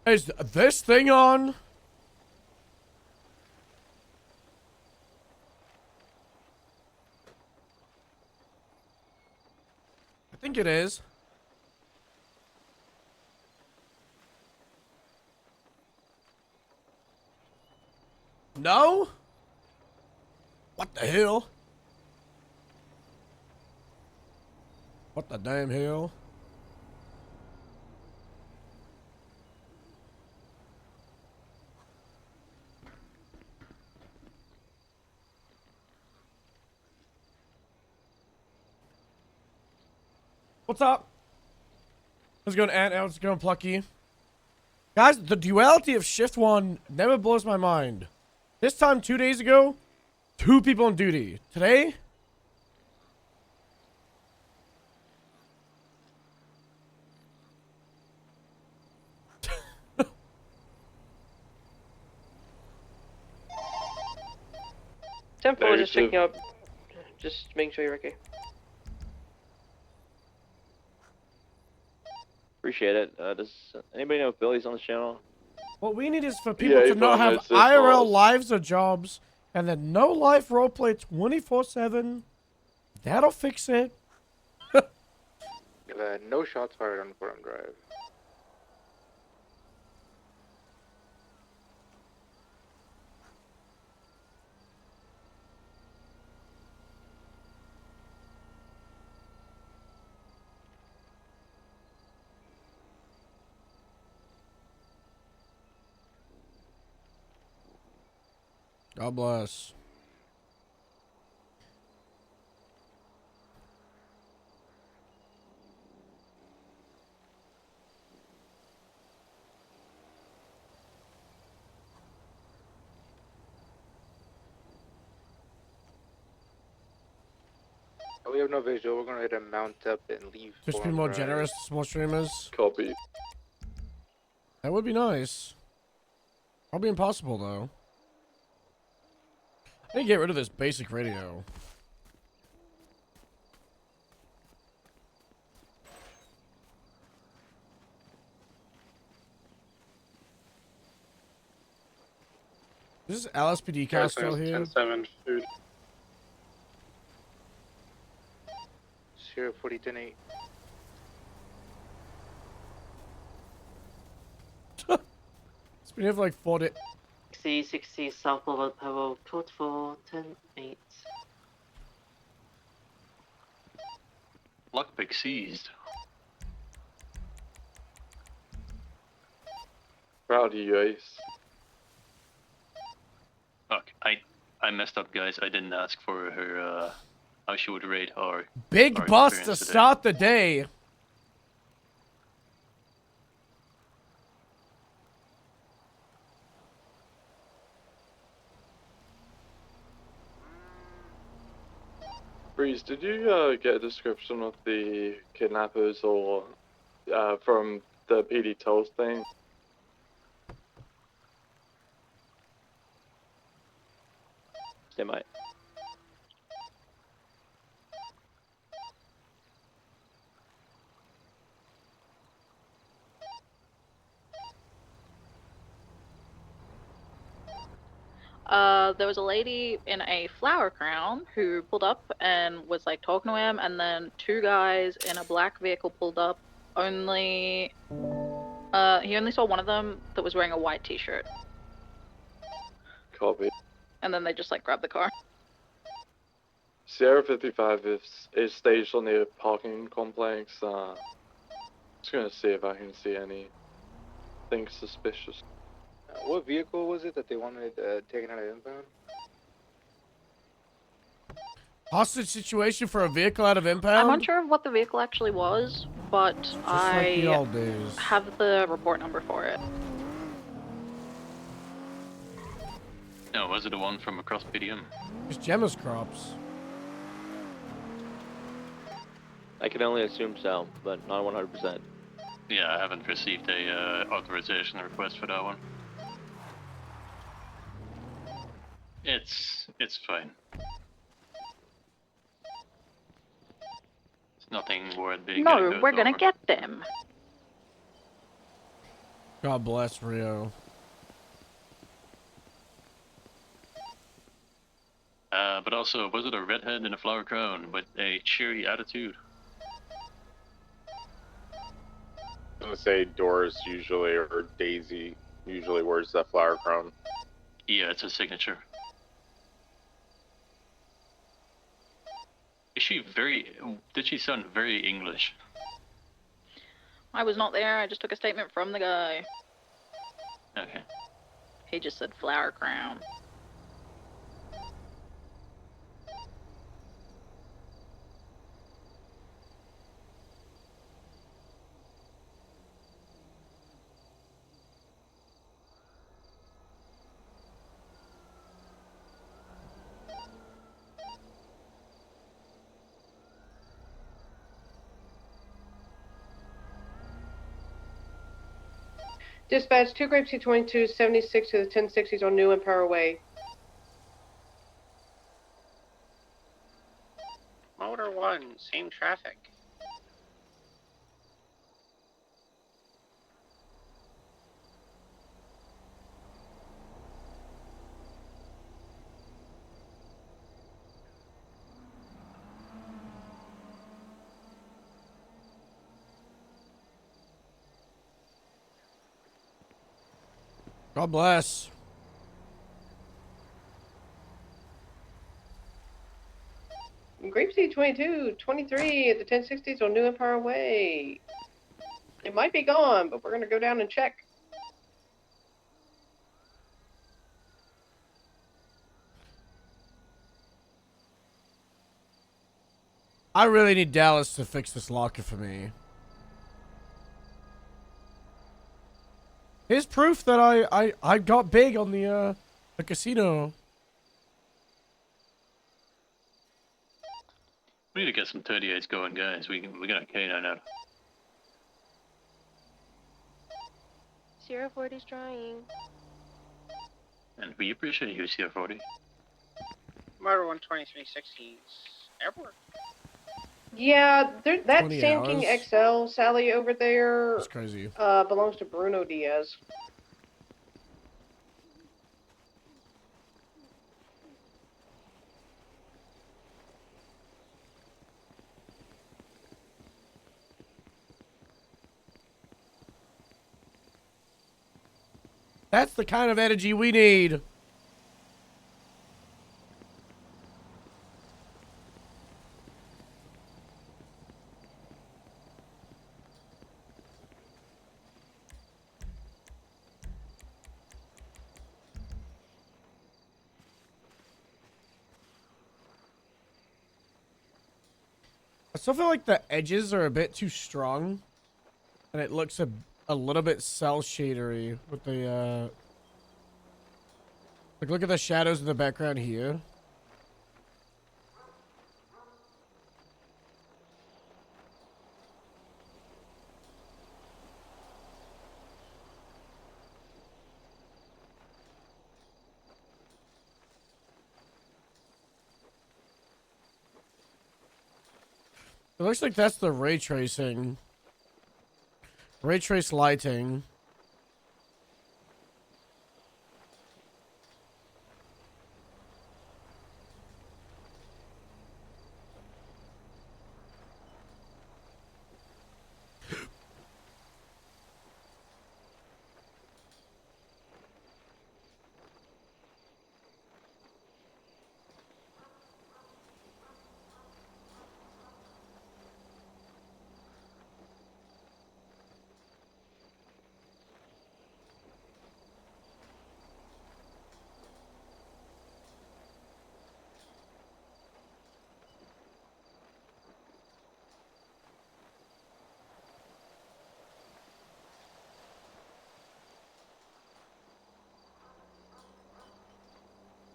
Is this thing on? I think it is. No? What the hell? What the damn hell? What's up? How's it going, Ant? How's it going, Plucky? Guys, the duality of Shift 1 never blows my mind. This time, 2 days ago, 2 people on duty. Today? Tempo, just checking up. Just making sure you're okay. Appreciate it. Does anybody know if Billy's on the channel? What we need is for people to not have IRL lives or jobs, and then no life roleplay 24/7. That'll fix it. No shots fired on Forum Drive. God bless. We have no visual. We're gonna hit a mount up and leave. Just be more generous to small streamers. Copy. That would be nice. Probably impossible, though. I need to get rid of this basic radio. Is this LSPD cast still here? 10-7 food. 40-10-8. It's been here for like 4 days. 60 South Boulevard Pebble, code for 10-8. Lockpick seized. Proud of you, Ace. Fuck, I messed up, guys. I didn't ask for her, how she would rate our... Big our bust to experience today. start the day. Breeze, did you get a description of the kidnappers or from the PD Tolls thing? They might. There was a lady in a flower crown who pulled up and was like talking to him, and then 2 guys in a black vehicle pulled up. He only saw one of them that was wearing a white t-shirt. Copy. And then they just like grabbed the car. Sierra 55 is staged on the parking complex. Just gonna see if I can see anything suspicious. What vehicle was it that they wanted taken out of impound? Hostage situation for a vehicle out of impound? I'm unsure of what the vehicle actually was, but like the old days. have the report number for it. No, was it the one from across PDM? It's Gemma's crops. I can only assume so, but not 100%. Yeah, I haven't received a authorization request for that one. It's fine. It's nothing worth being. No, we're gonna get them. God bless Rio. But also, was it a redhead in a flower crown with a cheery attitude? I'm gonna say Doris usually, or Daisy usually wears that flower crown. Yeah, it's a signature. Is she very? Did she sound very English? I was not there. I just took a statement from the guy. Okay. He just said flower crown. Dispatch 2 Grape C22 76 to the 1060s on New Empire Way. Motor 1, same traffic. God bless. Grape C22 23 at the 1060s on New Empire Way. It might be gone, but we're gonna go down and check. I really need Dallas to fix this locker for me. Here's proof that I got big on the casino. We need to get some 38s going, guys. We got a K9 out. 040's trying. And we appreciate you, CR40. Motor 12360's airport. Yeah, that 20 Sam King hours. XL Sally over there That's crazy. belongs to Bruno Diaz. That's the kind of energy we need. I still feel like the edges are a bit too strong. And it looks a little bit cell shadery with the like, look at the shadows in the background here. It looks like that's the ray tracing. Ray trace lighting.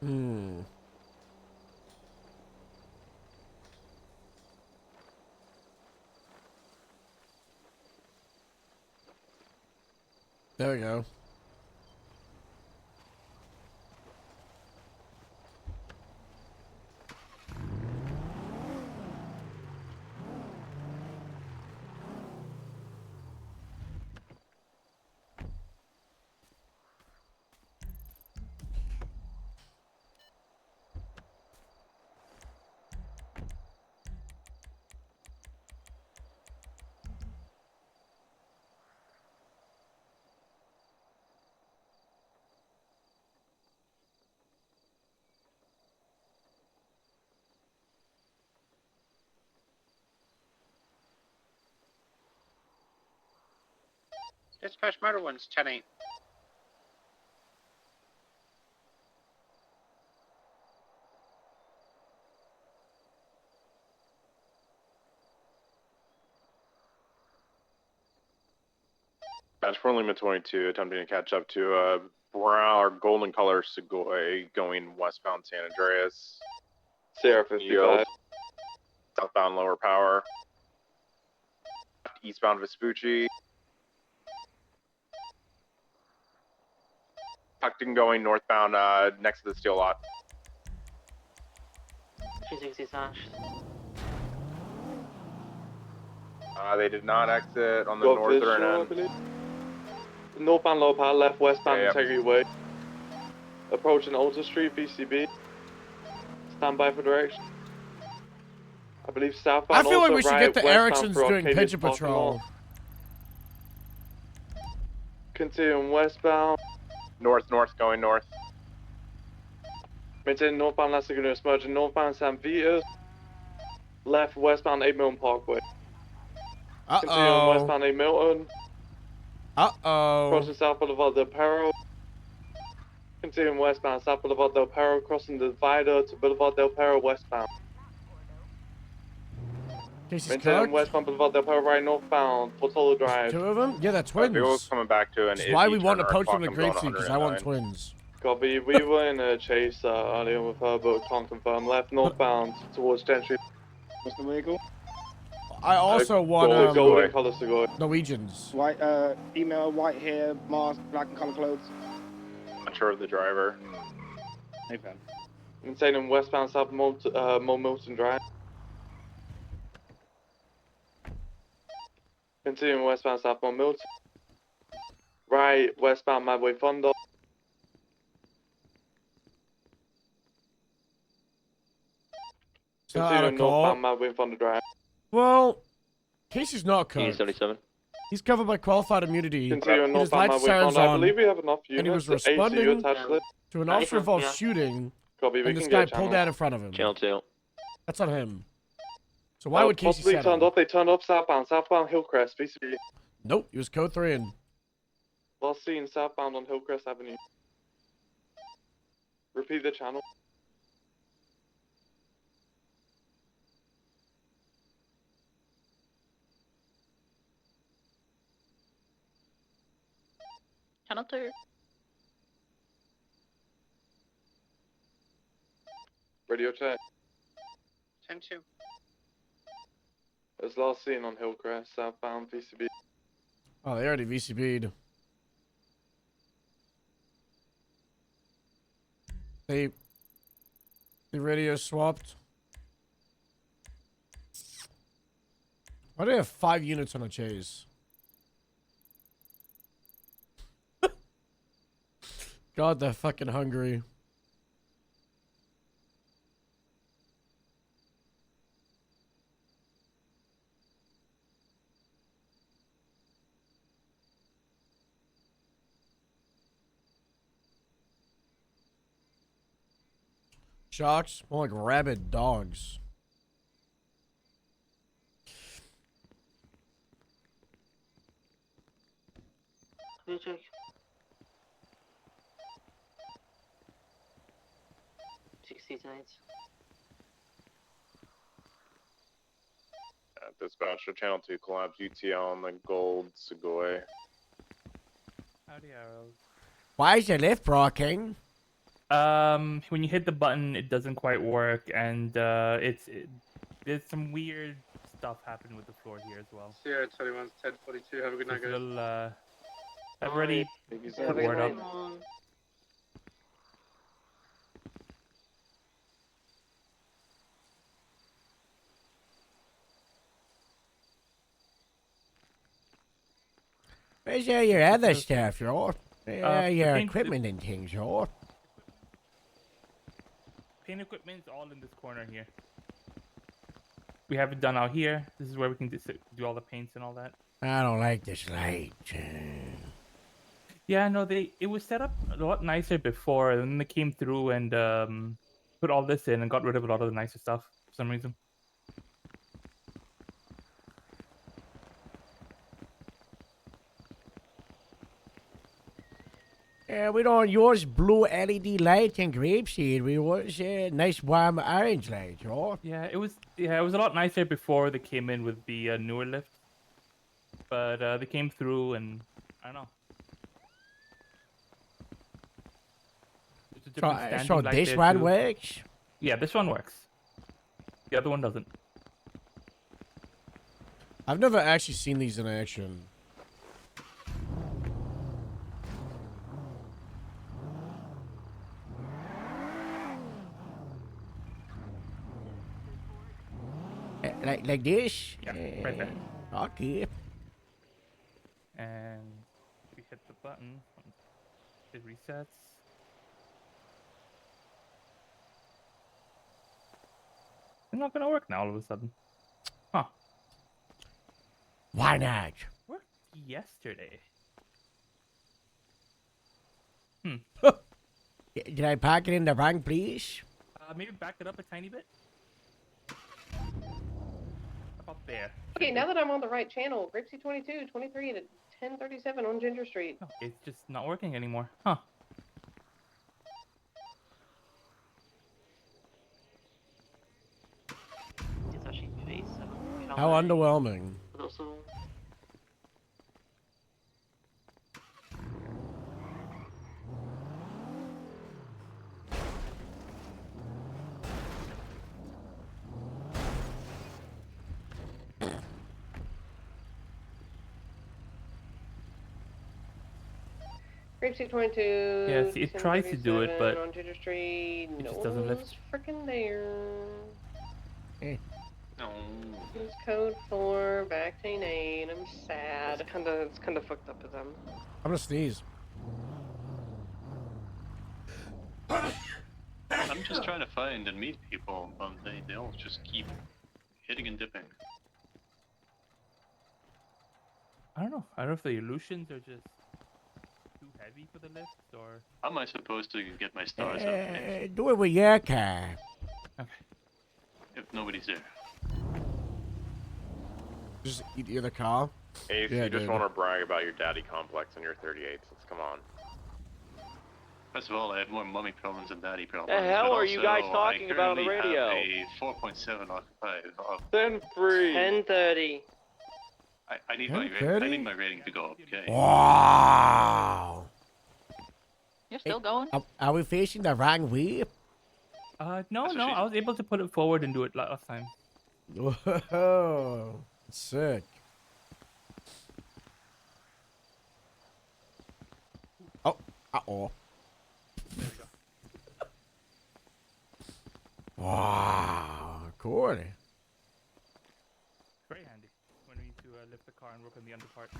Hmm. There we go. Dispatch motor one's 10-8. That's for limit 22, attempting to catch up to brown or golden color Segoy going westbound San Andreas. Sierra 55. Yield. Southbound lower power. Eastbound Vespucci. Tucked in going northbound next to the steel lot. 360 slash. They did not exit on the Got northern visual, I end. believe. Northbound low power, left westbound Yeah, Integrity Way. Approaching Alta Street, VCB. Stand by for direction. I believe southbound I feel like also we should right, get the westbound Ericssons for doing Arcadia's pigeon parking patrol. lot. Continuing westbound. North going north. Maintaining northbound Las Lagunas, merging northbound San Vito. Left westbound 8 Milton Parkway. Continuing Uh-oh. westbound 8 Milton. Uh-oh. Crossing South Boulevard del Perro. Continuing westbound South Boulevard del Perro, crossing the divider to Boulevard del Perro westbound. Casey's Maintaining cooked. westbound Boulevard del Perro right northbound, Portola Drive. Two of them? Yeah, they're Vehicle's twins. coming back to an That's why we want to turn poach from the clock grape comes seed, on because I want 109. twins. Copy, we were in a chase earlier with her, but can't confirm. Left northbound towards Gentry. What's the vehicle? I also want golden color Segoy. Norwegians. White, female, white hair, mask, black and color clothes. Not sure of the driver. Okay. Maintaining westbound South Milton Drive. Continuing westbound South Milton. Right westbound Madway Fondo. Still out of Continuing call. northbound Madway Fondo Drive. Well, Casey's not cooked. 77. He's covered by qualified immunity. Continuing His northbound lights Madway sirens Fondo. I on, believe we have enough and he was units. ACU responding attached to it. to an officer-involved shooting, Copy, we and this can guy get pulled channel. out in front of him. Channel 2. That's on him. So why would Casey possibly set turned him? off? They turned off southbound Hillcrest, VCB. Nope, he was code 3 in. Last seen southbound on Hillcrest Avenue. Repeat the channel. Channel 2. Radio check. 10-2. As last seen on Hillcrest, southbound VCB. Oh, they already VCB'd. They radio swapped. Why do they have 5 units on a chase? God, they're fucking hungry. Sharks? More like rabid dogs. Who check? Dispatcher channel 2 collapse UTL on the gold Segoy. Howdy, Arrows. Why is your lift broken? When you hit the button, it doesn't quite work, and there's some weird stuff happening with the floor here as well. Sierra 21's 1042. Have a good night, Just a guys. little, I've already put word up. Where's all your other stuff, your? Your paint- equipment and things, your? Paint equipment's all in this corner here. We have it done out here. This is where we can do all the paints and all that. I don't like this light. Yeah, no, it was set up a lot nicer before, and then they came through and put all this in and got rid of a lot of the nicer stuff for some reason. We don't use blue LED light and grapeseed. We use nice warm orange light, you know? Yeah, it was a lot nicer before they came in with the newer lift. But they came through and I don't know. There's a different standing So light this there, one too. works? Yeah, this one works. The other one doesn't. I've never actually seen these in action. Like this? Yeah, right there. Okay. And we hit the button. It resets. It's not gonna work now all of a sudden. Huh. Why not? Worked yesterday. Did I park it in the wrong place? Maybe back it up a tiny bit. About there. Okay, now that I'm on the right channel, Grapeseed 22, 23 to 1037 on Ginger Street. Oh, it's just not working anymore. Huh. It's actually face. How underwhelming. But also, Grapeseed 22. Yeah, see, it tries to do it, but on Ginger Street. it No just doesn't lift. one's freaking there. No. It's code 4, back to 8. I'm sad. It's kinda fucked up to them. I'm gonna sneeze. I'm just trying to find and meet people, but they all just keep hitting and dipping. I don't know. I don't know if the illusions are just too heavy for the lift or. How am I supposed to get my stars up Do it with your car. Okay. if nobody's there? Just eat the other car. Ace, Yeah, you just dude. want to brag about your daddy complex and your 38s. Let's come on. First of all, I have more mummy problems than daddy problems. The hell but are you also, guys talking about on the I currently radio? have a 4.7 occupied. Then free. 10:30. I need my 10:30? I need my rating to go up. Okay. Wow. You're still going? Are we facing the wrong way? No, That's what no. she- I was able to put it forward and do it last time. Whoa. Sick. Oh. Uh-oh. Wow. Cool. Very handy when we need to lift the car and work on the underpart.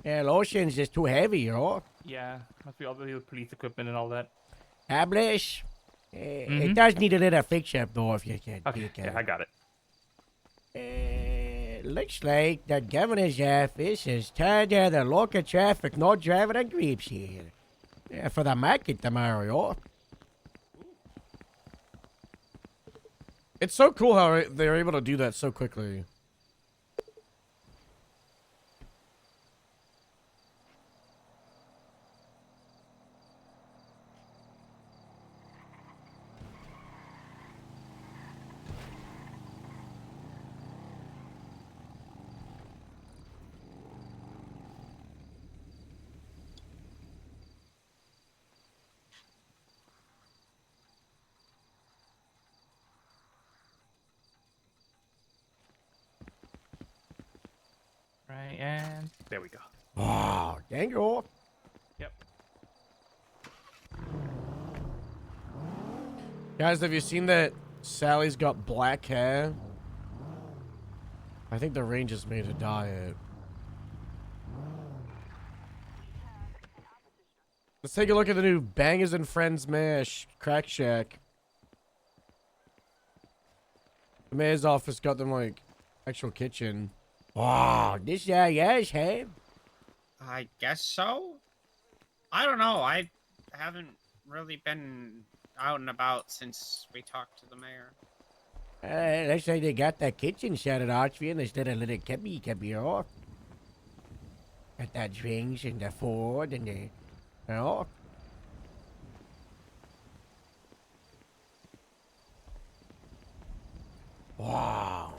Yeah, lotion's just too heavy, you know? Yeah, must be all the police equipment and all that. Tablets. It Mhm. does need a little fix-up, though, if you can. Okay, yeah, I got it. Looks like the governor's office has turned down the local traffic no driving on grapes here. For the market tomorrow, yo. It's so cool how they're able to do that so quickly. Right, and there we go. Wow, dang yo. Yep. Guys, have you seen that Sally's got black hair? I think the Rangers made a diet. Let's take a look at the new Bangers and Friends Mash Crack Shack. The mayor's office got them, like, actual kitchen. Wow, this yes, hey? I guess so. I don't know. I haven't really been out and about since we talked to the mayor. They say they got that kitchen set at Archview and instead of little Kebby off. Got that drinks and the food and the, you know. Wow.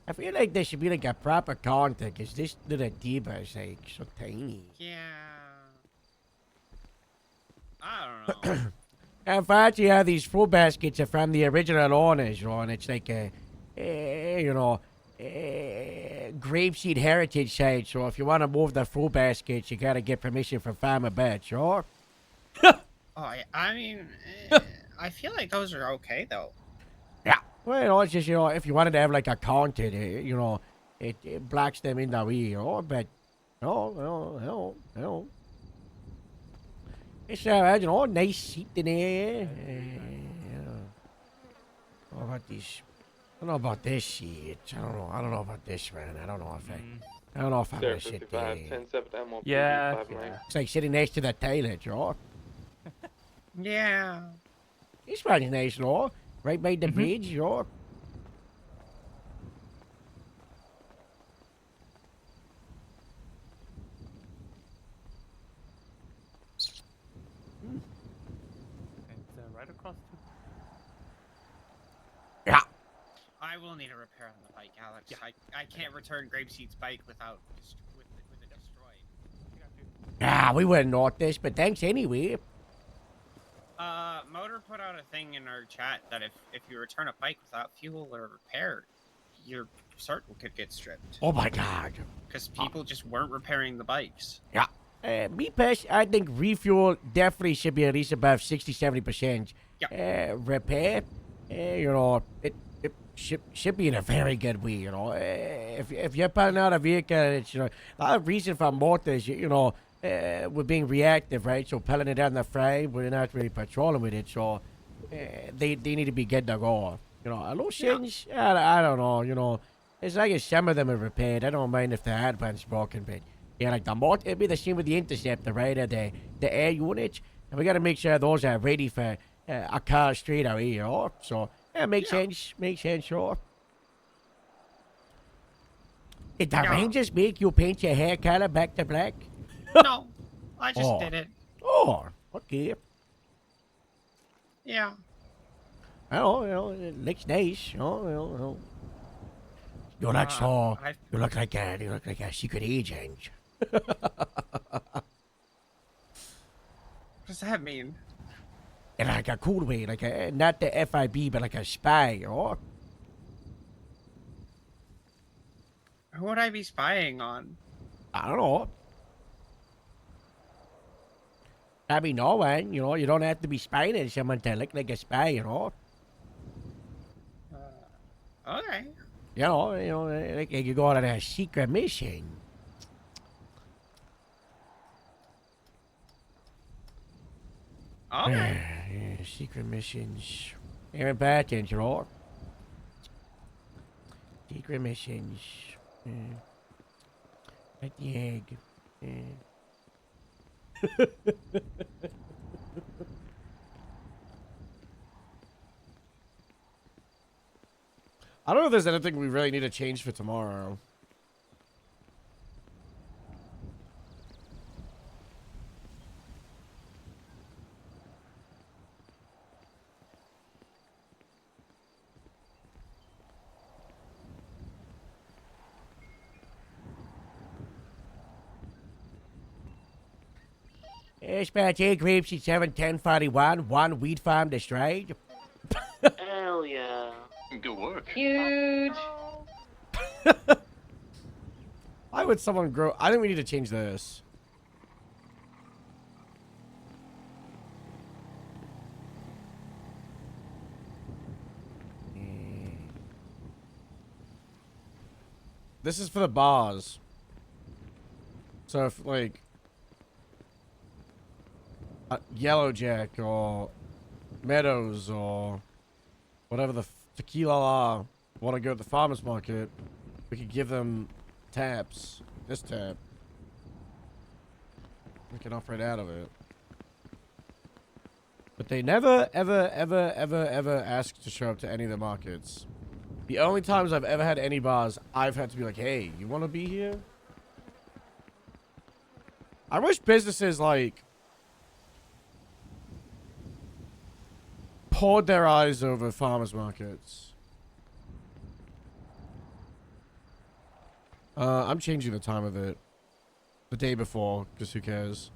I feel like there should be like a proper counter because this little diva is like so tiny. Yeah. I don't know. Unfortunately, these fruit baskets are from the original owners, you know, and it's like a grapeseed heritage site. So if you want to move the fruit baskets, you gotta get permission from Farmer Betts, sure? Oh, yeah, I mean, I feel like those are okay though. Yeah. Well, you know, it's just, you know, if you wanted to have like a counter, you know, it blocks them in the way, you know, but, no. It's, you know, nice seat in there. What about this? I don't know about this seat. I don't know about this one. I don't know if I'm gonna sit there. 10-7 MLP, Yeah, 5 yeah. It's like sitting next to the toilet, Joe. Yeah. This one's nice, Joe. Right by the bridge, Joe. It's right across. Yeah. I will need a repair on the bike, Alex. Yeah. I can't return Grapeseed's bike without with it destroyed. Ah, we wouldn't notice, but thanks anyway. Motor put out a thing in our chat that if you return a bike without fuel or repair, your cert could get stripped. Oh my God. Because people just weren't repairing the bikes. Yeah. Me personally, I think refuel definitely should be at least above 60-70%. Yeah. Repair, you know, it should be in a very good way, you know. If you're putting out a vehicle, it's, you know, a lot of reason for motors, you know, we're being reactive, right? So pulling it down the frame, we're not really patrolling with it, so they need to be good to go. You know, lotions, I don't know, you know. It's like if some of them are repaired. I don't mind if the hardbane's broken, but yeah, like the motor, it'd be the same with the interceptor, right? Or the air units. And we got to make sure those are ready for a car straight away, you know? So, yeah, makes sense, sure. Did the Rangers make you paint your hair color back to black? No, I just did it. Oh, okay. Yeah. I don't know, you know, it looks nice, you know. You look so, you look like a secret agent. What does that mean? In like a cool way, like a, not the FIB, but like a spy, you know? Who would I be spying on? I don't know. I mean, no one, you know, you don't have to be spying on someone to look like a spy, you know? Okay. You know, like you go on a secret mission. Okay. Yeah, secret missions. They're important, you know? Secret missions. Like the egg. I don't know if there's anything we really need to change for tomorrow. Dispatch 8 grapes at 7-10-41. 1 wheat farm destroyed. Hell yeah. Good work. Huge. Why would someone grow? I think we need to change this. This is for the bars. So if like Yellowjack or Meadows or whatever the tequila want to go to the farmer's market, we could give them tabs. This tab. We can operate out of it. But they never, ever, ever, ever, ever ask to show up to any of the markets. The only times I've ever had any bars, I've had to be like, hey, you want to be here? I wish businesses, like, poured their eyes over farmers markets. I'm changing the time of it. The day before, because who cares?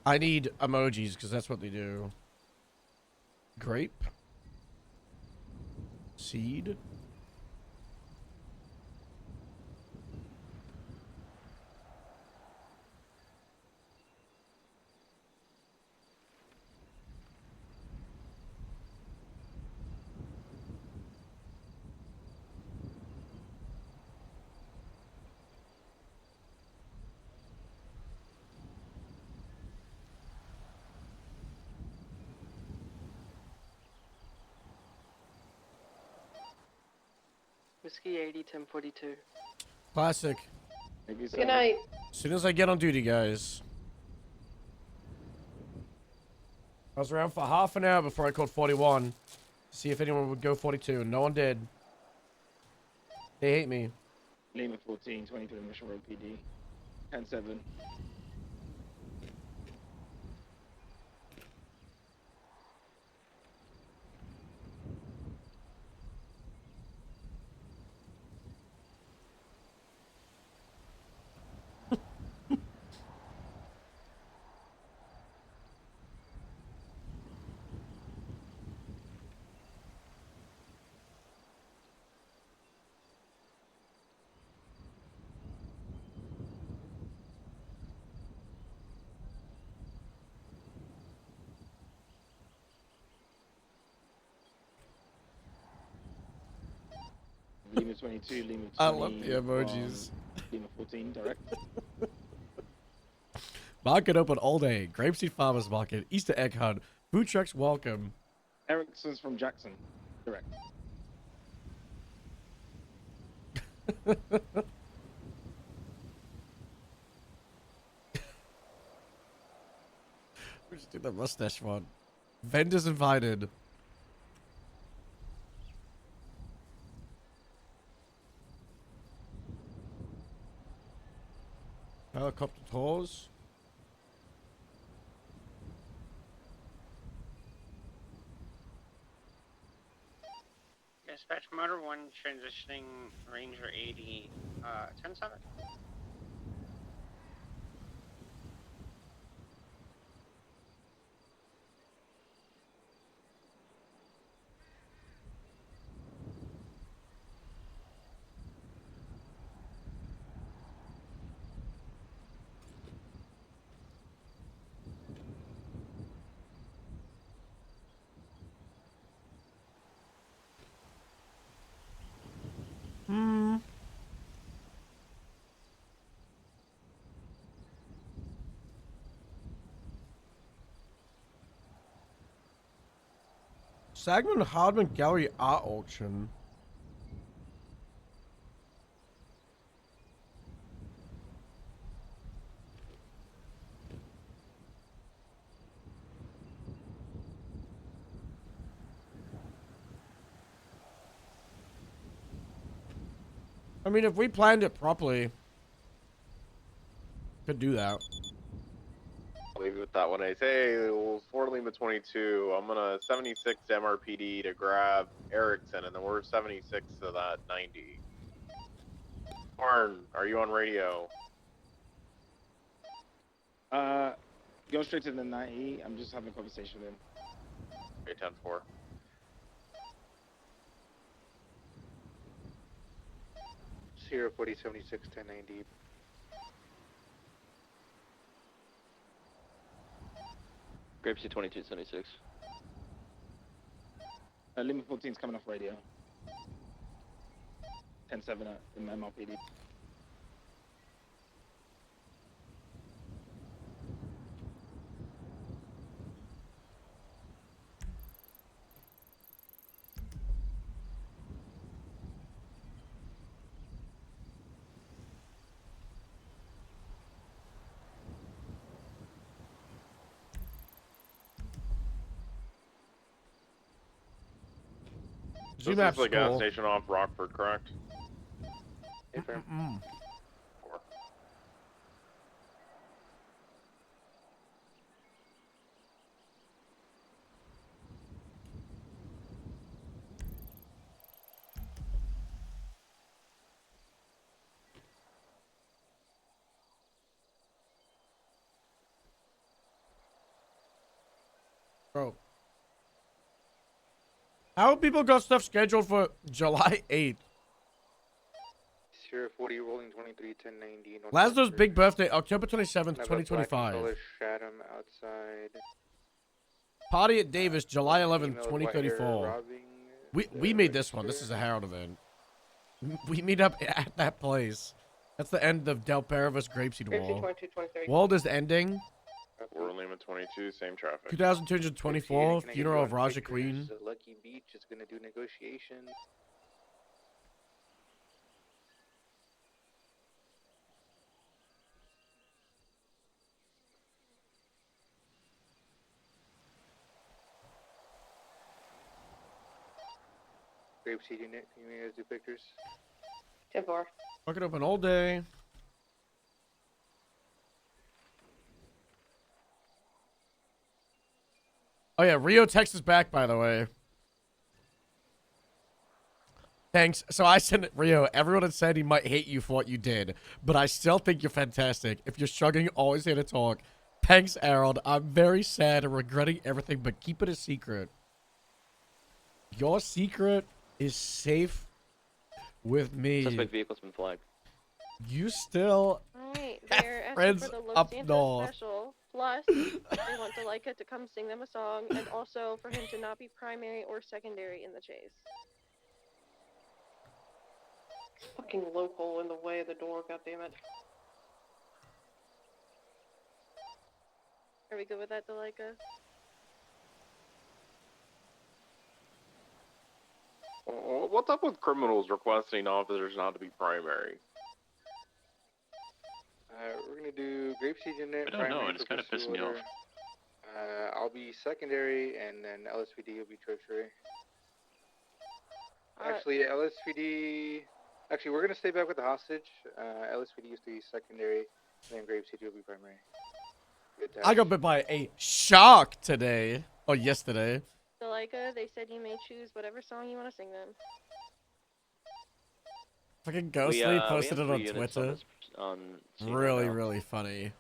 I need emojis because that's what they do. Grape. Seed. Whiskey 80, 1042. Classic. Good night. As soon as I get on duty, guys. I was around for half an hour before I called 41 to see if anyone would go 42, and no one did. They hate me. Lima 14, 23 Mission Road PD. 10-7. Lima 22, Lima 20. I love the emojis. Lima 14, direct. Market open all day. Grapeseed Farmers Market. Easter egg hunt. Food trucks welcome. Erickson's from Jackson, direct. We just do the mustache one. Vendors invited. Helicopter tours. Dispatch Motor 1 transitioning Ranger 80, 10-7. Sagman Hardman Gallery Art Auction. I mean, if we planned it properly, could do that. I'll leave you with that one. I say, well, for Lima 22, I'm gonna 76 MRPD to grab Erickson, and then we're 76 to that 90. Arn, are you on radio? Go straight to the 90. I'm just having a conversation with him. Okay, 10-4. Sierra 4076 1090. Grapeseed 2276. Lima 14's coming off radio. 10-7 in MLPD. This is the gas station off Rockford, correct? Bro. How people got stuff scheduled for July 8th? Sierra 40 rolling 23 1090. Laszlo's big birthday, October 27th, Another black and 2025. color Shadow outside. Party at Davis, July 11th, Females, white hair, 2024. robbing We made this one. This is a Herald event. We meet up at that place. That's the end of Del Paravis Grapeseed Grapeseed Wall. 2223. World is ending. We're Lima 22, same traffic. 2224, Can I get funeral you of on Raja pictures? Queen. Lucky Beach is gonna do negotiations. Grapeseed unit, can you guys do pictures? 10-4. Fucking open all day. Oh yeah, Rio Texas back, by the way. Thanks. So I sent Rio. Everyone had said he might hate you for what you did, but I still think you're fantastic. If you're struggling, always here to talk. Thanks, Harold. I'm very sad and regretting everything, but keep it a secret. Your secret is safe with me. Suspect vehicle's been flagged. You still Alright, they're asking friends for the Los up Santos north. special. Plus, they want Delica to come sing them a song, and also for him to not be primary or secondary in the chase. Fucking local in the way of the door, goddammit. Are we good with that, Delica? What's up with criminals requesting officers not to be primary? We're gonna do Grapeseed unit. I don't know, primary and it's for kind of pursuit pissing me order. off. I'll be secondary, and then LSPD will be tertiary. Actually, LSPD. Actually, we're gonna stay back with the hostage. LSPD used to be secondary, and then Grapeseed will be primary. I got bit by a shark today. Or yesterday. Delica, they said you may choose whatever song you want to sing them. Fucking Ghostly posted it we have on 3 units Twitter. on scene right Really, now. really funny.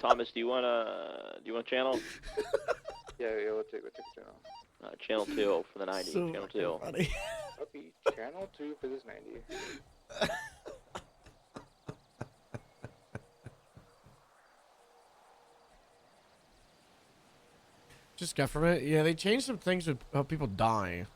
Thomas, do you want channel? Yeah, we'll take a channel. Channel 2 for the 90. So channel 2. funny. Copy channel 2 for this 90. Just got from it. Yeah, they changed some things with how people die.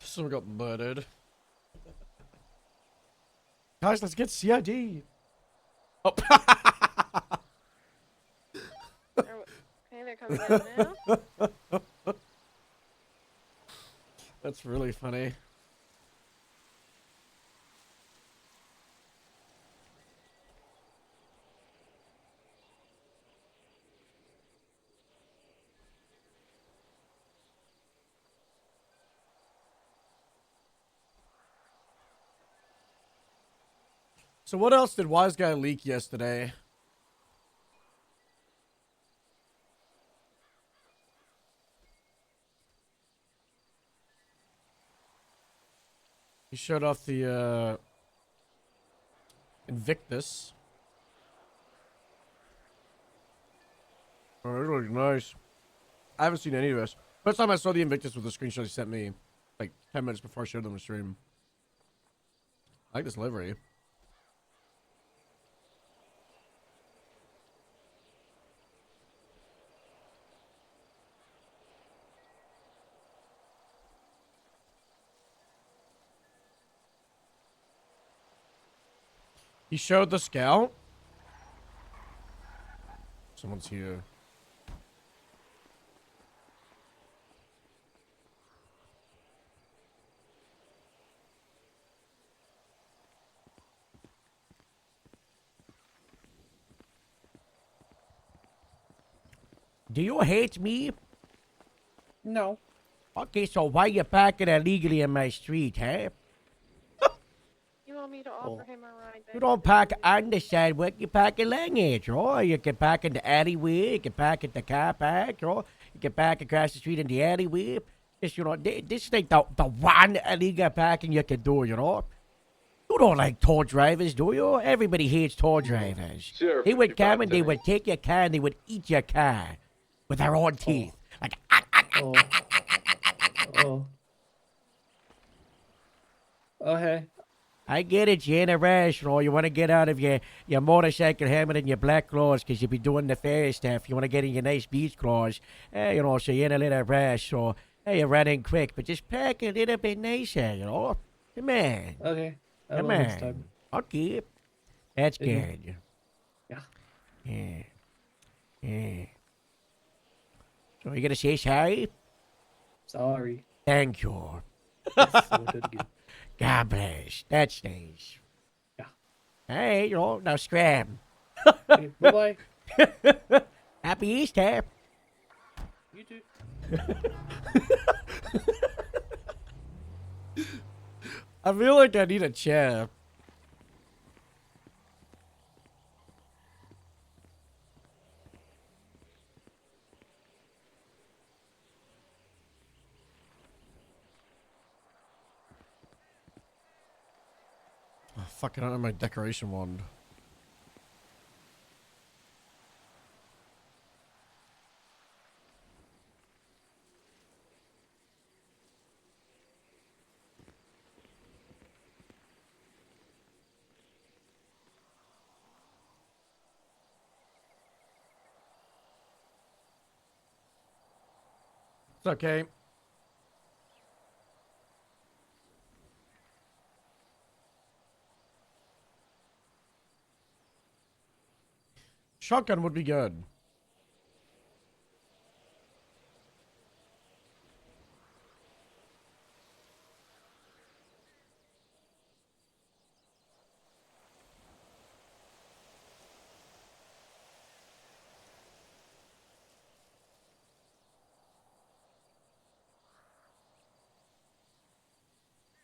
Someone got murdered. Guys, let's get CID. Oh. Okay, they're coming out now. That's really funny. So what else did Wise Guy leak yesterday? He showed off the Invictus. Oh, it looks nice. I haven't seen any of this. First time I saw the Invictus was the screenshot he sent me, like 10 minutes before I showed them the stream. I like this livery. He showed the scout. Someone's here. Do you hate me? No. Okay, so why you parking illegally in my street, huh? You want me to offer him a ride back? You don't park on the sidewalk, you park along it, or you can park in the alleyway, you can park at the car park, or you can park across the street in the alleyway. This, you know, this is like the one illegal parking you can do, you know? You don't like toll drivers, do you? Everybody hates toll drivers. Sure, They would come and they 55 would take your car and they would eat your car with their own teeth. Like, Oh. Okay. I get it, you're in a rush, you know, you want to get out of your motorcycle helmet and your black clothes because you be doing the fair stuff. You want to get in your nice beach clothes, you know, so you're in a little rush, so you're running quick, but just pack a little bit nicer, you know? Come on. Okay. I Come will next on. time. Okay. That's Yeah. good. Yeah. Yeah. Yeah. So you gonna say sorry? Sorry. Thank you. Yes, I will do it again. God bless. That's nice. Yeah. Hey, you know, now scram. Okay, bye-bye. Happy Easter. You too. I feel like I need a chair. Oh, fuck, I don't have my decoration wand. It's okay. Shotgun would be good.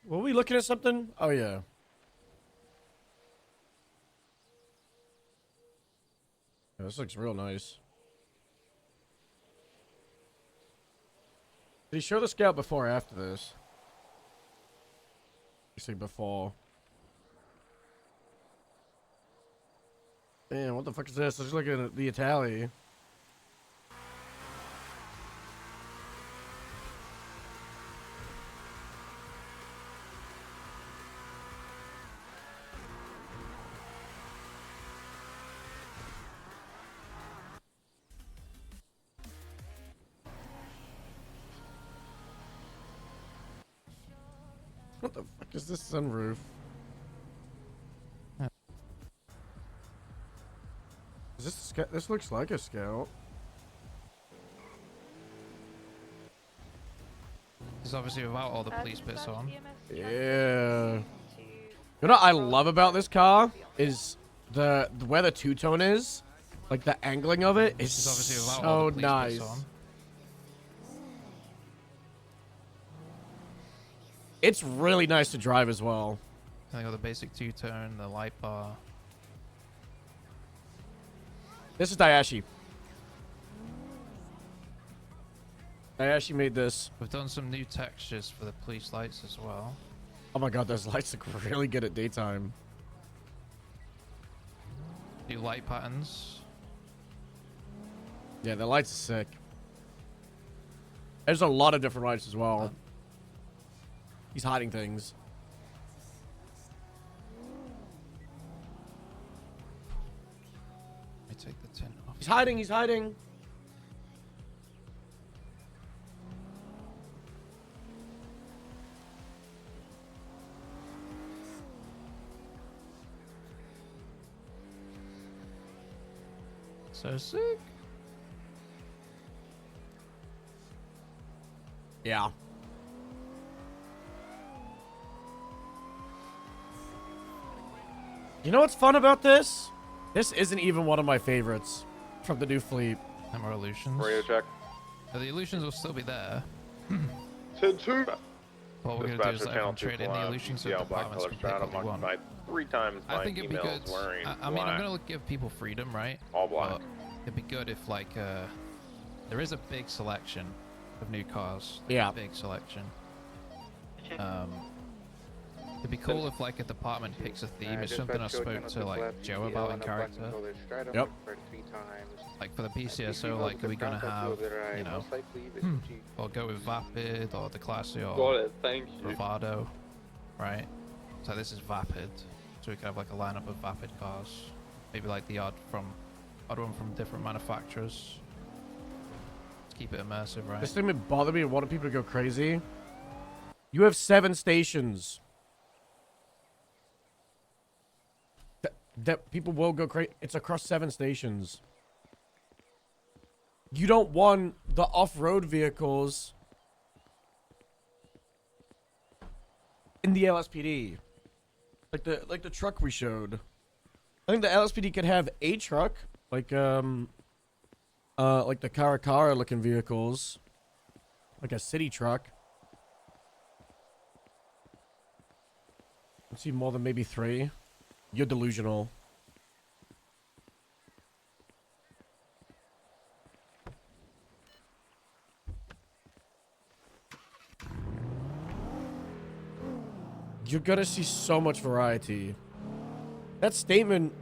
Were we looking at something? Oh, yeah. Yeah, this looks real nice. Did he show the scout before or after this? You see before. Damn, what the fuck is this? Let's look at the Itali. What the fuck is this sunroof? Is this a scout? This looks like a scout. This is obviously without all the police bits on. Yeah. You know what I love about this car is the where the two-tone is, like the angling of it is This is obviously without all so the police bits nice. on. It's really nice to drive as well. And they got the basic two-tone, the light bar. This is Dayashi. Dayashi made this. We've done some new textures for the police lights as well. Oh my god, those lights look really good at daytime. Do light patterns. Yeah, the lights are sick. There's a lot of different lights as well. He's hiding things. Let me take the tin off. He's hiding, he's hiding. So sick. Yeah. You know what's fun about this? This isn't even one of my favorites from the new fleet. No more illusions. Radio check. The illusions will still be there. 10-2. What we're going to do is let them trade in the illusions of departments completely one. By 3 times my I think it'd be good. wearing I mean, I'm going to give people freedom, right? All black. But it'd be good if, like, there is a big selection of new cars. Like, Yeah. A big selection. It'd be cool if, like, a department picks a theme. It's something I spoke to, like, Joe about in character. Yep. Like, for the PCSO, like, are we going to have, you know, or go with Vapid, or Declasse, or Got it, thank you. Bravado, right? So this is Vapid. So we could have, like, a lineup of Vapid cars. Maybe, like, the odd one from different manufacturers. Let's keep it immersive, right? This thing would bother me and wanted people to go crazy. You have 7 stations. That people will go crazy. It's across 7 stations. You don't want the off-road vehicles in the LSPD. Like the truck we showed. I think the LSPD could have a truck, like the Caracara looking vehicles. Like a city truck. Let's see, more than maybe 3. You're delusional. You're gonna see so much variety. That statement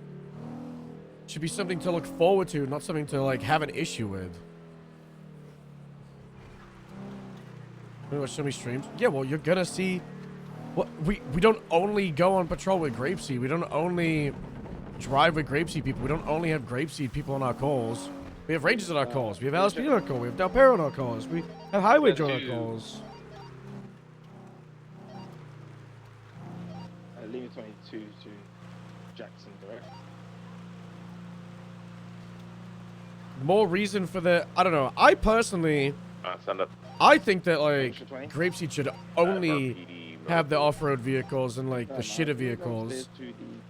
should be something to look forward to, not something to, like, have an issue with. You watch so many streams? Yeah, well, you're gonna see... What, we don't only go on patrol with Grapeseed. We don't only drive with Grapeseed people. We don't only have Grapeseed people on our calls. We have Rangers on our calls. We have LSPD on our calls. We have Del Perro on our calls. We have Highway Joe on our calls. Lima 22 to Jackson direct. More reason for the... I don't know. I personally... Send it. I think that, like, Grapeseed should only have the off-road vehicles and, like, the shitter vehicles.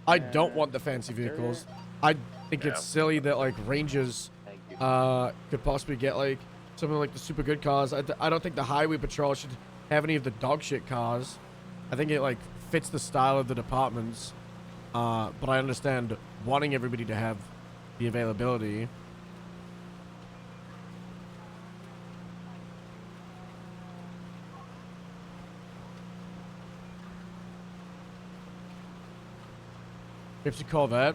I don't want the fancy vehicles. I think it's silly that, like, Rangers could possibly get, like, something like the super good cars. I don't think the Highway Patrol should have any of the dog shit cars. I think it, like, fits the style of the departments. But I understand wanting everybody to have the availability. If you call that.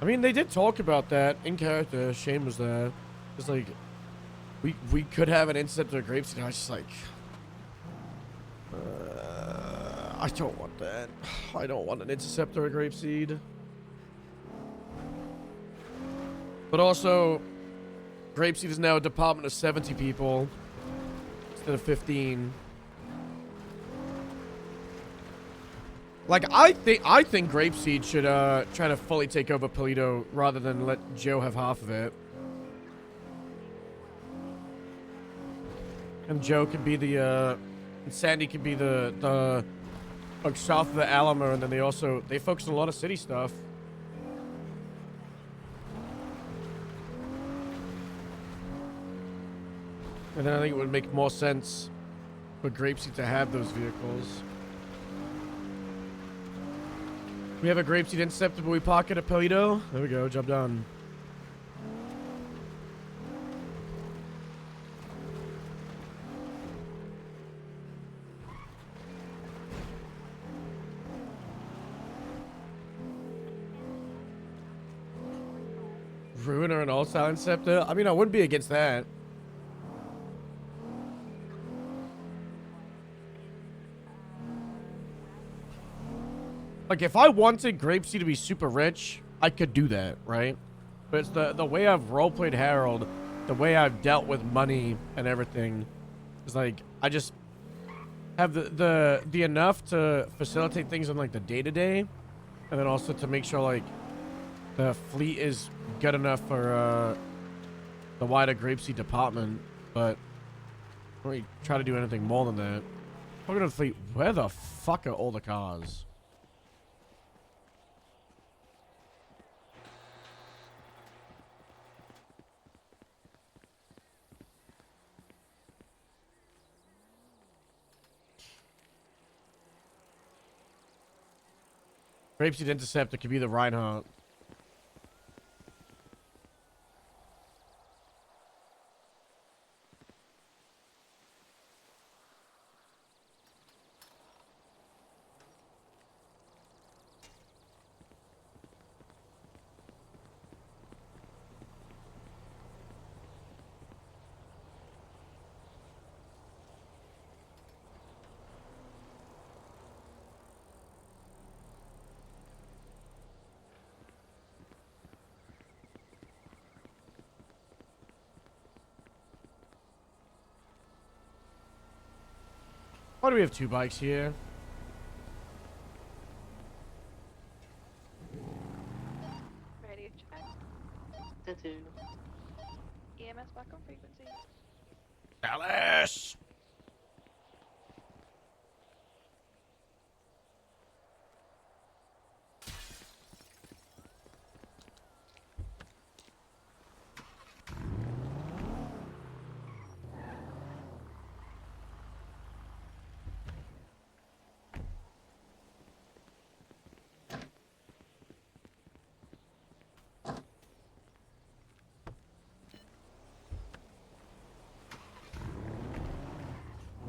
I mean, they did talk about that in character. Shane was there. It's like, we could have an Interceptor Grapeseed. I was just like, I don't want that. I don't want an Interceptor or Grapeseed. But also, Grapeseed is now a department of 70 people instead of 15. Like, I think Grapeseed should try to fully take over Polito rather than let Joe have half of it. And Joe could be the and Sandy could be the like south of the Alamo, and then they focus on a lot of city stuff. And then I think it would make more sense for Grapeseed to have those vehicles. We have a Grapeseed Interceptor, but we park it at Polito. There we go, job done. Ruiner and all-style Interceptor? I mean, I wouldn't be against that. Like, if I wanted Grapeseed to be super rich, I could do that, right? But it's the way I've roleplayed Harold, the way I've dealt with money and everything, is like, I just have the enough to facilitate things on, like, the day-to-day, and then also to make sure, like, the fleet is good enough for, the wider Grapeseed department, but I don't really try to do anything more than that. Look at the fleet. Where the fuck are all the cars? Grapeseed Interceptor could be the Reinhardt. Why do we have 2 bikes here? Ready to check. EMS back on frequency. Alice!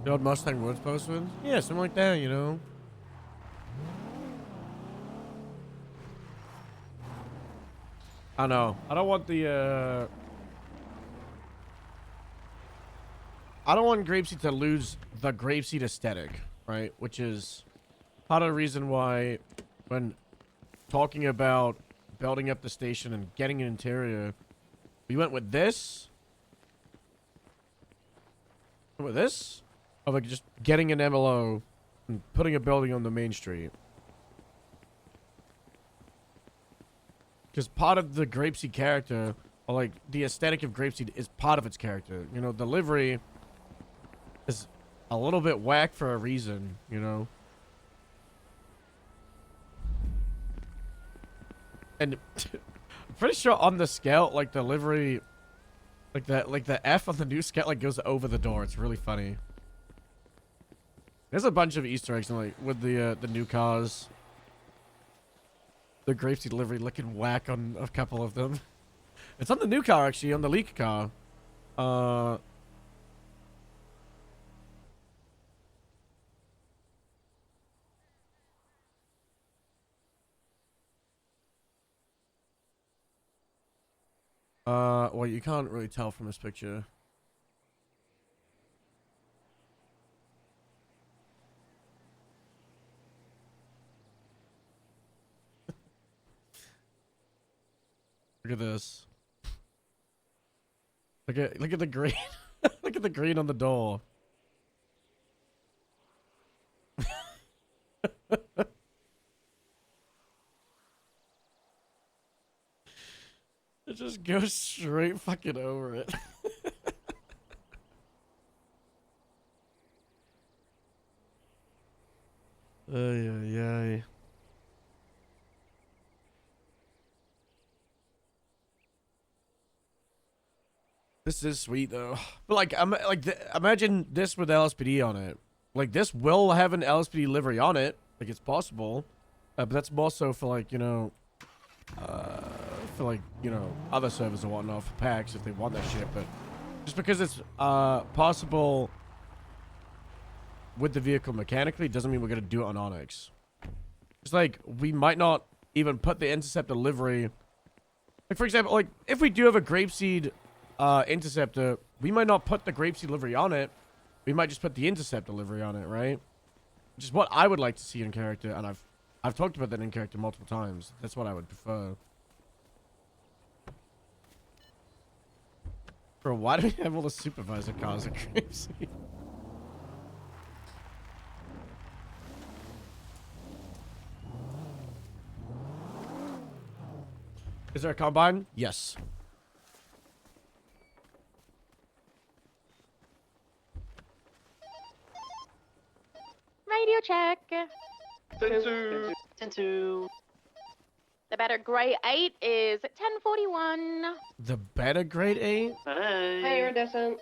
The old Mustang Woods postman? Yeah, something like that, you know? I know. I don't want the, I don't want Grapeseed to lose the Grapeseed aesthetic, right? Which is part of the reason why when talking about building up the station and getting an interior, we went with this. With this? Of like just getting an MLO and putting a building on the main street. Because part of the Grapeseed character, or like the aesthetic of Grapeseed is part of its character. You know, the livery is a little bit whack for a reason, you know? And I'm pretty sure on the scout, like the livery, like the F on the new scout like goes over the door. It's really funny. There's a bunch of Easter eggs in, like with the new cars. The Grapeseed livery looking whack on a couple of them. It's on the new car actually, on the leak car. Well, you can't really tell from this picture. Look at this. Look at the green. Look at the green on the door. It just goes straight fucking over it. Ay, ay, ay. This is sweet though. But like, imagine this with LSPD on it. Like this will have an LSPD livery on it. Like it's possible, but that's more so for like, you know, for like, you know, other servers and whatnot for packs if they want that shit. But just because it's possible with the vehicle mechanically doesn't mean we're gonna do it on ONX. It's like we might not even put the Interceptor livery Like, for example, like, if we do have a Grapeseed Interceptor, we might not put the Grapeseed livery on it. We might just put the Interceptor livery on it, right? Which is what I would like to see in character, and I've talked about that in character multiple times. That's what I would prefer. Bro, why do we have all the supervisor cars at Grapeseed? Is there a combine? Yes. Radio check. Tentu. The better grade 8 is 1041. The better grade 8? Hey. Hey, Iridescent.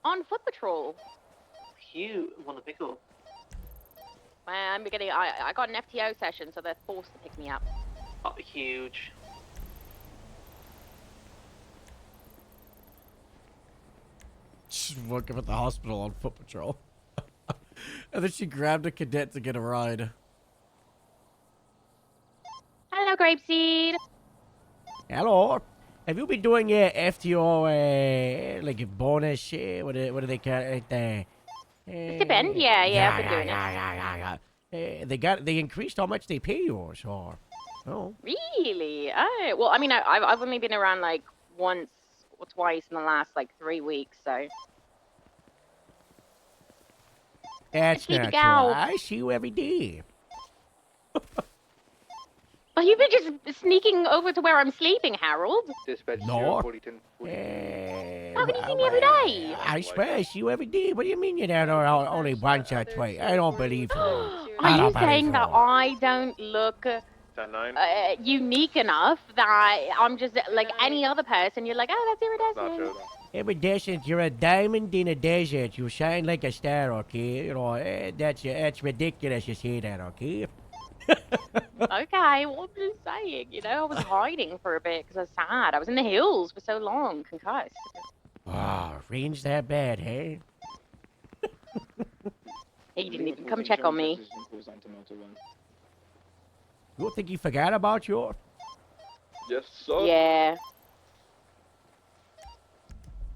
On foot patrol. Cute. Want to pick up? I'm beginning. I got an FTO session, so they're forced to pick me up. Oh, huge. She's woke up at the hospital on foot patrol. And then she grabbed a cadet to get a ride. Hello, Grapeseed. Hello. Have you been doing your FTO, like a bonus, what do they call it? Stipend? Yeah, I've been doing it. They increased how much they pay you, so. Oh. Really? Oh, well, I mean, I've only been around like once or twice in the last like 3 weeks, so. That's Keep it not going. true. I see you every day. Well, you've been just sneaking over to where I'm sleeping, Harold. Dispatch No. 4010. How can you see me every day? I swear I see you every day. What do you mean you're there only once or twice? I don't believe you. Are you saying that I don't look 10-9. unique enough that I'm just like any other person? You're like, oh, that's Not iridescent. true. Iridescent, you're a diamond in a desert. You shine like a star, okay? You know, that's ridiculous you say that, okay? Okay, well, I'm just saying, you know, I was hiding for a bit because I was sad. I was in the hills for so long, concussed. Oh, rain's that bad, hey? He didn't even come check on me. You think he forgot about you? Yes, sir. Yeah.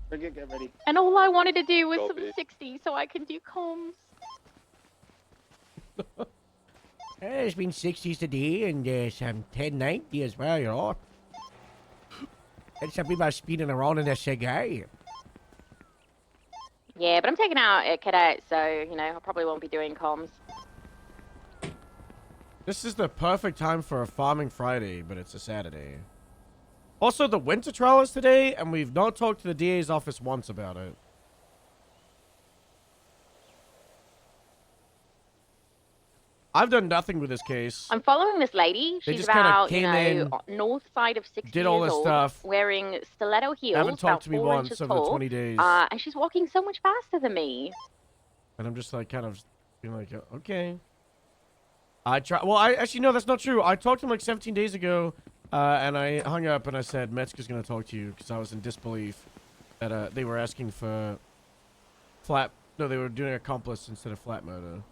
Get ready. And all I wanted to do was Copy. some 60 so I can do comms. There's been 60s today and some 1090 as well, you know. And some people are speeding around in a cigar. Yeah, but I'm taking out a cadet, so, you know, I probably won't be doing comms. This is the perfect time for a farming Friday, but it's a Saturday. Also, the winter trial is today, and we've not talked to the DA's office once about it. I've done nothing with this case. I'm following this lady. They She's just kinda about, came north side of 60 did all years this old, stuff. wearing stiletto heels, Haven't about talked to me 4 once inches over the tall, 20 days. and she's walking so much faster than me. And I'm just like, kind of being like, okay. Well, actually, no, that's not true. I talked to him like 17 days ago, and I hung up and I said, Metzger's going to talk to you because I was in disbelief that they were asking for no, they were doing accomplice instead of flat murder.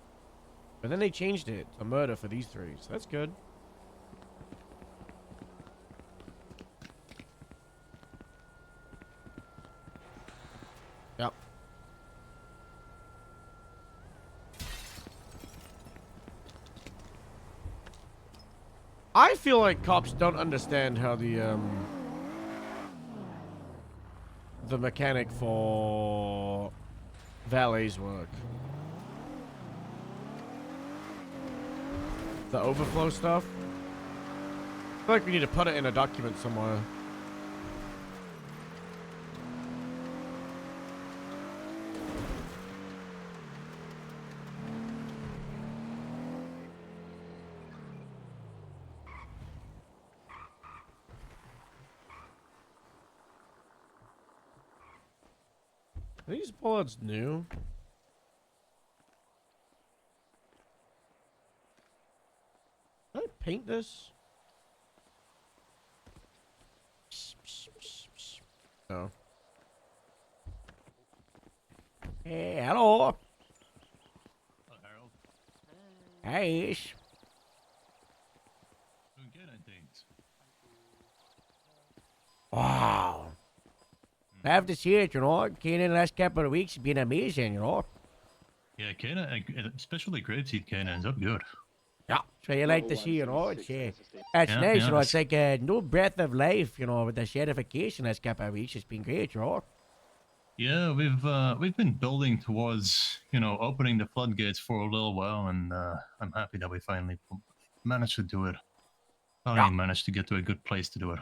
But then they changed it to murder for these three, so that's good. Yep. I feel like cops don't understand how the mechanic for valets work. The overflow stuff. I feel like we need to put it in a document somewhere. Are these bullets new? Can I paint this? No. Hey, hello. Hello, Harold. Hey, Ish. Doing good, I think. Wow. I have to see it, you know. Kane in the last couple of weeks has been amazing, you know. Yeah, Kana, especially grapeseed Kana, up good. Yeah. So you like to see, you know, it's nice, you know. It's like a new breath of life, you know, with the certification last couple of weeks. It's been great, you know. Yeah, we've been building towards opening the floodgates for a little while, and I'm happy that we finally managed to do it. Finally managed to get to a good place to do it.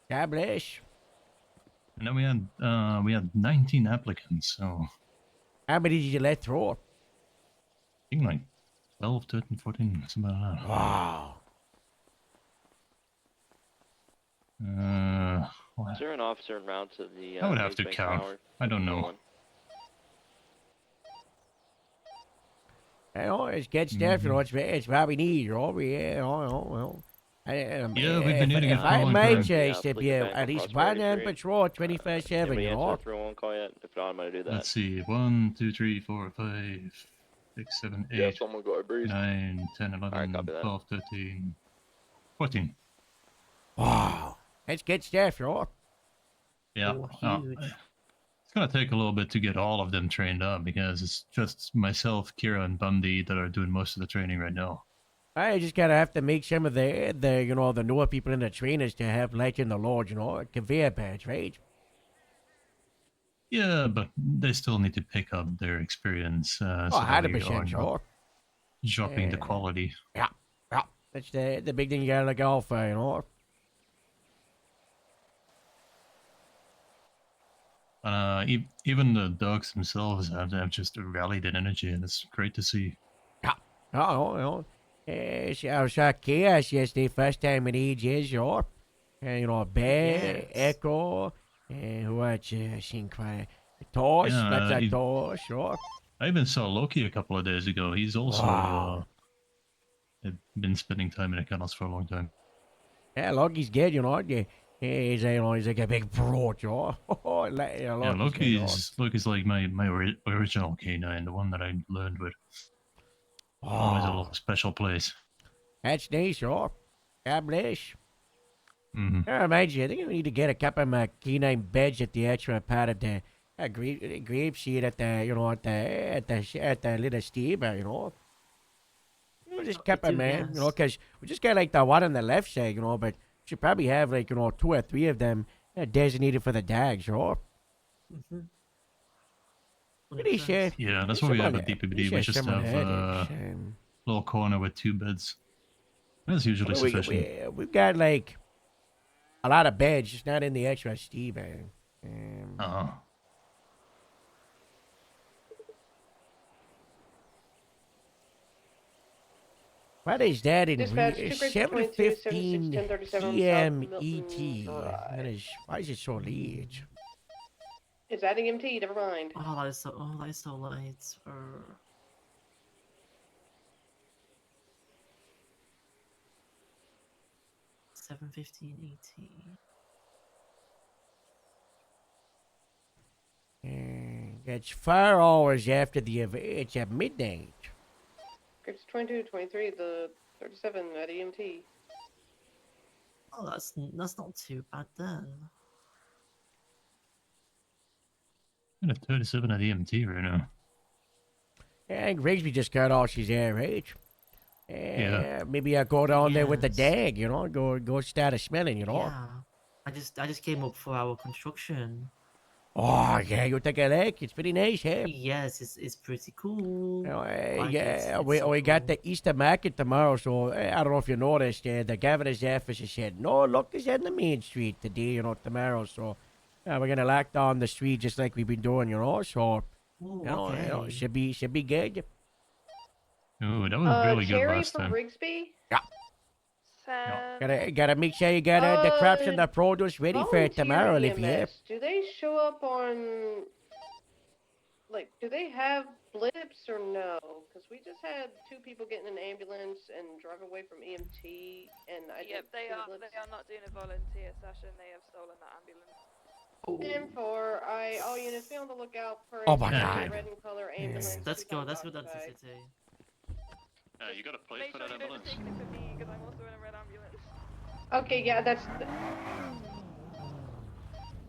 God bless. And then we had 19 applicants, so how many did you let through? I think like 12, 13, 14, something like that. Wow. Is there an officer en route to the I would have News to Bank count. Tower? I don't know. You know, it's good stuff, you know, it's what we need, you know. Yeah, we've been needing it for a I long might time. chase to be at least one on patrol 24/7, Anybody you answer know. the 311 call yet? If not, I'm gonna do that. Let's see. 1, 2, 3, 4, 5, 6, 7, 8, Yeah, someone go, I breathe. 9, 10, 11, copy that. 12, 13, 14. Wow. That's good stuff, you know. Yeah. Oh, huge. It's gonna take a little bit to get all of them trained up because it's just myself, Kira, and Bundy that are doing most of the training right now. I just gotta have to make some of the you know, the newer people in the trainers to have light in the Lord, you know, conveyor belts, right? Yeah, but they still need to pick up their experience so that we 100% are sure. not dropping the quality. Yeah. That's the big thing you gotta look out for, you know. Even the dogs themselves have just rallied in energy, and it's great to see. Oh, I saw Chaos yesterday, first time in ages, you know. You know, Bear, Echo, who I seen quite Tosh, that's a Tosh, sure. I even saw Loki a couple of days ago. He's also been spending time in the kennels for a long time. Yeah, Loki's good, you know. He's like a big bro, you know. Loki's like my original canine, the one that I learned with. Always a little special place. That's nice, sure. God bless. Mm-hmm. That reminds you, I think we need to get a couple of my canine beds at the extra part of the grape seed at the, you know, at the little steamer, you know. Just couple, man, you know, because we just got like the one on the left side, you know, but we should probably have like, you know, 2 or 3 of them designated for the dogs, you know. Yeah, that's what we have at DPBD. We just have a little corner with 2 beds. That's usually sufficient. We've got like a lot of beds, just not in the extra steamer. What is that in Dispatch, 7:15 1037 p.m. South ET? Milton Why is it so late? It's adding MT, never mind. Oh, that is so late. 7:15 ET. It's 4 hours after the event. It's at midnight. Grips 22, 23, the 37 at EMT. Oh, that's not too bad then. I'm at 37 at EMT right now. Yeah, I think Rigsby just got all she's there, right? Yeah. Maybe I'll go down there with the dag, you know, go start a smelling, you know. Yeah. I just came up for our construction. Oh yeah, you take a look. It's pretty nice, hey? Yes, it's pretty cool. We got the Easter market tomorrow, so I don't know if you noticed. The governor's office has said no lookers on the main street today, you know, tomorrow. So we're gonna lock down the street just like we've been doing, you know. So Ooh, you know, should be good. Oh, that was really good Cherry last from time. Rigsby? Gotta make sure you got the crops and the produce ready for tomorrow, Olivia. Do they show up on, like, do they have blips or no? Because we just had 2 people get in an ambulance and drive away from EMT, and they are not doing a volunteer session. They have stolen that ambulance. 10-4, all units be on the lookout for Oh a my God. red and color ambulance. Let's go down to the city. You got a plate for that ambulance? Take it for me, because I'm also in a red ambulance. Okay, yeah, that's...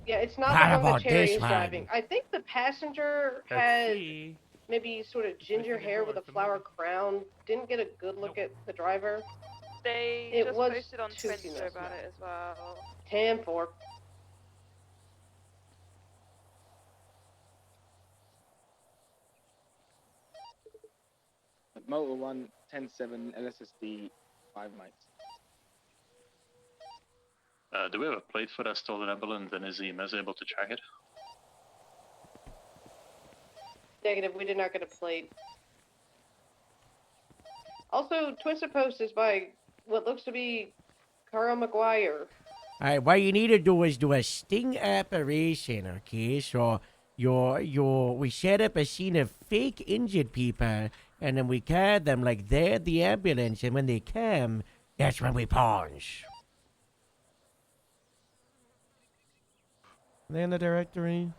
Yeah, it's not How the one that about Cherry this is one? driving. I think the passenger Let's had see. maybe sort of ginger hair with a flower crown. Didn't get a good look at the driver. They It just was posted on two Twitter females. about it as well. 10-4. Motor 1, 10-7, LSSD, 5 mics. Do we have a plate for that stolen ambulance, and is EMS able to track it? Negative, we did not get a plate. Also, Twister Post is by what looks to be Carl McGuire. Alright, what you need to do is do a sting operation, okay? So we set up a scene of fake injured people, and then we carry them like they're the ambulance, and when they come, that's when we punch. They in the directory.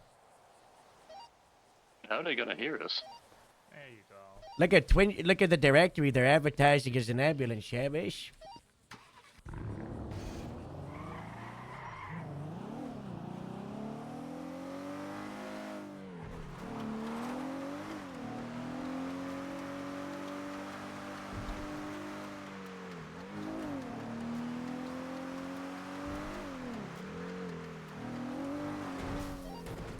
How are they gonna hear us? There you go. Look at the directory. They're advertising as an ambulance service.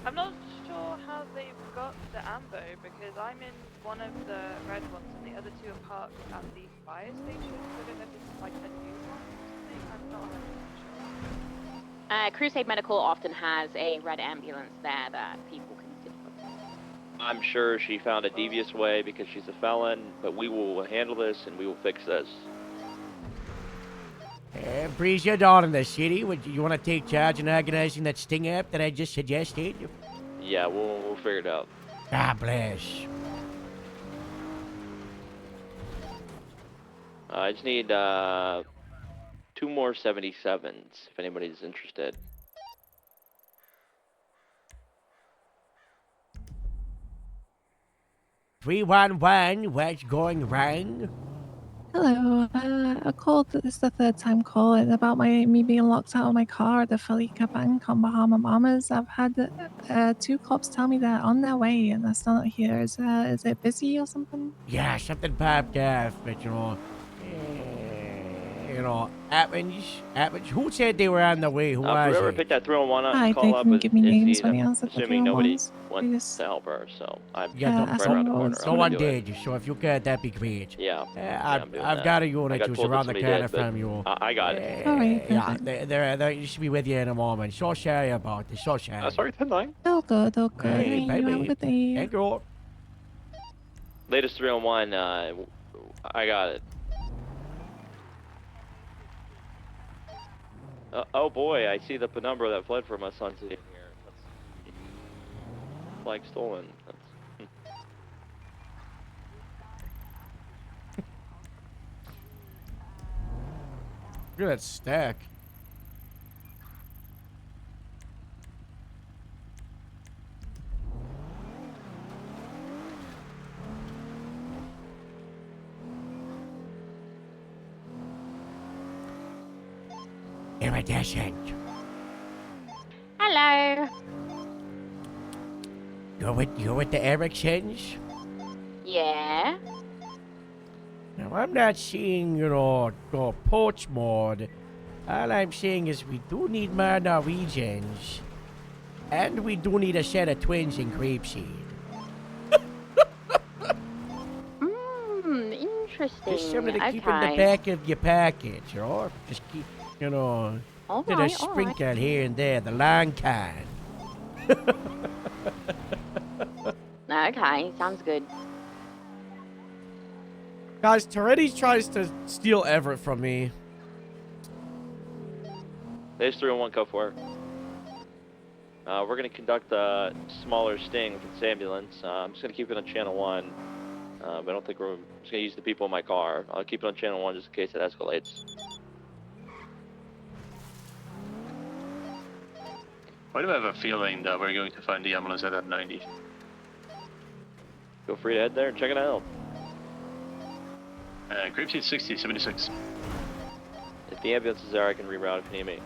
I'm not sure how they've got the ambo because I'm in one of the red ones and the other two are parked at the fire station. So I don't know if it's like a new one or something. I'm not 100% sure. Crusade Medical often has a red ambulance there that people can sit for. I'm sure she found a devious way because she's a felon, but we will handle this and we will fix this. Breeze, you're down in the city. Would you want to take charge in organizing that sting app that I just suggested? Yeah, we'll figure it out. God bless. I just need 2 more 77s if anybody's interested. What's going wrong? Hello, I called. This is the third time calling about me being locked out of my car at the Felica Bank on Bahama Mamas. I've had 2 cops tell me they're on their way and they're still not here. Is it busy or something? Yeah, something popped off, but happens. Who said they were on the way? Who was Whoever it? picked that 301 up, Hi, call they up didn't with give me names Izzy. when he I'm answered the assuming nobody 301s. wants to help her, so I'm Yeah, right around the corner. no I'm one gonna do it. did. So if you could, that'd be great. Yeah, I've got a unit who's around the corner from you. I got it. Alright, Yeah, perfect. they should be with you in a moment. So sorry about this. So sorry. Sorry, 10-9. All good, all good. Hey, You have a baby. good day. Hey, girl. Latest 301, I got it. Oh boy, I see the penumbra that fled from us on here. That's flag stolen. That's, Look at that stack. Iridescent. Hello. You're with the Ericssons? Yeah. Now, I'm not seeing, porch mod. All I'm saying is we do need more Norwegians. And we do need a set of twins in grapeseed. Interesting. Just something to okay. keep in the back of your package, or just keep, did a Alright, sprinkle here and there, the long kind. Okay, sounds good. Guys, Toretti's tries to steal Everett from me. Latest 301, go for it. We're going to conduct a smaller sting with this ambulance. I'm just going to keep it on channel 1. I don't think we're just going to use the people in my car. I'll keep it on channel 1 just in case it escalates. Why do I have a feeling that we're going to find the ambulance at 90? Feel free to head there and check it out. Grapeseed 60, 76. If the ambulance is there, I can reroute if you need me.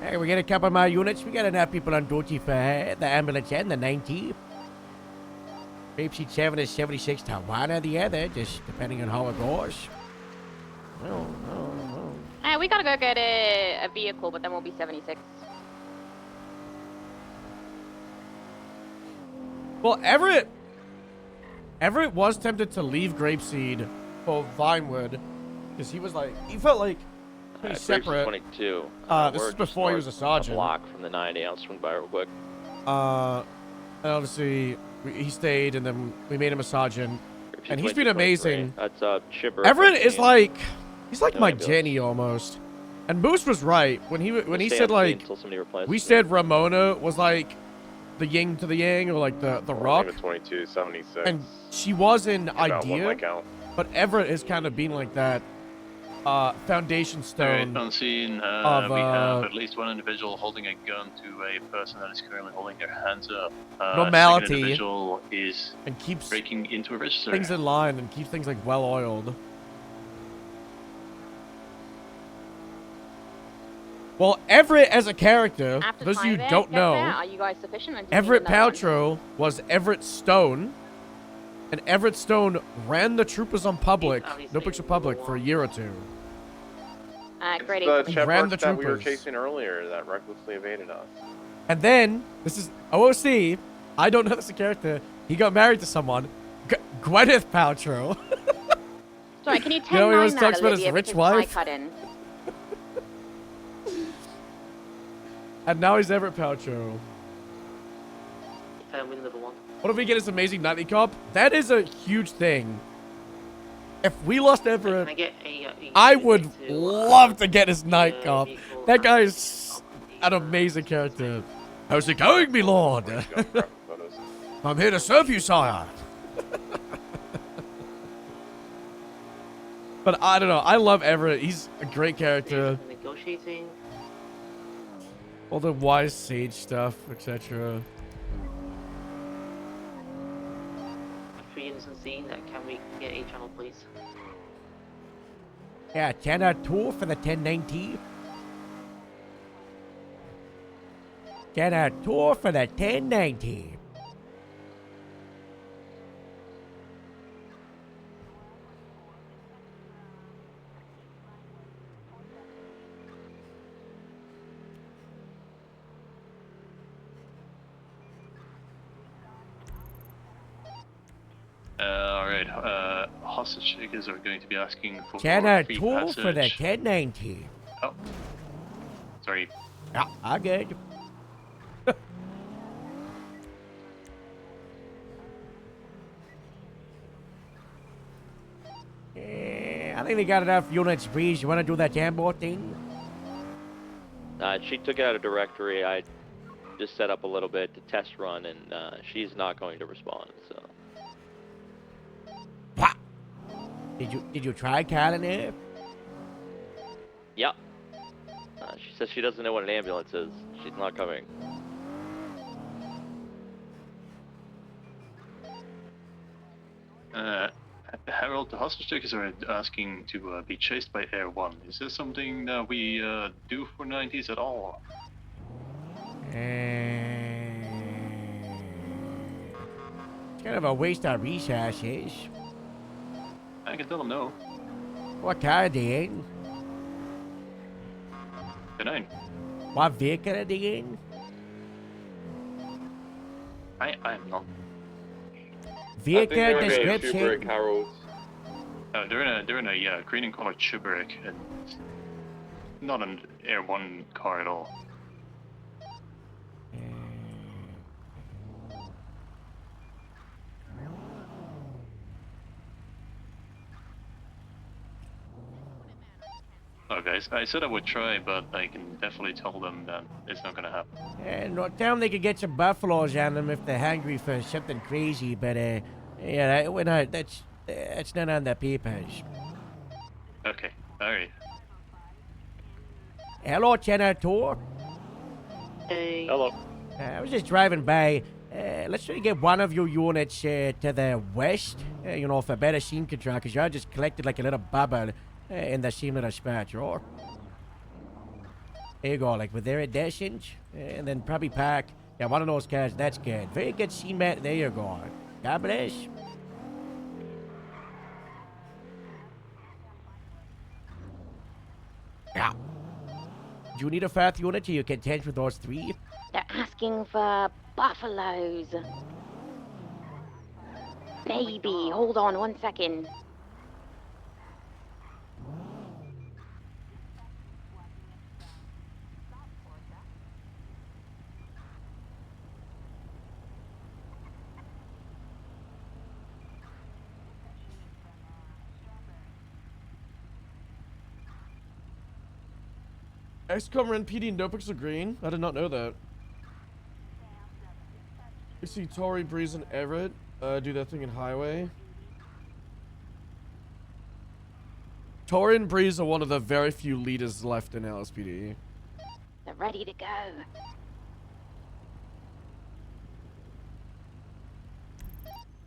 Hey, we got a couple more units. We got enough people on duty for the ambulance and the 90. Grapeseed 7 is 76 to one or the other, just depending on how it goes. Hey, we gotta go get a vehicle, but then we'll be 76. Well, Everett was tempted to leave Grapeseed for Vinewood because he felt like pretty separate. 22. This we're is before he was a just sergeant. block from the 90. I'll swing by real quick. And obviously he stayed, and then we made him a sergeant, and he's been 22, amazing. That's Chipper. Everett is he's like No my ambulance. Jenny almost. And Moose was right when he Stay said on scene like until somebody replaces we me. said Ramona was like the yin to the yang, or like the rock. 22, 76. And she was an About one idea, mic out. but Everett has kind of been like that foundation Alright, stone. on scene, of, we have at least one individual holding a gun to a person that is currently holding their hands up. Normality. Second individual is and keeps breaking into a register. things in line and keeps things like well oiled. Well, Everett as a character, for After those of you who Tyvek don't gets there, know, are you guys sufficient? I just need Everett another one. Paltrow was Everett Stone, and Everett Stone ran the Troopers on Public, No Picture Public, for a year or two. Great. The He Shepard ran the that we were troopers. chasing earlier that recklessly evaded us. And then, this is OOC, I don't know this is a character, he got married to someone, Gwyneth Paltrow. Sorry, can you You know, he always 10-9 talks that, about his Olivia, rich because wife. I cut in. And now he's Everett Paltrow. Win another one. What if we get his amazing nightly cop? That is a huge thing. If we lost Everett, Can I get a, I would love to get his night cop. That guy is an amazing character. How's it going, me lord? I'm here to serve you, sire. But I don't know. I love Everett. He's a great character. Negotiating. All the wise sage stuff, etc. Free innocent scene. Can we get a channel, please? Yeah, 10-2 for the 1090. 10-2 for the 1090. Alright, hostage takers are going to be asking for free 10-2 for the passage. 1090. Oh, sorry. Yeah, I get you. I think they got enough units, Breeze. You want to do that jambo thing? She took it out of directory. I just set up a little bit to test run, and she's not going to respond. So Did you try calling her? yeah, she says she doesn't know what an ambulance is. She's not coming. Harold, the hostage takers are asking to be chased by Air 1. Is this something that we do for 90s at all? It's kind of a waste of resources. I can tell them no. What car are they in? The 9. What vehicle are they in? I'm not. Vehicle They're in description. Harold. They're in a green and colored Chiburick, and it's not an Air 1 car at all. Oh, guys, I said I would try, but I can definitely tell them that it's not gonna happen. And tell them they could get some buffaloes on them if they're hungry for something crazy, but yeah, we're not. That's not on the papers. Okay, alright. Hello, Senator. Hey. Hello. I was just driving by. Let's try to get one of your units to the west, you know, for better scene control, because y'all just collected like a little bubble in the scene of the spot, right? There you go, like with their additions, and then probably park. Yeah, one of those cars, that's good. Very good cement, there you go. God bless. Yeah. Do you need a fat unit or you content with those 3? They're asking for buffaloes. Baby, hold on 1 second. XCOM Ren PD notebooks are green? I did not know that. You see Tori, Breeze, and Everett do that thing in Highway. Tori and Breeze are one of the very few leaders left in LSPD. They're ready to go.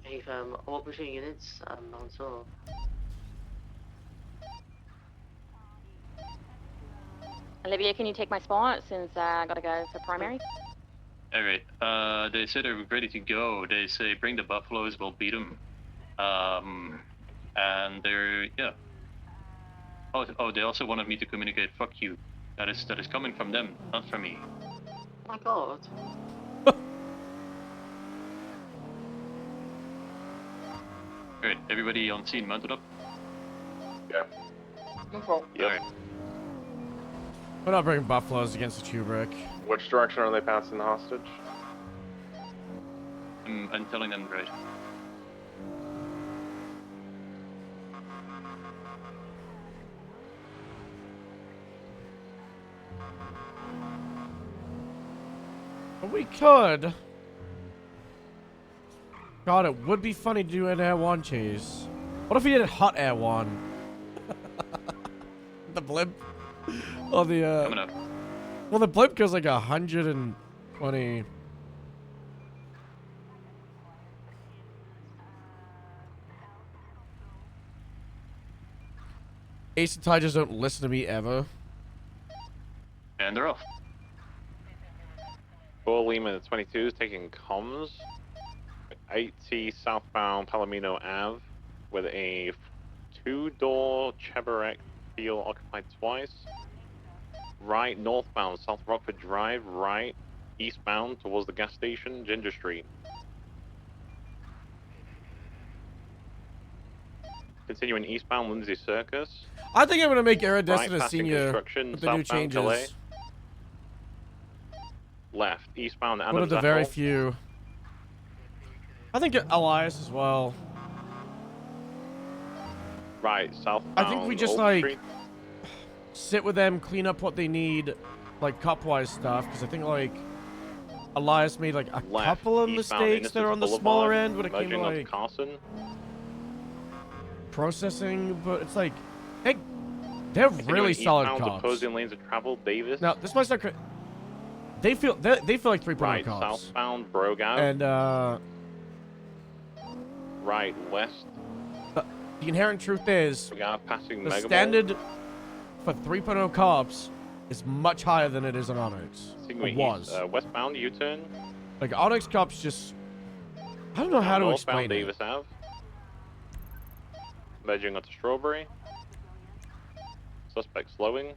Hey, all pushing units, also. Olivia, can you take my spot since I gotta go for primary? Alright, they said they're ready to go. They say bring the buffaloes, we'll beat them. And they're, yeah. Oh, they also wanted me to communicate, fuck you. That is coming from them, not from me. Oh my god. Alright, everybody on scene mounted up? Yeah. No problem. Alright. We're not bringing buffaloes against the Kubrick. Which direction are they passing the hostage? I'm telling them right. We could. God, it would be funny to do an Air 1 chase. What if we did a hot Air 1? The blimp? Or the, Coming up. Well, the blimp goes like 120. Ace and Ty just don't listen to me ever. And they're off. 4 Lima 22 is taking comms. 80 southbound Palomino Ave with a 2-door Cheburek field occupied twice. Right northbound South Rockford Drive, right eastbound towards the gas station, Ginger Street. Continuing eastbound Lindsay Circus. I think I'm gonna make Iridescent Right a passing senior construction, with the new southbound changes. Calais. Left eastbound Adams One of the very Ethel. few. I think Elias as well. Right southbound I think we just Old like Street. sit with them, clean up what they need, like cup-wise stuff. Because I think like Elias made like a Left, couple of eastbound mistakes that are on the Innocence smaller Boulevard, end when it came to merging onto like Carson. processing. But it's like, hey, they're Continuing really solid eastbound cops. opposing lanes of travel, Davis. Now this might start. They feel like 3.0 Right cops. southbound Brogue Ave. And right west. the inherent truth is, Brogue Ave passing the Mega standard for 3.0 cops is much higher than it is on Onyx. Mall. It was. Westbound U-turn. Like Onyx cops just, I don't know how to explain Northbound it. Davis Ave. Merging onto Strawberry. Suspect slowing.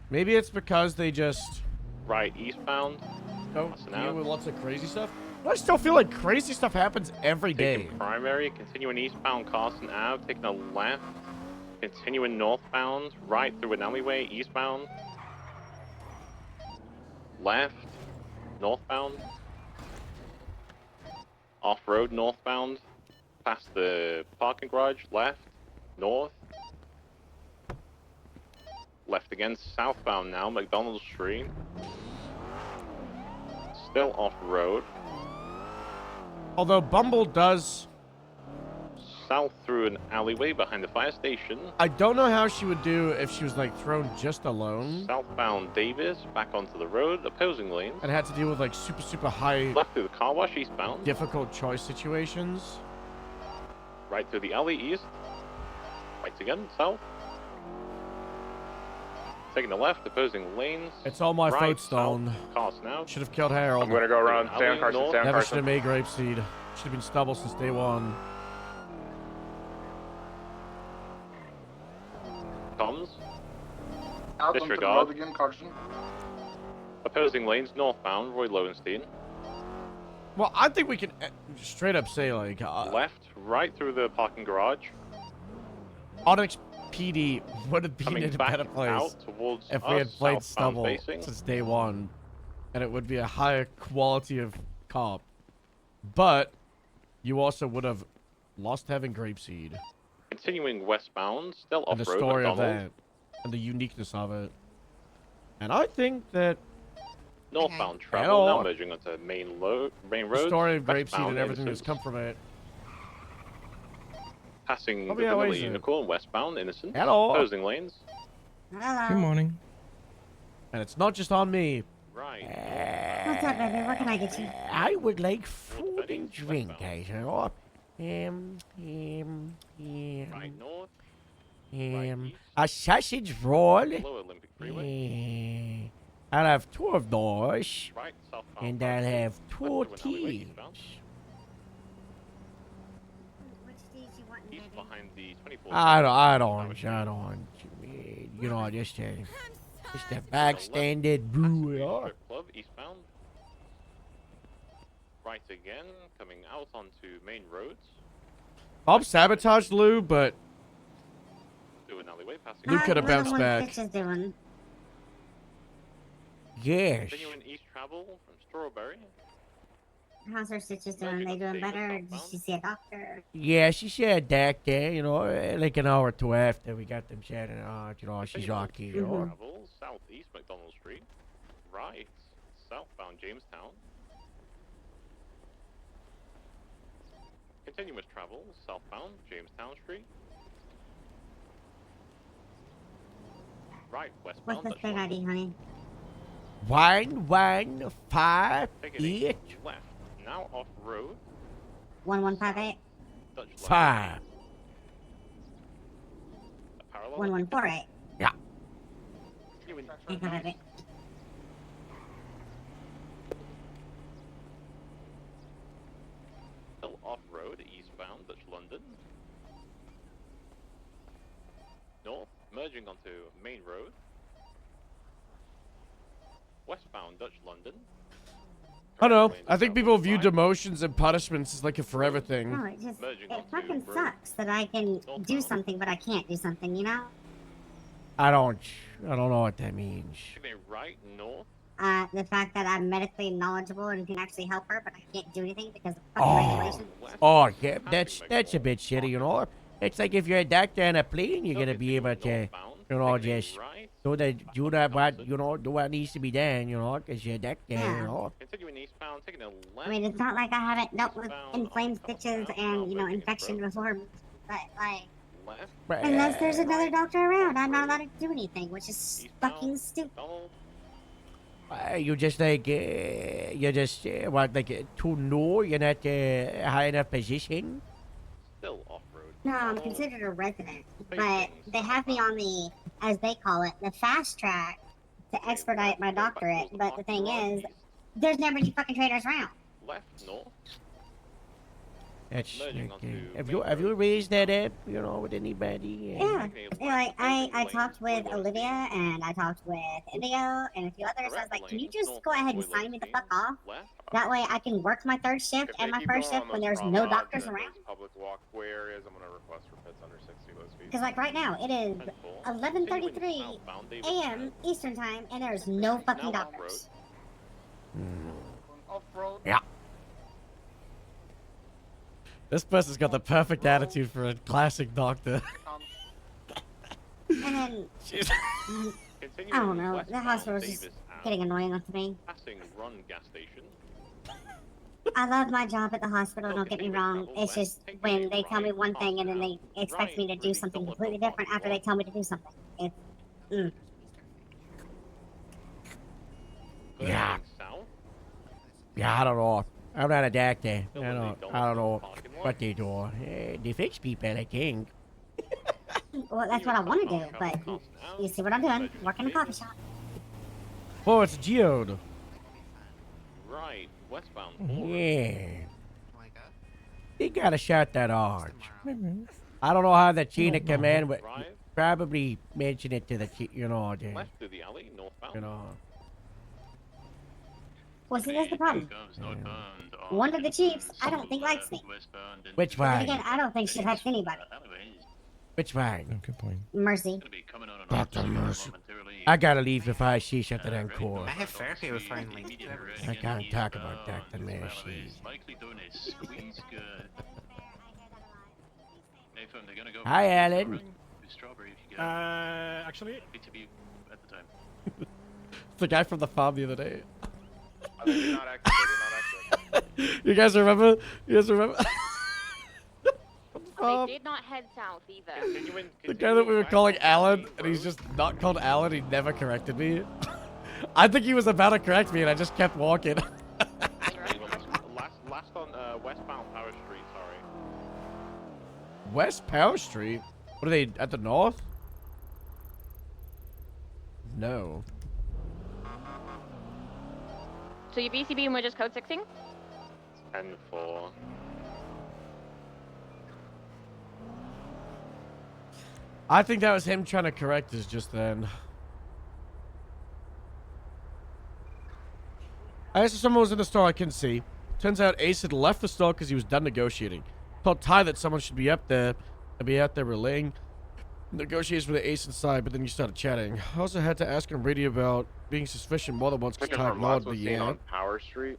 Maybe it's because they just Right eastbound. don't That's an deal out. with lots of crazy stuff. But I still feel like crazy stuff happens every day. Taking primary, continuing eastbound Carson Ave, taking a left, continuing northbound, right through an alleyway, eastbound, left, northbound, off-road northbound, past the parking garage, left, north, left again, southbound now, McDonald Street, still off-road. Although Bumble does, South through an alleyway behind the fire station. I don't know how she would do if she was like thrown just alone Southbound Davis, back onto the road, opposing lanes. and had to deal with like super high Left through the car wash eastbound. difficult choice situations. Right through the alley east. Right again, south. Taking the left, opposing lanes. It's all my right, fault, Stone. south, Carson out. Should have killed Harold. I'm gonna go around. Stay on Carson, stay on Never Carson. should have made Grapeseed. Should have been stubble since day one. Comms. Out onto the Disregard. road again, Carson. Opposing lanes, northbound, Roy Lowenstein. Well, I think we can straight up say, like... Left, right through the parking garage. ONX PD would have been Coming in a back better place out towards if we had us, played southbound stubble facing. since day one. And it would be a higher quality of cop. But you also would have lost having Grapeseed. Continuing westbound, still And the off-road story of McDonald. that. And the uniqueness of it. And I think that... Northbound Hello. travel, now merging onto main road. The story of Grapeseed westbound and everything that's Innocence. come from it. Passing Oh, the yeah, vanilla wait a unicorn, westbound Innocence. Hello. Opposing lanes. Good morning. And it's not just on me. Right. What's up, baby? What can I get you? I would like food and drink, guys. Right north. A sausage roll. Lower Olympic Freeway. I'll have 2 of those. Right, southbound. And I'll have 2 teas. East behind the 24. I don't. You know, just a backstandard brewer. Strip Club, eastbound. Right again, coming out onto main roads. Bob sabotaged Lou, but Through an alleyway, passing. Lou could have bounced back. Bitch is doing. Yes. Continuing east travel from Strawberry. How's her stitches doing? They doing better? Did she see a doctor? Yeah, she said that there, like an hour or 2 after we got them chatting out, she's okay, Travel southeast McDonald Street. Right, southbound Jamestown. Continuous travel southbound Jamestown Street. Right, westbound. What's the third ID, honey? 1158 Left, now off road. 1158. 5. 1148. Yeah. Ain't that baby? Still off road, eastbound Dutch London. North, merging onto main road. Westbound Dutch London. I don't know. I think people view demotions and punishments as like a forever thing. No, it fucking sucks that I can do something, but I can't do something, you know? I don't know what that means. Right, north. The fact that I'm medically knowledgeable and can actually help her, but I can't do anything because of fucking regulations. Oh, yeah, that's a bit shitty, It's like if you're a doctor on a plane, you're gonna be able to, just do what needs to be done, because you're a doctor, Yeah. Continuing eastbound, taking a left. I mean, it's not like I haven't dealt with inflamed stitches and, infection before, but, like, unless there's another doctor around, I'm not allowed to do anything, which is fucking stupid. You just like, to know you're not high enough position? Still off road. No, I'm considered a resident, but they have me on the, as they call it, the fast track to expedite my doctorate, but the thing is, there's never any fucking trainers around. Left, north. That's have you raised that up, with anybody? Yeah, like I talked with Olivia and I talked with Indigo and a few others. I was like, can you just go ahead and sign me the fuck off? That way I can work my 3rd shift and my 1st shift when there's no doctors around. Public walkway areas, I'm gonna request for pits under 60 low speed. Because like right now, it is 11:33 a.m. Eastern time and there's no fucking doctors. Yeah. This person's got the perfect attitude for a classic doctor. And then, I don't know, the hospital's just getting annoying to me. Passing Run gas station. I love my job at the hospital, don't get me wrong. It's just when they tell me one thing and then they expect me to do something completely different after they tell me to do something. It's, Yeah. Yeah, I don't know. I'm not a doctor. I don't know what they do. They fix people, I think. Well, that's what I want to do, but you see what I'm doing? Working in a coffee shop. Oh, it's a geode. Right, westbound 4. Yeah. You gotta shut that arch. I don't know how the chain of command would probably mention it to the, Left through the alley, northbound. Well, see, that's the problem. One of the chiefs, I don't think likes me. Which But then one? again, I don't think should have anybody. Which one? Good point. Mercy. Dr. Mercy. I gotta leave before I see something on court. I have therapy with friendly. I can't talk about Dr. Mercy. Hi, Alan. Actually, The guy from the farm the other day. They did not exit. They did not exit. You guys remember? You guys remember? They did not head south either. The guy that we were calling Alan, and he's just not called Alan. He never corrected me. I think he was about to correct me, and I just kept walking. Last on westbound Power Street, sorry. West Power Street? What are they, at the north? No. So your BCB and we're just code 6ing? 10-4. I think that was him trying to correct us just then. I asked if someone was in the store I couldn't see. Turns out Ace had left the store because he was done negotiating. Told Ty that someone should be up there and be out there relaying negotiations with the Ace inside, but then you started chatting. I also had to ask him radio about being suspicious more than once because Ty ignored the yeah. On Power Street.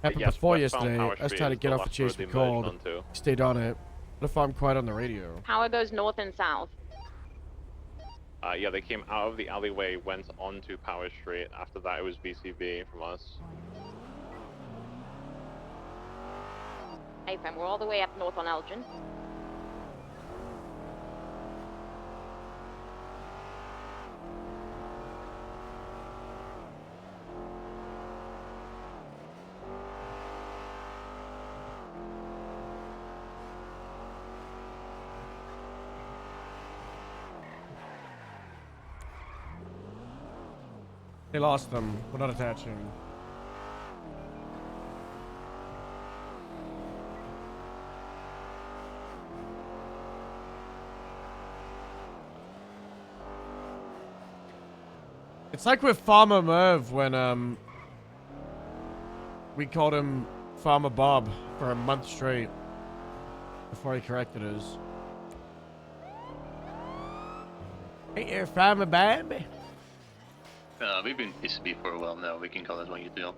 Happened Yes, before westbound yesterday. Power I was Street trying to is get the off the left chase road we they called. merged onto. Stayed on it. What if I'm quiet on the radio? Power goes north and south. Yeah, they came out of the alleyway, went onto Power Street. After that, it was BCB from us. Hey, fam, we're all the way up north on Elgin. They lost them. We're not attaching. It's like with Farmer Merv when we called him Farmer Bob for a month straight before he corrected us. Hey, you're Farmer Bob. We've been PCB for a while now. We can call it when you do.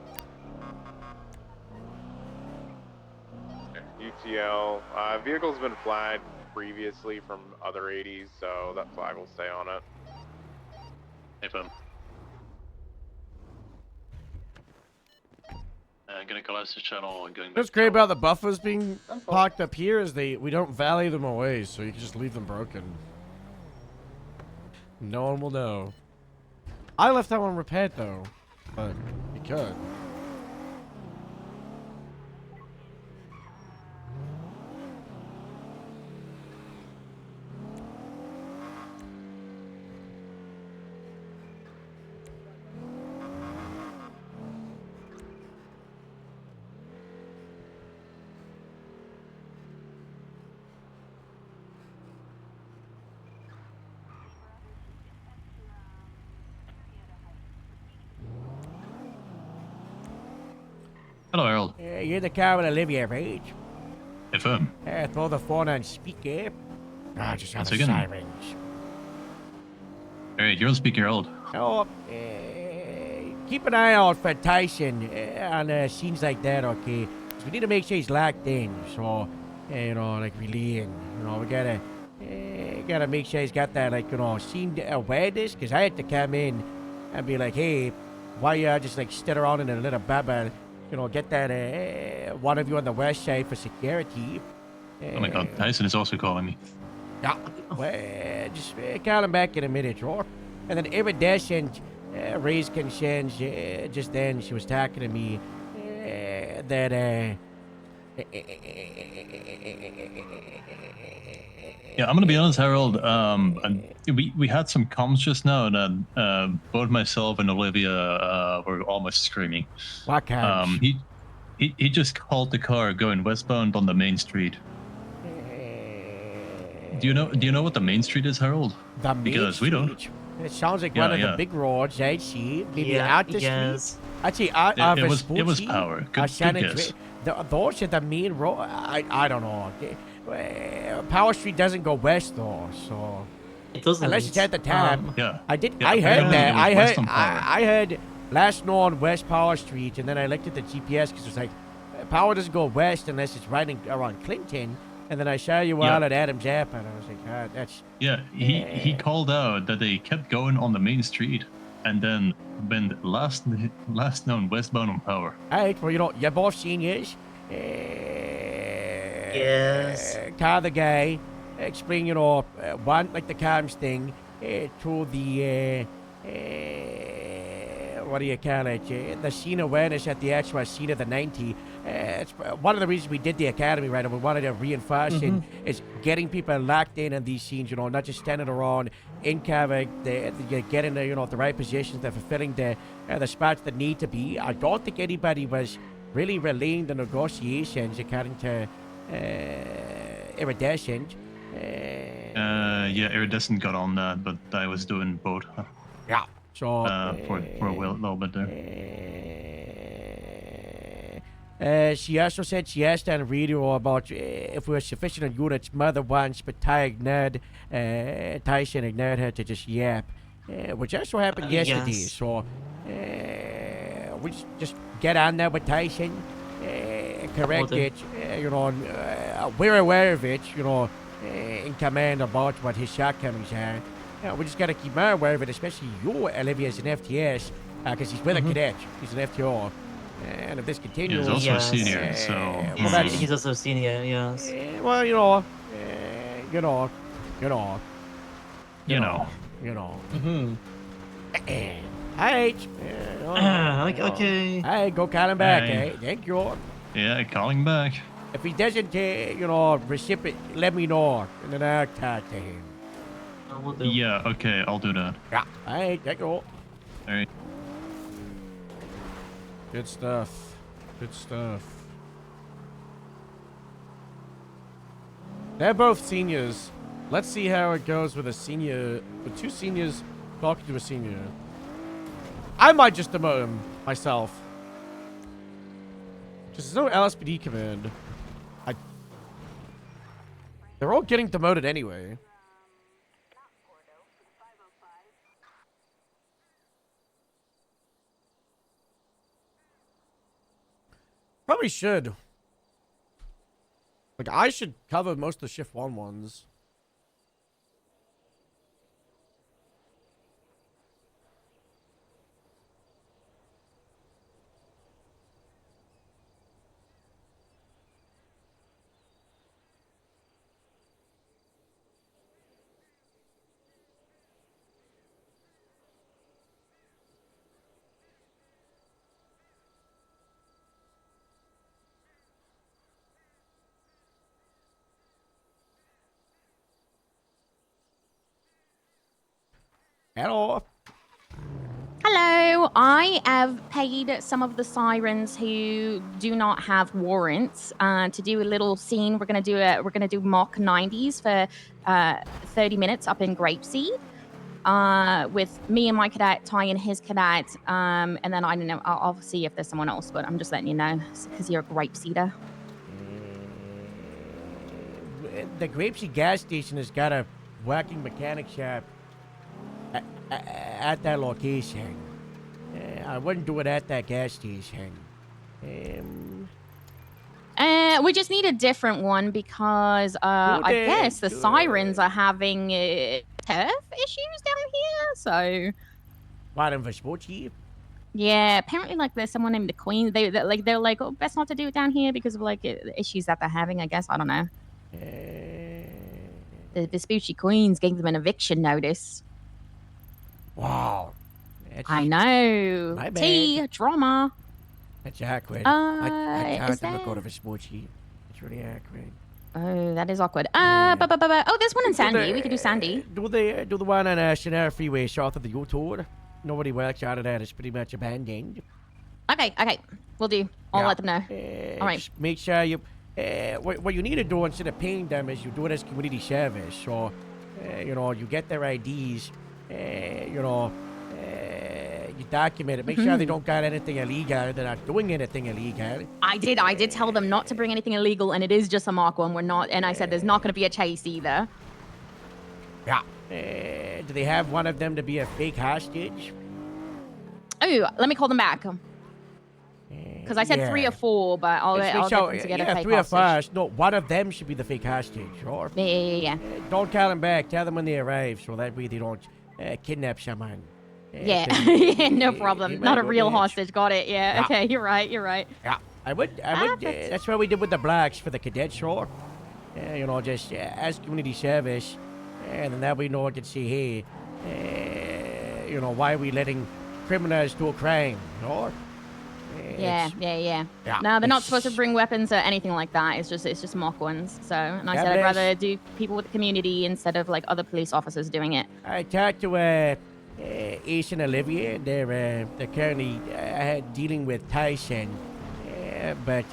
UTL. Vehicle's been flagged previously from other 80s, so that flag will stay on it. Hey, fam. I'm gonna collapse the channel and going back. What's great about the buffers being parked up here is we don't value them away, so you can just leave them broken. No one will know. I left that one repaired though, but you could. Hello, Harold. You're the car with Olivia, right? FM. Throw the phone on speaker. Just have Once the again. sirens. Alright, you're on speaker, Harold. Oh, keep an eye out for Tyson on scenes like that, okay? 'Cause we need to make sure he's locked in. So, like relaying. We gotta make sure he's got that, scene awareness. 'Cause I had to come in and be like, hey, why you just sit around in a little bubble? Get that one of you on the west side for security. Oh my god, Tyson is also calling me. Yeah, well, just call him back in a minute, sure. And then Iridescent raised concerns just then. She was talking to me that Yeah, I'm gonna be honest, Harold. We had some comms just now that both myself and Olivia were almost screaming. What comms? He just called the car going westbound on the main street. Do you know what the main street is, Harold? The main Because we don't. street? It sounds like Yeah, one of the yeah. big roads, I see. Maybe Yeah, out the yes. street? Actually, out It was Power. Good guess. Those are the main road. I don't know. Power Street doesn't go west though, so It doesn't. unless it's at the time. Yeah. I did. Yeah, I heard apparently that. it was I west heard. on Power. I heard last known West Power Street, and then I looked at the GPS because it was like Power doesn't go west unless it's right around Clinton. And then I saw you Yeah. all at Adams App, and I was like, God, that's. Yeah, he called out that they kept going on the main street, and then when the last known westbound on Power. Alright, well, you're both seniors. Yes. Car the guy, explain, one, like the comms thing, to the, what do you call it? The scene awareness at the actual scene of the 90. It's one of the reasons we did the academy, right? And we wanted to reinforce and is getting people locked in these scenes, not just standing around in cover, getting the right positions, they're fulfilling the spots that need to be. I don't think anybody was really relaying the negotiations according to Iridescent. Yeah, Iridescent got on that, but I was doing both. Yeah. So for a little bit there. She also said she asked on the radio about if we were sufficient in units. Mother once, but Tyson ignored her to just yap, which also happened yesterday. Yes. So we just get on there with Tyson, correct Will do. it. We're aware of it. In command about what his shortcomings are. We just got to keep more aware of it, especially you, Olivia, as an FTS, because he's with a cadet. He's an FTO. And if this continues... He's also Yes. a senior, so... well, that's, He's also a senior, yes. well, you know. Alright. Okay. Alright, go call him back, Hey. Thank you. Yeah, calling back. If he doesn't, reciprocate, let me know, and then I'll talk to him. Will do. Yeah, okay, I'll do that. Yeah. Alright, thank you. Alright. Good stuff. Good stuff. They're both seniors. Let's see how it goes with with two seniors talking to a senior. I might just demote him myself. Because there's no LSPD command. They're all getting demoted anyway. Probably should. Like, I should cover most of the Shift 1 ones. Hello. Hello, I have paid some of the sirens who do not have warrants to do a little scene. We're gonna do mock 90s for 30 minutes up in Grapeseed with me and my cadet, Ty and his cadet, and then I don't know. I'll see if there's someone else, but I'm just letting you know because you're a Grapeseeder. The Grapeseed gas station has got a working mechanic shop at that location. I wouldn't do it at that gas station. We just need a different one because I guess the sirens are having turf issues down here. So, What, in for sports here? yeah, apparently like there's someone named the Queen. They're like, oh, best not to do it down here because of like the issues that they're having. I guess I don't know. The Vespucci Queens gave them an eviction notice. Wow. I know. My bad. Drama. That's awkward. Is I can't that- go to Vespucci. It's really awkward. Oh, that is awkward. Oh, there's one in Sandy. We could do Sandy. Do the one on Chanel Freeway south of the U-Tour. Nobody works out of that. It's pretty much abandoned. Okay. We'll do. I'll let them know. All right. Just make sure you... what you need to do instead of paying them is you do it as community service. So, you get their IDs, you document it. Make sure they don't got anything illegal. They're not doing anything illegal. I did tell them not to bring anything illegal, and it is just a Mark 1. We're not, and I said there's not going to be a chase either. Yeah. Do they have one of them to be a fake hostage? Oh, let me call them back. Because I said 3 or 4, but I'll get them to get a fake 3 or hostage. 4. No, one of them should be the fake hostage, or... Yeah. Don't call them back. Tell them when they arrive, so that way they don't kidnap someone. Yeah, no problem. Not a real hostage. Got it. Yeah. Okay, you're right. Yeah, I would. That's what we did with the blacks for the cadet shore. Just as community service, and then that way no one can say, hey, why are we letting criminals do a crime? Yeah. No, they're not supposed to bring weapons or anything like that. It's just mock ones. So, and I said I'd rather do people with the community instead of like other police officers doing it. I talked to Ace and Olivia. They're currently dealing with Tyson, but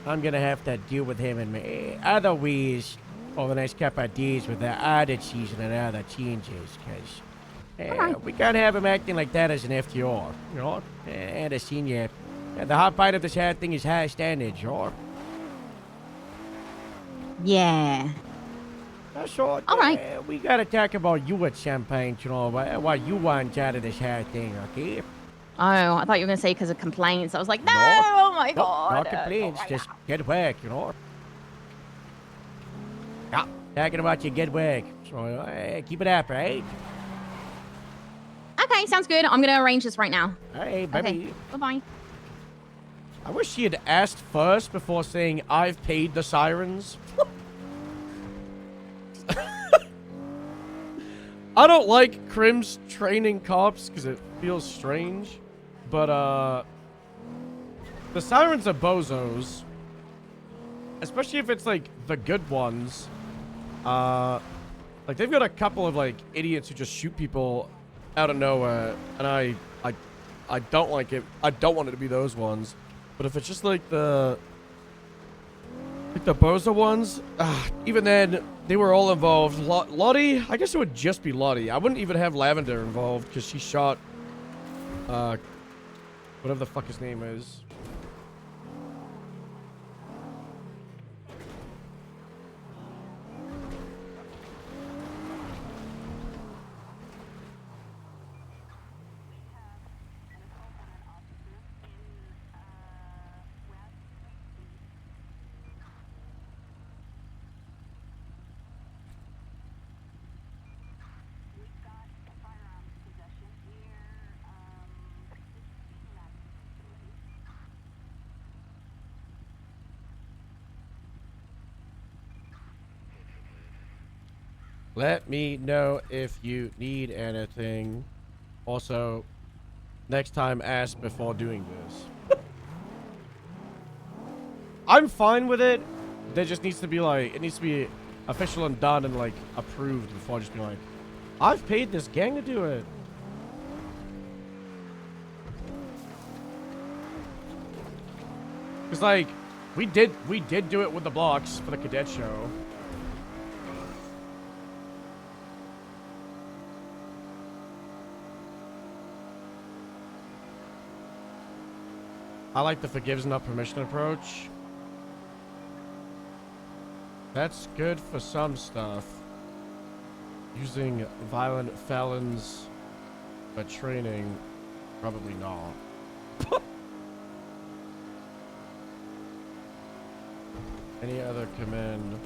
I'm gonna have to deal with him in other ways over the next couple of days with the audit season and other changes, because we can't have him acting like that as an FTR, and a senior. The hot part of this whole thing is high standards, Yeah. So, all right. We gotta talk about you at some point, what you want out of this whole thing, okay? Oh, I thought you were going to say because of complaints. I was like, no, oh my God. Not complaints, just get work, Yeah, talking about you get work. So, keep it up, right? Okay, sounds good. I'm going to arrange this right now. Hey, baby. Okay, bye-bye. I wish she had asked first before saying, I've paid the sirens. I don't like Crims training cops because it feels strange. But, the sirens are bozos. Especially if it's, like, the good ones. Like, they've got a couple of, like, idiots who just shoot people out of nowhere. And I don't like it. I don't want it to be those ones. But if it's just, like, the bozo ones, even then, they were all involved. Lottie, I guess it would just be Lottie. I wouldn't even have Lavender involved because she shot, whatever the fuck his name is. Let me know if you need anything. Also, next time ask before doing this. I'm fine with it. There just needs to be like, it needs to be official and done and like approved before I just be like, I've paid this gang to do it. Cause like, we did do it with the blocks for the cadet show. I like the forgives not permission approach. That's good for some stuff. Using violent felons for training, probably not. Any other command?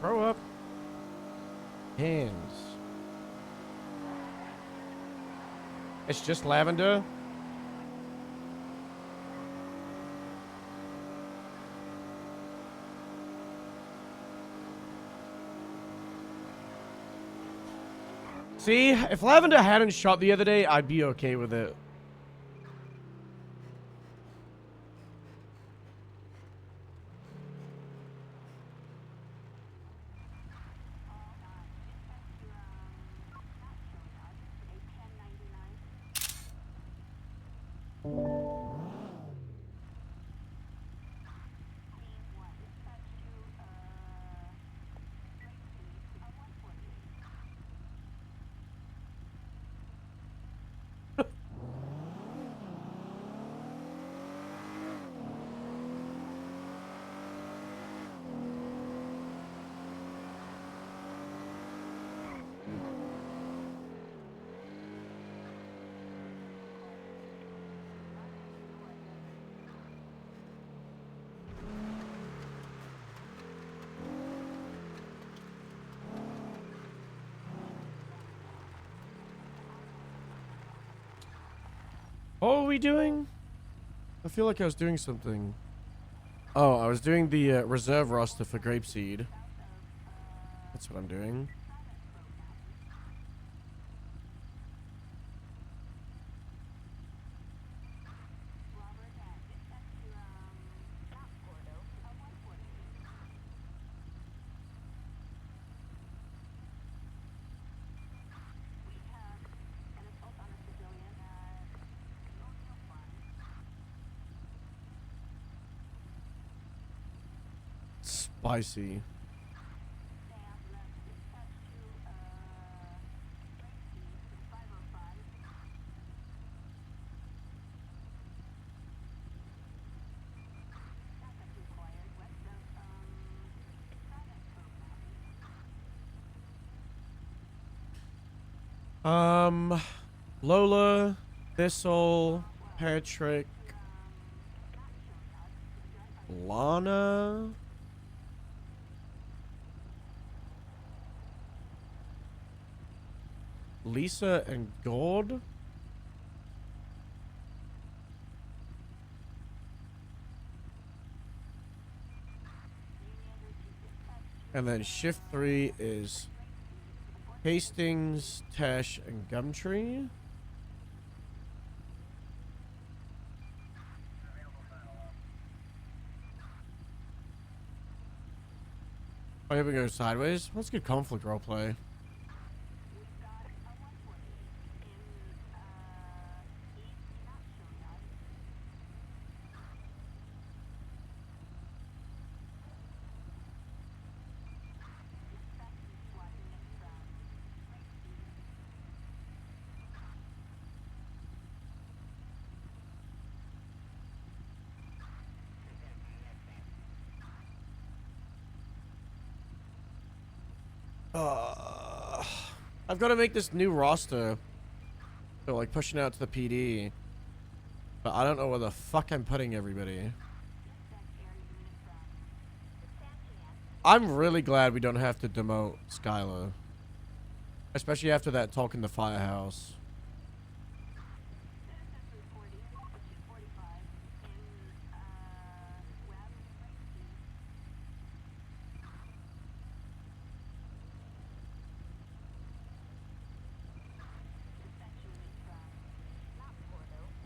Throw up hands. It's just Lavender? See, if Lavender hadn't shot the other day, I'd be okay with it. What were we doing? I feel like I was doing something. Oh, I was doing the reserve roster for Grapeseed. That's what I'm doing. Spicy. Lola, Thistle, Patrick, Lana. Lisa and Gold. And then shift 3 is Hastings, Tash, and Gumtree. I hope it goes sideways. That's good conflict roleplay. I've got to make this new roster. So, like, pushing out to the PD. But I don't know where the fuck I'm putting everybody. I'm really glad we don't have to demote Skylar. Especially after that talk in the firehouse.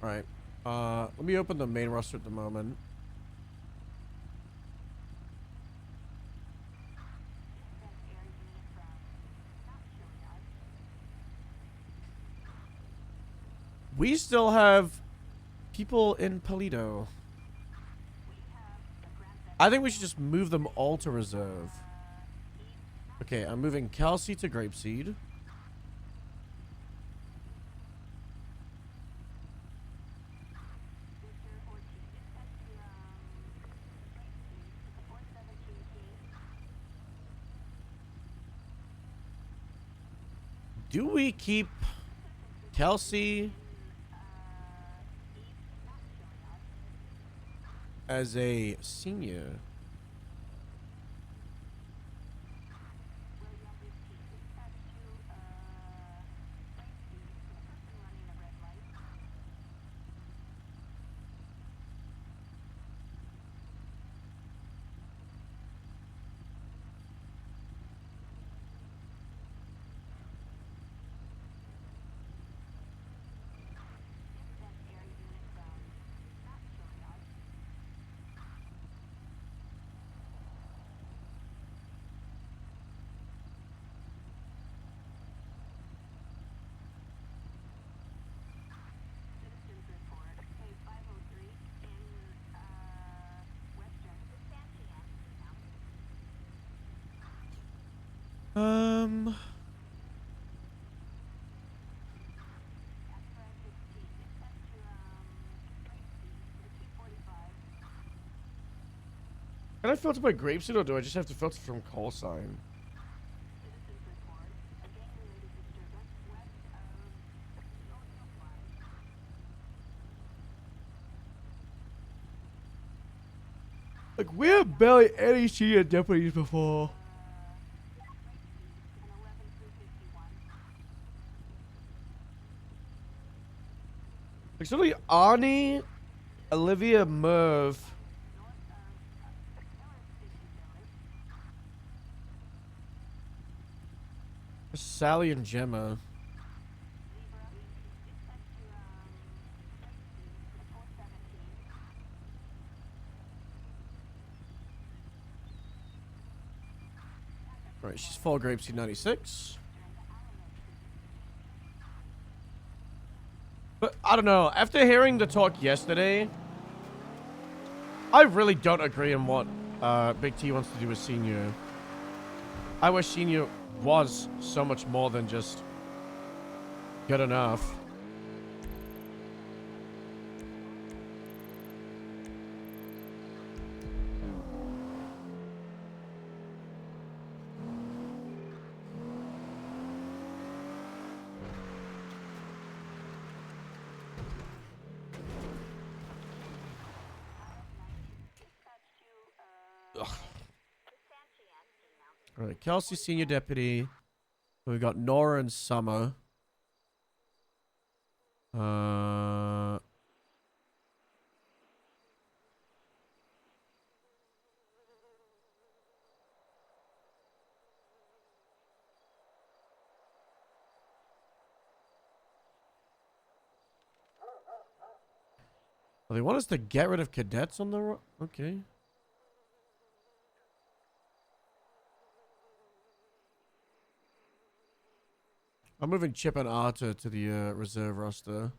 Alright. Let me open the main roster at the moment. We still have people in Polito. I think we should just move them all to reserve. Okay, I'm moving Kelsey to Grapeseed. Do we keep Kelsey as a senior? Can I filter by Grapeseed or do I just have to filter from call sign? Like, we have barely any senior deputies before. Like, It's really Arnie, Olivia, Merv. Sally and Gemma. Alright, she's full grapeseed 96. But I don't know. After hearing the talk yesterday, I really don't agree on what Big T wants to do with Senior. I wish Senior was so much more than just good enough. Ugh. All right, Kelsey, senior deputy. We got Nora and Summer. They want us to get rid of cadets on the road? Okay. I'm moving Chip and Arthur to the reserve roster.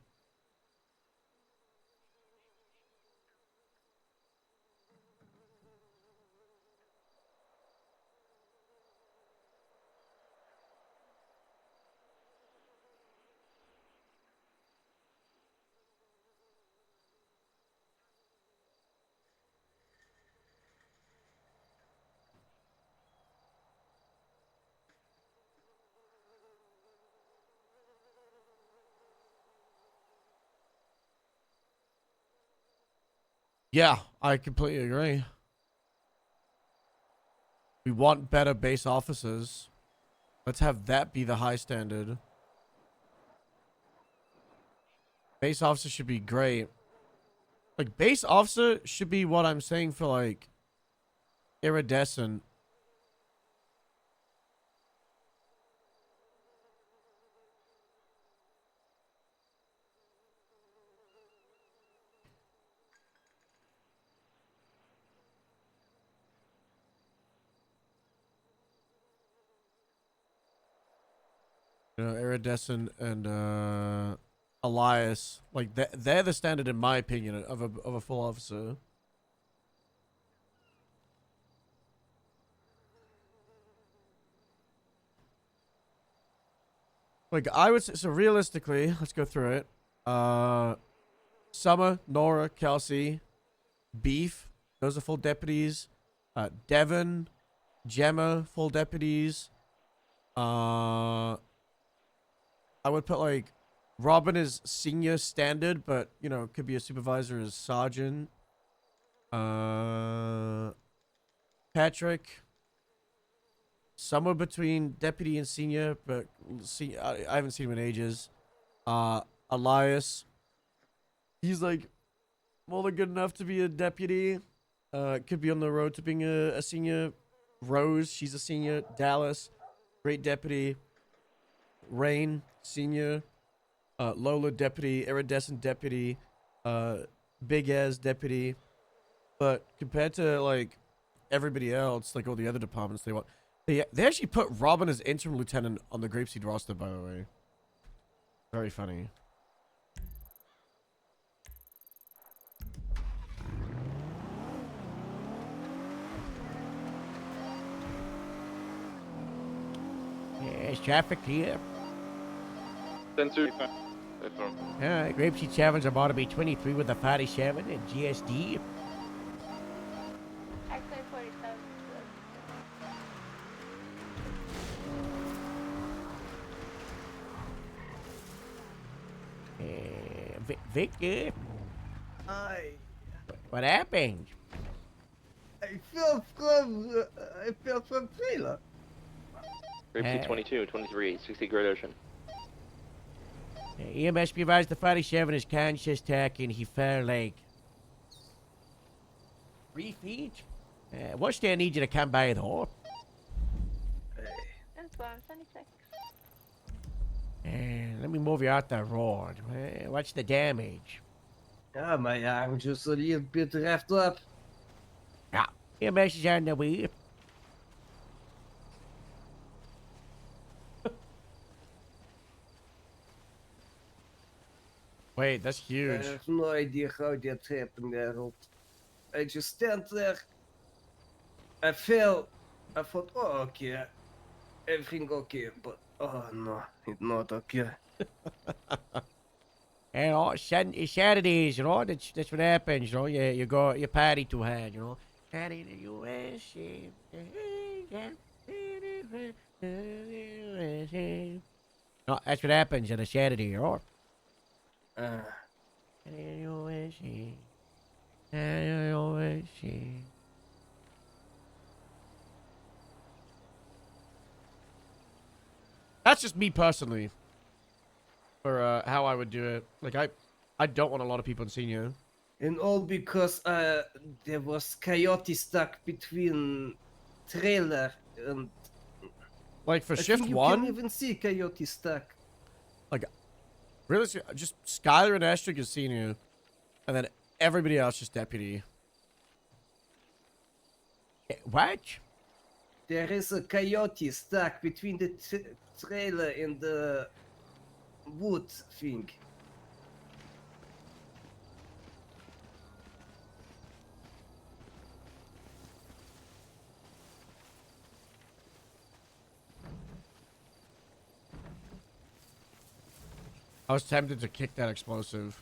Yeah, I completely agree. We want better base officers. Let's have that be the high standard. Base officer should be great. Like, base officer should be what I'm saying for, like, iridescent. You know, iridescent and Elias, like they're the standard in my opinion of a full officer. Like I would say, so realistically, let's go through it. Summer, Nora, Kelsey, Beef, those are full deputies. Devon, Gemma, full deputies. I would put like Robin is senior standard, but you know, could be a supervisor as sergeant. Patrick, somewhere between deputy and senior, but see, I haven't seen him in ages. Elias, he's like more than good enough to be a deputy. Could be on the road to being a senior. Rose, she's a senior. Dallas, great deputy. Rain, senior. Lola, deputy. Iridescent, deputy. Big Az, deputy. But compared to like everybody else, like all the other departments, they actually put Robin as interim lieutenant on the Grapeseed roster, by the way. Very funny. There's traffic here. 10-2. Grapeseed 7's about to be 23 with a 47 and GSD. Actually, 47. Victor, I what happened? feel from trailer. Grapeseed 22, 23, 60 Great Ocean. EMS provides the 47 is conscious tech and he fell like 3 feet. What's there need you to come by though? That's why I'm 76. Let me move you out the road. What's the damage? My arm just a little bit roughed up. Yeah. EMS is on the way. Wait, that's huge. I have no idea how that happened, Harold. I just stand there. I fell. I thought, oh, okay. Everything okay, but oh no, it's not okay. You know, Saturdays, you know, that's what happens, you know, you go, you party too hard, you know. Party in the USA. No, that's what happens on a Saturday, you know. That's just me personally. For how I would do it. Like I don't want a lot of people seeing you. And all because there was coyote stuck between trailer and. Like for I shift think you one. can't even see coyote stuck. Like, really, just Skylar and Astrid is seeing you, and then everybody else just deputy. What? There is a coyote stuck between the trailer and the wood thing. I was tempted to kick that explosive.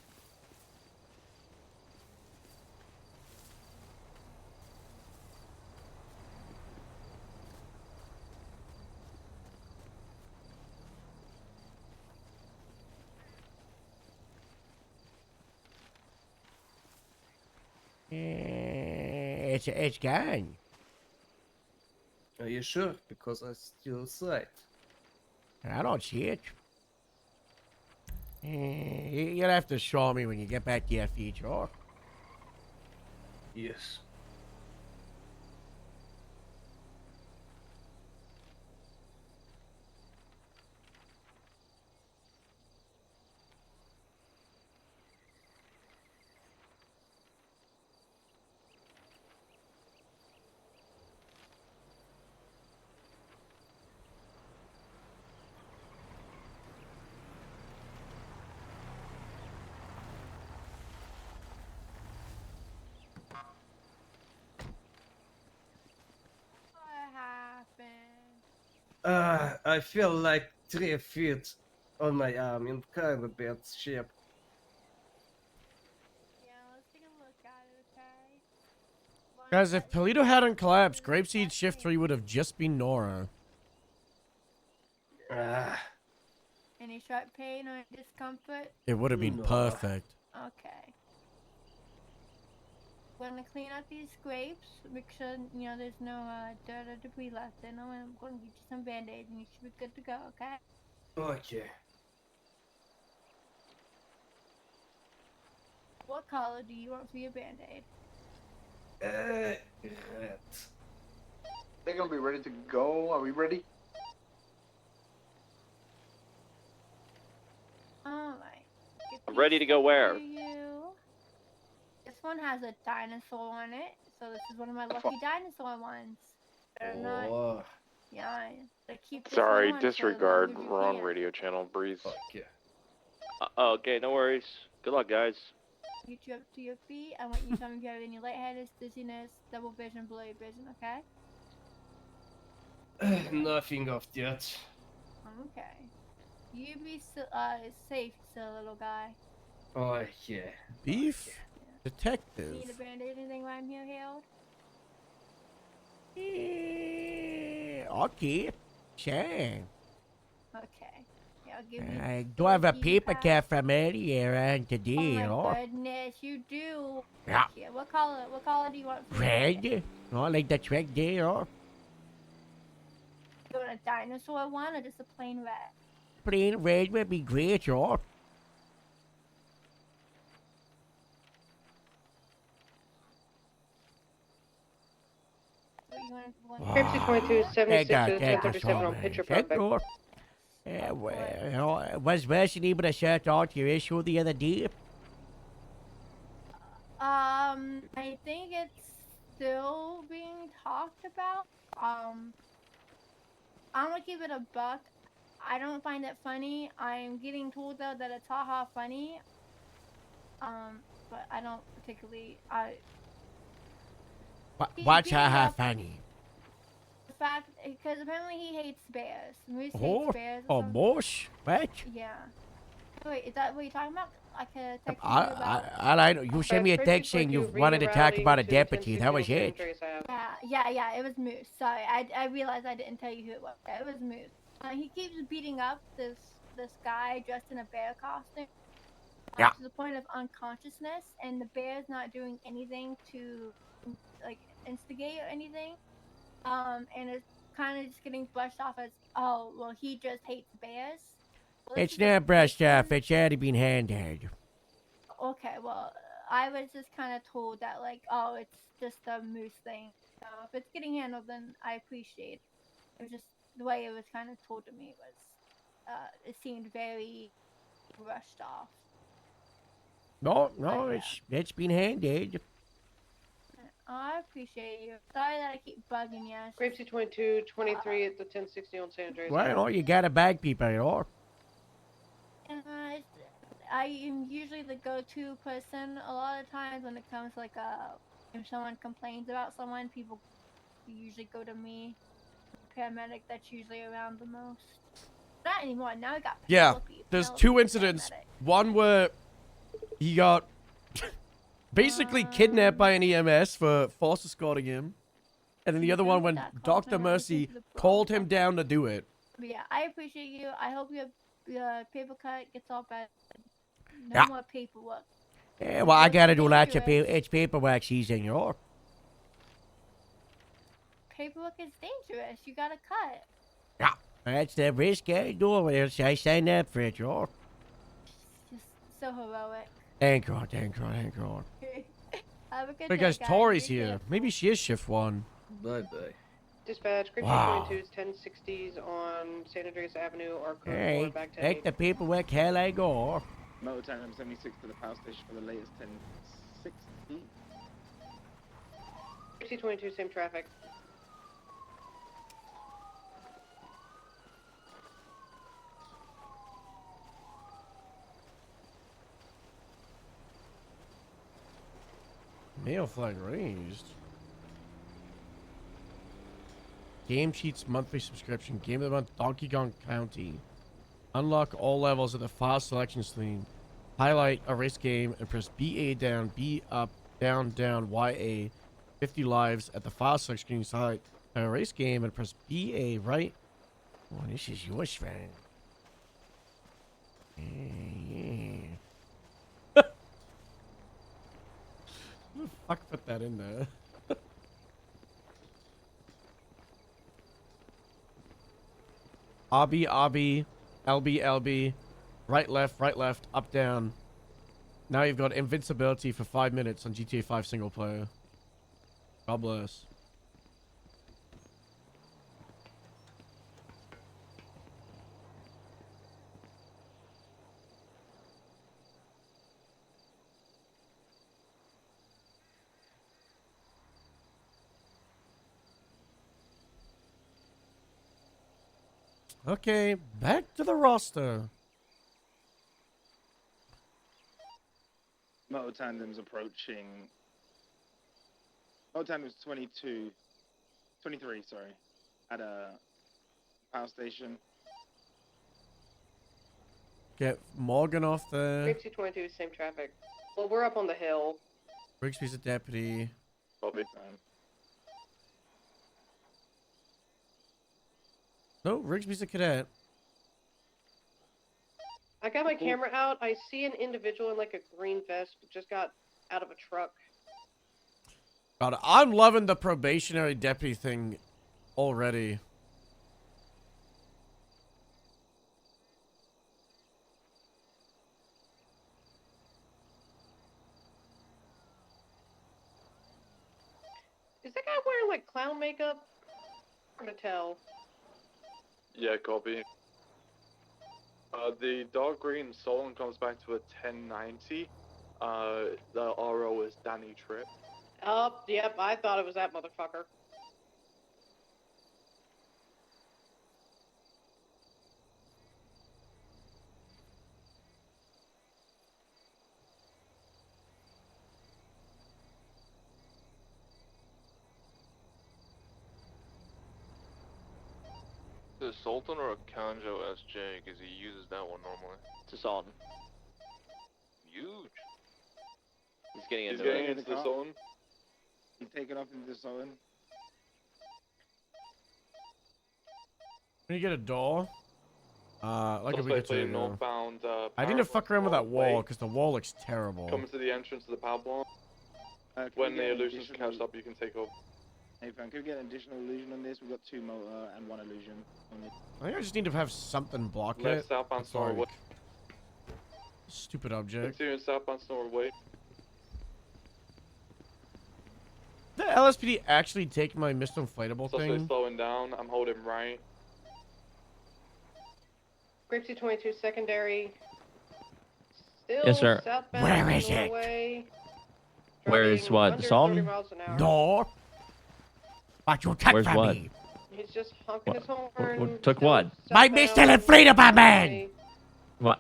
It's gone. Are you sure? Because I still saw it. I don't see it. You'll have to show me when you get back to your feet, sure? Yes. I feel like 3 feet on my arm in kind of bad shape. Guys, if Polito hadn't collapsed, Grapeseed Shift 3 would have just been Nora. Any sharp pain or discomfort? It would have been perfect. Okay. We're gonna clean out these scrapes. Make sure there's no dirt or debris left in them, and I'm gonna get you some band-aids, and you should be good to go. Okay. Okay. What color do you want for your band-aid? Red. They're gonna be ready to go. Are we ready? Alright. I'm ready to go where? This one has a dinosaur on it, so this is one of my lucky dinosaur ones. They're not. Yeah, they keep. Sorry, disregard. Wrong radio channel. Breeze. Okay. Okay, no worries. Good luck, guys. Get you up to your feet. I want you to tell me if you have any lightheadedness, dizziness, double vision, blurry vision. Okay. Nothing of that. Okay. You be safe, still, little guy. Oh yeah. Beef? Detective. Need a band-aid, anything around here, Harold? Okay. Sure. Okay. Yeah, I'll give you. I do have a paper cut from earlier and today, you Oh know. my goodness, you do. Yeah. Yeah. What color? What color do you want? For Red. Oh, like the trick there, you know. You want a dinosaur one or just a plain red? Plain red would be great, you know. Crazy 22, 76 Thank to you 1037 so on picture much. Thank perfect. you. Well, was Mercy able to sort out your issue the other day? I think it's still being talked about. I'm gonna keep it a buck. I don't find it funny. I'm getting told though that it's haha funny. But I don't particularly. What's being haha up funny? the fact because apparently he hates bears. Moose hates Oh, bears or something. moose? What? Yeah. Wait, is that what you're talking about? I could text you about. I you sent me a text saying you wanted to talk about a deputy. That was it. Yeah, it was Moose. Sorry, I realized I didn't tell you who it was. It was Moose. He keeps beating up this guy dressed in a bear costume. Yeah. To the point of unconsciousness, and the bear's not doing anything to like instigate or anything. And it's kind of just getting brushed off as, oh, well, he just hates bears. Well, It's not brushed off. It's already been handed. Okay, well, I was just kind of told that, like, oh, it's just a Moose thing. So if it's getting handled, then I appreciate it. It was just the way it was kind of told to me was, it seemed very rushed off. No, it's been handed. Oh, I appreciate you. Sorry that I keep bugging you. Grapeseed 22, 23 at the 1060 on San Andreas. Well, you gotta bag people, I am usually the go-to person a lot of times when it comes to, like, if someone complains about someone, people usually go to me. Paramedic that's usually around the most. Not anymore. Now I got Yeah, Penelope. there's two incidents. One where he got basically kidnapped by an EMS for false escorting him. And then the other one when Dr. Mercy called him down to do it. But yeah, I appreciate you. I hope your paper cut gets all better. No Yeah. more paperwork. Yeah, well, I gotta do lots of it's paperwork season, Paperwork is dangerous. You gotta cut. Yeah. That's the risk I do. I signed up for it, Just so heroic. Thank God. Have a good Because day, guys. Tori's Be here. careful. Maybe she is shift one. Bye-bye. Dispatch, Grapeseed Wow. 22's 1060s on San Andreas Avenue or code Hey, 4 back to take the paperwork, hell I go. Motor time 76 to the power station for the latest 1060. Grapeseed 22, same traffic. Mail flag raised. Game Sheets monthly subscription. Game of the month, Donkey Kong County. Unlock all levels of the file selection screen. Highlight a race game and press BA down, B up, down, YA. 50 lives at the file selection screen. Highlight a race game and press BA right. Oh, this is yours, friend. Yeah. Who the fuck put that in there? RB, LB, right, left, up, down. Now you've got invincibility for 5 minutes on GTA 5 single player. God bless. Okay, back to the roster. Motor tandem's approaching. Motor tandem's 23, sorry, at a power station. Get Morgan off there. Grapeseed 22, same traffic. Well, we're up on the hill. Rigsby's a deputy. Bobby. No, Rigsby's a cadet. I got my camera out. I see an individual in like a green vest just got out of a truck. God, I'm loving the probationary deputy thing already. Is that guy wearing my clown makeup? Hard to tell. Yeah, copy. The dark green Solon comes back to a 1090. The RO is Danny Tripp. Oh, yep, I thought it was that motherfucker. Is it Sultan or a Kanjo SJ? Because he uses that one normally. It's a Sultan. Huge. He's getting He's into getting it. into the Solon. He's taking off into the Solon. Can you get a door? Like a week or two ago. Northbound, I need to fuck around with that wall Way. because the wall looks terrible. Coming to the entrance of the power plant. When the illusions catch up, you can take over. Hey, Frank, can we get an additional illusion on this? We've got 2 motor and 1 illusion on this. I think I just need to have something block Left it. southbound It's like Norway. stupid object. Continuing southbound Norway. Did the LSPD actually take my Mr. Inflatable Suspect thing? slowing down. I'm holding right. Grapeseed 22 secondary. Still Yes, sir. southbound Where is it? Norway. Where is Driving what? under The 30 Sultan? miles an hour. No. What you took Where's from what? me? He's just honking his horn. Took what? My Mr. Inflatable man. What?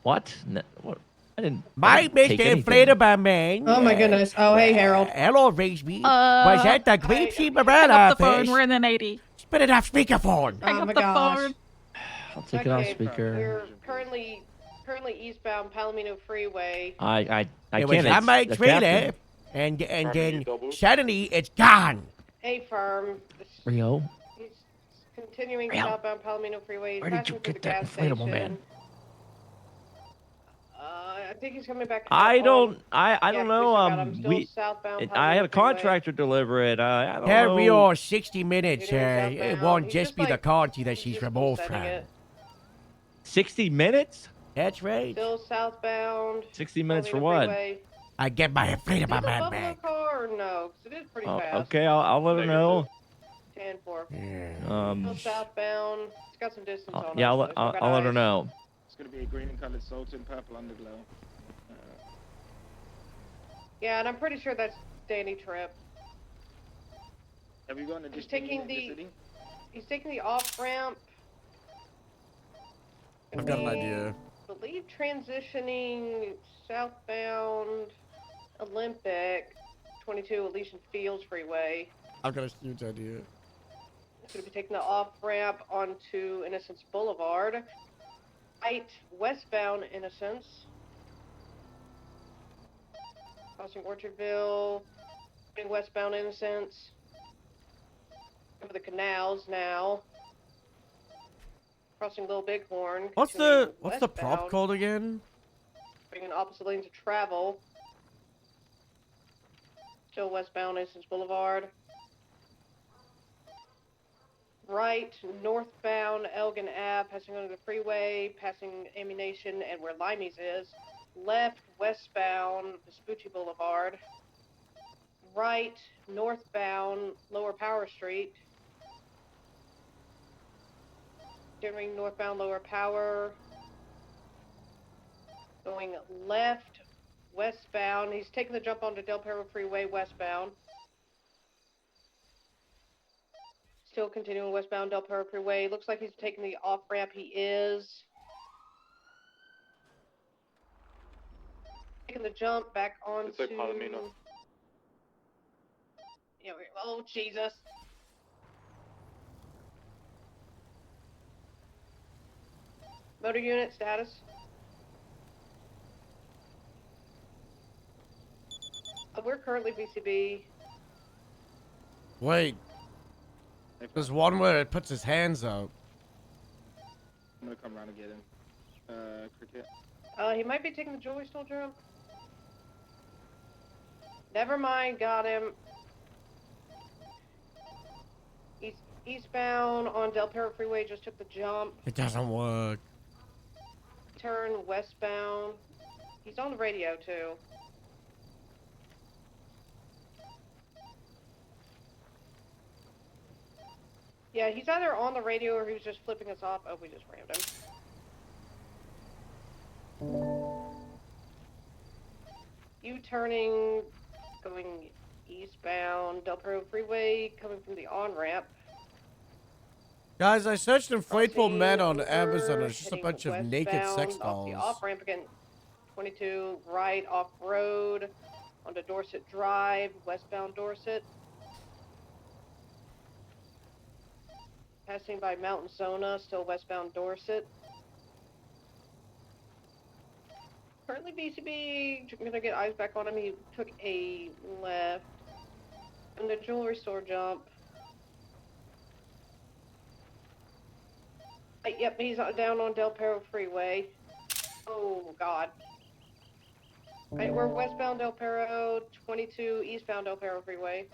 What? No, what? I didn't. My I didn't take Mr. anything. Inflatable man. Oh my goodness. Oh, hey, Harold. Hello, Rigsby. Was that the Grapeseed Morale Hang up the office? phone. We're in an 80. Spit it off speakerphone. Hang Oh up my the gosh. phone. I'll take it off Okay, speaker. We're currently eastbound Palomino Freeway. I It can't. was on my the trailer, captain. and Farming then double. suddenly it's gone. Hey, firm. Rio, He's continuing Rio, southbound Palomino Freeway. He's where did passing you through get the that gas inflatable station. man? I think he's coming back. I on- don't. I Yeah, don't know. Commissioner Scott, I'm still We. southbound I had a Palomino Freeway. contractor deliver it. I don't Here know. we are, 60 minutes. Getting It southbound. won't He's just just be the like- country that he's she's just removed setting from. it. 60 minutes? That's right. Still southbound. 60 minutes for Palomino what? Freeway. I get my Is inflatable this a man Buffalo back. car or no? 'Cause it is pretty Oh, fast. okay, I'll let her know. 10-4. Um, Still southbound. It's got some distance on yeah, it. I'll It's still got let her eyes. know. It's going to be a green and coloured Sultan, purple underglow. Yeah, and I'm pretty sure that's Danny Tripp. Have you got an He's additional taking unit in the city? he's taking the off ramp. I've got an idea. I believe transitioning southbound Olympic 22 Elysian Fields Freeway. I've got a huge idea. It's going to be taking the off ramp onto Innocence Boulevard. Right westbound Innocence. Crossing Orchardville. Heading westbound Innocence. Over the canals now. Crossing Little Bighorn. What's continuing the prop westbound, called again? Bringing opposite lanes of travel. Still westbound Innocence Boulevard. Right, northbound Elgin Ave, passing under the freeway, passing Ammunition and where Limey's is. Left, westbound Vespucci Boulevard. Right, northbound Lower Power Street. Entering northbound Lower Power. Going left, westbound. He's taking the jump onto Del Perro Freeway westbound. Still continuing westbound Del Perro Freeway. Looks like he's taking the off ramp. He is. Taking the jump back onto. It's like Palomino. Yeah, oh, Jesus. Motor unit status. We're currently BCB. Wait. There's one where it puts his hands out. I'm going to come around and get him. Cricket. He might be taking the jewelry store jump. Never mind, got him. Eastbound on Del Perro Freeway, just took the jump. It doesn't work. Turn westbound. He's on the radio too. Yeah, he's either on the radio or he was just flipping us off. Oh, we just rammed him. U-turning, going eastbound, Del Perro Freeway, coming from the on-ramp. Guys, I searched inflatable men on Crossing Amazon. over, It's just a heading bunch of naked sex westbound, off the dolls. off-ramp again. 22, right off-road, onto Dorset Drive, westbound Dorset. Passing by Mountain Sona, still westbound Dorset. Currently BCB, I'm gonna get eyes back on him. He took a left. And the jewelry store jump. Yep, he's down on Del Perro Freeway. Oh, God. Right, we're westbound Del Perro, 22, eastbound Del Perro Freeway.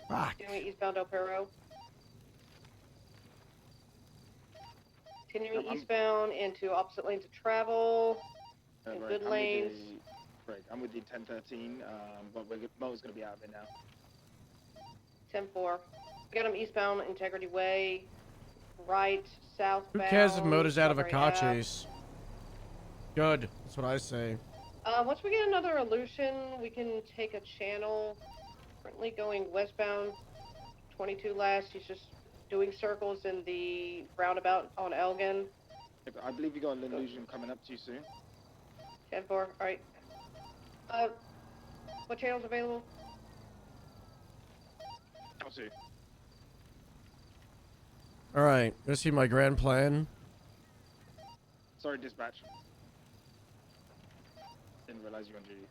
Fuck. Continuing eastbound Del Perro. Continuing eastbound into opposite lanes of travel. In Right, good lanes. I'm with the 1013, but Mo's going to be out of it now. 10-4. We got him eastbound Integrity Way. Right, southbound. Who cares if Motor's out of a Strawberry car Ave. chase? Good. That's what I say. Once we get another illusion, we can take a channel. Currently going westbound, 22 last. He's just doing circles in the roundabout on Elgin. I believe you got an illusion coming up to you soon. 10-4, alright. What channel's available? I'll see. Alright, let's see my grand plan. Sorry, dispatch. Didn't realize you were on duty.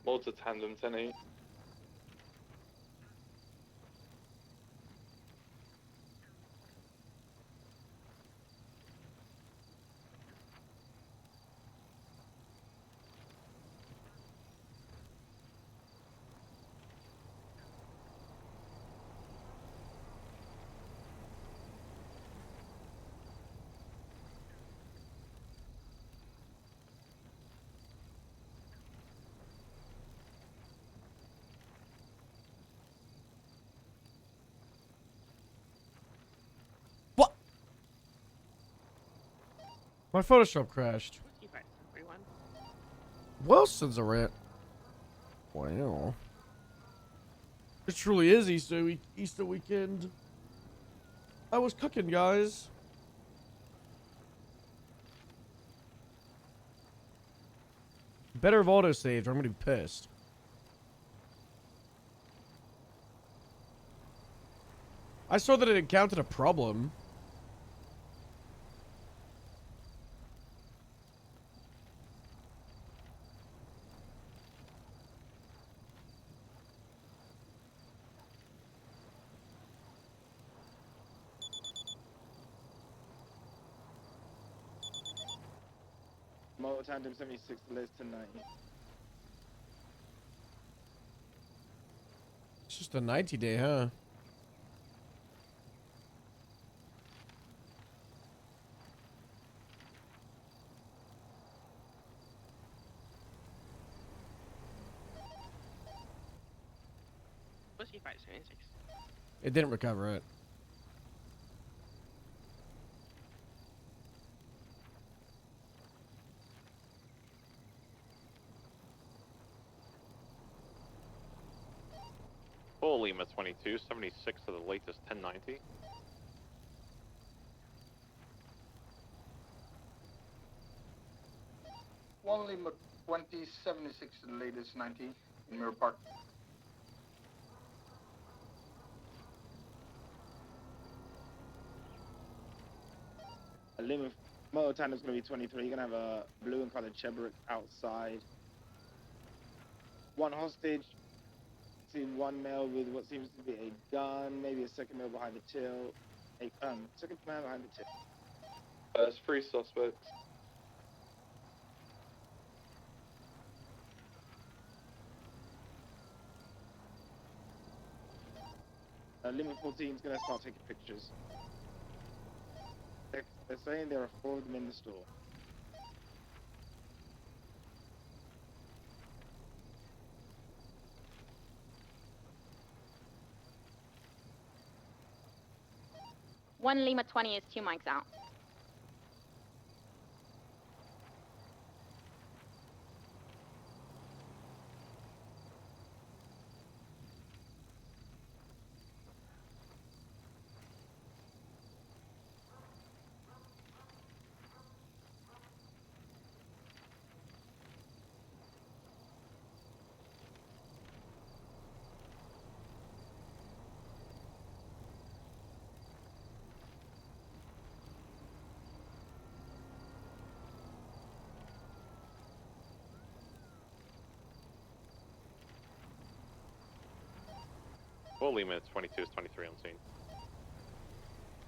Mode's a tandem 10-8. My Photoshop crashed. Wilson's a rat. Wow. It truly is Easter weekend. I was cooking, guys. Better have autosaved or I'm gonna be pissed. I saw that it encountered a problem. Motor tandem 76, the latest 1090. just a 90-day, huh? What's E576? It didn't recover it. Full Lima 22, 76 to the latest 1090. One Lima 2076 to the latest 90 in Mirror Park. Lima motor time is going to be 23. You're going to have a blue and colored Chevrolet outside. One hostage. See one male with what seems to be a gun, maybe a second male behind the till. Second man behind the till. There's 3 suspects. Lima 14 is going to start taking pictures. They're saying there are 4 of them in the store. One Lima 20 is 2 mics out. Full Lima 22 is 23 on scene.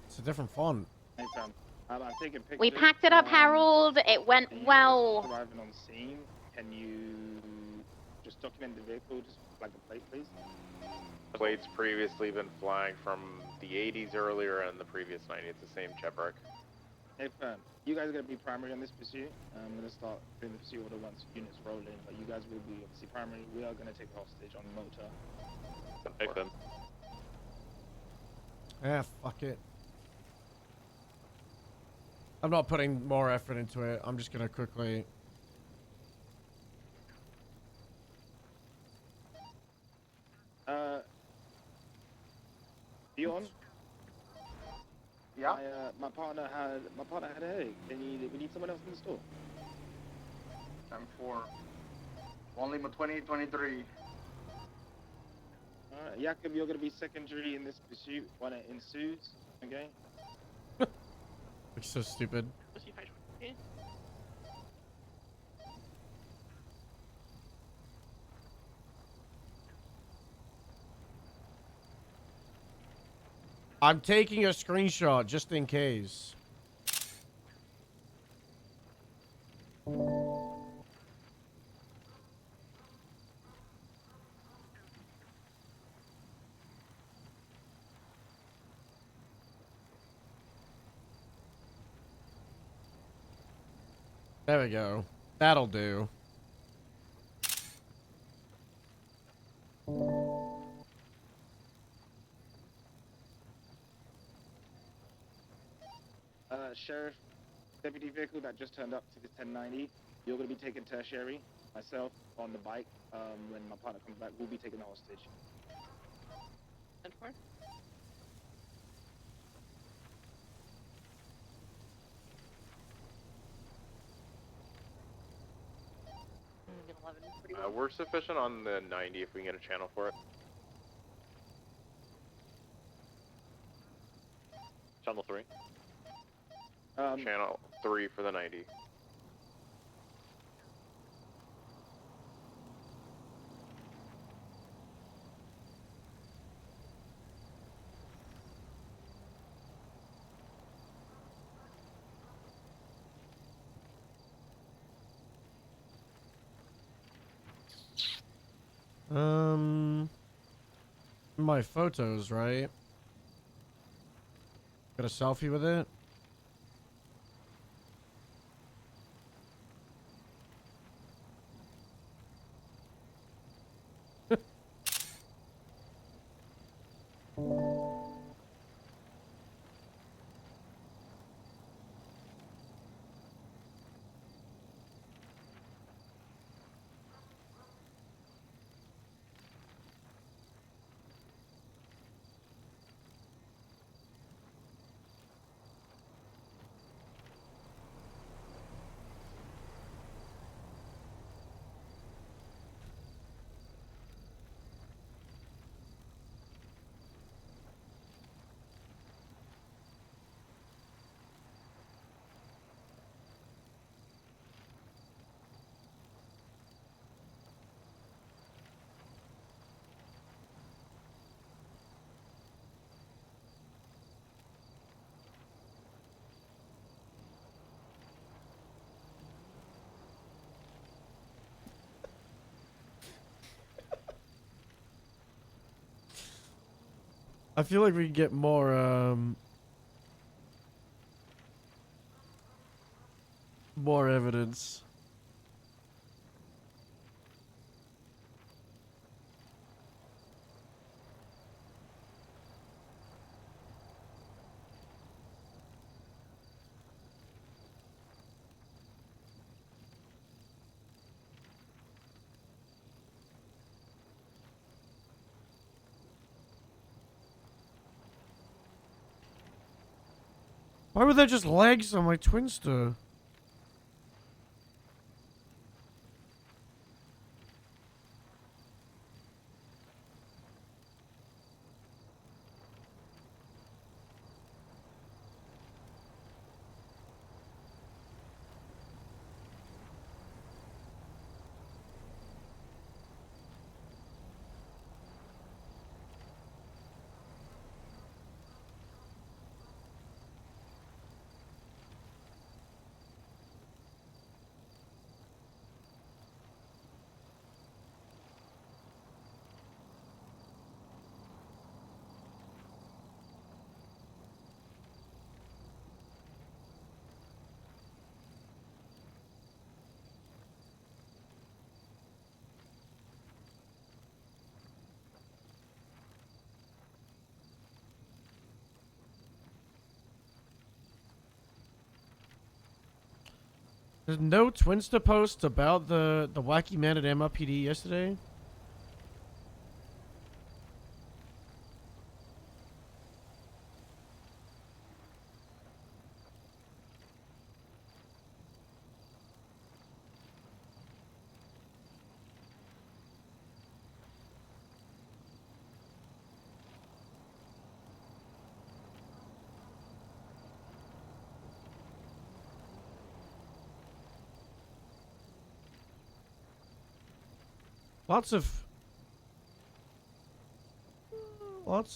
It's a different font. Anytime. I'm taking pictures. We packed it up, Harold. It went well. Arriving on scene. Can you just document the vehicle, just flag the plate, please? Plates previously been flying from the 80s earlier and the previous 90. It's the same Chevrolet. If you guys are going to be primary on this pursuit, I'm going to start doing the pursuit order once units roll in, but you guys will be obviously primary. We are going to take a hostage on motor. Take them. Ah, fuck it. I'm not putting more effort into it. I'm just gonna quickly... Dion? Yeah? My partner had a headache. We need someone else in the store. 10-4. One Lima 2023. Alright, Jakob, you're going to be secondary in this pursuit when it ensues, okay? It's so stupid. What's E576? I'm taking a screenshot just in case. There we go. That'll do. Sheriff, deputy vehicle that just turned up to the 1090. You're going to be taken tertiary. Myself on the bike. When my partner comes back, we'll be taking the hostage. 10-4? Get 11 pretty well. We're sufficient on the 90 if we can get a channel for it. Channel 3. Channel 3 for the 90. My photos, right? Got a selfie with it? I feel like we could get more evidence. Why were there just legs on my Twinster? There's no Twinster post about the wacky man at MLPD yesterday. Lots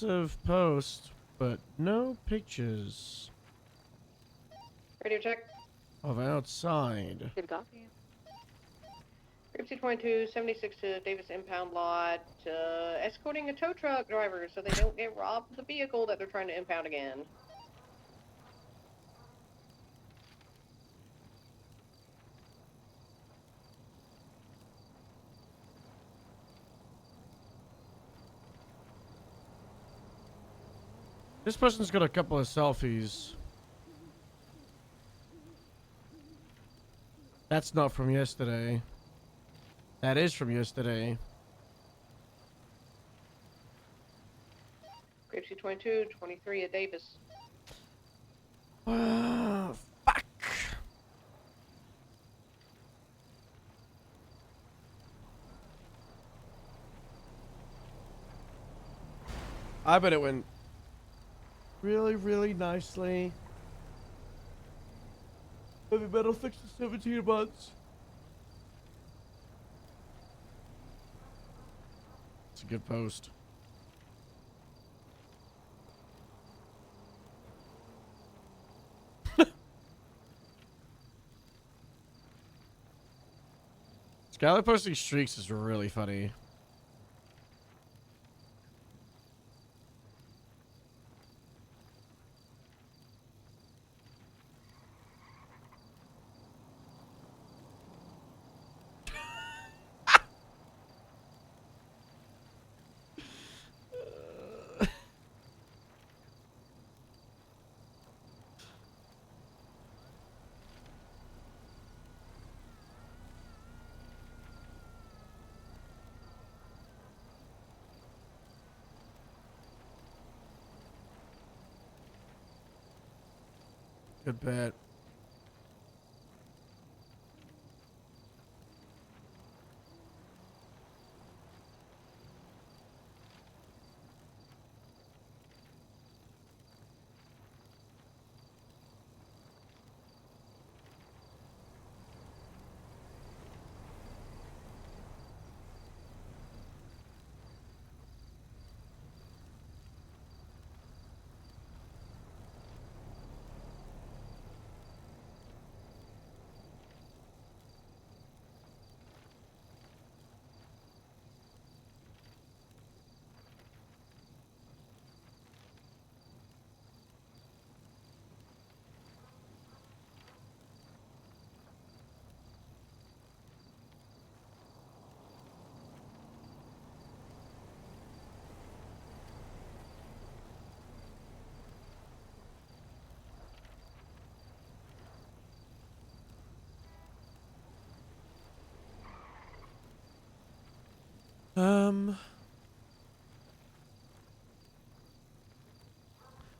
of posts, but no pictures Radio check. of outside. Good copy. Group C22, 76 to Davis impound lot, escorting a tow truck driver so they don't get robbed of the vehicle that they're trying to impound again. This person's got a couple of selfies. That's not from yesterday. That is from yesterday. Group C22, 23 at Davis. Fuck. I bet it went really, really nicely. Heavy metal fixed in 17 months. It's a good post. Skylar posting streaks is really funny. Good bet.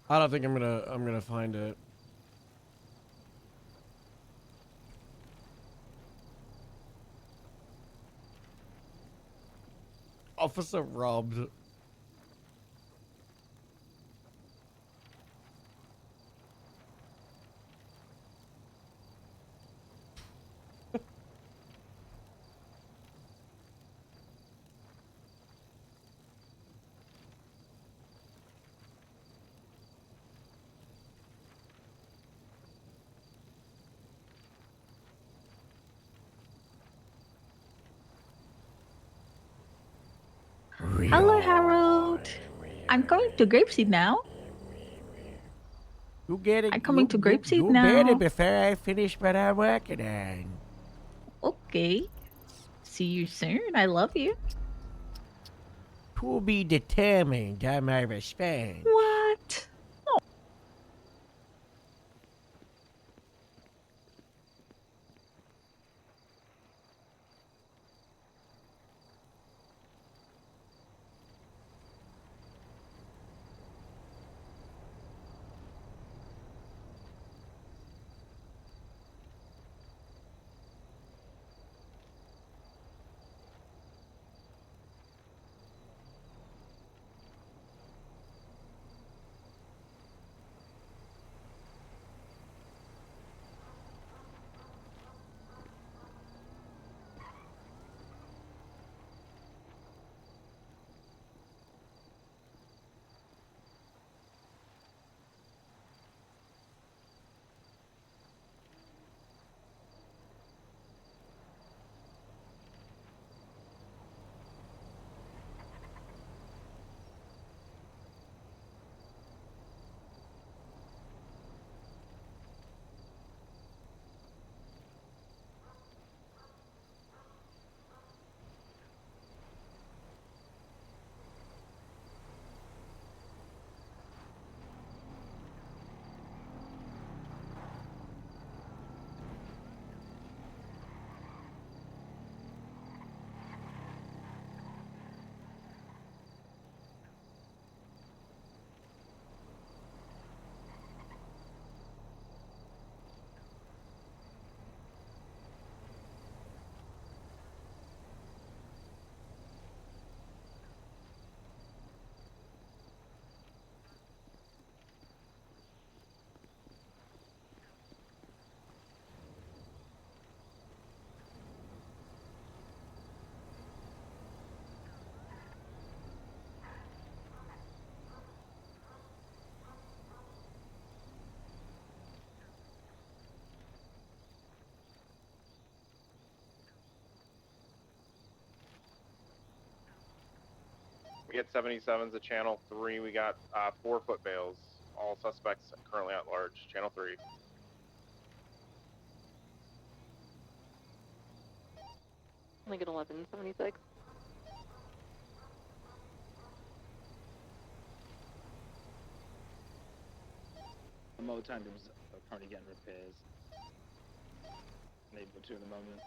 I don't think I'm gonna find it. Officer robbed. Hello, Harold. I'm coming to Grapeseed now. You get it. I'm coming to Grapeseed You now. better before I finish what I'm working on. Okay. See you soon. I love you. To be determined on my response. What? We get 77s at Channel 3. We got 4-foot bales. All suspects currently at large. Channel 3. Lincoln 1176. The mode tandems are currently getting repairs. Unable to in the moment.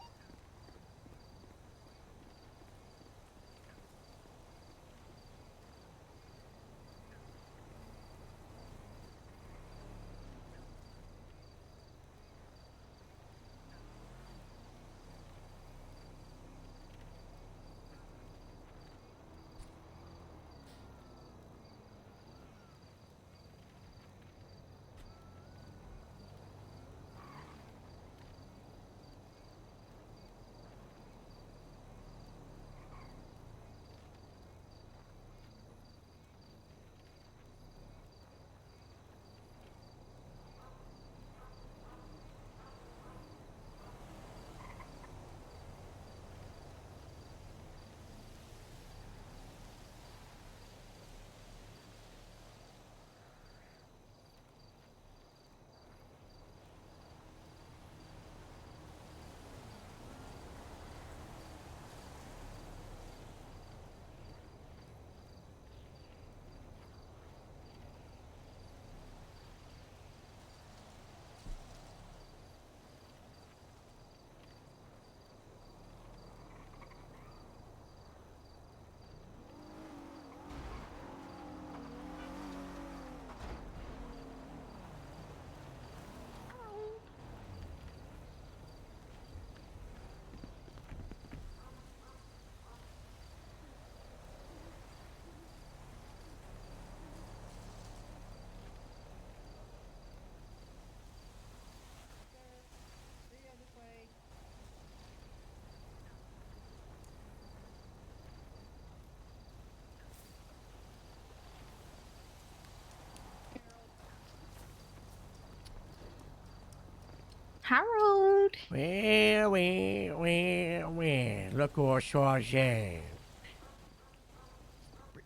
Harold. Well. Look who saw Jay.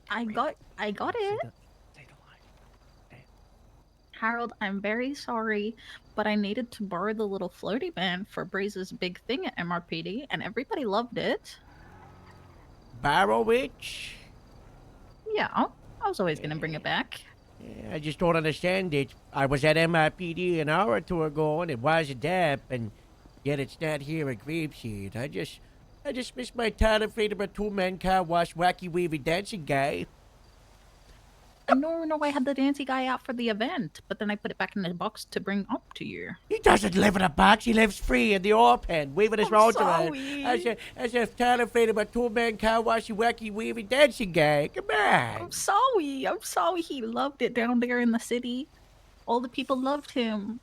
I got it. Harold, I'm very sorry, but I needed to borrow the little floaty man for Breeze's big thing at MRPD, and everybody loved it. Barrowich? Yeah, I was always gonna bring it back. I just don't understand it. I was at MIPD an hour or two ago, and it wasn't up, and yet it's not here at Grapeseed. I just miss my talent freedom of two-man car wash wacky weavy dancing guy. No, I had the dancing guy out for the event, but then I put it back in the box to bring up to you. He doesn't live in a box. He lives free in the open, waving his rounds around. As a talent freedom of two-man car washy wacky weavy dancing guy. Come on. I'm sorry. He loved it down there in the city. All the people loved him.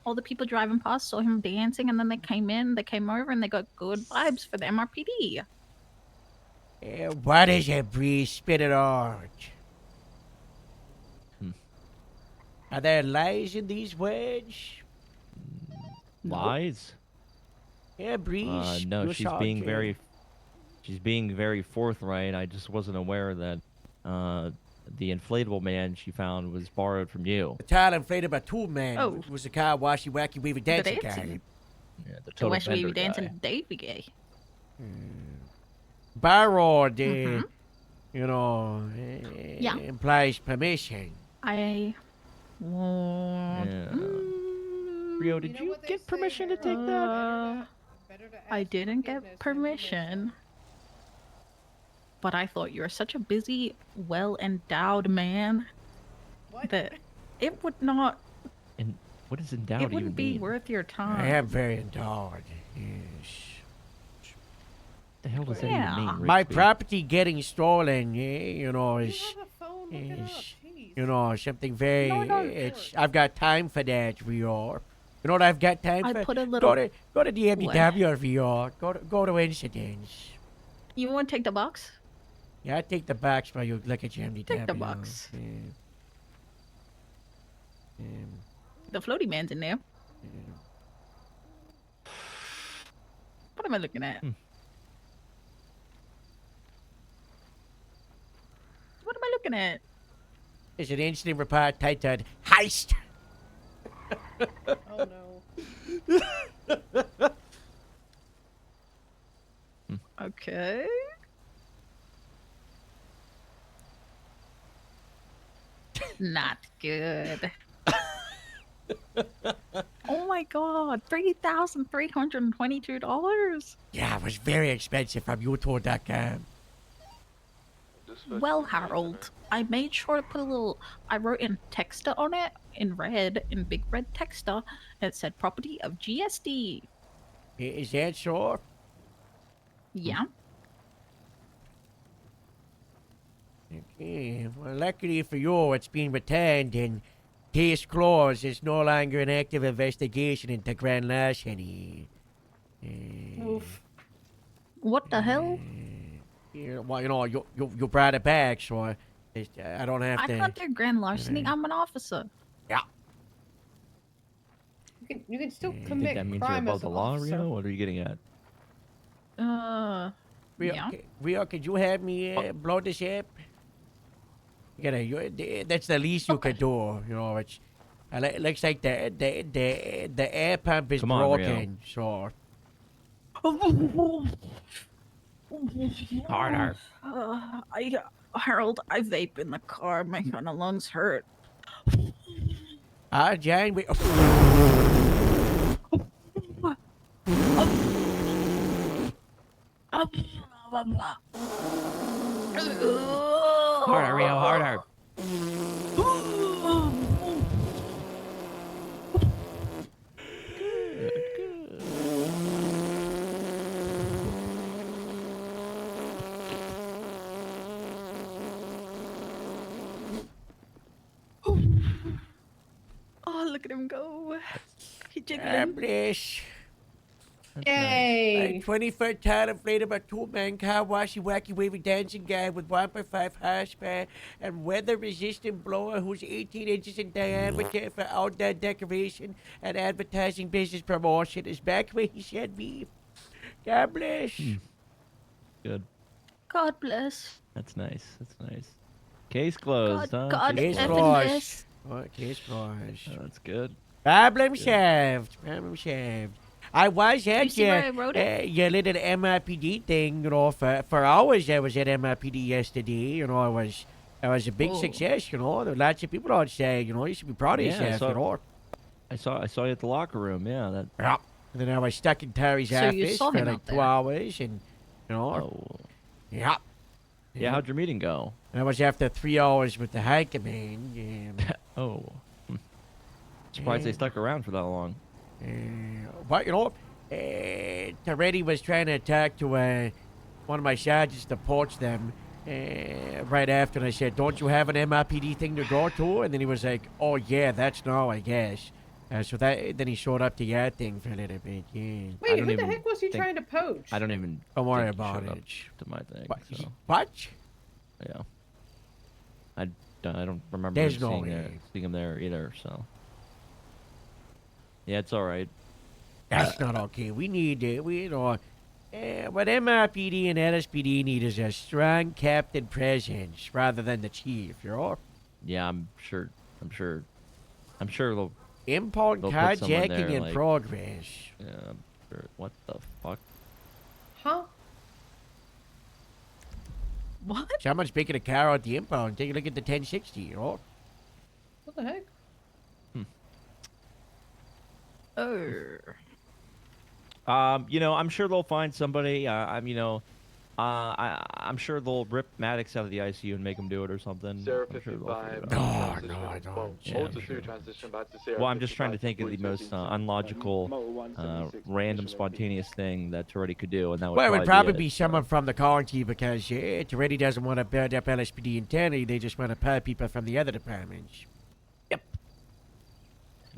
All the people driving past saw him dancing, and then they came over, and they got good vibes for the MRPD. What is it, Breeze? Spit it out. Are there lies in these words? Lies? Yeah, Breeze. No, you're she's being very forthright. I just wasn't aware that the inflatable man she found was borrowed from you. The tile inflated by two men Oh. was the car washy wacky weavy dancing guy. dancing. Yeah, the The total West vendor Wavy dancing guy. Davy gay. Borrowed, Mhm. Yeah. implies permission. I want. Rio, did you get permission to take that? I didn't get permission. But I thought you were such a busy, well-endowed man that it would not. And what does endowed It even wouldn't be mean? worth your time. I am very endowed. Yes. The hell does that Yeah. even mean? My Rigsby? property getting stolen, is something very. I've got time for that, Rio. You know what I've got time I for? put a little- Go to the MDW, Rio. Go to incidents. You want to take the box? Yeah, I take the box while you look at your MDW. Take the box. Yeah. The floaty man's in there. What am I looking at? What am I looking at? It's an incident report titled Heist. Oh no. Okay. Not good. Oh my god, $3,322. Yeah, it was very expensive from YouTube.com. Well, Harold, I made sure to put a little. I wrote in texter on it in red, in big red texter, and it said property of GSD. Is that so? Yeah. Okay, well, luckily for you, it's been returned and case closed. It's no longer an active investigation into grand larceny. Oof. What the hell? Well, you brought it back, so I don't have I to. can't do grand larceny. I'm an officer. Yeah. You can still You think commit that means you're crime above as the an law, officer. Rio? What are you getting at? Yeah. Rio, could you have me blow this up? That's the least you could do. It's looks like the air pump is Come on, Rio. broken. So Harder. Harold, I vape in the car. My kind of lungs hurt. Jane, Harder, Rio, harder. Oh, look at him go. He God jiggling. bless. That's Yay! 20-foot tall inflatable two-man car washy wacky wavy dancing guy with 1.5 horsepower and weather-resistant blower who's 18 inches in diameter for outdoor decoration and advertising business promotion is back where he should be. God bless. Good. God bless. That's nice. That's nice. Case closed, huh? God Case effing closed. bless. What case closed? Oh, that's good. Problem solved. Problem solved. I was You at see where I wrote it? your little MIPD thing, for hours. I was at MIPD yesterday. I was a big Oh. success. There were lots of people out say, you should be proud of Yeah, yourself. I saw you at the locker room. Yeah, that. Yeah. And then I was stuck in Terry's So you office saw for him like out 2 there. hours, and Oh. yeah. Yeah, how'd your meeting go? And I was after 3 hours with the high command. Oh. Surprised they Yeah. stuck around for that long. But Toretti was trying to talk to one of my sergeants to poach them right after, and I said, "Don't you have an MIPD thing to go to?" And then he was like, "Oh yeah, that's no, I guess." So then he showed up to your thing for a little bit. Yeah. Wait, who the heck was he trying to poach? I don't even. Don't worry think he about showed up it. to my thing. What? So. What? Yeah. I don't remember There's no seeing him there either. So. Yeah, it's all right. That's not okay. We need what MIPD and LSPD need is a strong captain presence rather than the chief. Yeah, I'm sure they'll. Impound they'll put someone carjacking there, in like- progress. Yeah, I'm sure. What the fuck? Huh? What? Someone's picking a car out the impound. Take a look at the 1060. What the heck? I'm sure they'll find somebody. I'm sure they'll rip Maddox out of the ICU and make him do it or something. Sarah I'm sure they'll 55. figure it out. No, I don't. Yeah, I'm sure. Transition back to Sarah Well, I'm just trying to 55, think of the most 42. unlogical, random, spontaneous thing that Toretti could do, and that would Well, it would probably it. be someone from the county because Toretti doesn't want to build up LSPD internally. They just want to pay people from the other departments.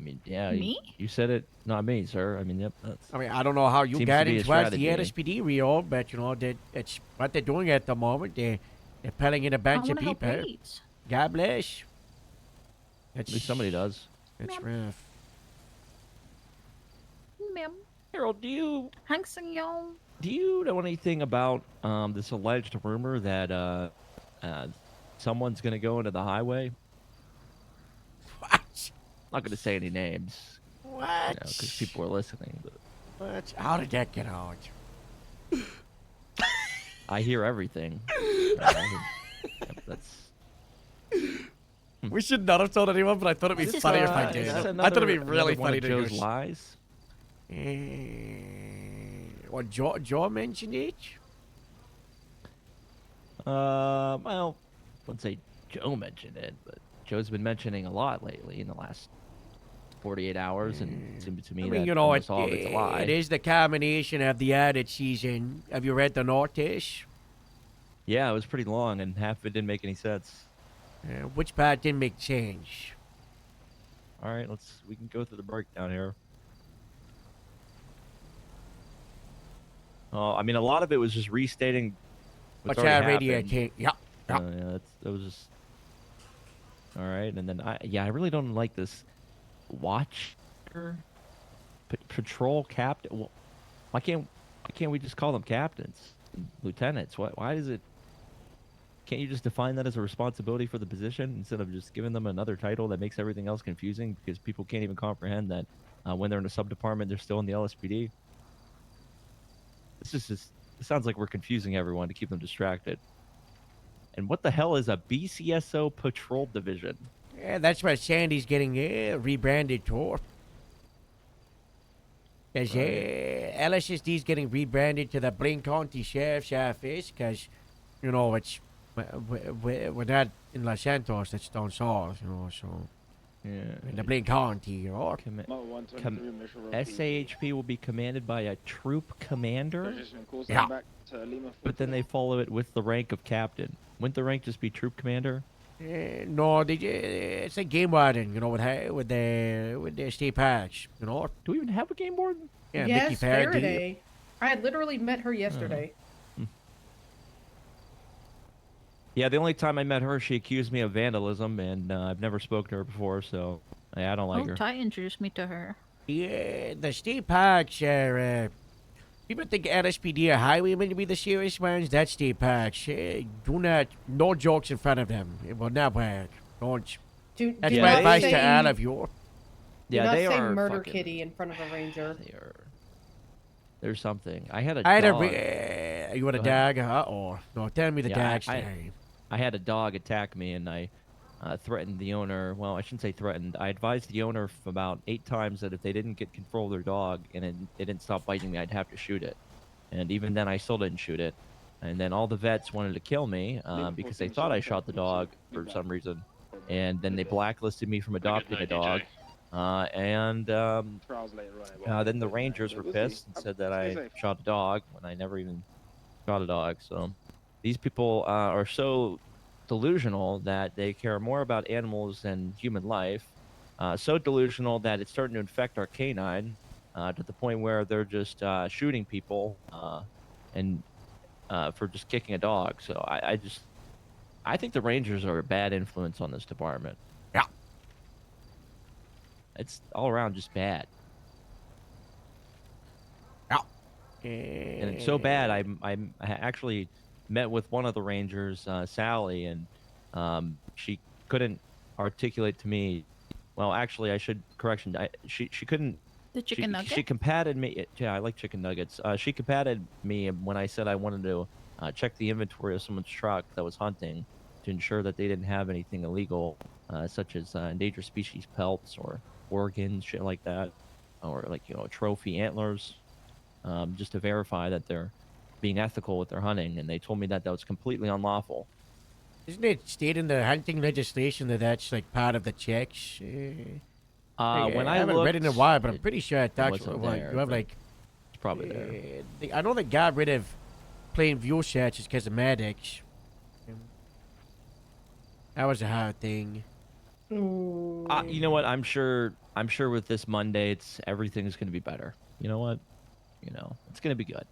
I mean, yeah. Me? You said it, not me, sir. I mean, yep. That's, I mean, I don't know how you seems got to be a into the strategy. LSPD, Rio, but that's what they're doing at the moment. They're pulling in a bunch of wanna help people. Pete. God bless. at least somebody does. That's rough. Ma'am. Harold, do you know anything about this alleged rumor that someone's gonna go into the highway? What? I'm not gonna say any names. What? Because people are listening. But What? How did that get out? I hear everything. That's. We should not have told anyone, but I thought it'd be Is this, funny if I is did. this I thought it'd be another really one funny of to Joe's go. lies. Well, Joe mentioned it. Well, I wouldn't say Joe mentioned it, but Joe's been mentioning a lot lately in the last 48 hours, and it seems to me I mean, that you know, almost all of it's a lie. it is the combination of the added season. Have you read the notice? Yeah, it was pretty long, and half of it didn't make any sense. Which part didn't make change? All right, we can go through the breakdown here. I mean, a lot of it was just restating what's already already happened. yeah. Yeah, that was just all right. And then I really don't like this watcher, patrol captain. Well, why can't we just call them captains, lieutenants? Why is it? Can't you just define that as a responsibility for the position instead of just giving them another title that makes everything else confusing because people can't even comprehend that when they're in a sub-department, they're still in the LSPD? This sounds like we're confusing everyone to keep them distracted. And what the hell is a BCSO patrol division? Yeah, that's what Sandy's getting rebranded to. Because LSSD's getting rebranded to the Blaine County Sheriff's Office because, it's we're not in Los Santos, that's down south, so. Yeah. In the Blaine County, SAHP will be commanded by a troop commander? Yeah. But then they follow it with the rank of captain. Wouldn't the rank just be troop commander? No, it's a game warden, with their state patch, Do we even have a game warden? Yeah, yes, Mickey Faraday. Faraday. I had literally met her yesterday. Yeah, the only time I met her, she accused me of vandalism, and I've never spoken to her before, so yeah, I don't like Oh, her. Ty introduced me to her. Yeah, the state parks are, people think LSPD are highwaymen to be the serious ones. That's state parks. Do not, no jokes in front of them. It will not work. Don't. That's Do my not advice say, to all of you. Do not they say are murder fucking- kitty in front of a ranger. There's something. I had a I had dog. you had a Go ahead. dog? Uh-oh. No, tell me the Yeah, dog's name. I had a dog attack me, and I threatened the owner. Well, I shouldn't say threatened. I advised the owner about 8 times that if they didn't get control of their dog and it didn't stop biting me, I'd have to shoot it. And even then, I still didn't shoot it. And then all the vets wanted to kill me because they thought I shot the dog for some reason. And then they blacklisted me from adopting a dog. Then the Rangers were pissed and said that I shot a dog when I never even shot a dog. So these people are so delusional that they care more about animals than human life. So delusional that it's starting to infect our canine to the point where they're just shooting people and for just kicking a dog. So I think the Rangers are a bad influence on this department. Yeah. It's all around just bad. Yeah. And it's so bad, I actually met with one of the Rangers, Sally, and she couldn't articulate to me. Well, actually, correction. She couldn't. The chicken nugget? She combated me. Yeah, I like chicken nuggets. She combated me when I said I wanted to check the inventory of someone's truck that was hunting to ensure that they didn't have anything illegal, such as endangered species pelts or organs, shit like that, or trophy antlers, just to verify that they're being ethical with their hunting. And they told me that was completely unlawful. Isn't it stated in the hunting legislation that that's like part of the checks? When I I haven't read it in a looked, while, but I'm pretty sure it talks wasn't about there, you have but like. It's probably there. I know they got rid of plain view shots just because of medics. That was a hard thing. You know what? I'm sure with this Monday, everything's going to be better. You know what? It's going to be good.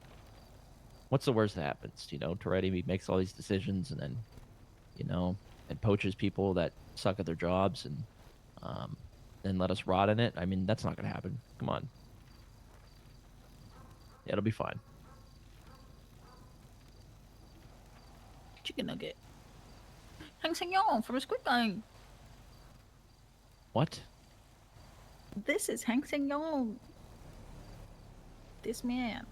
What's the worst that happens? Toretti makes all these decisions and then, and poaches people that suck at their jobs and then let us rot in it. I mean, that's not going to happen. Come on. Yeah, it'll be fine. Chicken nugget. Hang Sang-yong from Squid Game. What? This is Hang Sang-yong. This man.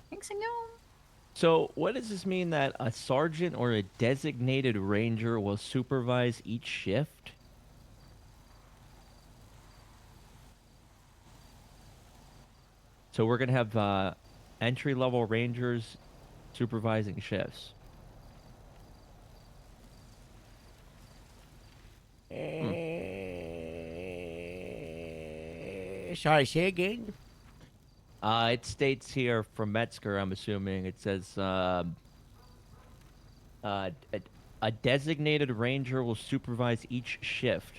Hang Sang-yong. So, what does this mean that a sergeant or a designated ranger will supervise each shift? So we're going to have entry-level rangers supervising shifts. Sorry, say again? It states here from Metzger, I'm assuming, it says a designated ranger will supervise each shift.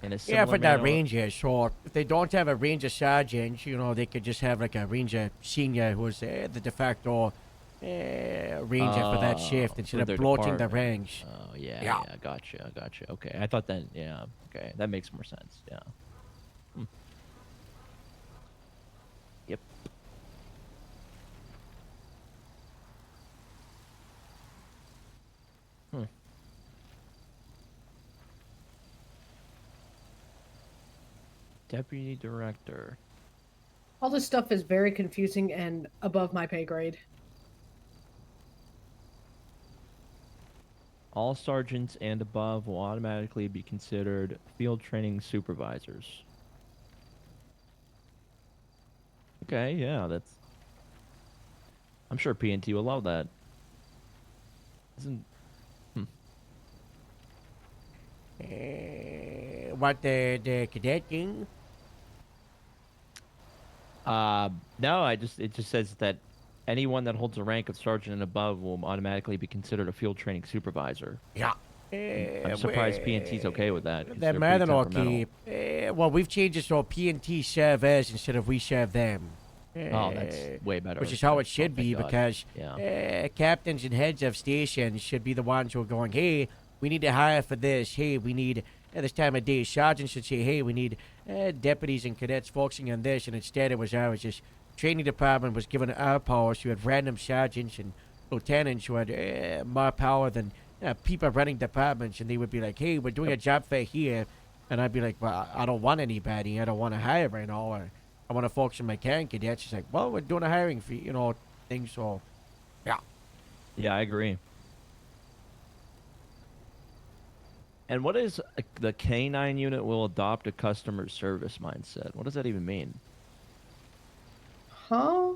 In a Yeah, for similar that manner- ranger, sure. If they don't have a ranger sergeant, they could just have like a ranger senior who's the de facto ranger for that shift instead for of their bloating the department. ranks. Oh, yeah, gotcha. Okay, I thought that, yeah, okay, that makes more sense, yeah. Yep. Deputy Director. All this stuff is very confusing and above my pay grade. All sergeants and above will automatically be considered field training supervisors. Okay, yeah, that's... I'm sure PNT will love that. Isn't... What, the cadet thing? No, it just says that anyone that holds a rank of sergeant and above will automatically be considered a field training supervisor. Yeah. I'm surprised PNT's okay with that. 'cause They're they're more pretty than temperamental. okay. Well, we've changed it so PNT serve us instead of we serve them. Oh, that's way better. Which is how it Oh, should thank be God. because Yeah. captains and heads of stations should be the ones who are going, hey, we need to hire for this. Hey, we need, at this time of day, sergeants should say, hey, we need deputies and cadets focusing on this. And instead it was ours. Just training department was given our powers. So you had random sergeants and lieutenants who had more power than people running departments. And they would be like, hey, we're doing a job fair here. And I'd be like, well, I don't want anybody. I don't want to hire right now. Or I want to focus on my current cadets. She's like, well, we're doing a hiring fee, thing. So, yeah. Yeah, I agree. And what is the K9 unit will adopt a customer service mindset? What does that even mean? Huh?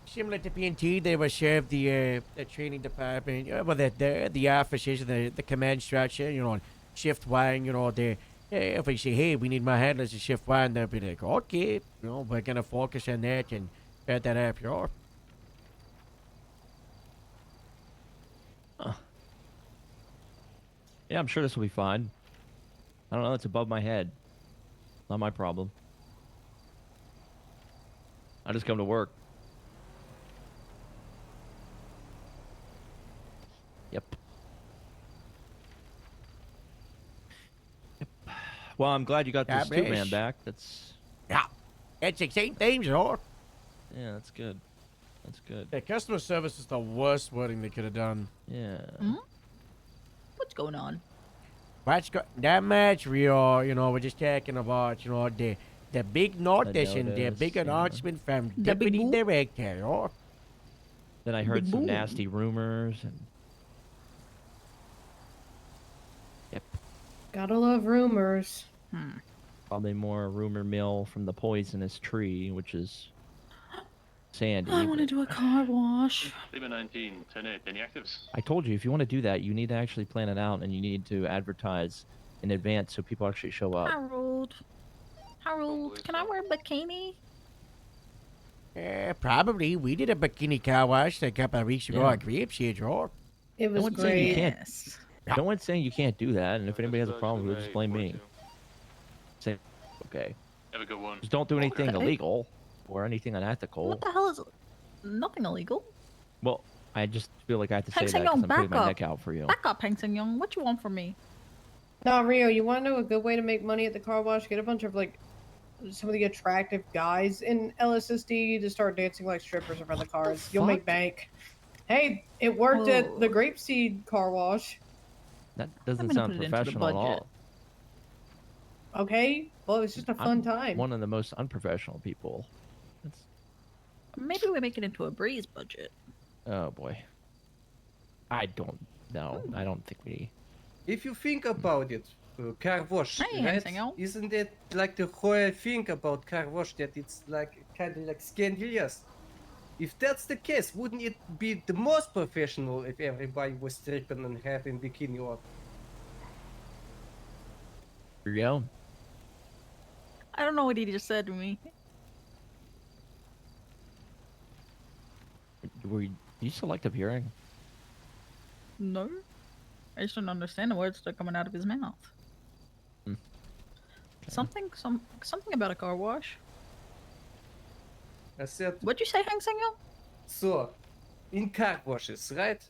Similar to PNT, they will serve the training department, well, the officers, the command structure, shift one, if we say, hey, we need more handlers to shift one, they'll be like, okay, we're going to focus on that and set that up, Yeah, I'm sure this will be fine. I don't know. It's above my head. Not my problem. I just come to work. Yep. Well, I'm glad you got this Yeah, 2-man Blish. back. That's Yeah. It's exciting things, yeah, that's good. That's good. Yeah, customer service is the worst wording they could have done. Yeah. What's going on? That much we're just talking about, the big notice and the notice, big yeah. announcement from The big Deputy boo? Director, Then I heard Big some boom. nasty rumors and Gotta love rumors. probably more rumor mill from the poisonous tree, which is Sandy. I want to but do a car wash. Lima 19, 10-8, any actives? I told you, if you want to do that, you need to actually plan it out and you need to advertise in advance so people actually show up. Harold, can I wear a bikini? Probably. We did a bikini car wash a couple of weeks ago Yeah. at Grapeseed, right? It No was one's saying you great. can't. No one's saying you can't do that, and if anybody has a problem with it, just blame me. Say, okay. Have a good one. Just don't do anything Okay. illegal or anything unethical. What the hell is nothing illegal? Well, I just feel like I have to say Hang that Sang because Yong, I'm putting back my up. neck out for you. Back up, Hang Sang Yong. What you want from me? No, Rio, you want to know a good way to make money at the car wash? Get a bunch of some of the attractive guys in LSSD to start dancing like strippers in front of the cars. You'll make bank. Hey, it worked at the Grapeseed car wash. That doesn't gonna sound put it into the professional at budget. all. Okay, well, it's just a fun I'm time. one of the most unprofessional people. Maybe we make it into a breeze budget. Oh boy. I don't know. I don't think we. If you think about it, car wash, Hey, right? Hang Sang. Isn't it like the whole thing about car wash that it's like kind of like scandalous? If that's the case, wouldn't it be the most professional if everybody was stripping and having bikini on? Here you go. I don't know what he just said to me. Were you selective hearing? No. I just don't understand the words that are coming out of his mouth. Something about a car wash. I said. What'd you say, Hang Sang Yong? So, in car washes, right?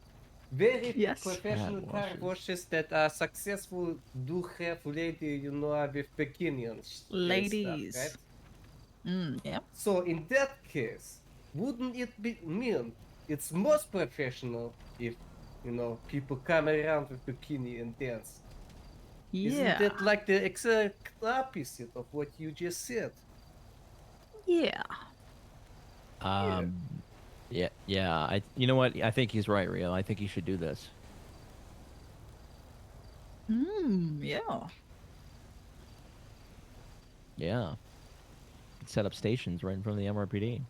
Very Yes. professional Car car washes that are successful do have lady, with bikini and stuff, Ladies. right? Yeah. So in that case, wouldn't it mean it's most professional if, people come around with bikini and dance? Isn't Yeah. that like the exact opposite of what you just said? Yeah. Yeah. You know what? I think he's right, Rio. I think he should do this. Yeah. Yeah. Set up stations right in front of the MRPD.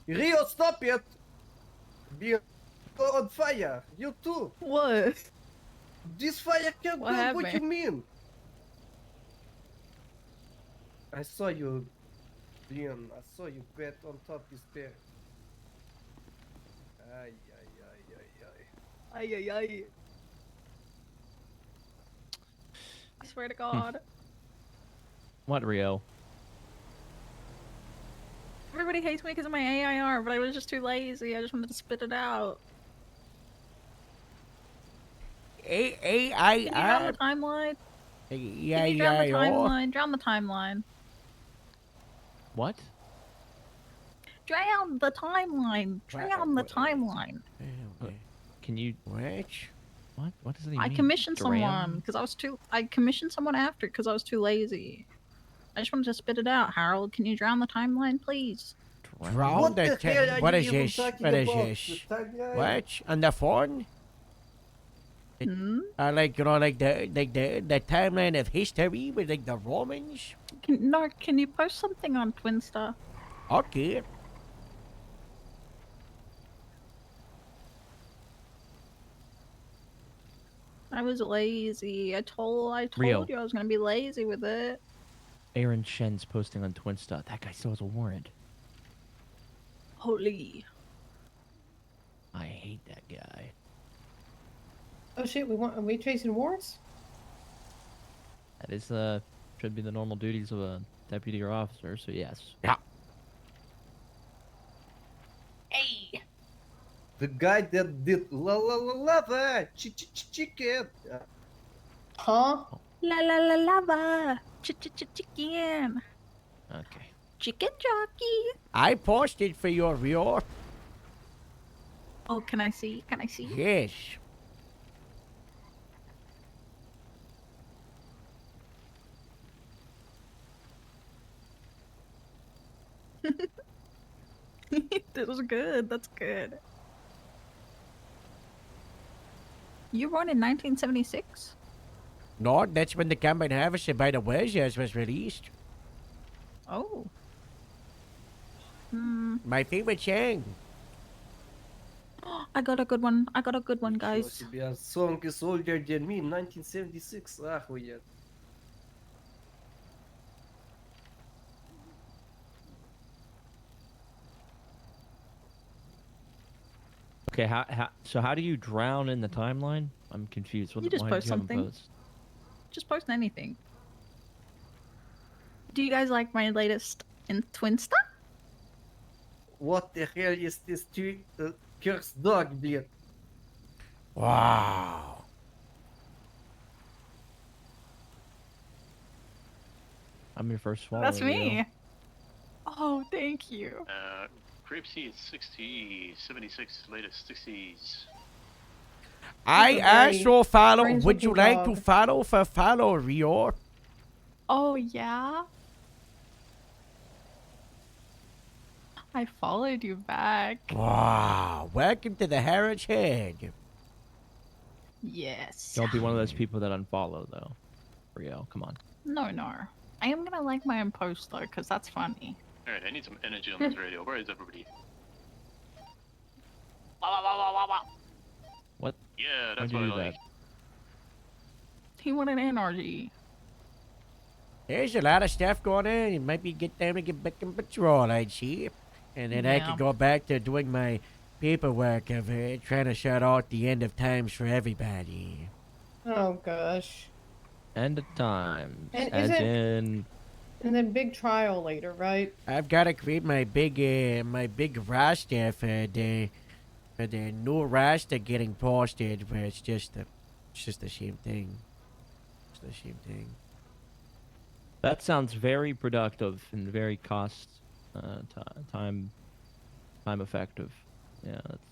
Rio, stop it! You're on fire! You too! What? This fire can't What burn, what you happened? mean? I saw you, Leon. I saw you bet on top this bear. Ay, ay, ay, ay, Ay, ay, ay. I swear to God. What, Rio? Everybody hates me because of my AIR, but I was just too lazy. I just wanted to spit it out. Can you drown the timeline? Can you drown the timeline? Drown the timeline. What? Drown the timeline. Drown the timeline. Can you? Which? What? What does it mean? I commissioned Drown? someone because I was too. I commissioned someone after because I was too lazy. I just wanted to spit it out. Harold, can you drown the timeline, please? Drown What the the hell are What you is even this? talking What is about? this? The timeline? What? On the phone? Like like the timeline of history with like the Romans. Can you post something on Twinstar? Okay. I was lazy. I told Rio. you I was gonna be lazy with it. Aaron Shen's posting on Twinsta. That guy still has a warrant. Holy. I hate that guy. Oh shit, are we chasing warrants? That is should be the normal duties of a deputy or officer. So yes. Yeah. Hey. The guy that did la la la lava chicken. Huh? La la la lava. Chicken. Okay. Chicken jockey. I posted for your Rio. Oh, can I see? Can I see? Yes. That was good. That's good. You born in 1976? No, that's when the Combine Harvester by the Wedges was released. Oh. My favorite song. I got a good one. I got a good one, guys. Your song is older than me, 1976. Охуеть. Okay. So how do you drown in the timeline? I'm confused. You just why post did you have him something. post? Just post anything. Do you guys like my latest in Twinsta? What the hell is this cursed dog, блин? Wow. I'm your first swallow. That's Rio. me. Oh, thank you. Grape seed 60, 76, latest 60s. I also follow. Brains Would you looking like to dog. follow Rio? Oh, yeah? I followed you back. Wow. Welcome to the Harrods Head. Yes. Don't be one of those people that unfollow though. Rio, come on. No, no. I am gonna like my own post though, because that's funny. Alright, I need some energy on this radio. Where is everybody? What? Yeah, that's Why'd you what I do like. that? He wanted NRG. There's a lot of stuff going on. It might be get time to get back in patrol, I'd see. And then I Yeah. could go back to doing my paperwork of trying to shut out the end of times for everybody. Oh gosh. End of times. And As isn't- in And then big trial later, right? I've got to create my big roster for the new roster getting posted, where it's just the same thing. It's the same thing. that sounds very productive and very cost time effective. Yeah, that's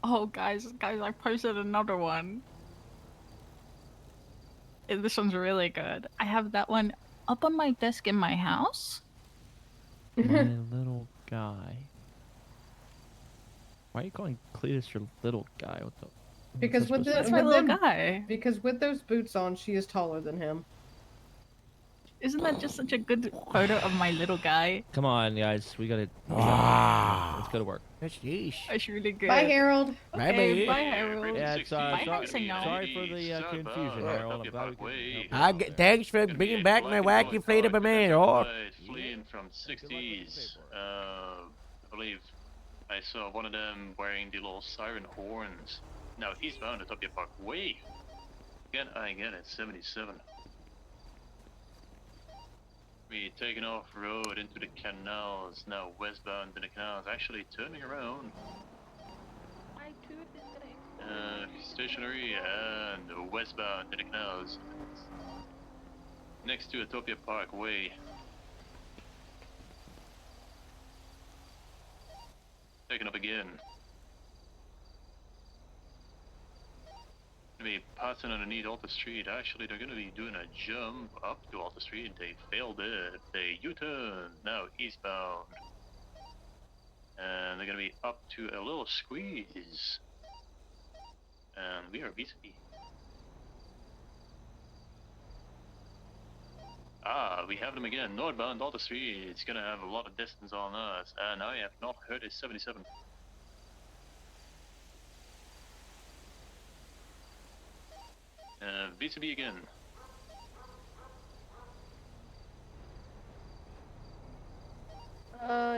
Oh, guys, I posted another one. This one's really good. I have that one up on my desk in my house. my little guy. Why are you calling Cletus your little guy? What the? Because with That's my little guy. Because with those boots on, she is taller than him. Isn't that just such a good photo of my little guy? Come on, guys. We gotta. Wow. Let's go to work. That's yeesh. That's really good. Bye, Harold. Okay, Bye, bye, Harold. Yeah, it's, Bye, sorry, Signal. sorry for the confusion, Harold. I'm glad we could. Thanks for bringing back my wacky inflatable man. Oh. Fleeing from 60s. I believe I saw one of them wearing the little siren horns. Now eastbound at Topia Park Way. Again, I get it, 77. We taking off road into the canals. Now westbound to the canals. Actually turning around. My tooth is gonna Stationary and westbound to the canals. Next to Utopia Park Way. Taking up again. Gonna be passing underneath Alta Street. Actually, they're gonna be doing a jump up to Alta Street. They failed it. They U-turn. Now eastbound. And they're gonna be up to a little squeeze. And we are BCB. Ah, we have them again. Northbound Alta Street. It's gonna have a lot of distance on us. And I have not heard a 77. BCB again.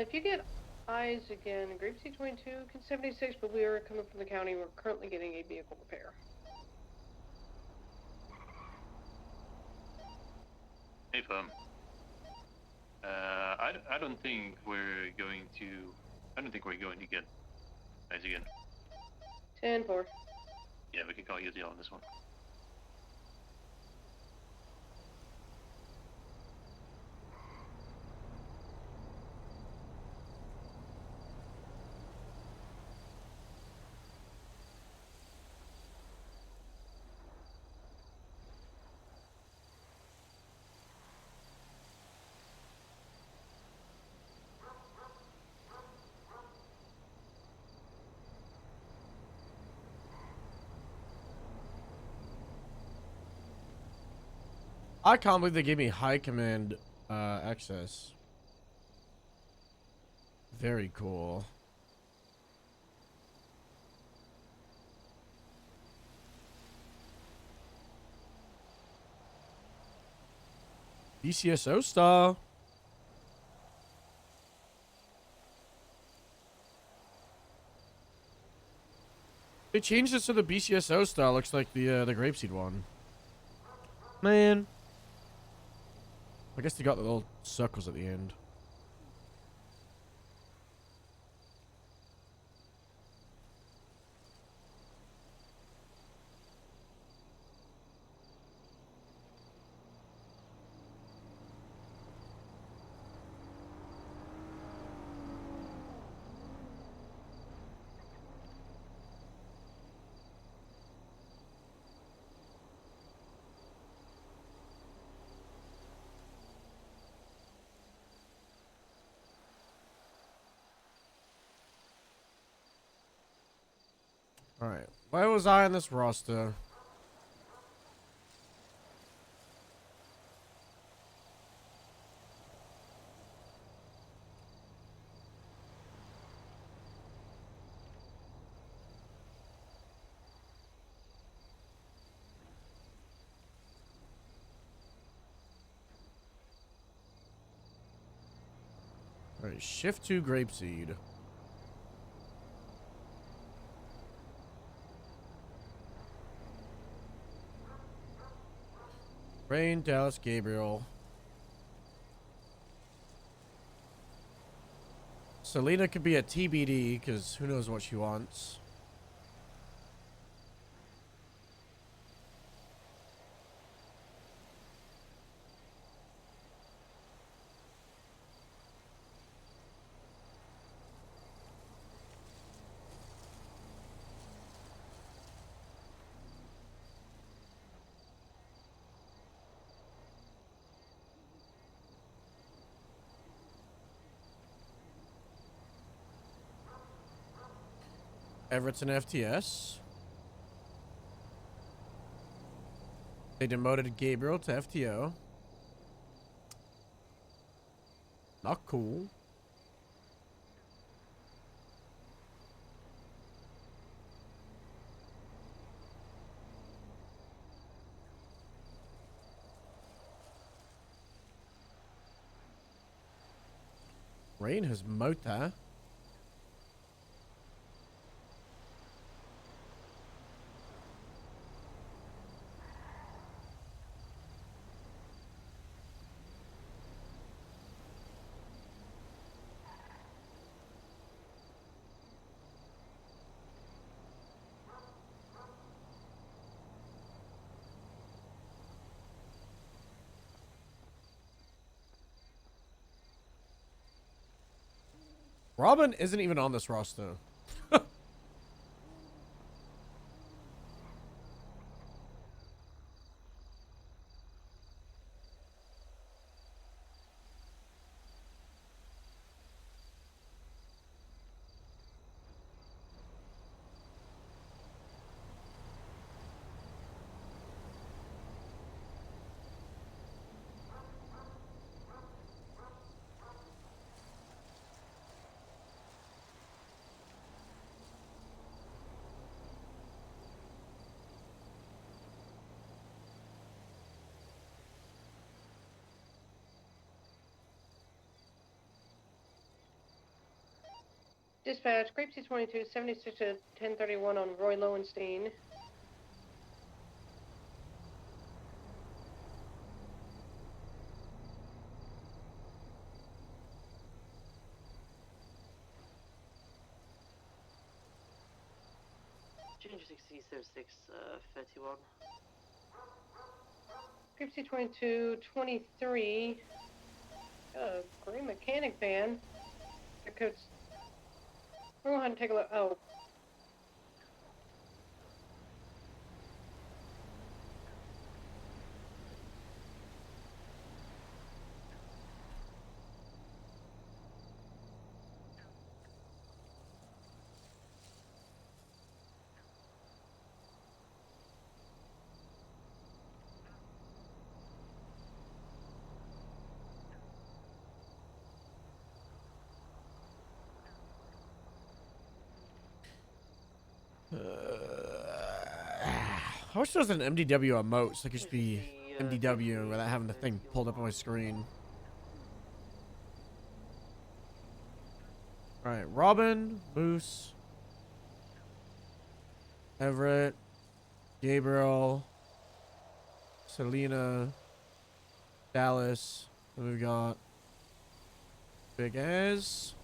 If you get eyes again, Grape C22, can 76, but we are coming from the county. We're currently getting a vehicle repair. Hey, firm. I don't think we're going to. I don't think we're going to get eyes again. 10-4. Yeah, we can call you a deal on this one. I can't believe they gave me high command access. Very cool. BCSO style. They changed this to the BCSO style. Looks like the grapeseed one. Man. I guess they got the little circles at the end. Alright. Why was I on this roster? Alright, shift to grapeseed. Rain, Dallas, Gabriel. Selena could be a TBD, because who knows what she wants. Everton FTS. They demoted Gabriel to FTO. Not cool. Rain has Mota. Robin isn't even on this roster. Dispatch, Grape C-22, 76 to 1031 on Roy Lowenstein. Ginger 66, 31. Grape C-22, 23. Gray mechanic van. The code's... We'll go ahead and take a look. Oh. I wish there was an MDW emote so I could just be MDW without having the thing pulled up on my screen. Alright, Robin, Moose, Everett, Gabriel, Selena, Dallas, and we've got Big Az.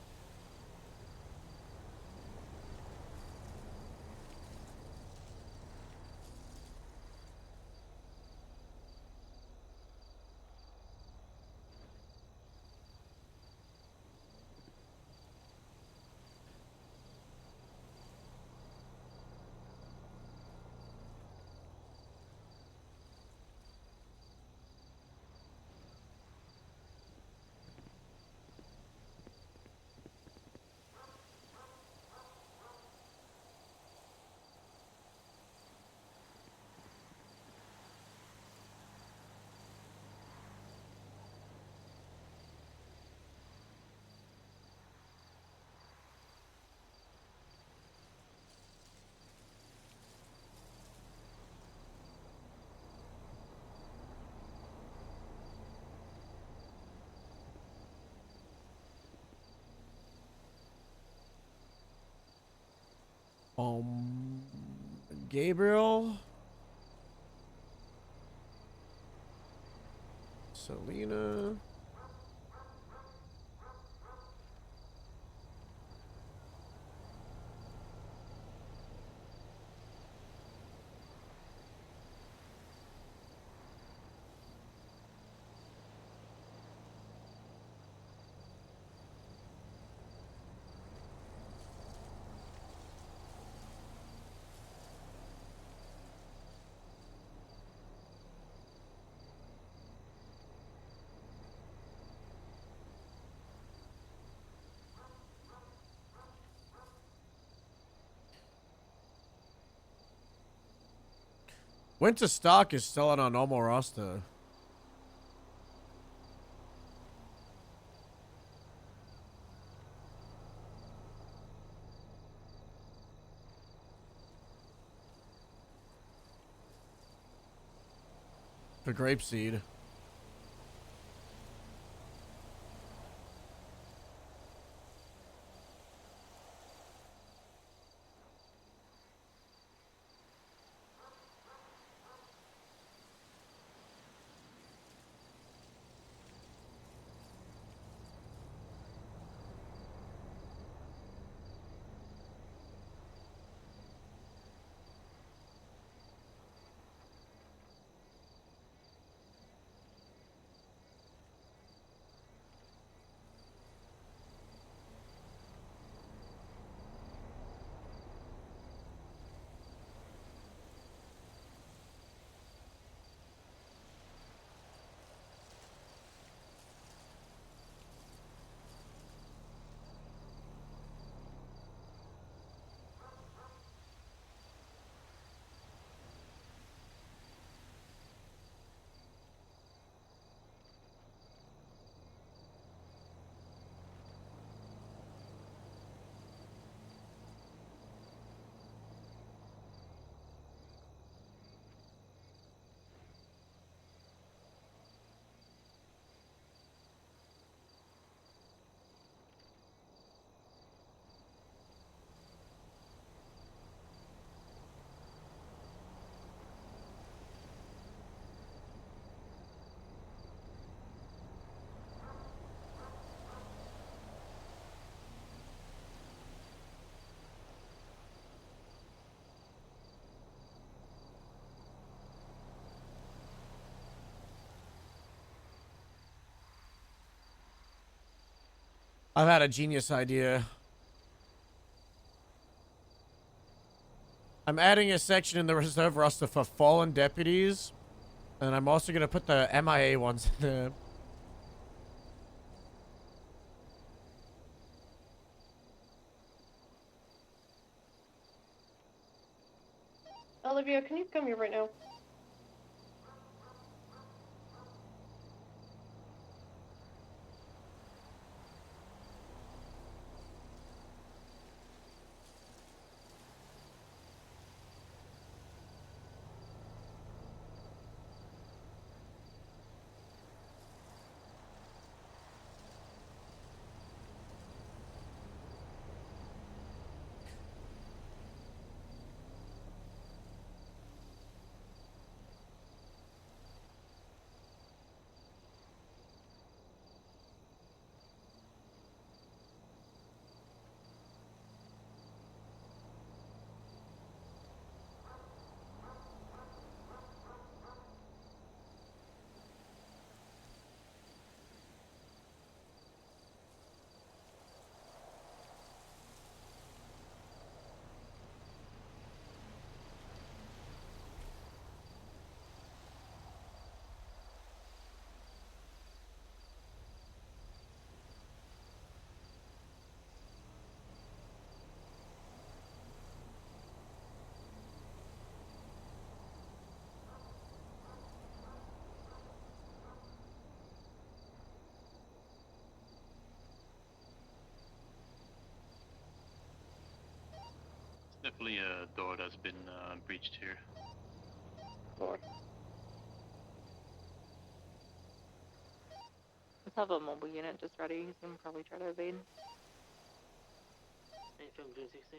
Gabriel, Selena, Winter Stock is still on our normal roster. The Grapeseed. I've had a genius idea. I'm adding a section in the reserve roster for fallen deputies. And I'm also going to put the MIA ones in there. Olivia, can you come here right now? Definitely a door that's been breached here. Lord. Let's have a mobile unit just ready. He's gonna probably try to evade. Anything 360?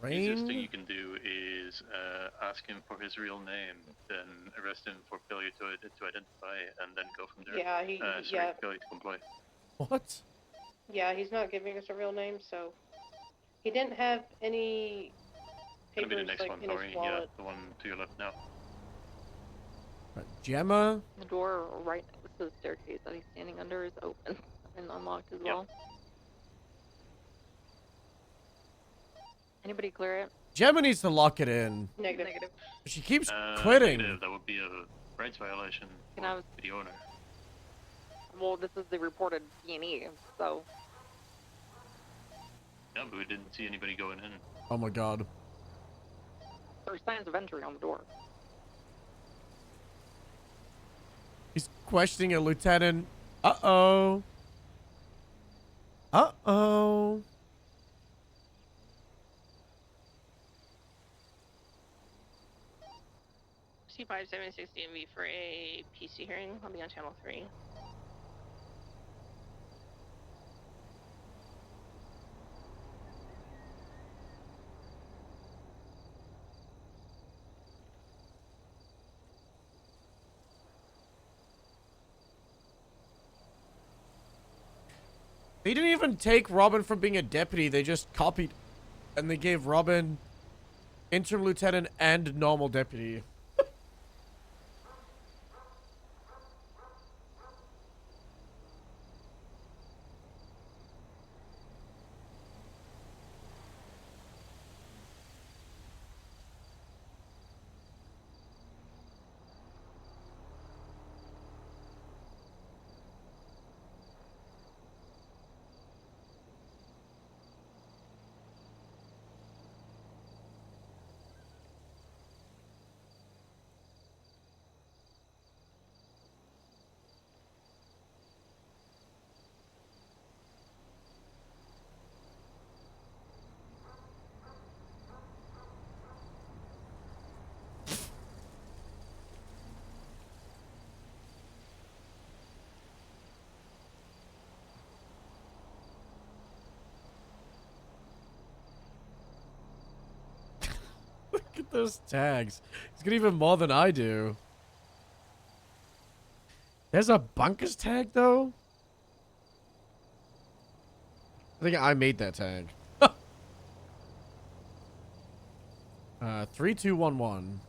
Easiest thing Rain? you can do is ask him for his real name, then arrest him for failure to identify, and then go from there. Yeah, Sorry, failure to comply. What? Yeah, he's not giving us a real name, so he didn't have any Gonna be the papers next like one, in his Tori. Yeah, wallet. the one to your left now. Gemma? The door right next to the staircase that he's standing under is open and unlocked as well. Anybody clear it? Gemma needs to lock it in. Negative. She keeps quitting. Negative, that would be a rights violation Can I for the owner. Well, this is the reported B&E, so Yeah, but we didn't see anybody going in. Oh my god. there's signs of entry on the door. He's questioning a lieutenant. Uh-oh. Uh-oh. C5760MV for a PC hearing. I'll be on channel 3. They didn't even take Robin from being a deputy. They just copied. And they gave Robin interim lieutenant and normal deputy. those tags. He's got even more than I do. There's a bunkers tag, though? I think I made that tag. 3211.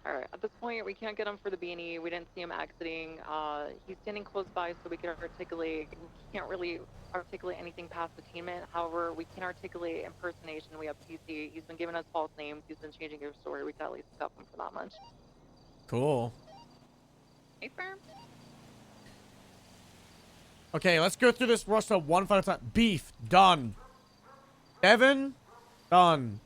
Alright, at this point, we can't get him for the beanie. We didn't see him exiting. He's standing close by so we can articulate. We can't really articulate anything past attainment. However, we can articulate impersonation. We have PC. He's been giving us false names. He's been changing his story. We can at least cuff him for that much. Cool. Hey, firm. Okay, let's go through this roster one final time. Beef, done. Evan, done.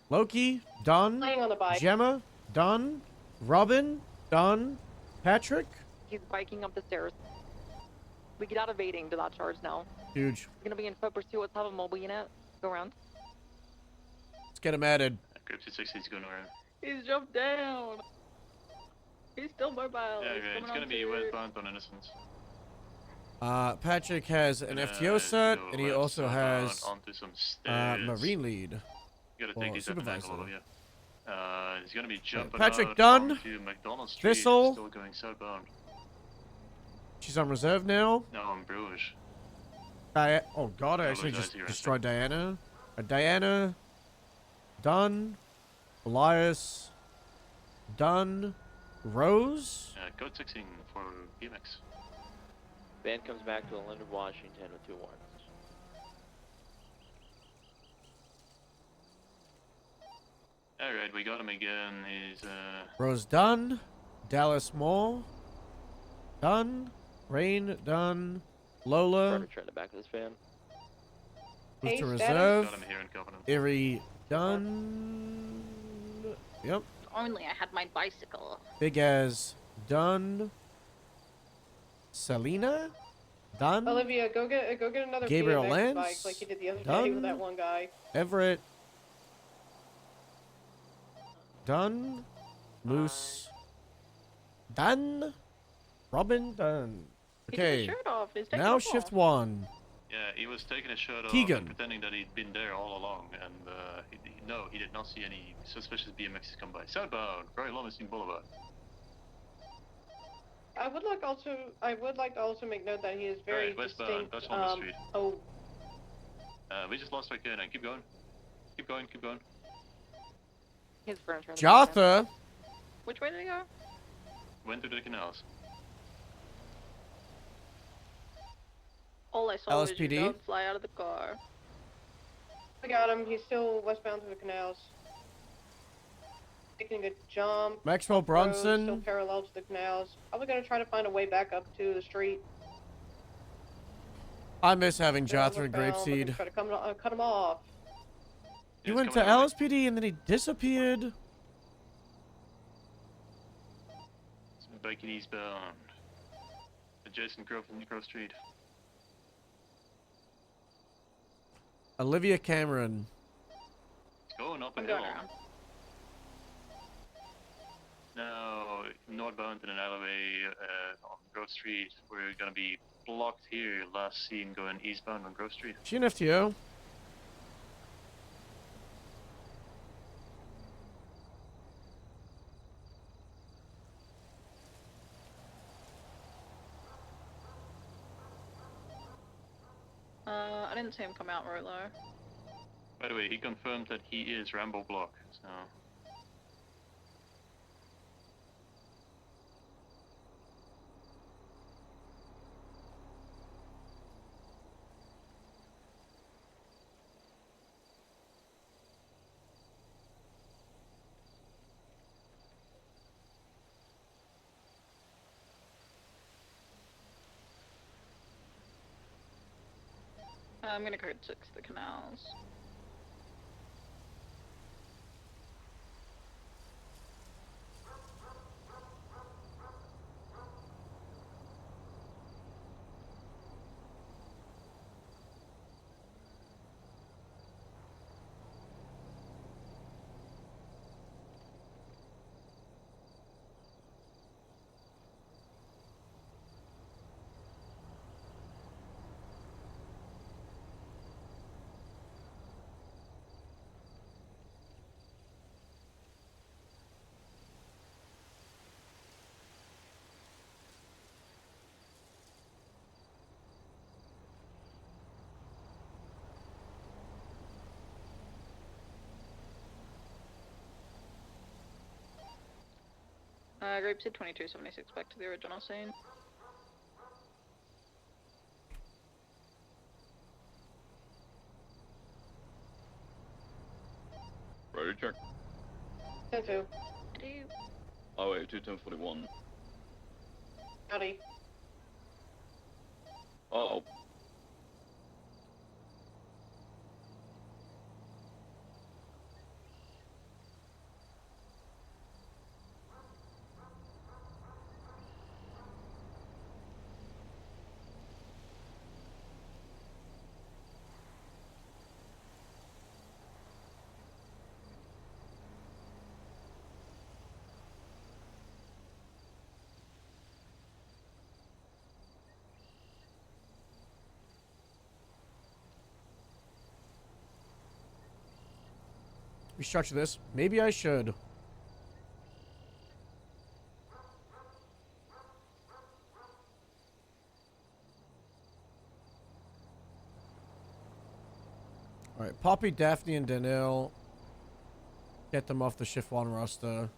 Loki, done. Playing on the bike. Gemma, done. Robin, done. Patrick, He's biking up the stairs. We get out evading to that charge now. huge. He's gonna be in foot pursuit. Let's have a mobile unit go around. Let's get him added. Group 260 is going around. He's jumped down. He's still mobile. Yeah, He's okay, it's coming gonna on be to- westbound on Innocence. Patrick has an FTO set, and he also has onto some stairs. Marine lead. You gotta or take these up an supervisor. angle, yeah. He's gonna be jumping Patrick out Dunn, onto McDonald Street. Thistle. Still going southbound. She's on reserve now. No, I'm Bruges. Oh god, I No, actually those just guys here, destroyed Diana. Diana, Dunn, Elias, Dunn, Rose. Code 16 for BMX. Van comes back to Leonard, Washington with 2 warrants. Alright, we got him again. He's Rose Dunn, Dallas Moore, Dunn, Rain Dunn, Lola, Furniture in the back of this van. move Hey, to status. reserve, got him here in Covenant. Erie Dunn, yep, Only I had my bicycle. Big as Dunn, Selena, Dunn, Olivia, go get another Gabriel BMX Lance, bike like you did the other day Dunn, with that one guy. Everett, Dunn, Moose, Dunn, Robin Dunn. He took his Okay, shirt off. He's taking now it shift off. 1. Yeah, he was taking his shirt off Keegan. and pretending that he'd been there all along, and no, he did not see any suspicious BMXs come by. Southbound, Royal Lowenstein Boulevard. I would like to also make note that he is very Right, westbound, distinct. that's on the street. Oh, We just lost our canine. Keep going. Keep going, keep going. His furniture in the back van. Jatha, Which way did he go? Went to the canals. All I saw was LSPD. your dog fly out of the car. I got him. He's still westbound through the canals. Taking a jump. Maxwell up the road, Brunson. Still parallel to the canals. Probably gonna try to find a way back up to the street. I miss having Jotham and Northbound, looking to Grapeseed. try to cut him off. He went to LSPD and then he disappeared. Biking eastbound. Adjacent Grove Street. Olivia Cameron. It's going up a I'm hill. going around. Now, northbound in an alleyway on Grove Street. We're gonna be blocked here. Last seen going eastbound on Grove Street. She an FTO? I didn't see him come out right low. By the way, he confirmed that he is Rambo Block, so... I'm gonna code 6 the canals. Grape said 2276 back to the original scene. Ready, check. 10-2. Highway 21041. Howdy. Uh-oh. Restructure this. Maybe I should. Alright, Poppy, Daphne, and Danielle. Get them off the shift one roster.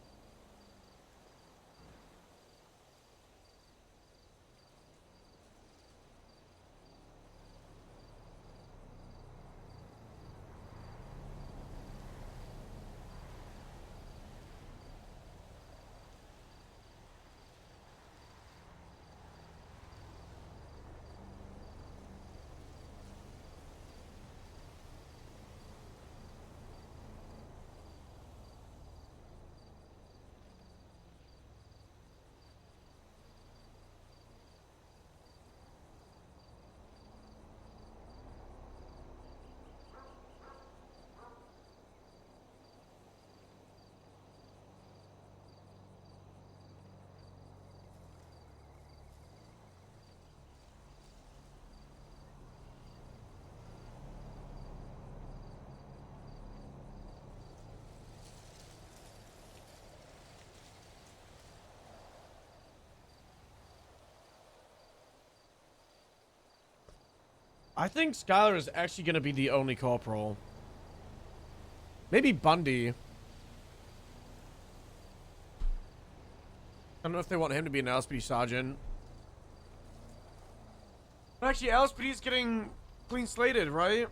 I think Skylar is actually going to be the only corporal. Maybe Bundy. I don't know if they want him to be an LSPD sergeant. Actually, LSPD is getting clean slated, right?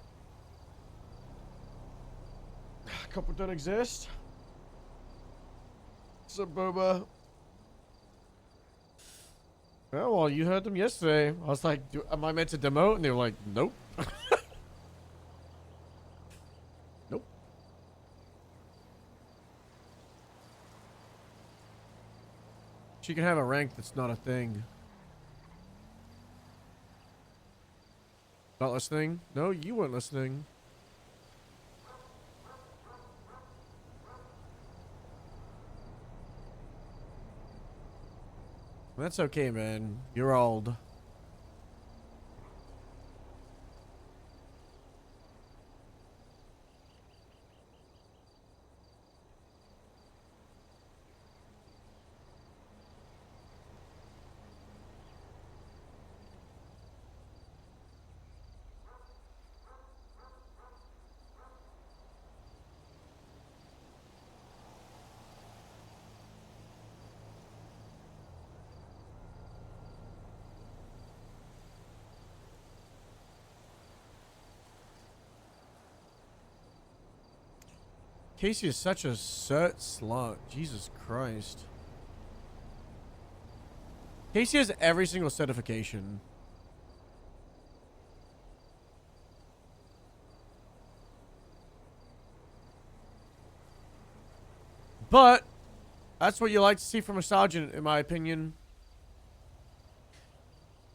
A couple don't exist. What's up, Boba? Oh, well, you heard them yesterday. I was like, am I meant to demote? And they were like, nope. Nope. She can have a rank that's not a thing. Not listening? No, you weren't listening. That's okay, man. You're old. Casey is such a cert slut. Jesus Christ. Casey has every single certification. But that's what you like to see from a sergeant, in my opinion.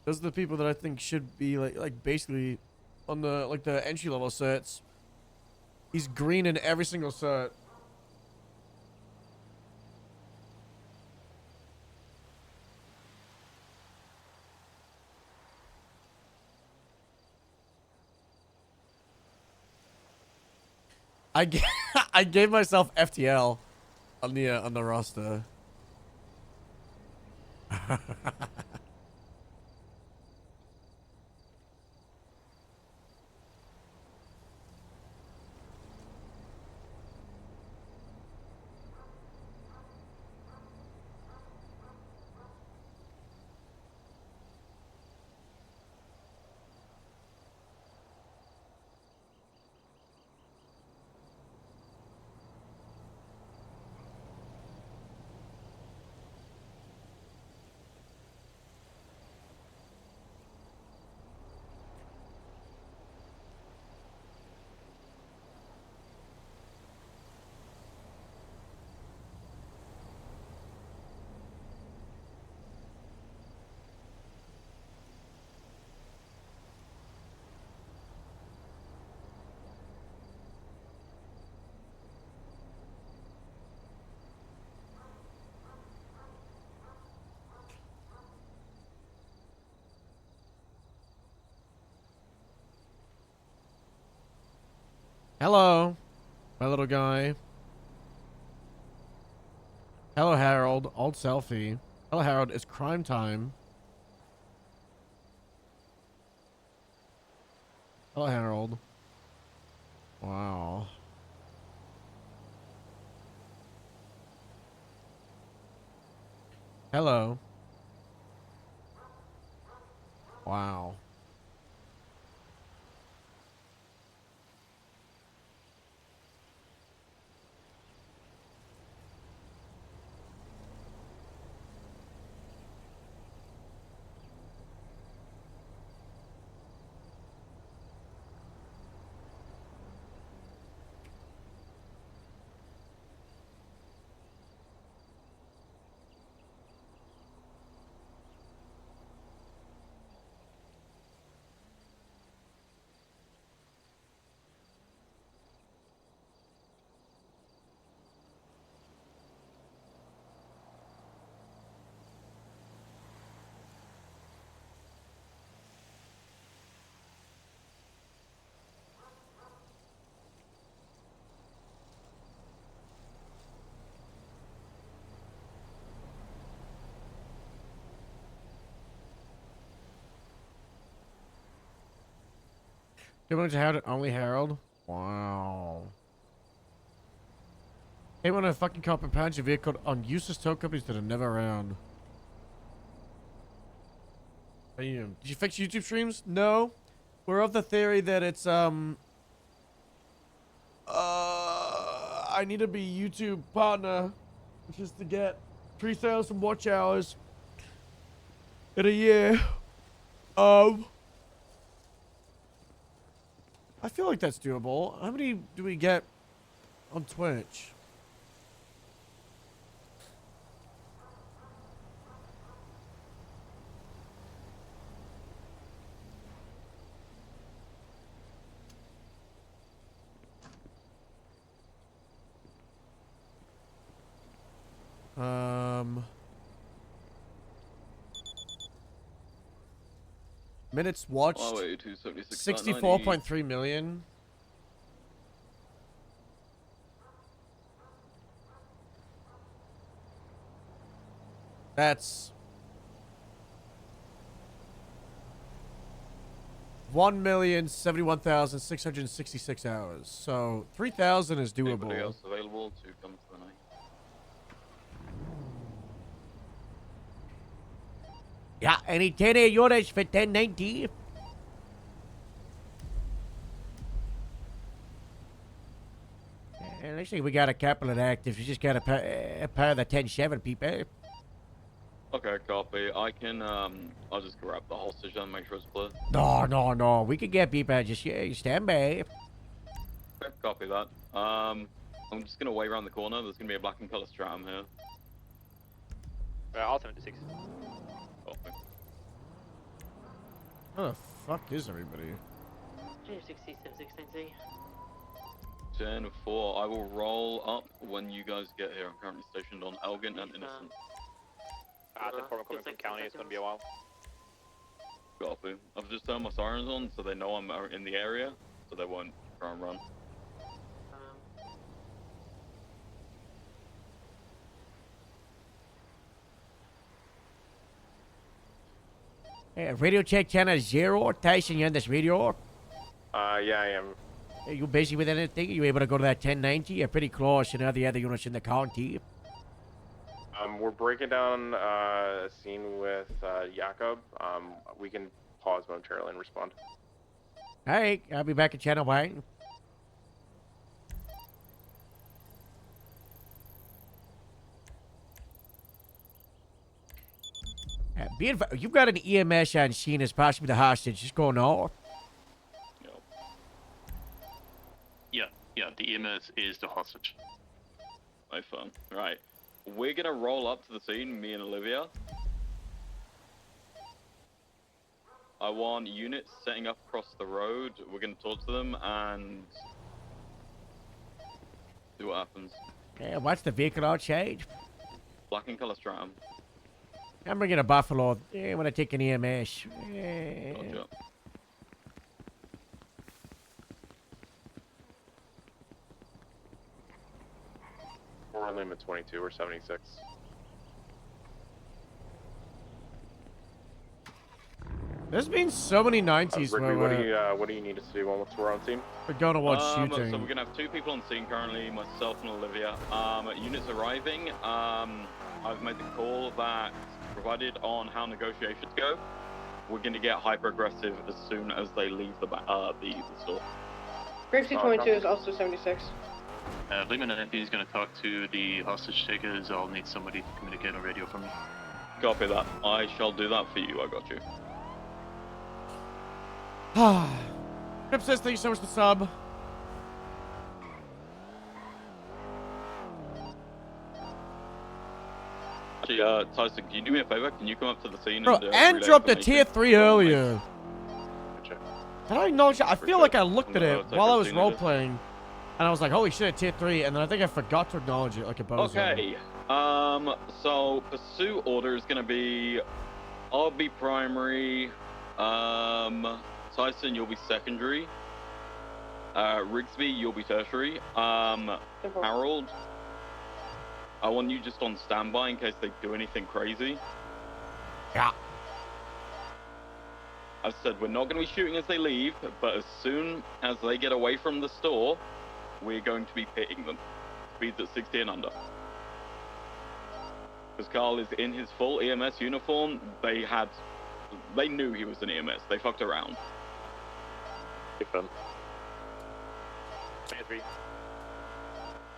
Those are the people that I think should be like basically on the the entry level certs. He's green in every single cert. I gave myself FTL on the roster. Hello, my little guy. Hello, Harold. Old selfie. Hello, Harold. It's crime time. Hello, Harold. Wow. Hello. Wow. Going to have it only Harold? Wow. Hey, when a fucking cop impounds your vehicle on useless tow companies that are never around. How you doing? Did you fix YouTube streams? No. We're of the theory that it's I need to be YouTube partner just to get 3,000 watch hours. in a year. I feel like that's doable. How many do we get on Twitch? Minutes watched. Highway 276. 64.3 million. That's 1,071,666 hours. So 3,000 is Anybody doable. else available to come to the night? Yeah, any 10 euros for 1090. Looks like we got a couple of actives. We just got a pair of the 10-7 people. Okay, copy. I can, I'll just grab the hostage and make sure it's clear. No. We could get people. Just stand by. Okay, copy that. I'm just gonna wait around the corner. There's gonna be a black and color Stram here. All 76. Copy. Where the fuck is everybody? 267, 10-4. I will roll up when you guys get here. I'm currently stationed on Elgin and Innocent. 10-4, I'm coming from county. It's gonna be a while. Copy. I've just turned my sirens on so they know I'm in the area, so they won't try and run. Radio check channel 0. Tyson, you on this radio? Yeah, I am. Are you busy with anything? Are you able to go to that 1090? You're pretty close to the other units in the county. We're breaking down a scene with Jakob. We can pause momentarily and respond. Alright, I'll be back at channel 1. You've got an EMS on scene as possibly the hostage. Just go north. Yeah, the EMS is the hostage. My phone. Right. We're gonna roll up to the scene, me and Olivia. I want units setting up across the road. We're gonna talk to them and see what happens. Okay, what's the vehicle outside? Black and color Stram. I'm bringing a Buffalo. I'm gonna take an EMS. Gotcha. We're on limit 22 or 76. There's been so many 90s Rigby, where what do you need us to do once we're on scene? we're going to watch So shooting. we're gonna have 2 people on scene currently, myself and Olivia. Units arriving. I've made the call that, provided on how negotiations go, we're gonna get hyper aggressive as soon as they leave the store. Grave C22 is also 76. Lehman and MP is going to talk to the hostage takers. I'll need somebody to communicate on radio for me. Copy that. I shall do that for you. I got you. Crip says thank you so much for the sub. Actually, Tyson, can you do me a favor? Can you come up to the scene Bro, and and dropped a information? tier 3 earlier. Did I acknowledge that? I feel like I looked at it while I was role-playing. And I was like, holy shit, tier 3. And then I think I forgot to acknowledge it like a bozo. Okay. So pursuit order is gonna be, I'll be primary. Tyson, you'll be secondary. Rigsby, you'll be tertiary. Harold, I want you just on standby in case they do anything crazy. Yeah. I've said we're not going to be shooting as they leave, but as soon as they get away from the store, we're going to be pitting them. Speeds at 60 and under. Because Carl is in his full EMS uniform, they knew he was an EMS. They fucked around. Keep them. 23.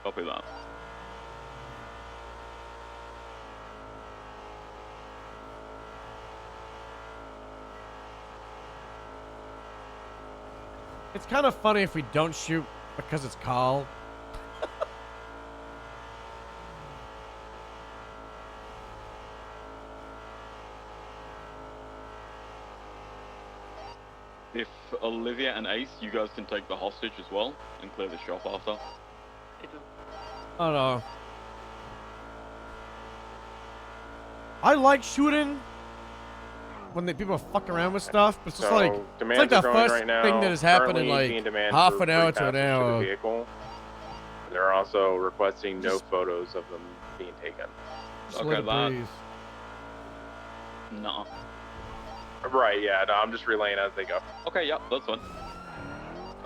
Copy that. It's kind of funny if we don't shoot because it's Carl. If Olivia and Ace, you guys can take the hostage as well and clear the shop after. Oh no. I like shooting when people fuck around with stuff, but it's just So, like it's demands like the are growing first right now. thing that has happened in Currently like being demanded half for an hour free to an passage to the hour. vehicle. They're also requesting no photos of them being taken. Just let it breathe. No. Right, yeah, no, I'm just relaying as they go. Okay, yeah, that's fine.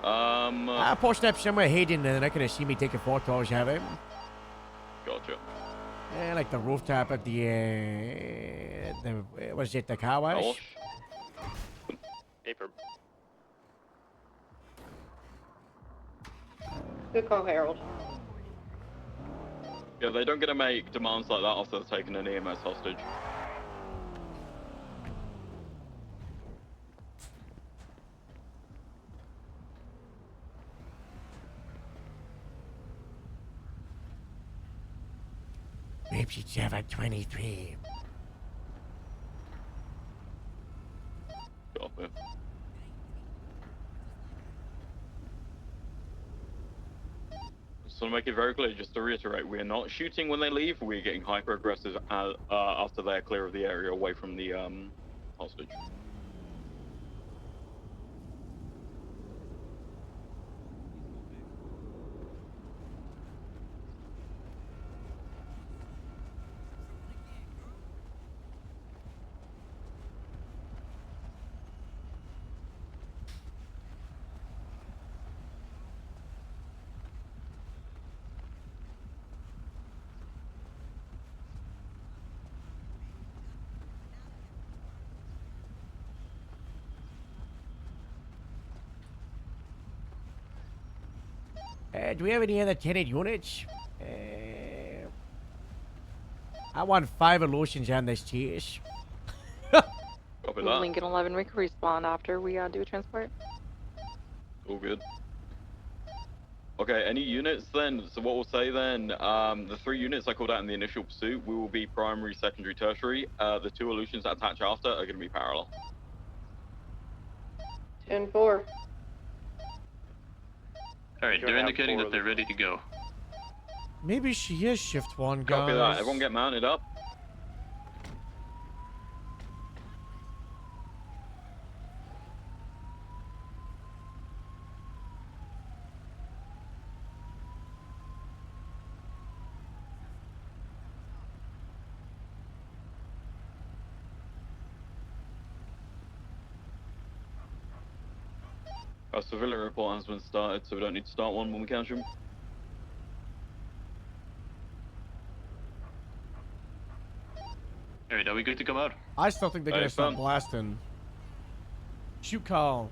I'll post up somewhere hidden and they're not gonna see me taking photos of him. Gotcha. Yeah, like the rooftop of the was it the car wash? Paper. Good call, Harold. Yeah, they don't get to make demands like that after they're taking an EMS hostage. Maybe 723. Copy. So to make it very clear, just to reiterate, we're not shooting when they leave. We're getting hyper aggressive after they're clear of the area, away from the hostage. Do we have any other tenant units? I want 5 illusions on this cheese. Copy that. Lincoln 11, we can respawn after we do a transport. All good. Okay, any units then? So what we'll say then, the 3 units I called out in the initial pursuit, we will be primary, secondary, tertiary. The 2 illusions that attach after are going to be parallel. 10-4. Alright, they're indicating that they're ready to go. Maybe she is shift 1, guys. Copy that. Everyone get mounted up. Our civilian report has been started, so we don't need to start one when we catch him. Alright, are we good to come out? I still think they're gonna start fun. blasting. Shoot call.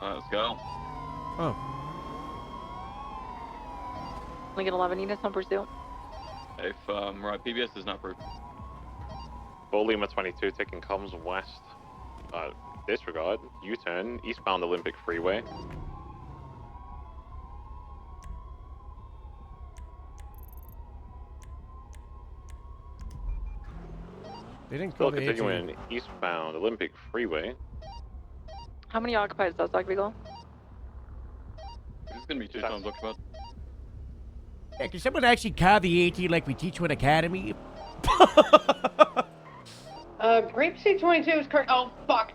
Alright, let's go. Oh. Lincoln 11 units on pursuit. If, right, PBS is not approved. Bull Lima 22 taking comms west. Disregard. U-turn, eastbound Olympic Freeway. They didn't Still call the AT. continuing eastbound Olympic Freeway. How many occupied suspect vehicle? This is gonna be 2 times occupied. Yeah, can someone actually call the AT like we teach you in academy? Grape C22 is correct. Oh, fuck.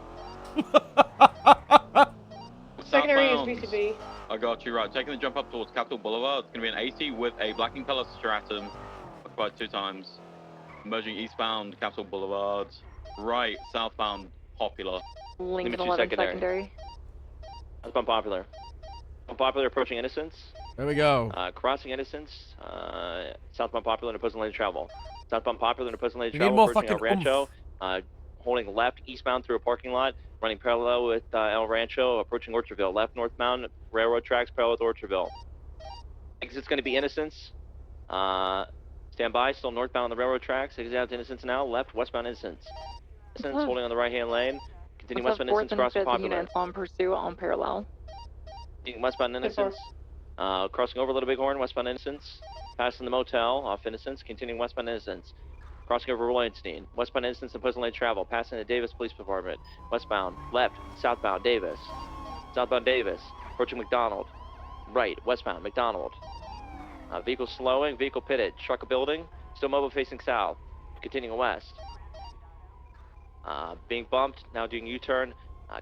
Secondary is Southbound. BCB. I got you, right. Taking the jump up towards Capitol Boulevard. It's going to be an 80 with a Black Impeller Stratum. Occupied 2 times. Merging eastbound Capitol Boulevard. Right, southbound Popular. Lincoln Limit 2 11 secondary. secondary. That's Unpopular. Unpopular approaching Innocence. There we go. Crossing Innocence. Southbound Popular and opposing lane of travel. Southbound Popular and opposing lane of We need travel. more Approaching El fucking Rancho. Holding left eastbound through a parking lot. Running parallel with El Rancho. Approaching Orchardville. Left northbound railroad tracks parallel with Orchardville. Exit's going to be Innocence. Stand by, still northbound on the railroad tracks. Exit out to Innocence now. Left, westbound Innocence. Innocence holding on the right-hand lane. Continue What's westbound up, 4th Innocence, and crossing 5th Popular. units on pursuit on parallel. Continuing westbound Innocence. Crossing over Little Bighorn, westbound Innocence. Passing the motel, off Innocence. Continuing westbound Innocence. Crossing over Williamstein. Westbound Innocence and Pleasant Lane Travel. Passing the Davis Police Department. Westbound, left, southbound Davis. Southbound Davis. Approaching McDonald. Right, westbound McDonald. Vehicle slowing, vehicle pitted. Struck a building. Still mobile facing south. Continuing west. Being bumped, now doing U-turn.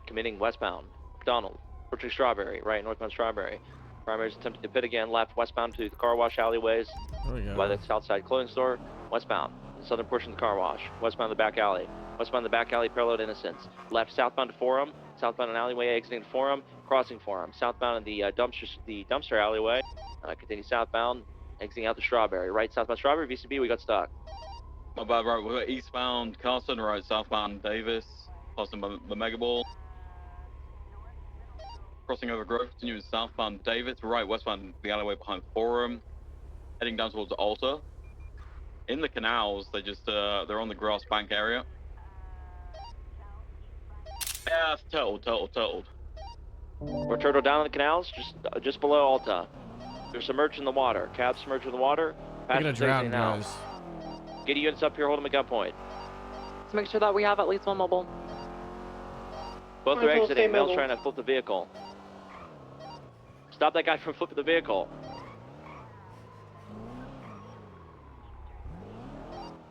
Committing westbound. McDonald. Approaching Strawberry. Right, northbound Strawberry. Primary's attempting to pit again. Left, westbound to the car wash alleyways. There we go. By the south side clothing store. Westbound. The southern portion of the car wash. Westbound the back alley. Westbound the back alley parallel to Innocence. Left, southbound to Forum. Southbound an alleyway exiting Forum. Crossing Forum. Southbound in the dumpster alleyway. Continue southbound. Exiting out to Strawberry. Right, southbound Strawberry. VCB, we got stuck. My bad, right. We're eastbound Carson, right, southbound Davis, passing by the Mega Ball. Crossing over Grove, continuing southbound Davis, right, westbound the alleyway behind Forum. Heading down towards Alta. In the canals, they're on the grass bank area. Yeah, turtled. We're turtled down in the canals, just below Alta. They're submerged in the water. Cabs submerged in the water. They're gonna drown, now. guys. Get units up here, hold them at gunpoint. Let's make sure that we have at least one mobile. Both are exiting. Male's trying to flip the vehicle. Stop that guy from flipping the vehicle.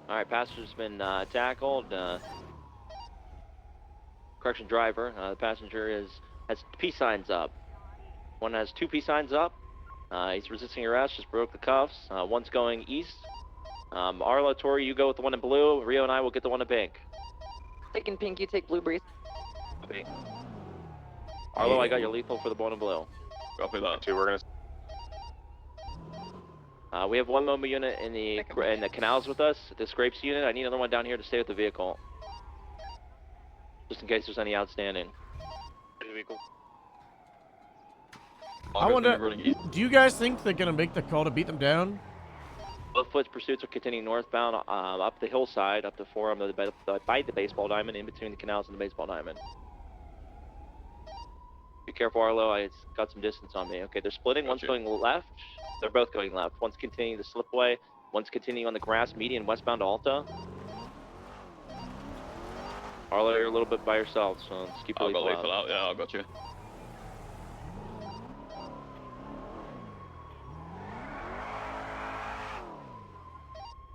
All right, passenger's been tackled. Correction driver. The passenger has peace signs up. One has 2 peace signs up. He's resisting arrest. Just broke the cuffs. One's going east. Arlo, Tori, you go with the one in blue. Rio and I will get the one in pink. Taking pink, you take blue, Breeze. Copy. Arlo, I got your lethal for the one in blue. Copy that. Too. We're gonna. We have one mobile unit in the canals with us. The scrapes unit. I need another one down here to stay with the vehicle, just in case there's any outstanding. I wonder, do you guys think they're gonna make the call to beat them down? Both foot pursuits are continuing northbound up the hillside, up the Forum, by the baseball diamond, in between the canals and the baseball diamond. Be careful, Arlo. I got some distance on me. Okay, they're splitting. One's going left. They're both going left. One's continuing the slipway. One's continuing on the grass median westbound to Alta. Arlo, you're a little bit by yourself, so let's keep the lethal out. Yeah, I got you.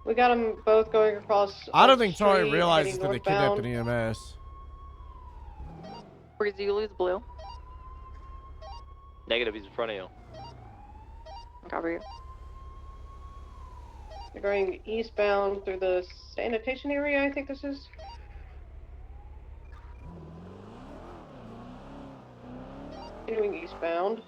We got them both going across. I don't think Tori Tori realizes that they kidnapped an EMS. Breeze, you lose blue. Negative, he's in front of you. Cover you. They're going eastbound through the sanitation area, I think this is. Continuing eastbound.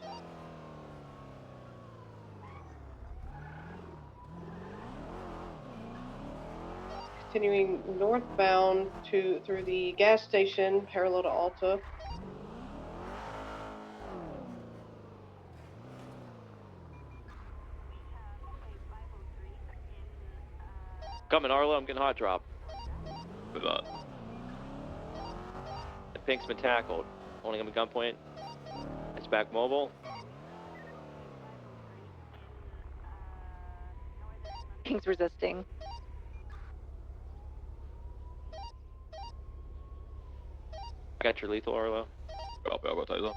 Continuing northbound through the gas station, parallel to Alta. Coming, Arlo, I'm getting hot drop. With that. The pink's been tackled. Holding him at gunpoint. It's back mobile. Pink's resisting. I got your lethal, Arlo. Copy, I got taser.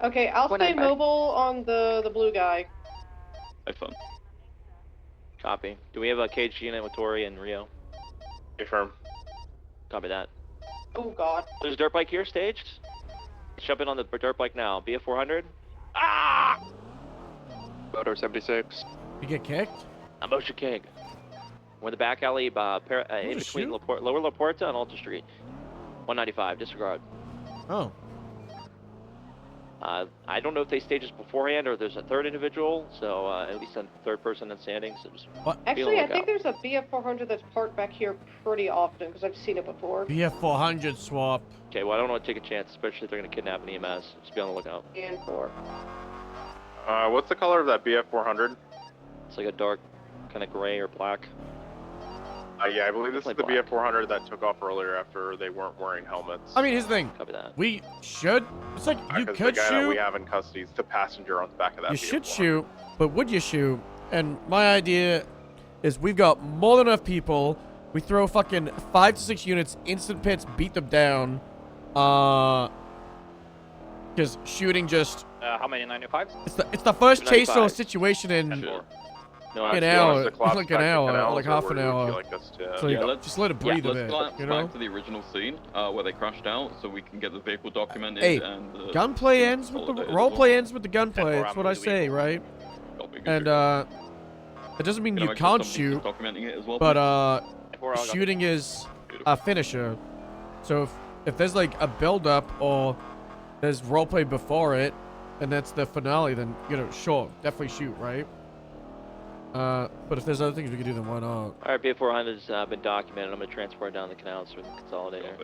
Okay, I'll stay mobile on the blue guy. Have fun. Copy. Do we have a cage unit with Tori and Rio? Confirm. Copy that. Oh god. There's a dirt bike here staged. Jump in on the dirt bike now. BF 400. Motor 76. You get kicked? A motion king. We're in the back alley in between Lower La Puerta and Alta Street. 195, disregard. Oh. I don't know if they staged this beforehand or there's a third individual, so at least a third person that's standing. So just Actually, I think there's a BF400 that's parked back here pretty often because I've seen it before. BF400 swap. Okay, well I don't want to take a chance, especially if they're going to kidnap an EMS. Just be on the lookout. And 4. What's the color of that BF400? It's like a dark kind of gray or black. Yeah, I believe this is the Definitely BF400 that took off earlier after they weren't wearing helmets. I mean, here's the thing. Copy that. We should. It's like you Because could the guy that we shoot. have in custody is the passenger on the back of that You BF400. should shoot, but would you shoot? And my idea is we've got more than enough people. We throw fucking 5 to 6 units, instant pits, beat them down. Because shooting just How many 95s? it's the first chase or 95. situation in No, an that's hour, yours. it's like an hour, or like half an hour. So Yeah, you let's just let it breathe a let's bit, glance you know? back to the original scene where they crashed out, so we can get the vehicle documented. Hey, and gunplay ends with the roleplay ends with the gunplay. That's what I say, right? And it doesn't mean Can I you make sure can't somebody's shoot, documenting it as well, but please? shooting is a finisher. So if there's like a build up or there's roleplay before it, and that's the finale, then sure, definitely shoot, right? But if there's other things we can do, then why not? All right, BF400's been documented. I'm gonna transport it down the canals for the consolidator. Do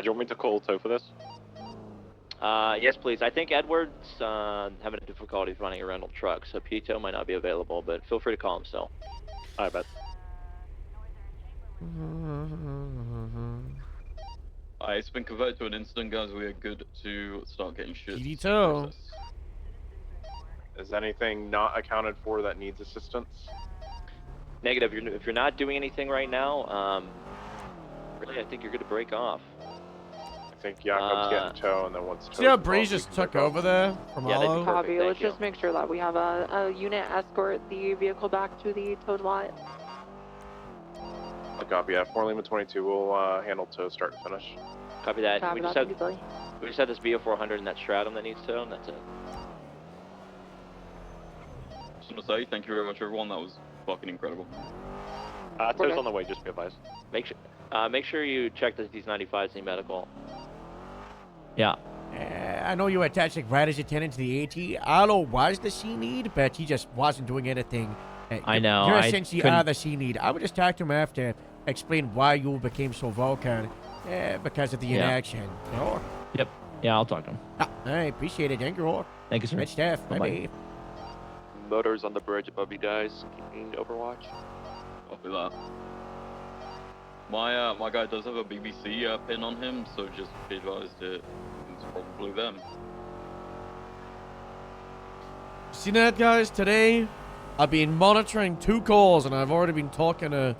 you want me to call tow for this? Yes, please. I think Edward's having difficulties running a rental truck, so Pito might not be available, but feel free to call him still. I bet. It's been converted to an incident, guys. We are good to start getting shit. Pito. Is anything not accounted for that needs assistance? Negative. If you're not doing anything right now, really, I think you're good to break off. I think Jakob's getting tow, and then once See how Breeze just took over there from Hollow? Copy. Let's just make sure that we have a unit escort the vehicle back to the towed lot. Copy. Yeah, 4 Lima 22 will handle tow start to finish. Copy that. Copy we just that, have Billy. we just have this BF400 and that Stratum that needs tow, and that's it. Just want to say thank you very much, everyone. That was fucking incredible. Tow's on the way. Just be advised. Make sure you check that these 95s need medical. Yeah. I know you attached like right as attendant to the AT. Arlo was the C need, but he just wasn't doing anything. I know, You're I essentially couldn't- the C need. I would just talk to him after, explain why you became so vocal. Because of the Yeah. inaction. You know? Yep. Yeah, I'll talk to him. I appreciate it. Thank you. Thank you, sir. Good stuff. Bye-bye. Bye-bye. Motors on the bridge above you guys. Keeping Overwatch. Copy that. My guy does have a BBC pin on him, so just be advised it's probably them. Seen that, guys? Today, I've been monitoring 2 calls, and I've already been talking to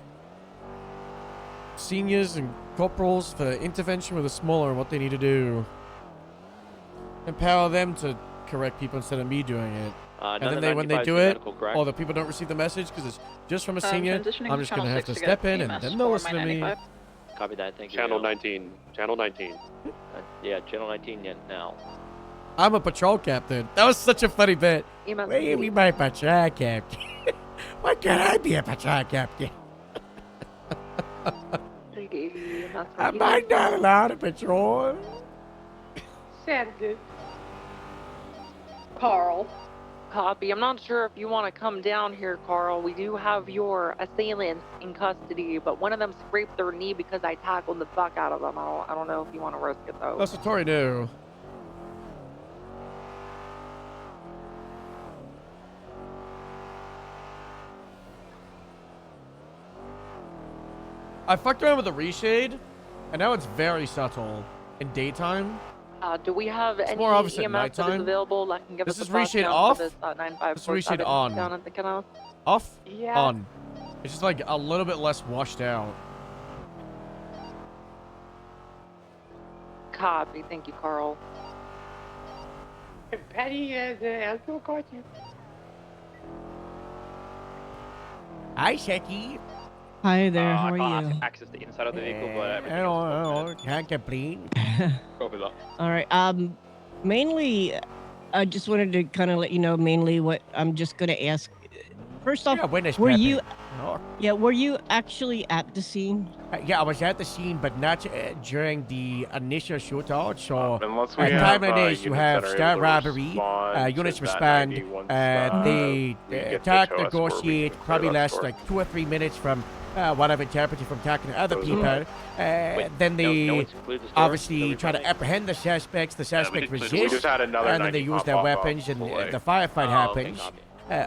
seniors and corporals for intervention with the smaller and what they need to do. Empower them to correct people instead of me doing it. None And of then when they 95s do need it, medical, correct? or the people don't receive the message because it's just from a senior, transitioning I'm to just going to channel have 6 to to step get in and EMS then they'll for listen my to me. 95. Copy that. Thank you. Channel Bill. 19. Channel 19. Yeah, channel 19 now. I'm a patrol captain. That was such a funny bit. Wait, we might patrol captain. Why can't I be a patrol captain? Am I not allowed to patrol? Sounds good. Carl. Copy. I'm not sure if you want to come down here, Carl. We do have your assailants in custody, but one of them scraped their knee because I tackled the fuck out of them. I don't know if you want to risk it though. That's what Tori knew. I fucked around with the reshade, and now it's very subtle in daytime. Do we have any more obvious at EMS that is nighttime. available that can give This us is a flash reshade down off? for this 9547 This is reshade on. down at the canal? Off, Yeah. on. It's just like a little bit less washed out. Copy. Thank you, Carl. Patty has no got you. Hi, Sheki. Hi there, how I are can't you? access the inside of the vehicle, but everything I else don't can't complain. Copy that. All right. Mainly, I just wanted to kind of let you know mainly what I'm just gonna ask. First off, Yeah, witness were prepping. you? Oh. Yeah, were you actually at the scene? Yeah, I was at the scene, but not during the initial shootout. So, Unless we at have, time of days, units you that have are star able to robbery, respond units to that respond, 90 once, they we get the attack, tow escort, we negotiate, can probably clear that last store. like 2 or 3 minutes from what I've interpreted from talking to other Those people. are- Then they no one's included the store? obviously try to apprehend the suspects. The suspect we resists, just had another and then they 90 use pop their off weapons, and away. the firefight Oh, okay, happens. copy.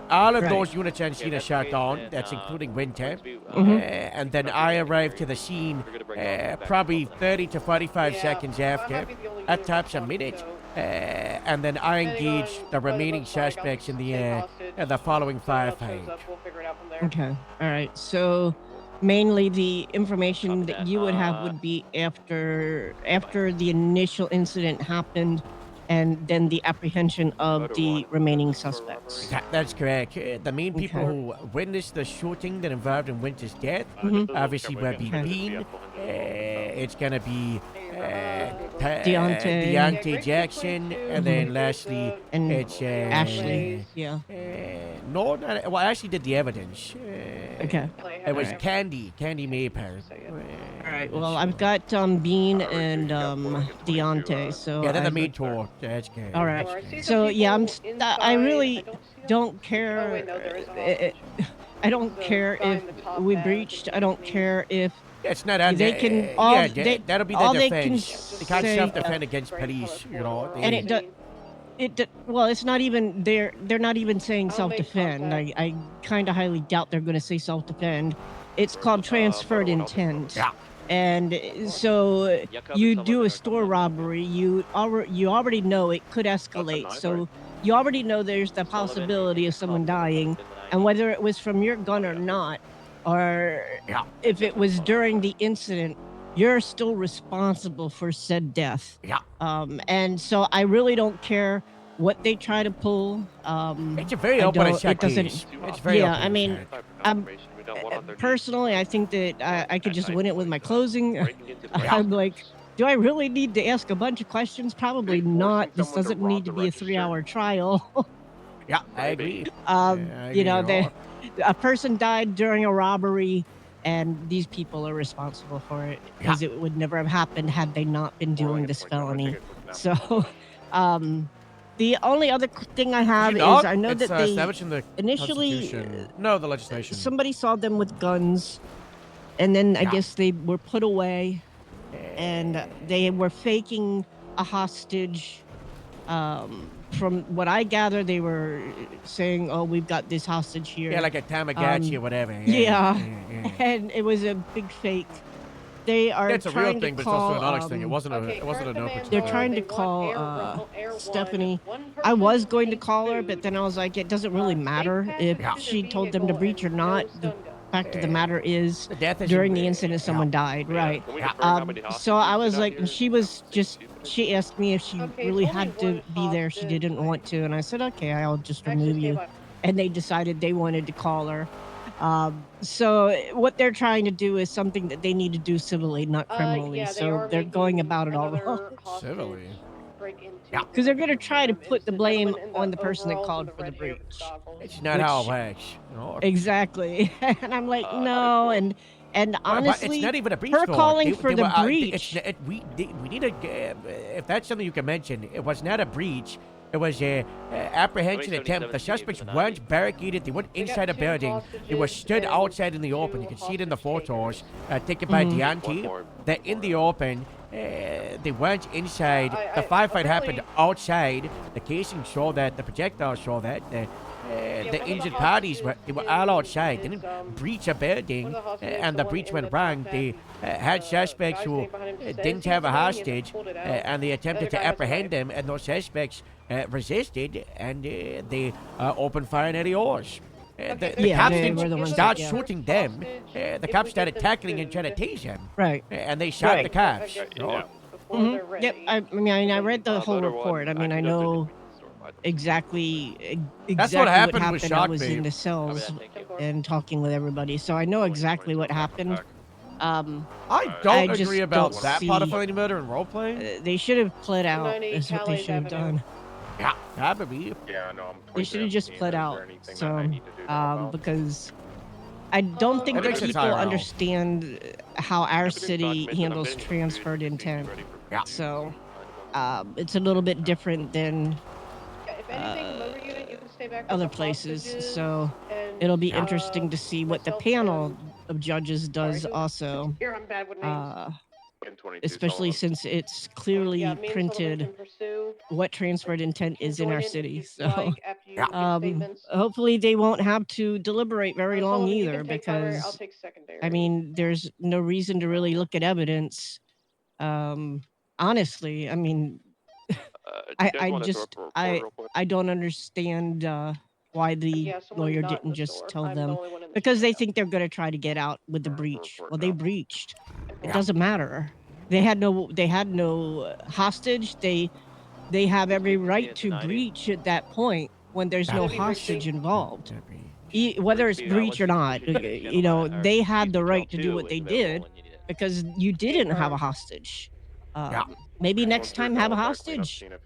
All of Right. those units are seen as shut down. then, That's including winter. Mhm. And then I arrived to the scene probably 30 to 45 seconds after. At tops a minute. And then I engaged the remaining suspects in the following firefight. We'll figure it out from there. Okay. All right. So mainly the information that you would have Uh, would be after the initial incident happened, and then the apprehension of the remaining suspects. That's correct. The main people Okay. who witnessed the shooting that involved in Winter's death, Mhm. obviously will be Bean. It's gonna be Deontay. Deontay Jackson, and then lastly, And it's Ashley. Yeah. No, not, well, Ashley did the evidence. Okay. It was Alright. Candy Mayper. All right. Well, I've got Bean and Deontay. So Yeah, they're the I've- main tour. That's good. All That's right. good. So yeah, I really don't care. I don't care if we breached. I don't care if It's not on they the- can. yeah, All that- they, that'll be all their they can defense. They can't say, self-defend against police, you know. and it does. Well, it's not even they're not even saying self-defend. I kind of highly doubt they're going to say self-defend. It's called transferred intent. Yeah. And so you do a store robbery, you already know it could escalate. So you already know there's the possibility of someone dying, and whether it was from your gun or not, or if it was during the incident, you're still responsible for said death. Yeah. And so I really don't care what they try to pull. It's a very I open and don't- shut it doesn't. case. It's very Yeah, open I and mean, personally, I think that I could just win it with my closing. I'm like, do I really need to ask a bunch of questions? Probably not. This doesn't need to be a 3-hour trial. Yeah, I agree. You know, a person died during a robbery, and these people are responsible for it because it would never have happened had they not been doing this felony. So, the only other thing I have is I know It's, that they established in the initially Constitution. No, the legislation. somebody saw them with guns, and then I guess they were put away, and they were faking a hostage. From what I gather, they were saying, "Oh, we've got this hostage here." Yeah, like a Tamagotchi or whatever. Yeah, and it was a big fake. They are Yeah, it's a real trying thing, to but it's also call, an Onyx thing. It wasn't a. It wasn't an open. They're trying to call Stephanie. I was going to call her, but then I was like, it doesn't really matter if she told them to breach or not. The fact of the matter is, during the incident, someone died, right? So I was like, and she asked me if she really had to be there. She didn't want to, and I said, okay, I'll just remove you. And they decided they wanted to call her. So what they're trying to do is something that they need to do civilly, not criminally. So they're going about it all wrong. Civilly. Because they're going to try to put the blame on the person that called for the breach. It's not how it works. No. Exactly. And I'm like, no. And But honestly, it's not even a breach. her though. calling for They the were, breach. we need a. If that's something you can mention, it was not a breach. It was a apprehension attempt. The suspects weren't barricaded. They weren't inside a building. They were stood outside in the open. You can see it in the photos taken by Deontay. They're in the open. They weren't inside. The firefight happened outside. The casing showed that. The projectiles show that. The injured parties they were all outside. They didn't breach a building, and the breach went wrong. They had suspects who didn't have a hostage, and they attempted to apprehend them, and those suspects resisted, and they opened fire in the oars. The Yeah, cops they were the didn't ones start that- yeah. shooting them. The cops started tackling and trying to tase them. Right. And they shot Right. the cops. Yep. I mean, I read the whole report. I mean, I know exactly That's what happened what with happened. I was Shockbait. in the cells and talking with everybody, so I know exactly what happened. I don't just agree about don't that see- part of felony murder and role playing. They should have pled out. Is what they should have done. Yeah, probably. Yeah, no, I'm They should have just pled out. So, because I don't think That that makes it people IRL. understand how our city handles transferred intent. So, it's a little bit different than other places. So, it'll be interesting to see what the panel of judges does also. Here, I'm bad with names. especially since it's clearly Yeah, me and Sullivan printed can pursue. what transferred intent Can is in join our in if city. you'd So, like after you give statements. hopefully they won't have to deliberate very long Sullivan, you either, can take primary, I'll because take secondary. I mean, there's no reason to really look at evidence. Honestly, I mean, I don't understand why the Yeah, someone's lawyer not in didn't the just store. tell I'm the them, only one in the because they think they're going to try to get out with the breach. Well, they breached. It doesn't matter. They had no hostage. They have every right to breach at that point when there's no hostage involved. Whether it's breach or not, you know, they had the right to do what they did because you didn't have a hostage. Maybe next time have a hostage. Seeing if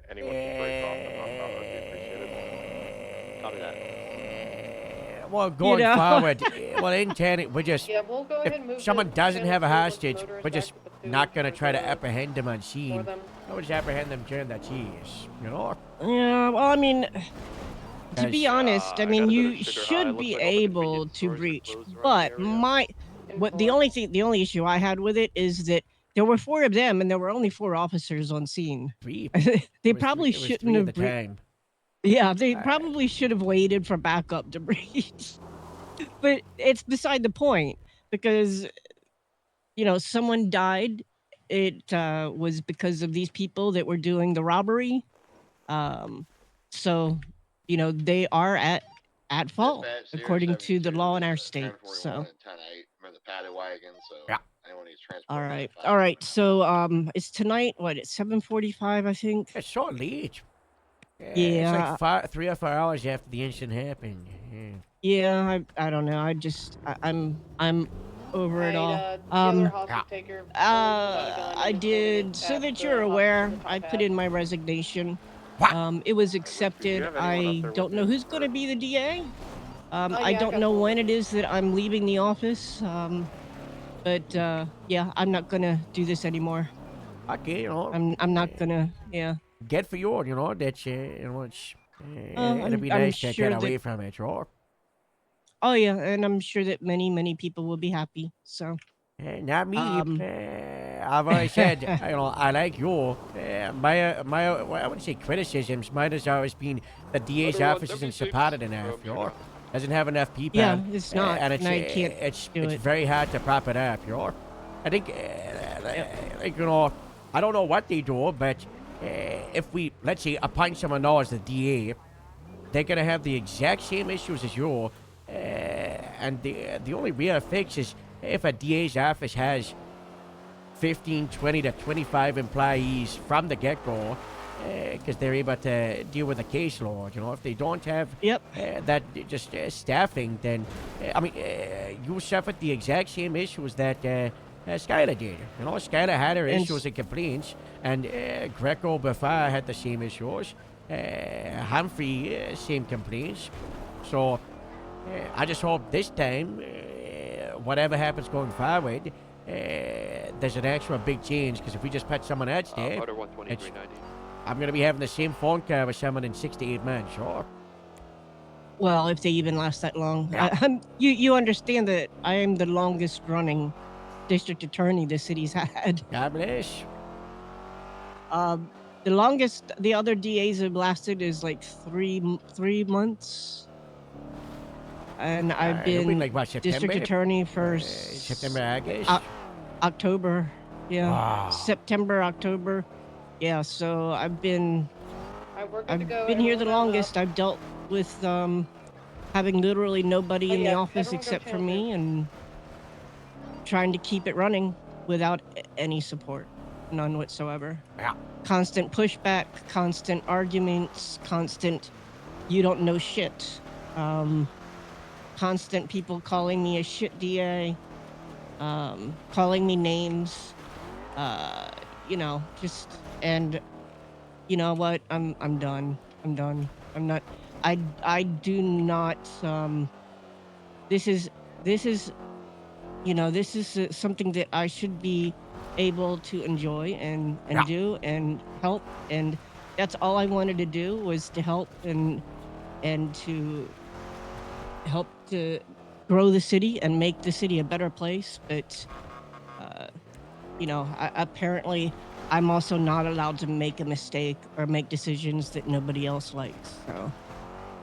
anyone can break off the knockout, that would be appreciated. Copy that. Well, going know? forward, well, in turn, we're just, Yeah, we'll go ahead and move if someone to doesn't channel have a 2 once the hostage, motor is we're back just with the food not going to for try to the- apprehend them on for scene. them. We'll just apprehend them during the cheese, you know? Yeah, well, I mean, to be Guys, honest, I mean, you should be able to breach, but the only issue I had with it is that there were 4 of them and there were only 4 officers on scene. 3. They probably It was shouldn't 3 at have the time. Yeah, they probably should have waited for backup to breach. But it's beside the point because, you know, someone died. It was because of these people that were doing the robbery. So, you know, they are at fault according to the law in our state. So, yeah. all right. So, it's tonight. What? It's 7:45, I think. It's so late. It's Yeah. like 3 or 4 hours after the incident happened. Yeah. Yeah, I don't know. I'm over it all. The other hostage taker owns without a gun I and is did, loaded so at that the you're hospital aware, in the top I put hat. in my resignation. It was accepted. have anyone I up there don't with know you, who's going to be the DA. I yeah, I don't got know one. when it is that I'm leaving the office. But yeah, I'm not going to do this anymore. Okay, you know. I'm not going to, yeah. Good for you, you know, that you know, it's, it'll be I'm nice to sure get away that- from it, right? Oh yeah, and I'm sure that many people will be happy. So, not me. I've already said, you know, I like you. My, well, I wouldn't say criticisms. Mine has always been the DA's office isn't supported enough, you know? Doesn't have enough people. Yeah, it's not, and it's, and I can't it's do it. very hard to prop it up, you know? I think, like, you know, I don't know what they do, but if we, let's say, appoint someone now as the DA, they're going to have the exact same issues as you. And the only real fix is if a DA's office has 15, 20 to 25 employees from the get-go, because they're able to deal with the caseload. You know, if they don't have that just staffing, then I mean, you suffered the exact same issues that Skylar did. You know, Skylar had her And issues and complaints, and Greco before had the same issues. Humphrey, same complaints. So I just hope this time, whatever happens going forward, there's an actual big change. Because if we just put someone else there, I'm going to be having the same phone call with someone in 6 to 8 months, sure. well, if they even last that long. Yeah. You understand that I am the longest running district attorney the city's had. God bless. The longest the other DAs have lasted is like 3 months. And I've It'll be been like, what, district September? attorney for September, August? October. Yeah. Wow. September, October. Yeah, so I've been here the longest. I've dealt with having literally nobody in the office except for me and trying to keep it running without any support. None whatsoever. Yeah. Constant pushback, constant arguments, constant you don't know shit. Constant people calling me a shit DA, calling me names, you know, just, and you know what, I'm done. I'm done. I'm not, I do not, this is, you know, this is something that I should be able to enjoy and do and help, and that's all I wanted to do was to help and to help to grow the city and make the city a better place. But apparently I'm also not allowed to make a mistake or make decisions that nobody else likes. So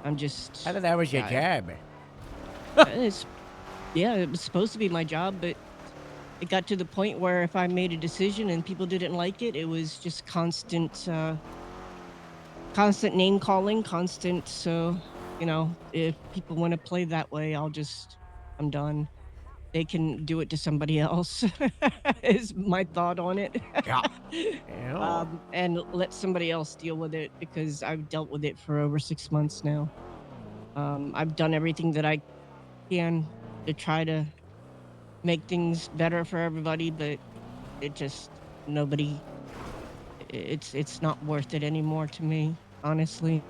I'm just. I thought that was your job. It was supposed to be my job, but it got to the point where if I made a decision and people didn't like it, it was just constant name calling, constant. So, if people want to play that way, I'm done. They can do it to somebody else, is my thought on it. Yeah. Yeah. And let somebody else deal with it because I've dealt with it for over 6 months now. I've done everything that I can to try to make things better for everybody, but it just nobody it's not worth it anymore to me, honestly.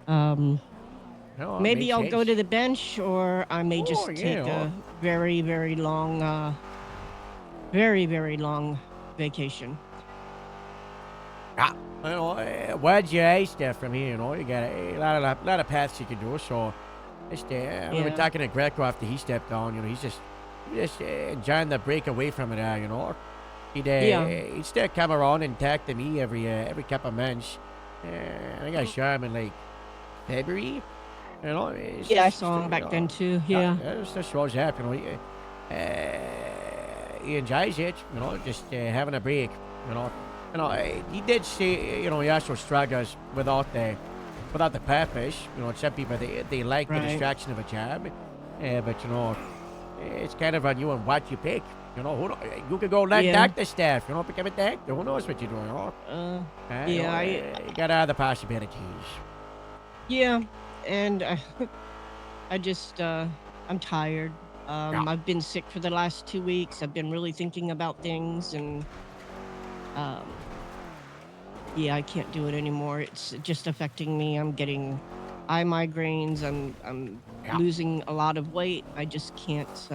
No, it Maybe makes I'll go sense. to the bench or I may Oh, just take yeah. a very, very long very, very long vacation. Yeah. Where'd you ace there from here? You got a lot of paths you can do. So, just I remember Yeah. talking to Greco after he stepped on. He's just enjoying the break away from it. He'd still come around and talk to me every couple of months. I think I saw him in like February. I saw him back then too. Yeah. It just shows up. He enjoys it. Just having a break. He did say, he also struggles without the purpose. Some people they like the Right. distraction of a job, but it's kind of on you and what you pick. You could go learn Yeah. doctor stuff. Become a doctor. Who knows what you're doing? You got other possibilities. Yeah, and I just I'm tired. I've been sick for the last 2 weeks. I've been really thinking about things and I can't do it anymore. It's just affecting me. I'm getting eye migraines. I'm losing a lot of weight. I just can't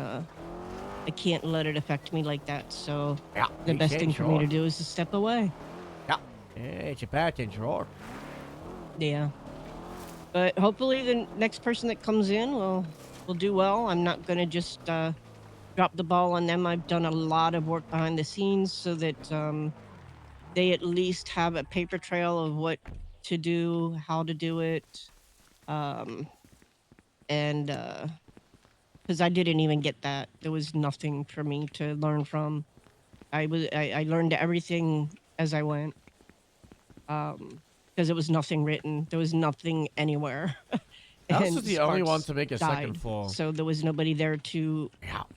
I can't let it affect me like that. So the makes best thing sense, for me to sure. do is to step away. It's a bad thing, sure. Yeah. But hopefully the next person that comes in will do well. I'm not gonna just drop the ball on them. I've done a lot of work behind the scenes so that they at least have a paper trail of what to do, how to do it, and because I didn't even get that. There was nothing for me to learn from. I learned everything as I went. Because there was nothing written. There was nothing anywhere. I was And the only one Sparks to make a second died, floor. so there was nobody there to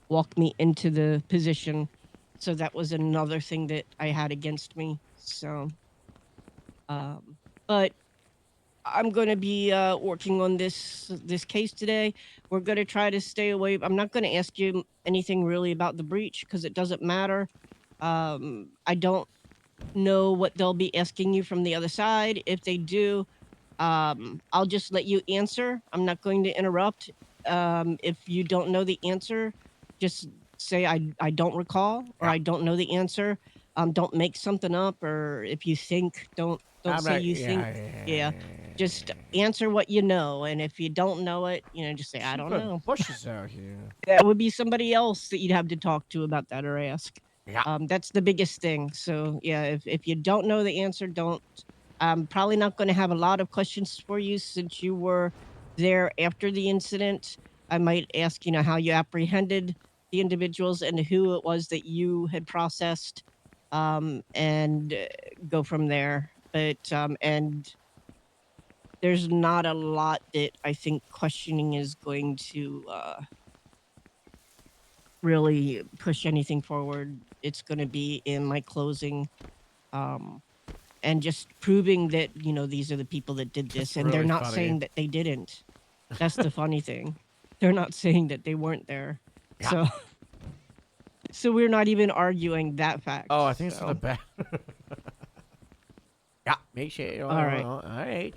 walk me into the position. So that was another thing that I had against me. So, but I'm gonna be working on this case today. We're gonna try to stay away. I'm not gonna ask you anything really about the breach because it doesn't matter. I don't know what they'll be asking you from the other side. If they do, I'll just let you answer. I'm not going to interrupt. If you don't know the answer, just say I don't recall or I don't know the answer. Don't make something up, or if you think, don't I'm say not. you think. Yeah, just answer what you know, and if you don't know it, just say I don't Super know. bushes out here. That would be somebody else that you'd have to talk to about that or ask. Yeah. That's the biggest thing. So yeah, if you don't know the answer, don't. I'm probably not going to have a lot of questions for you since you were there after the incident. I might ask, how you apprehended the individuals and who it was that you had processed, and go from there. But and there's not a lot that I think questioning is going to really push anything forward. It's going to be in my closing, and just proving that these are the people that did this, That's and they're really not funny. saying that they didn't. That's the funny thing. They're not saying that they weren't there. So so we're not even arguing that fact. Oh, I think it's for the so. back. Yeah, make sure. All right. All right.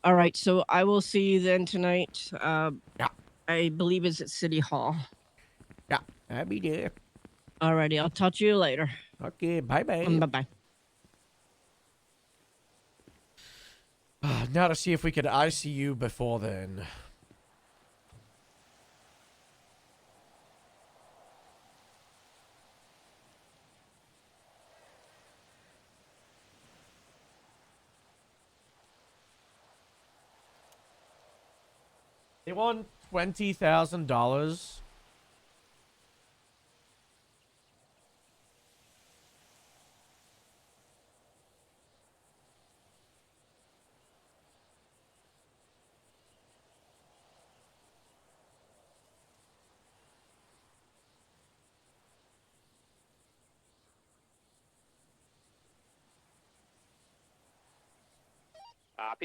All right, so I will see you then tonight. I believe it's at City Hall. Yeah, I'll be there. Alrighty, I'll talk to you later. Okay, bye-bye. Bye-bye. Now to see if we could ICU before then. They won $20,000.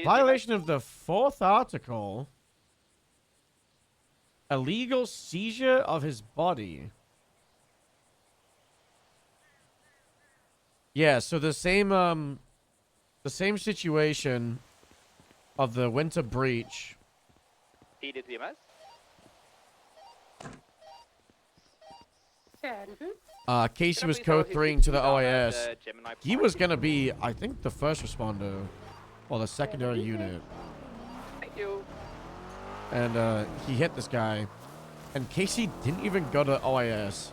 Violation of the 4th article. Illegal seizure of his body. Yeah, so the same situation of the winter breach. P to TMS. Casey was code 3ing to the OAS. He was gonna be, I think, the first responder. Or the secondary unit. Thank you. And he hit this guy. And Casey didn't even go to OAS.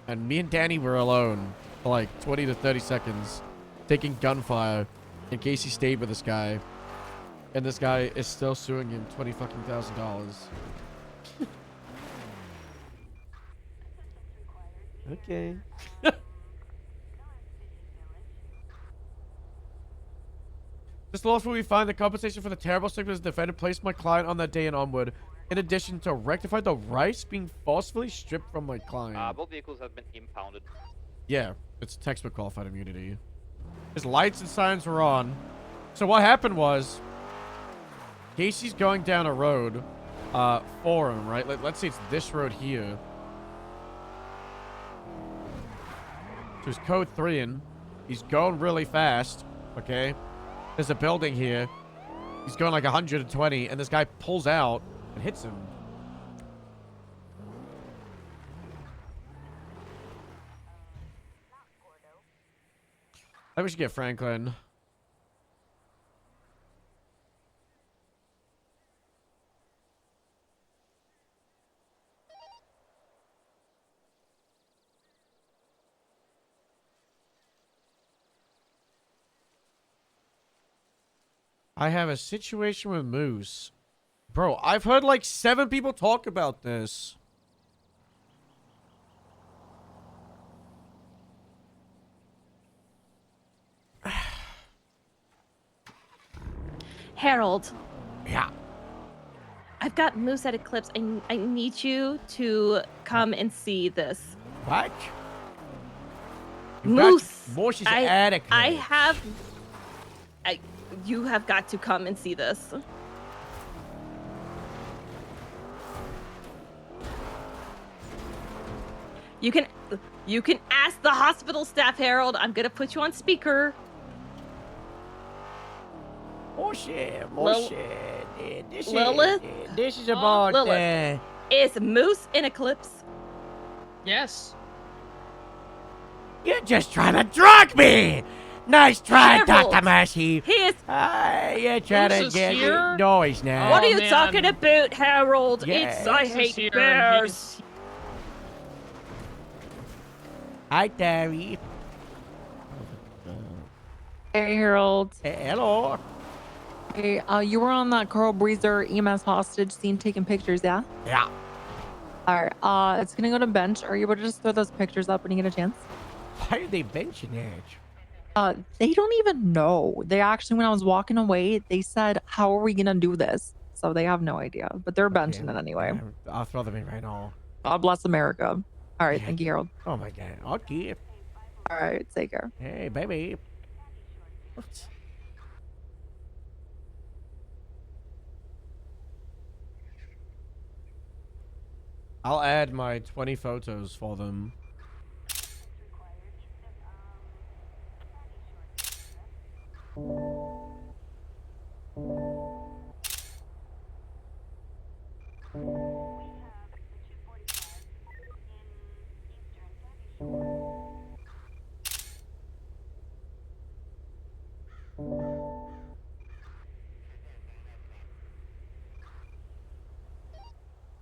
And me and Danny were alone for like 20 to 30 seconds. Taking gunfire. And Casey stayed with this guy. And this guy is still suing him $20,000. Okay. This lawful we find the compensation for the terrible sickness the defendant placed my client on that day and onward. In addition to rectify the rice being forcefully stripped from my client. Both vehicles have been impounded. Yeah, it's textbook qualified immunity. His lights and sirens were on. So what happened was, Casey's going down a road for him, right? Let's say it's this road here. So he's code 3ing. He's going really fast, okay? There's a building here. He's going like 120, and this guy pulls out and hits him. I think we should get Franklin. I have a situation with Moose. Bro, I've heard like 7 people talk about this. Harold. Yeah. I've got Moose at Eclipse. I need you to come and see this. What? Moose. Moose is at Eclipse. You have got to come and see this. You can ask the hospital staff, Harold. I'm gonna put you on speaker. Oh shit, Lilith? This is about Lilith. Is Moose in Eclipse? Yes. You're just trying to drug me. Nice try, Harold. Dr. Massey. He is. You're trying to Moose is get here? me. No, he's not. What are you man. talking about, Harold? Yeah. It's I Moose is hate here, bears. Hi, Terry. Hey, Harold. Hello. Hey, you were on that Carl Breezer EMS hostage scene taking pictures, yeah? Yeah. All right. It's gonna go to bench. Are you able to just throw those pictures up when you get a chance? Why are they benching it? They don't even know. They actually, when I was walking away, they said, "How are we gonna do this?" So they have no idea, but they're benching it anyway. I'll throw them in right now. God bless America. All right, thank you, Harold. Oh my god. Okay. All right, take care. Hey, baby. What? I'll add my 20 photos for them.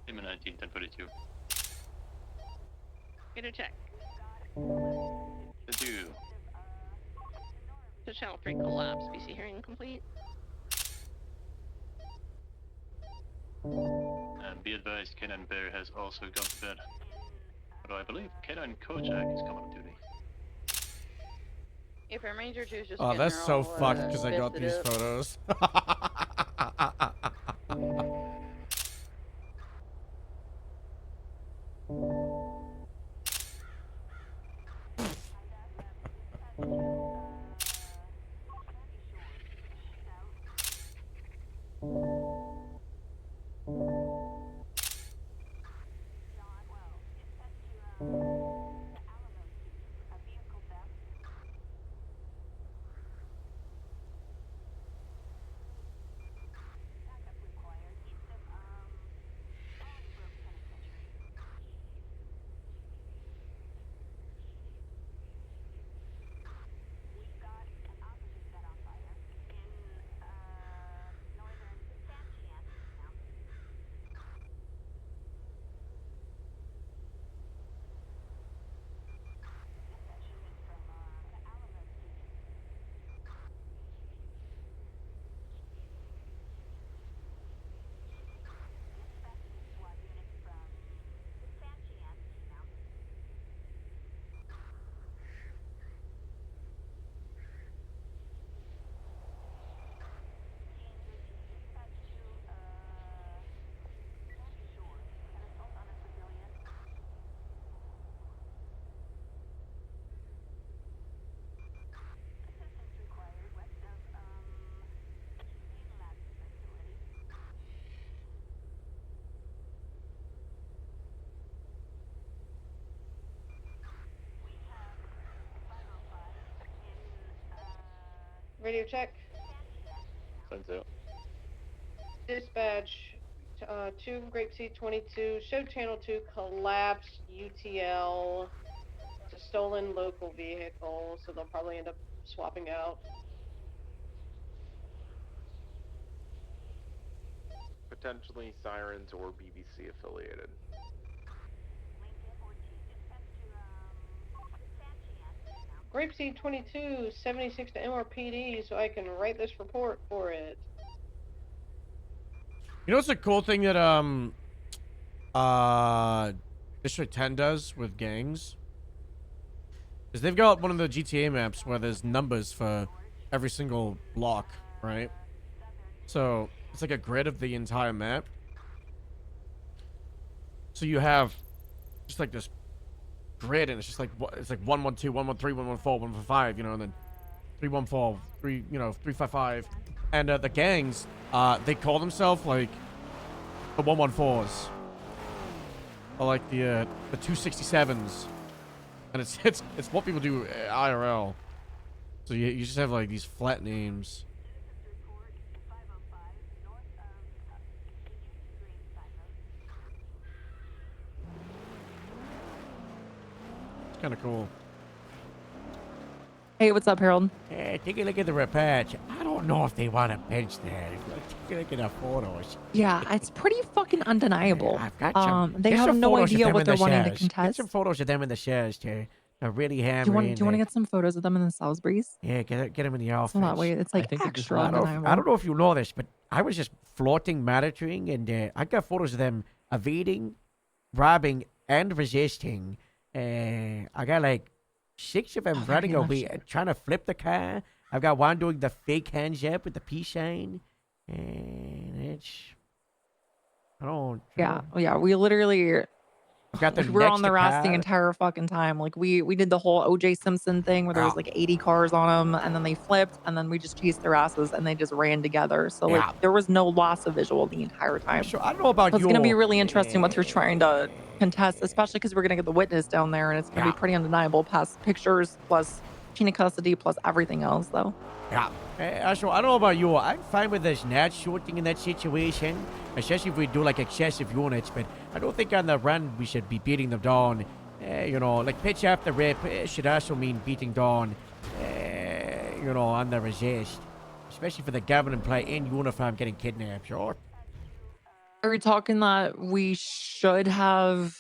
Team 19, 1042. Get a check. The do. The channel 3 collapse. BC hearing complete. And be advised, Canine Bear has also gone to bed. Although I believe Canine Kojak is coming on duty. If our Ranger 2 is just Oh, getting that's her so all, fucked because I got fisted these up. photos. Radio check. Send to. Dispatch. 2 Grapeseed 22. Show channel 2 collapsed UTL. It's a stolen local vehicle, so they'll probably end up swapping out. Potentially sirens or BBC affiliated. Grapeseed 22, 76 to MRPD, so I can write this report for it. You know what's a cool thing that District 10 does with gangs? Is they've got one of the GTA maps where there's numbers for every single block, right? So it's like a grid of the entire map. So you have just like this grid, and it's just like it's like 112, 113, 114, 115, you know, and then 314, 355, and the gangs, they call themselves like the 114s, or like the 267s, and it's what people do IRL. So you just have like these flat names. It's kind of cool. Hey, what's up, Harold? Hey, take a look at the repatch. I don't know if they want to bench that. Take a look at the photos. Yeah, it's pretty fucking undeniable. I've got some. They get have some no photos of idea them what in they're the wanting to shares. contest. Get some photos of them in the shares to really hammer Do you want in to there. get some photos of them in the Salisbury's? Yeah, get them in the So outfits. that way it's like extra undeniable. I don't know if you know this, but I was just floating, monitoring, and I got photos of them evading, robbing, and resisting. I got like 6 of them running away, trying to flip the car. I've got one doing the fake hands up with the peace sign, and it's. Yeah. We literally. Got them we were next on the to rest the car. entire fucking time. Like we did the whole OJ Simpson thing where there was like 80 cars on them, and then they flipped, and then we just chased their asses, and they just ran together. So like there was no loss of visual the entire time. Sure, I don't know about So it's gonna be really interesting what they're trying to contest, especially because we're gonna get the witness down there, and it's gonna be pretty undeniable. Past pictures plus chain of custody plus everything else, though. Yeah. Ashwell, I don't know about you. I'm fine with this net shooting in that situation, especially if we do like excessive units, but I don't think on the run we should be beating them down. Like pitch after rip should also mean beating down, on the resist. Especially for the governing play in uniform getting kidnapped, sure. Are you talking that we should have?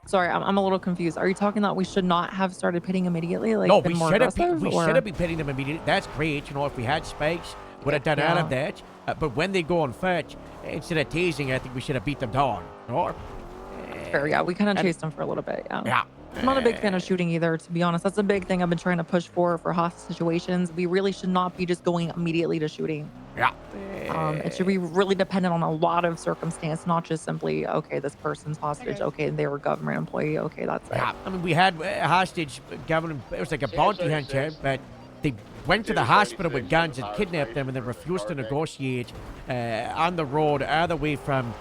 Sorry, I'm a little confused. Are you talking that we should not have started pitting immediately? Like, No, been we more should have aggressive, we or- should have been pitting them immediately. That's great. If we had spikes, would have done all of Yeah. that. But when they go on foot, instead of tasing, I think we should have beat them down. Or, Sure, yeah, we kind of and- chased him for a little bit. Yeah. yeah. I'm not a big fan of shooting either, to be honest. That's a big thing I've been trying to push for hostage situations. We really should not be just going immediately to shooting. Yeah. It should be really dependent on a lot of circumstance, not just simply, okay, this person's hostage. Okay, they were a government employee. Okay, that's it. Yeah, I mean, we had a hostage government. It was like a bounty hunter, but they went to the hospital with guns and kidnapped them and then refused to negotiate on the road all the way from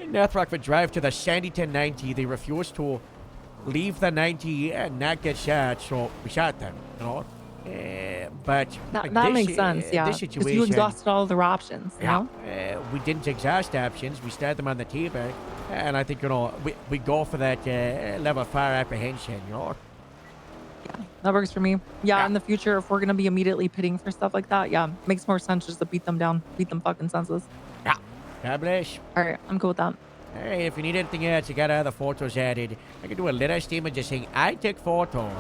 North Rockford Drive to the Shandyton 90. They refused to leave the 90 and not get shot, so we shot them, you know. But like That this, makes sense, yeah. This Because situation, you exhausted all their options, you know? we didn't exhaust options. We started them on the table, and I think, you know, we go for that level of fire apprehension, you know. That works for me. Yeah, in the future, if we're going to be immediately pitting for stuff like that, yeah, makes more sense just to beat them down, beat them fucking senseless. Yeah. God bless. All right, I'm cool with that. Hey, if you need anything else, you got other photos added. I can do a little statement just saying, I took photos.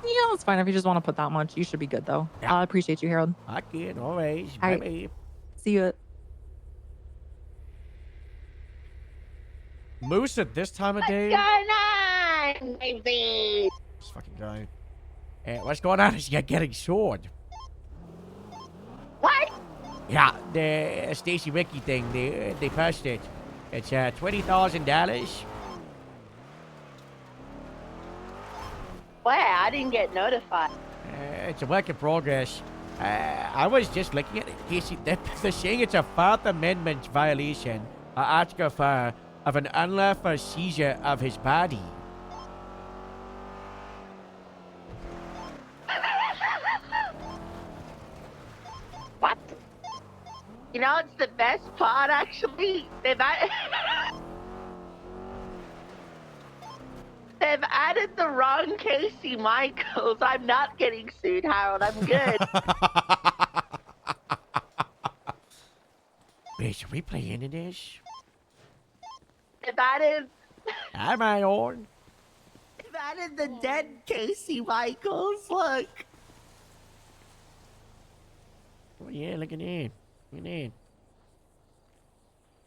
Yeah, it's fine. If you just want to put that much, you should be good, though. I appreciate you, Harold. Okay, always. All right. Bye-bye. See you. Moose at this time of day? on, baby? This fucking guy. What's going on is you're getting sued. What? Yeah, the Stacy Ricky thing, they passed it. It's $20,000. Where? I didn't get notified. It's a work in progress. I was just looking at it, Casey. They're saying it's a Fourth Amendment violation, Article 4, of an unlawful seizure of his body. What? You know, it's the best part, actually. They've added the wrong Casey Michaels. I'm not getting sued, Harold. I'm good. Bitch, are we playing into this? They've added... Am I on? They've added the dead Casey Michaels. Look. Oh, yeah, look at that. Look at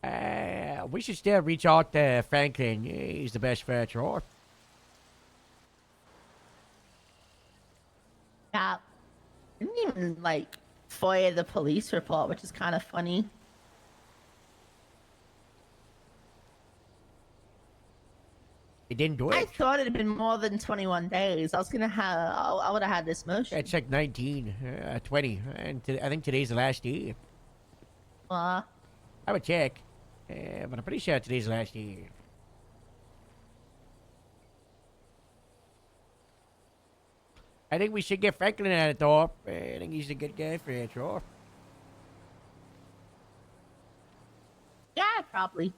that. We should still reach out to Franklin. He's the best furniture. Yeah. I didn't even, like, FOIA the police report, which is kind of funny. He didn't do it? I thought it had been more than 21 days. I was gonna have, I would have had this motion. It's like 19, 20, and I think today's the last day. I would check, but I'm pretty sure today's the last day. I think we should get Franklin at it, though. I think he's a good guy for it, sure. Yeah, probably.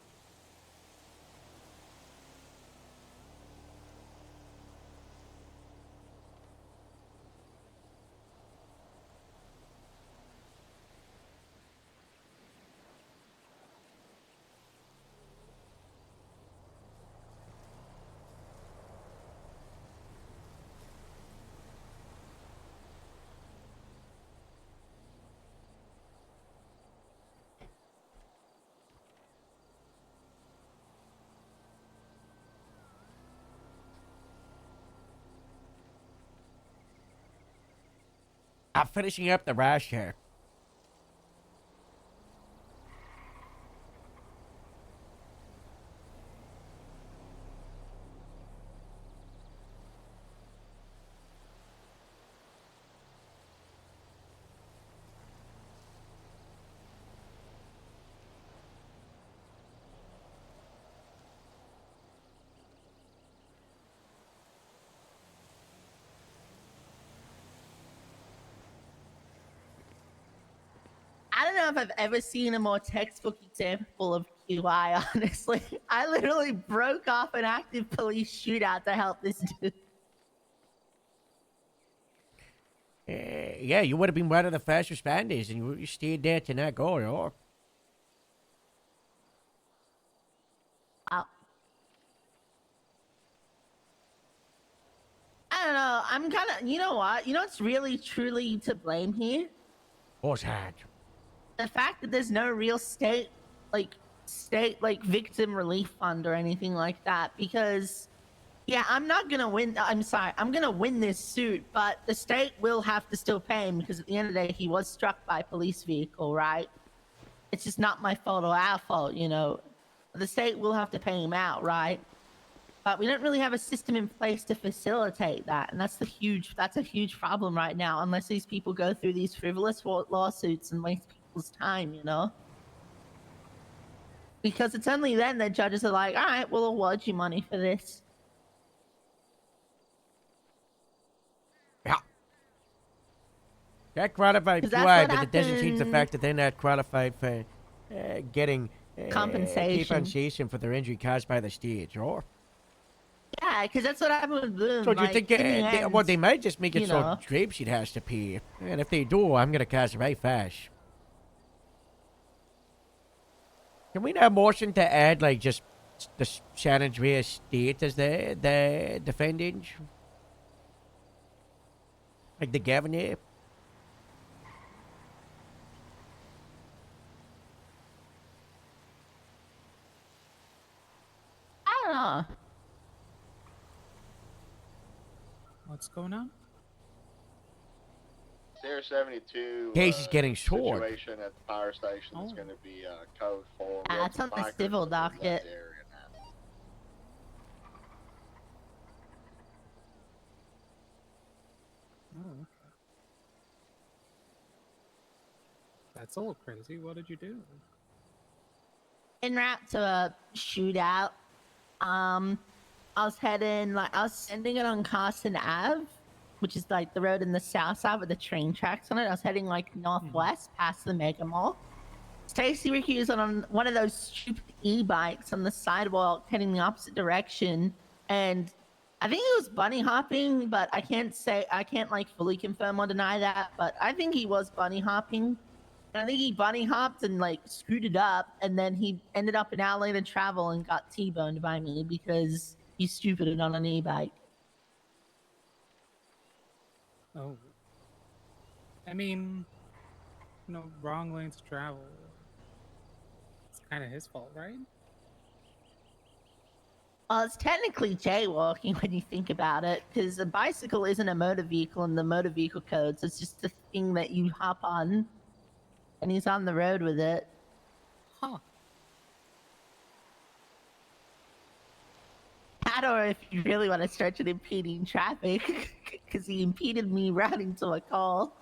I'm finishing up the rash here. I don't know if I've ever seen a more textbook example of QI, honestly. I literally broke off an active police shootout to help this dude. Yeah, you would have been one of the first responders, and you stayed there to not go, or. Wow. I don't know. I'm kind of, you know what? You know what's really, truly to blame here? What's that? The fact that there's no real state victim relief fund or anything like that, because yeah, I'm not gonna win. I'm sorry, I'm gonna win this suit, but the state will have to still pay him because at the end of the day, he was struck by a police vehicle, right? It's just not my fault or our fault, you know. The state will have to pay him out, right? But we don't really have a system in place to facilitate that, and that's a huge problem right now. Unless these people go through these frivolous lawsuits and waste people's time, you know. Because it's only then that judges are like, all right, we'll award you money for this. Yeah. They're qualified 'Cause that's QI, what but it doesn't change the happened. fact that they're not qualified for getting Compensation. for their injury caused by the stage, or? Yeah, because that's what happened with Bloom. So do you like, think in the end, they might just make it you so know. Grapeseed has to pay, and if they do, I'm gonna cast it right fast. Can we now motion to add like just the San Andreas State as the defendant, like the governor? I don't know. What's going on? Sierra 72. Case is getting short. Situation at the power station is going to be code 4. We have It's some on the bikers civil that live in that docket. area now. Oh, okay. That's a little crazy. What did you do? En route to a shootout. I was sending it on Carson Ave, which is like the road in the south side with the train tracks on it. I was heading like northwest past the Mega Mall. Stacy Ricky was on one of those stupid e-bikes on the sidewalk heading the opposite direction, and I think he was bunny hopping, but I can't like fully confirm or deny that, but I think he was bunny hopping. And I think he bunny hopped and like scooted up, and then he ended up an hour later travel and got T-boned by me because he's stupid and on an e-bike. Oh. I mean, wrong lanes to travel. It's kind of his fault, right? Well, it's technically jaywalking when you think about it, because a bicycle isn't a motor vehicle in the motor vehicle codes. It's just a thing that you hop on, and he's on the road with it. Huh. That, or if you really want to stretch it, impeding traffic, because he impeded me routing to a call.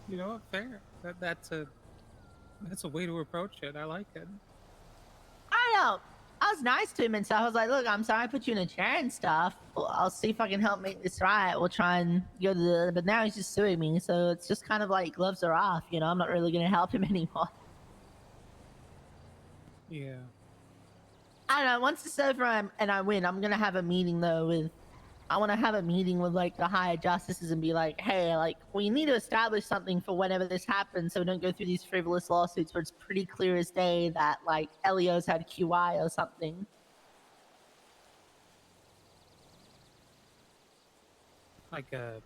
You know what? Fair. That's a way to approach it. I like it. I know. I was nice to him, and so I was like, "Look, I'm sorry I put you in a chair and stuff. Well, I'll see if I can help make this right. We'll try and go to the." But now he's just suing me, so it's just kind of like gloves are off. You know, I'm not really gonna help him anymore. Yeah. I don't know. Once it's over and I win, I'm gonna have a meeting though with. I want to have a meeting with like the higher justices and be like, "Hey, like we need to establish something for whenever this happens, so we don't go through these frivolous lawsuits where it's pretty clear as day that like Elio's had QI or something." Like a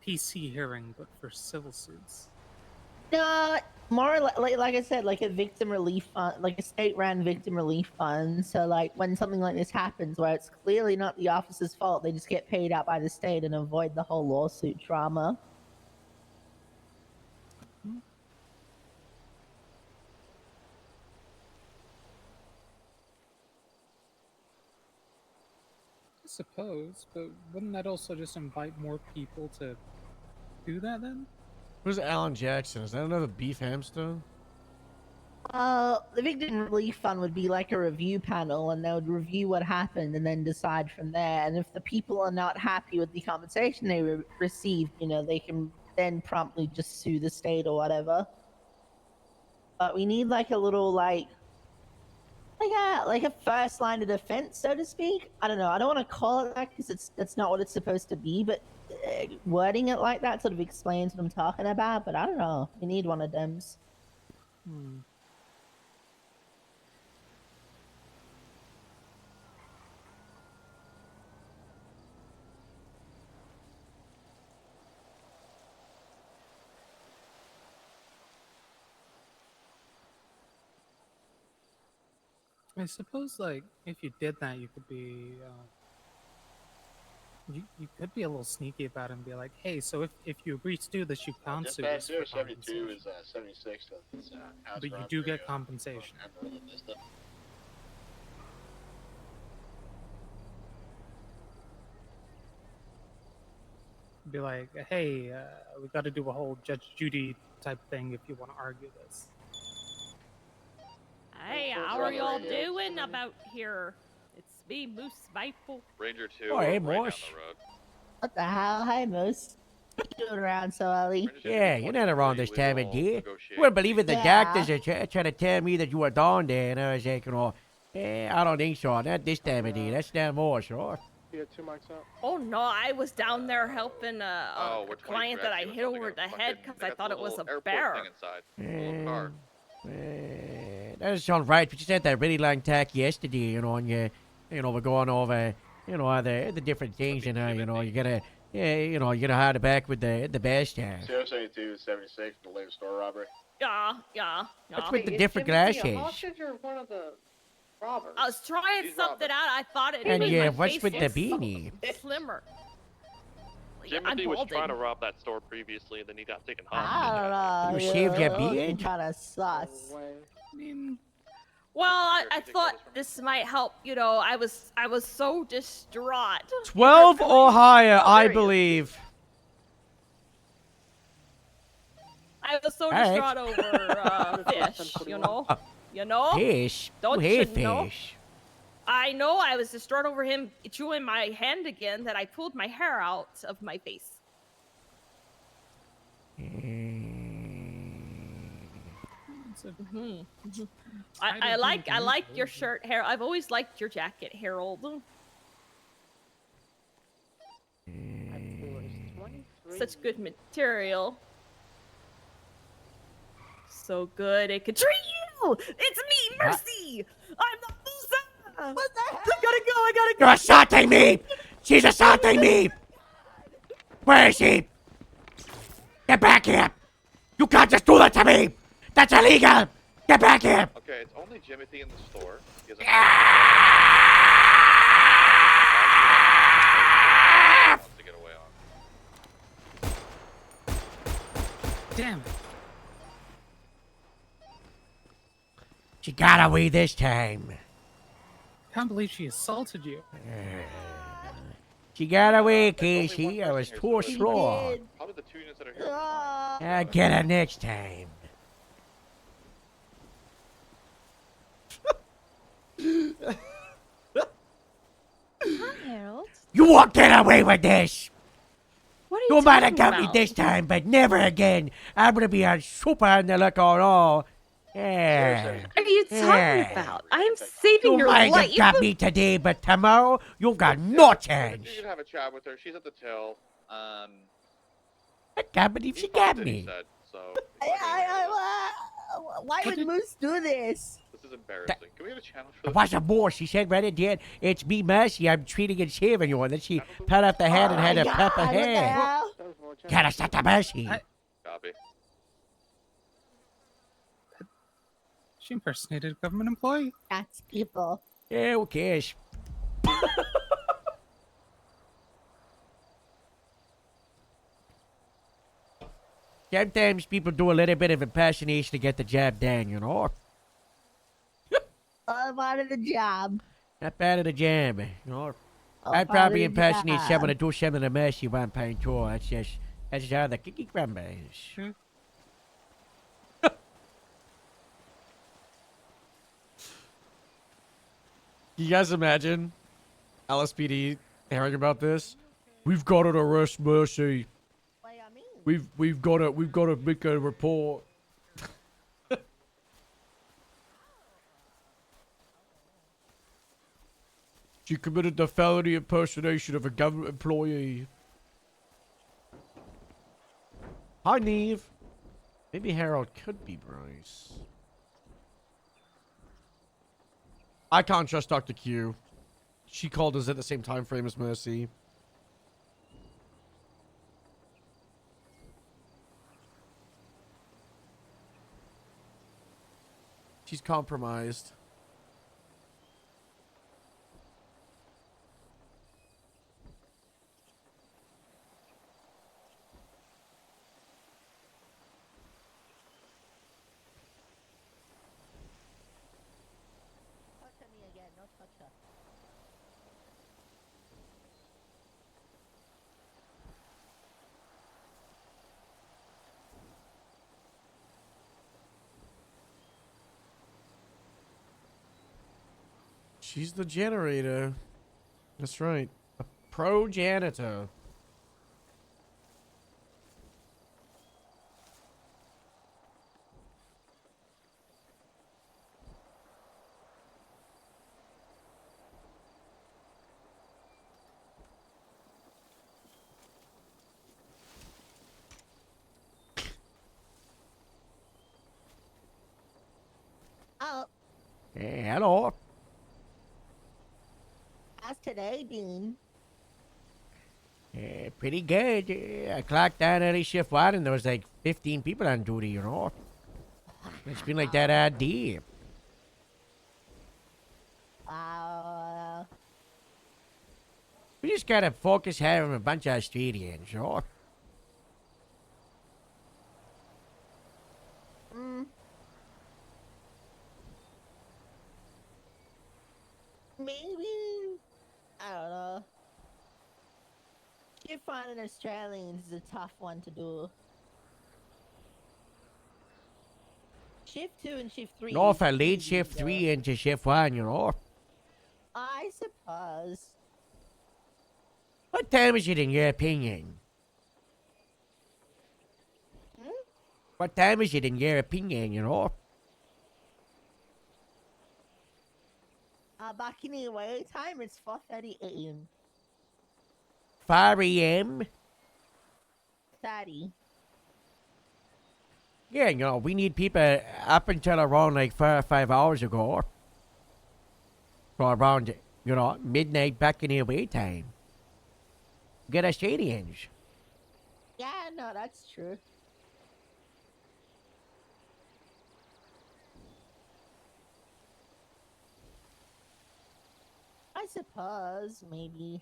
PC hearing, but for civil suits. No, more like I said, like a victim relief fund, like a state-run victim relief fund. So like when something like this happens, where it's clearly not the officer's fault, they just get paid out by the state and avoid the whole lawsuit drama. I suppose, but wouldn't that also just invite more people to do that then? Who's Alan Jackson? Is that another beef hamster? The victim relief fund would be like a review panel, and they would review what happened and then decide from there. And if the people are not happy with the compensation they received, you know, they can then promptly just sue the state or whatever. But we need like a little like a first line of defense, so to speak. I don't know. I don't want to call it that because that's not what it's supposed to be. But wording it like that sort of explains what I'm talking about. But I don't know. We need one of them. Hmm. I suppose, like, if you did that, you could be, you could be a little sneaky about it and be like, hey, so if you agree to do this, you can't sue us for 72 compensation. is 76. That's house But you robbery, do get compensation. Amarillo Vista. Be like, hey, we got to do a whole Judge Judy type thing if you want to argue this. Hey, how are y'all doing about here? It's me, Moose Maple. Ranger 2, Oh, we're hey, right down Morse. the road. What the hell? Hi, Moose. What you doing around so early? Yeah, you're not around this time of day. You negotiate. wouldn't believe it. The Yeah. doctors are trying to tell me that you were down there, and I was like, I don't think so. Not this time of day. That's not more, sure. You got 2 mics out? Oh no, I was down there helping Oh, a we're client 23 that I actually, hit but over the head because I thought it was a airport bear. thing inside. A little car. That doesn't sound right. But you said that really long talk yesterday, and we're going over, the different things, and you gotta, you gotta hide it back with the best time. 072 is 76, the latest store robbery. Yeah. What's with the Is different Timothy a glasses? hostage or one of the robbers? I was trying something out. I thought it And made yeah, my what's face with the look beanie? slimmer. Timothy was balding. trying to rob that store previously, and then he got taken I hostage. don't know. You shaved your beard? Kind of sus. I mean, Well, I thought this might help. I was so distraught. 12 or higher, I believe. I was so All right. distraught over fish. Fish? Don't Who you hate know? fish? I know. I was distraught over him chewing my hand again. That I pulled my hair out of my face. I like your shirt, Harold. I've always liked your jacket, Harold. Such good material. So good it could treat you. It's me, Mercy. I'm the loser. What the hell? I gotta go. You're assaulting me! She's assaulting me! Where is she? Get back here! You can't just do that to me! That's illegal! Get back here! Okay, it's only Jimothy in the store. He has a wants to get away on. damn it. She got away this time. Can't believe she assaulted you. She got away, Casey. I was too strong. Probably the 2 units that are here. I'll get her next time. Hi, Harold. You won't get away with this! What are You you might have talking got me about? this time, but never again. I'm gonna be on super on the lookout all. Yeah. What are you talking Yeah. about? I'm saving You your might life. have got me today, but tomorrow you've got no chance. You can have a chat with her. She's at the till. I can't believe she got me. Said, so Why would Moose do this? this is embarrassing. Can we have a channel for It this? wasn't more. She said right at the end, it's me, Mercy. I'm treating and saving you. And then she pat off the head and had a pep her What the head. hell? Gotta stop the Mercy. Copy. She impersonated a government employee. That's people. Yeah, who cares? Sometimes people do a little bit of impersonation to get the job done. I wanted a job. Not bad at the job, I'd part probably of the impersonate job. someone to do something to Mercy one point too. That's how the cookie crumbles. You guys imagine LSPD hearing about this? We've got to arrest Mercy. We've got to make a report. She committed the felony impersonation of a government employee. Hi, Neve. Maybe Harold could be Bryce. I can't trust Dr. Q. She called us at the same time frame as Mercy. She's compromised. She's the generator. That's right. A pro janitor. Oh, Hey, hello. how's today been? Pretty good. I clocked down early shift one and there was like 15 people on duty, you know. It's been like that all day. We just gotta focus here on a bunch of Australians, you know. Mm. Maybe, I don't know. Shift finding Australians is a tough one to do. Shift 2 and Shift 3. No, if I is lead easy shift to 3 do. into shift 1, you know. I suppose. What time is it in your opinion? Hmm? What time is it in your opinion, you know? Back in the away time, it's 4:30 a.m. 5 a.m.? 30. Yeah, you know, we need people up until around like 4 or 5 hours ago. Or around, you know, midnight back in the away time. Get Australians. Yeah, no, that's true. I suppose, maybe.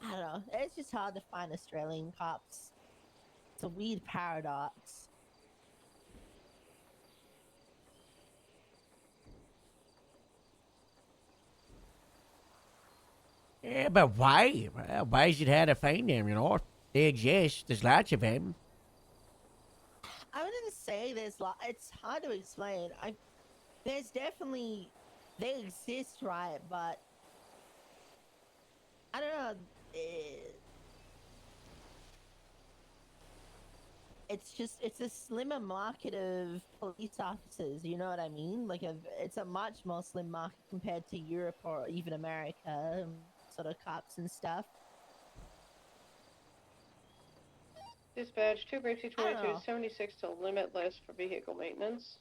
I don't know. It's just hard to find Australian cops. It's a weird paradox. Yeah, but why? Well, why is it hard to find them, you know? They exist. There's lots of them. I wouldn't say it's hard to explain. There's definitely, they exist, right? But I don't know. It's a slimmer market of police officers. You know what I mean? It's a much more slim market compared to Europe or even America, sort of cops and stuff. Dispatch 2 Gracie I don't 22 know. 76 to limitless for vehicle maintenance.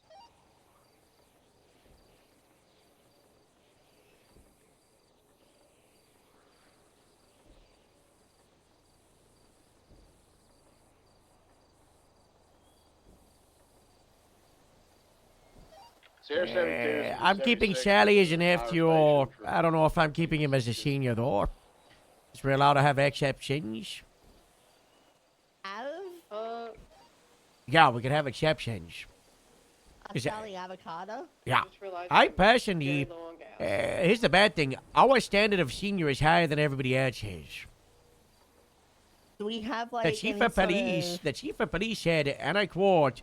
I'm keeping Sally as an FTO. I don't know if I'm keeping him as a senior, though. Is we allowed to have exceptions? Yeah, we can have exceptions. A Sally avocado? Yeah. I personally, here's the bad thing. Our standard of senior is higher than everybody else's. Do we have The chief of police said, and I quote,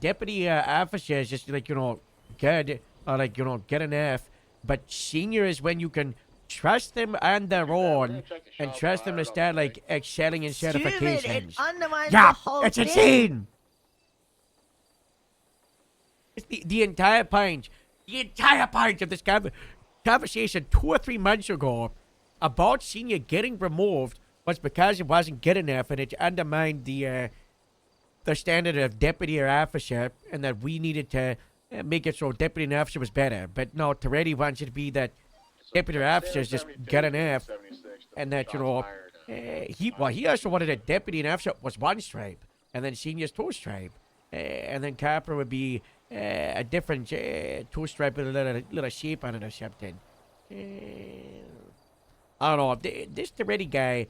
deputy officers just like, you know, good, or like, you know, good enough. But senior is when you can trust them on their own and trust them to start like excelling in certifications. It undermines Yeah, the whole it's thing. insane. It's the entire point. The entire point of this conversation 2 or 3 months ago about senior getting removed was because it wasn't good enough and it undermined the standard of deputy or officer, and that we needed to make it so deputy and officer was better. But no, Toretti wants it to be that deputy or officer is just good enough, and that, you know, he also wanted a deputy and officer was 1 stripe, and then senior's 2 stripe, and then copper would be a different 2 stripe with a little shape on it or something. I don't know. This Toretti guy,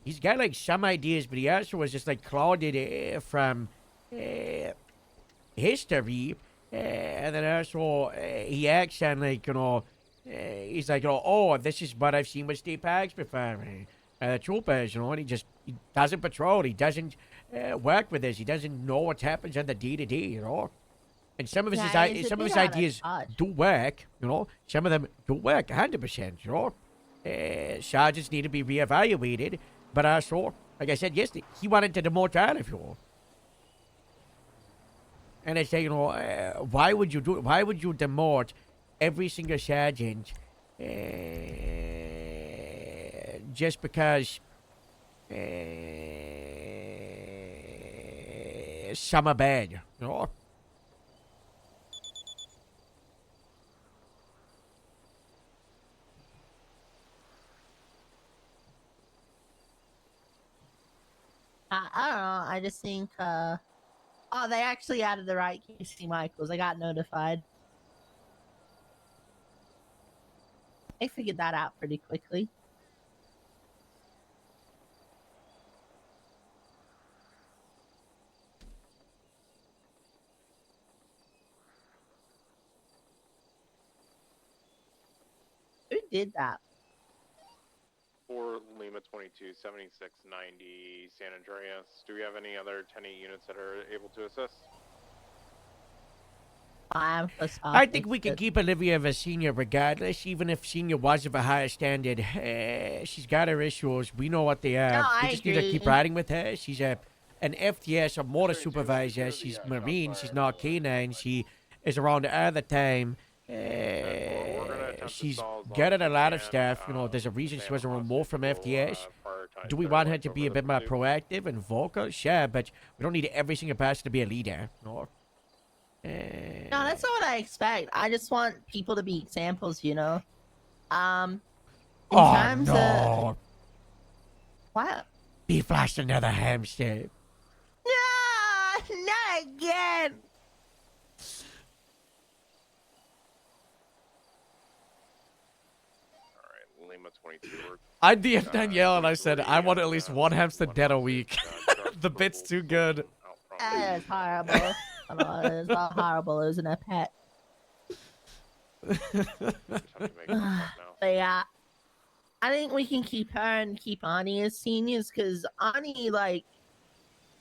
he's got like some ideas, but he also was just like clouded from history, and then also he acts on like he's like oh this is what I've seen with state parks before. Troopers, and he doesn't patrol, he doesn't work with us, he doesn't know what happens on the day to day, And some of his Yeah, he's a some of bit his out of ideas touch. do work, Some of them do work 100%, Sergeants need to be reevaluated, but also, like I said yesterday, he wanted to demote all of you. And I say, why would you do it? Why would you demote every single sergeant just because some are bad, I don't know. I just think, oh, they actually added the right Casey Michaels. I got notified. I figured that out pretty quickly. Who did that? For Lima 22, 7690 San Andreas. Do we have any other 10 units that are able to assist? I think we can keep Olivia as a senior regardless, even if senior was of a higher standard. She's got her issues. We know what they are. No, we I just need to keep agree. riding with her. She's an FTS, a motor supervisor. She's Marine. She's not K9. She is around all the time. She's good at a lot of stuff. There's a reason she wasn't removed from FTS. Do we want her to be a bit more proactive and vocal? Sure, but we don't need every single person to be a leader. No. No, that's not what I expect. I just want people to be examples, In terms no. of what? He flashed another hamster. No, not again. Alright, Lima 22. I DM'd Danielle and I said, I want at least one hamster dead a week. The bit's too good. That is horrible. I know, it's not horrible losing a pet. But yeah, I think we can keep her and keep Ani as seniors because Ani,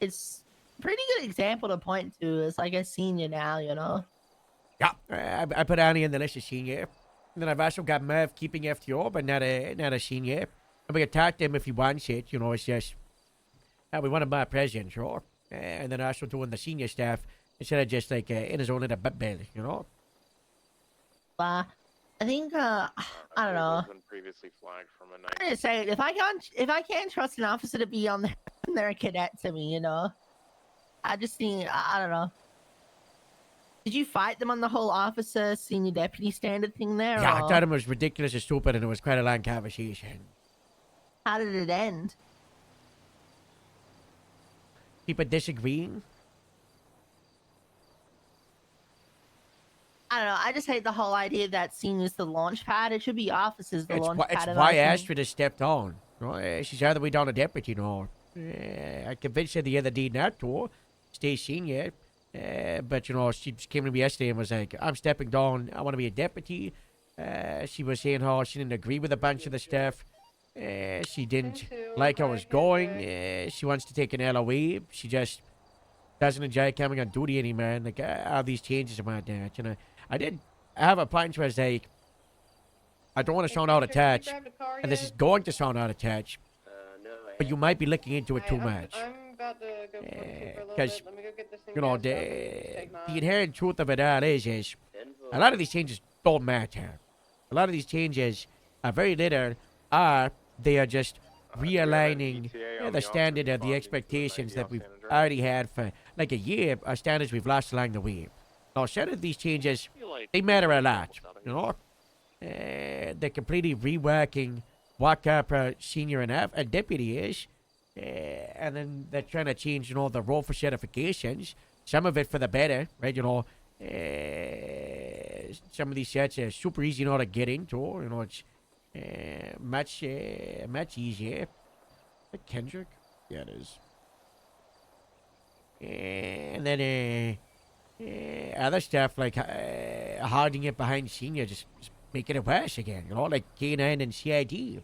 it's a pretty good example to point to. It's like a senior now, Yeah, I put Annie in the list as senior. And then I've also got Merv keeping FTO, but not a senior. And we can talk to him if he wants it. It's just, we want him by president, sure. And then also doing the senior staff instead of just in his own little butt belly, I think, I don't know. Been previously flagged from a I'm just saying, if I can't trust an officer to be on their cadet to me, I just think, I don't know. Did you fight them on the whole officer senior deputy standard thing there? Yeah, or? I thought it was ridiculous and stupid, and it was quite a long conversation. How did it end? People disagreeing. I don't know. I just hate the whole idea that senior's the launch pad. It should be officers the launch It's pad. why Astrid has stepped on. She's all the way down a deputy now. I convinced her the other day not to stay senior. But, she came to me yesterday and was like, I'm stepping down. I want to be a deputy. She was saying how she didn't agree with a bunch of the stuff. She didn't like how I was going. She wants to take an LOA. She just doesn't enjoy coming on duty anymore. And, all these changes and whatnot. I have a point where it's like, I don't want to sound out of touch. And this is going to sound out of touch. But you might be looking into it too much. I'm about to go for a little Because, bit. Let me go get this thing the inherent truth of it all is a lot of these changes don't matter. A lot of these changes are very little, or they are just realigning the standard of the expectations that we've already had for like a year, our standards we've lost along the way. Now, some of these changes, they matter a lot, They're completely reworking what Corporal Senior and Deputy is. And then they're trying to change, the role for certifications. Some of it for the better, right? Some of these sets are super easy, to get into. It's much easier. that Kendrick? Yeah, it is. And then other stuff like hiding it behind senior, just making it worse again. You know, like K9 and CID.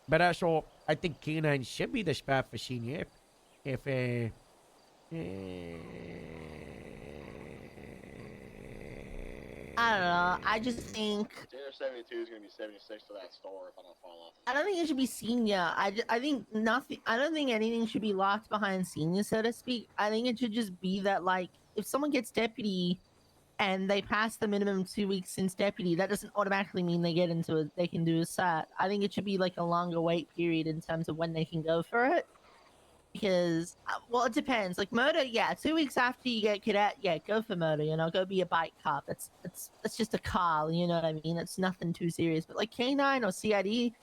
But also, I think K9 should be the spot for senior if I don't know. I just think Senior 72 is going to be 76 to that store if I don't fall off. I don't think it should be senior. I think nothing. I don't think anything should be locked behind senior, so to speak. I think it should just be that, like, if someone gets deputy and they pass the minimum 2 weeks since deputy, that doesn't automatically mean they get into it. They can do a SAT. I think it should be like a longer wait period in terms of when they can go for it. Because, well, it depends. Like murder, yeah, 2 weeks after you get cadet, yeah, go for murder. You know, go be a bike cop. It's just a car. You know what I mean? It's nothing too serious. But like K9 or CID,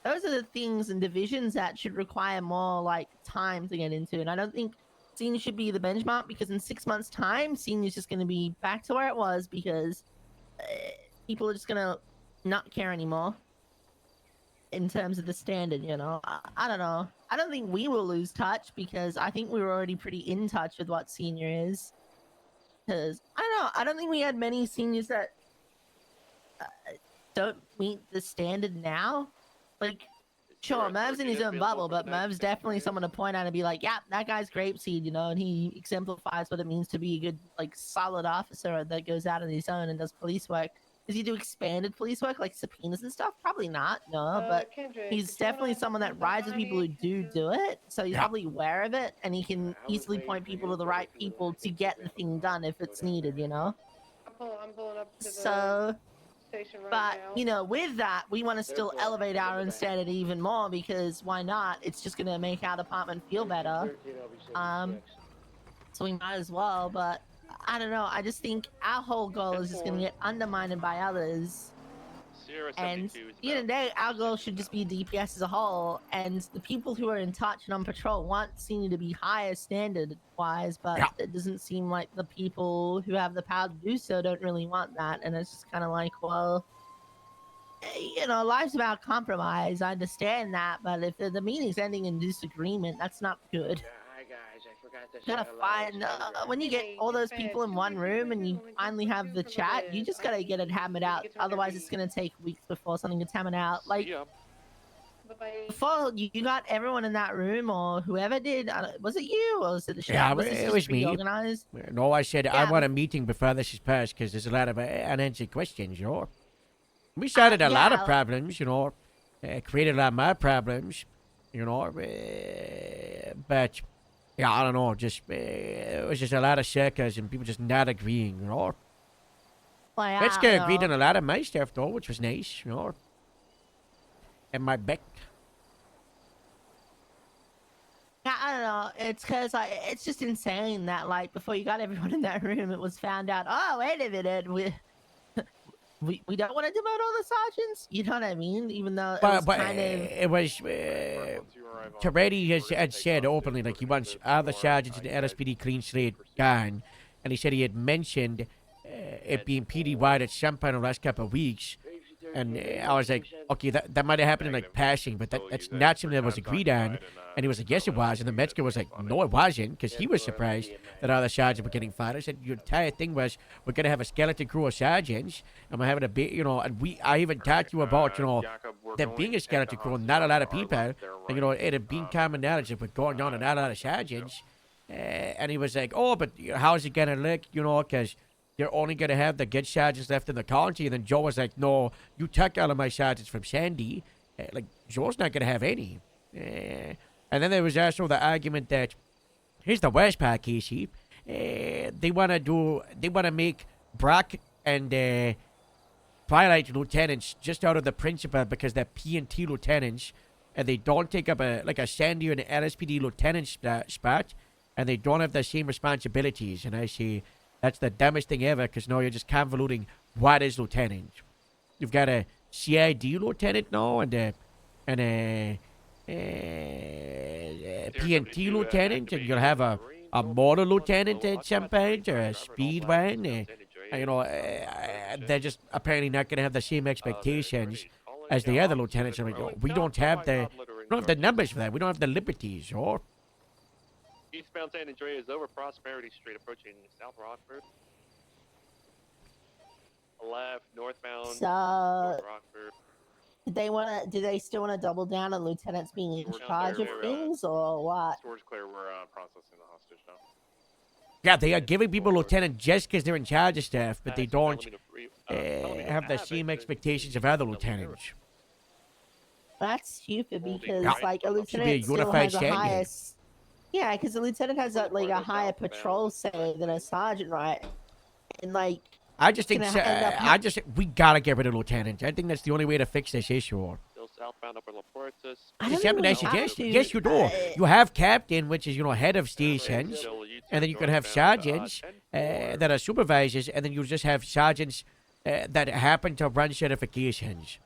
those are the things and divisions that should require more like time to get into. And I don't think senior should be the benchmark, because in 6 months' time, senior's just going to be back to where it was, because people are just going to not care anymore in terms of the standard. You know, I don't know. I don't think we will lose touch, because I think we were already pretty in touch with what senior is. Because I don't know. I don't think we had many seniors that don't meet the standard now. Like, sure, Merv's in his own bubble, but Merv's definitely someone to point out and be like, yeah, that guy's grapeseed, you know, and he exemplifies what it means to be a good, like, solid officer that goes out on his own and does police work. Does he do expanded police work, like subpoenas and stuff? Probably not, no, but Kendrick, he's definitely someone that rides with people who do it, so he's probably aware of it, and he can easily point people to the right people to get the thing done if it's needed, you know? I'm pulling up to the So, station right but, now. you know, with that, we want to still elevate our own standard even more, because why not? It's just going to make our department feel better. So we might as well, but I don't know. I just think our whole goal is just going to get undermined by others. And at the end of the day, our goal should just be DPS as a whole. And the people who are in touch and on patrol want senior to be higher standard-wise, but it doesn't seem like the people who have the power to do so don't really want that. And it's just kind of like, well, you know, life's about compromise. I understand that, but if the meeting's ending in disagreement, that's not good. Hi guys, I forgot to You gotta find when you get all those people in one room and you finally have the chat, you just gotta get it hammered out. Otherwise, it's gonna take weeks before something gets hammered out. Like before you got everyone in that room, or whoever did, was it you or was it the sheriff? Yeah, Was this it just was me. pre-organized? No, I said I Yeah, want a meeting before this is passed because there's a lot of unanswered questions, you know. We started a lot of yeah. problems, you know. Created a lot more problems, you know. But, yeah, I don't know. Just it was just a lot of circles and people just not agreeing, you know. Well, yeah, Metzger I agreed know. on a lot of my stuff, though, which was nice, you know. And my back. Yeah, I don't know. It's because it's just insane that like before you got everyone in that room, it was found out. Oh, wait a minute, we don't want to demote all the sergeants. You know what I mean? Even though it was kind of. It was. Toretti had said openly, like, he wants all the sergeants in the LSPD clean slate gone. And he said he had mentioned it being PD-wide at some point in the last couple of weeks. And I was like, okay, that might have happened in, like, passing, but that's not something that was agreed on. And he was like, yes, it was. And the Metzger was like, no, it wasn't, because he was surprised that all the sergeants were getting fired. I said, your entire thing was, we're going to have a skeleton crew of sergeants, and we're having a big, you know, and I even talked to you about, you know, there being a skeleton crew and not a lot of people. And, you know, it had been common knowledge that we're going down and not a lot of sergeants. And he was like, oh, but how's it going to look, you know, because you're only going to have the good sergeants left in the county. And then Joe was like, no, you took all of my sergeants from Sandy. Like, Joe's not going to have any. And then there was also the argument that, here's the worst part, Casey. They want to make Brock and Twilight lieutenants just out of the principle because they're P&T lieutenants. And they don't take up a Sandy or an LSPD lieutenant spot. And they don't have the same responsibilities. And I say, that's the dumbest thing ever, because now you're just convoluting what is lieutenant. You've got a CID lieutenant now and a P&T lieutenant, and you'll have a motor lieutenant at some point, or a speed one. You know, they're just apparently not going to have the same expectations as the other lieutenants. I mean, we don't have the numbers for that. We don't have the liberties, or. Eastbound San Andreas over Prosperity Street, approaching South Rockford. Left, northbound, So, North Rockford. do they still want to double down on lieutenants being in charge of things, or what? Store's clear, we're processing the hostage now. Yeah, they are giving people lieutenant just because they're in charge of stuff, but they don't have the same expectations of other lieutenants. That's stupid because, Yeah. like, a Should be a lieutenant still unified has a standard. highest. Yeah, because a lieutenant has like a higher patrol say than a sergeant, right? And like, I just think gonna end up we gotta get rid of lieutenants. I think that's the only way to fix this issue. Still southbound upper La Puertas. I Yes, don't yes, really have to. yes, you do. You have captain, which is head of stations, and then you can have sergeants that are supervisors, and then you just have sergeants that happen to run certifications.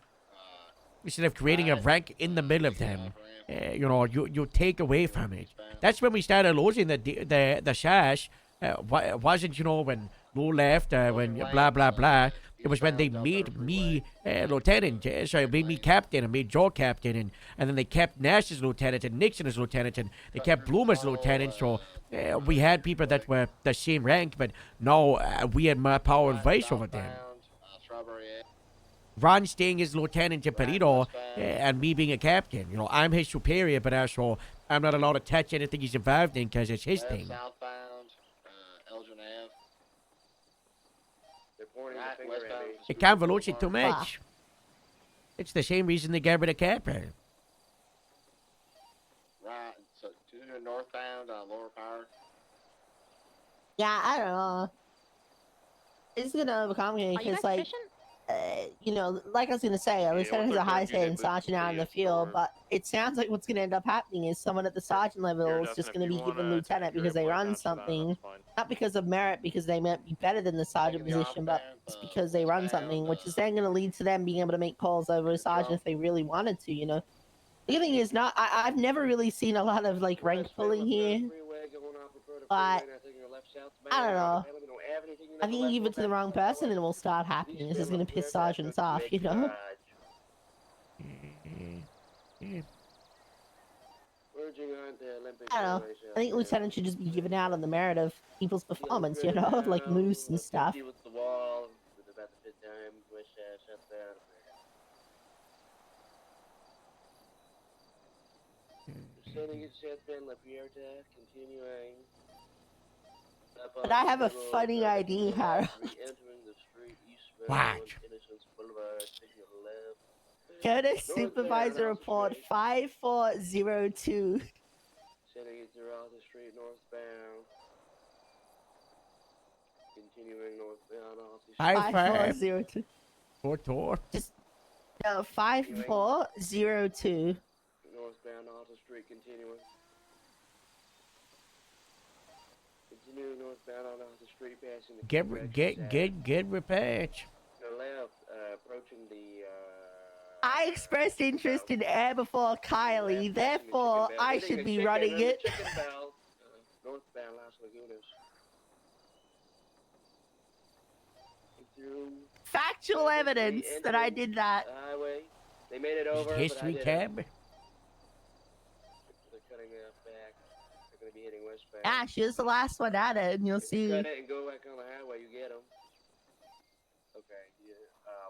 Instead of creating a rank in the middle of them, you take away from it. That's when we started losing the sash. Wasn't when Lou left, when blah blah blah. It was when they made me lieutenant, so they made me captain and made Joe captain, and then they kept Nash as lieutenant and Nixon as lieutenant, and they kept Bloom as lieutenant. So we had people that were the same rank, but now we had more power and voice over them. Ron staying as lieutenant to Perito, and me being a captain. I'm his superior, but also I'm not allowed to touch anything he's involved in because it's his thing. Southbound, Elgin Ave. They're pointing the finger at me. It convolutes it too much. It's the same reason they got rid of Capra. Right, so northbound, lower power. Yeah, I don't know. It's gonna overcome me because, like, like I was gonna say, a lieutenant has a high standing sergeant out in the field, but it sounds like what's gonna end up happening is someone at the sergeant level is just gonna be given lieutenant because they run something, not because of merit, because they might be better than the sergeant position, but it's because they run something, which is then gonna lead to them being able to make calls over a sergeant if they really wanted to. The other thing is I've never really seen a lot of like rank pulling here, but I don't know. I think you give it to the wrong person and it will start happening. This is gonna piss sergeants off, I don't know. I think lieutenant should just be given out on the merit of people's performance, like moose and stuff. But I have a funny idea, Harold. What? Curtis Supervisor Report 5402. Street northbound. Continuing northbound off the 5402. 4-4. Just no 5402. northbound off the street, continuing. Continuing northbound on the street, passing the Get repaired. the left, approaching the I expressed interest in air before Kylie, therefore I should be running it. Northbound Las Lagunas. Factual evidence that I did that. Highway. They made it over. History but I tab. didn't. They're cutting it back. They're going to be hitting westbound. Ash is the last one at it, and you'll see. Cut it and go back on the highway. You get them. Okay. Yeah.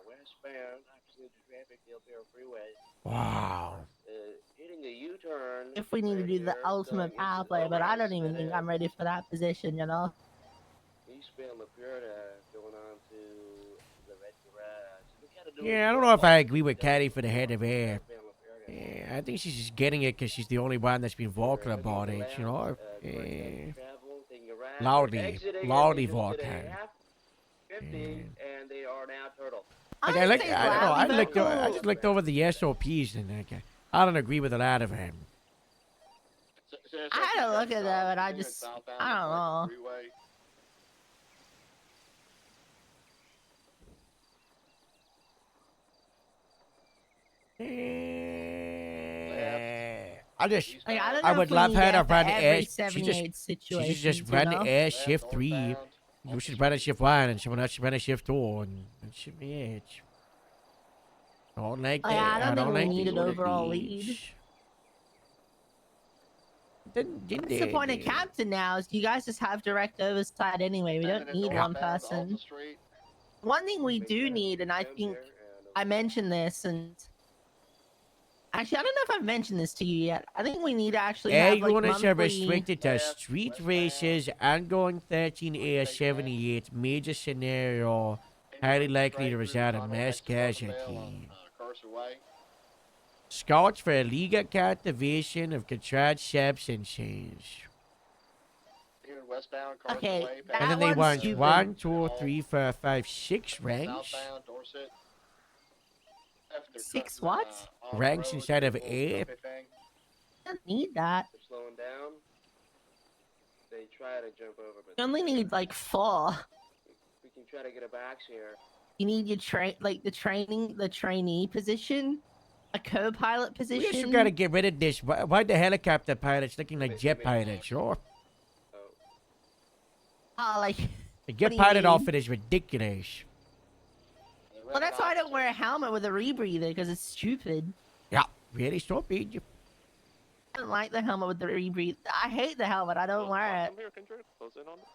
Westbound. Opposite the traffic. Del Perro Freeway. Wow. Hitting a U-turn. If we need to do the ultimate power play, but I don't even think I'm ready for that position, Eastbound La Puerta going on to the red garage. Yeah, I don't know if I agree with Caddy for the head of hair. Yeah, I think she's just getting it because she's the only one that's been vocal about it, Loudly vocal. And they are now turtle. Like, I don't know. I just looked over the SOPs and I don't agree with a lot of them. I had to look at them, and I don't know. I would love her to run every air. She situation. should just run air shift 3. You should run a shift 1, and someone else should run a shift 2, and that should be it. don't like Oh, yeah, I don't think we like need the an overall lead. beach. What's the point of captain now? Is you guys just have direct oversight anyway. We don't need one person. One thing we do need, and I think I mentioned this, and actually, I don't know if I've mentioned this to you yet. I think we need to actually Air have like units are monthly. restricted to street races, ongoing 13 Air 78, major scenario, highly likely to result in mass casualty. Scouts for illegal cultivation of controlled substances. Okay, that And then they one's want stupid. 1, 2, 3, 4, 5, 6 ranks. 6 what? Ranks inside of A. Don't need that. Slowing down. They try to jump over, but You only need like 4. we can try to get a box here. You need your the trainee position, a co-pilot We position. just gotta get rid of this. Why the helicopter pilots looking like jet pilots? Sure. Oh, like. The what jet do you pilot mean? outfit is ridiculous. Well, that's why I don't wear a helmet with a rebreather, because it's stupid. Yeah, really stupid. I don't like the helmet with the rebreather. I hate the helmet. I don't wear it. Come here, Kendrick. Close in on it.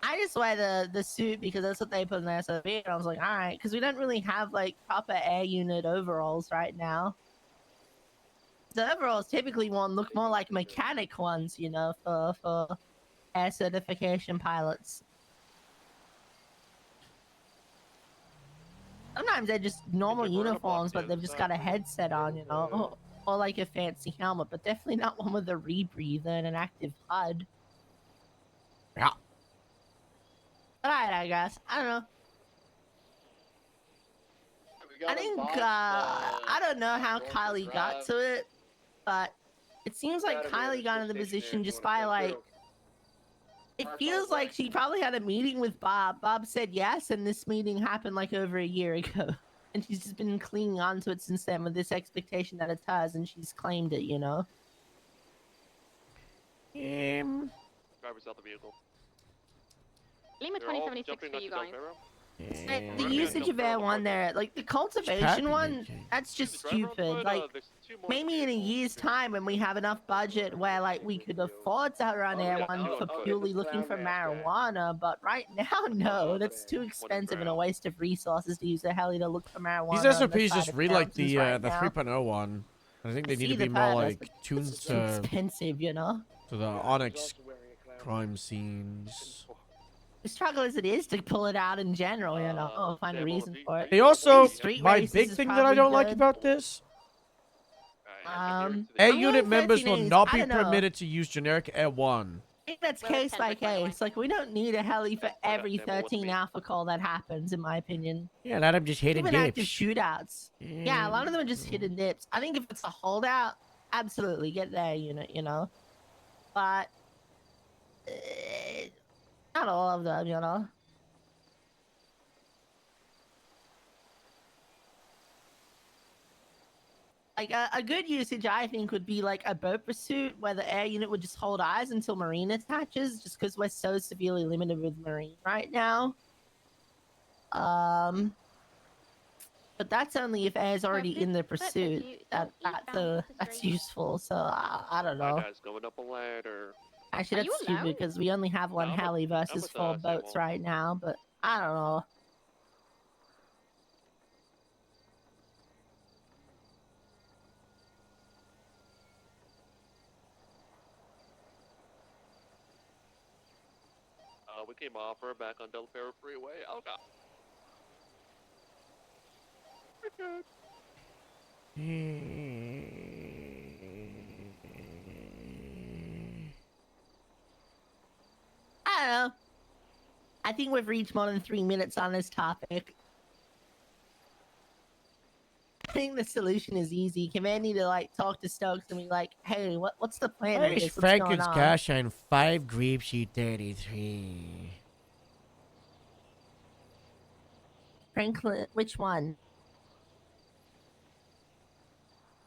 I just wear the suit because that's what they put in the SOP. And I was like, all right, because we don't really have like proper air unit overalls right now. The overalls typically look more like mechanic ones, you know, for air certification pilots. Sometimes they're just normal uniforms, but they've just got a headset on, you know, or like a fancy helmet, but definitely not one with a rebreather and an active HUD. Yeah. Alright, I guess. I don't know. I think, I don't know how Kylie got to it, but it seems like Kylie got in the position just by, like, it feels like she probably had a meeting with Bob. Bob said yes, and this meeting happened, like, over a year ago. And she's just been clinging on to it since then with this expectation that it's hers, and she's claimed it, you know? Driver's out the vehicle. Lima They're all 2076 jumping for not you to Del guys. Ferro. The usage of air one there, like the cultivation one, that's just stupid. Like maybe in a year's time when we have enough budget where like we could afford to run air one for purely looking for marijuana, but right now, no, that's too expensive and a waste of resources to use a heli to look for marijuana. These on the SOPs side just of read like mountains the right the now. 3.0 one. I think they need see to be the more purpose, like but tuned it's too expensive, you know? to the ONX crime scenes. The struggle as it is to pull it out in general, you know, I'll find a reason for it. They also, Street my races big is thing that I don't probably like good. about this, Air air unit members will not be I don't know. permitted to use generic Air 1. I think that's case by case. Like, we don't need a heli for every 13 alpha call that happens, in my opinion. Yeah, let them just hit Even and active dips. shootouts. Yeah, a lot of them are just hidden dips. I think if it's a holdout, absolutely get their unit, you know? But, not all of them, you know? Like, a good usage, I think, would be like a boat pursuit where the air unit would just hold eyes until marine attaches, just because we're so severely limited with marine right now. But that's only if air's already in the pursuit. That's useful, so I don't know. My dad's going up a ladder. Actually, that's stupid, because we only have one No, I'm heli with- versus I'm with, 4 Samuel. boats right now, but I don't know. We came off her back on Del Ferro Freeway. Oh god. We're I don't know. I think we've reached more than 3 minutes on this topic. I think the solution is easy. Command need to like talk to Stokes and be like, "Hey, what's the plan? Why of is this? What's going Franklin's on?" cash on 5 grapeseed 33? Franklin, which one?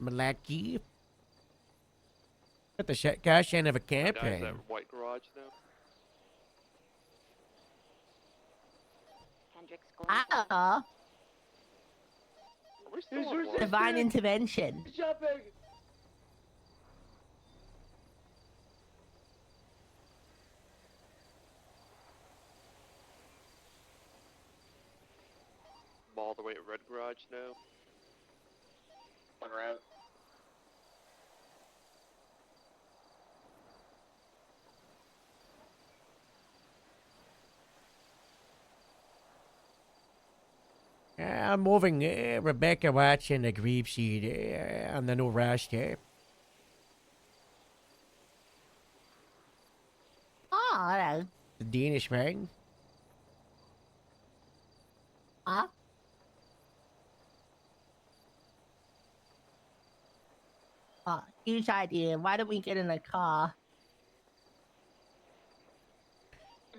Malaki? Got the cash end of a guys campaign. that white garage now. I don't know. Divine intervention. Jumping. I'm all the way at Red Garage now. One route. I'm moving Rebecca Watch in the grief seat on the no rush there. Oh, hello. The Danish man. Huh? Oh, huge idea. Why don't we get in a car?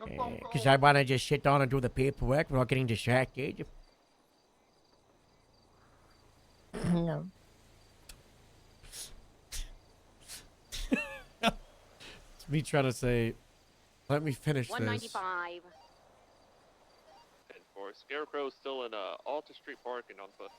Because I want to just sit down and do the paperwork without getting distracted. No. It's me trying to say, let me finish this. 195. And for Scarecrow, still in Alta Street parking on foot.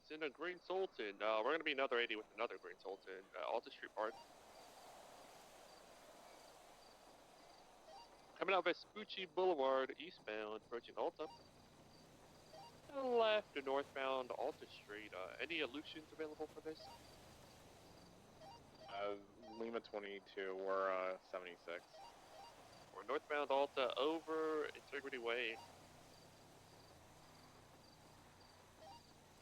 It's in a Green Sultan. We're gonna be another 80 with another Green Sultan. Alta Street Park. Coming out Vespucci Boulevard, eastbound, approaching Alta. Left to northbound Alta Street. Any illusions available for this? Lima 22, we're 76. We're northbound Alta over Integrity Way.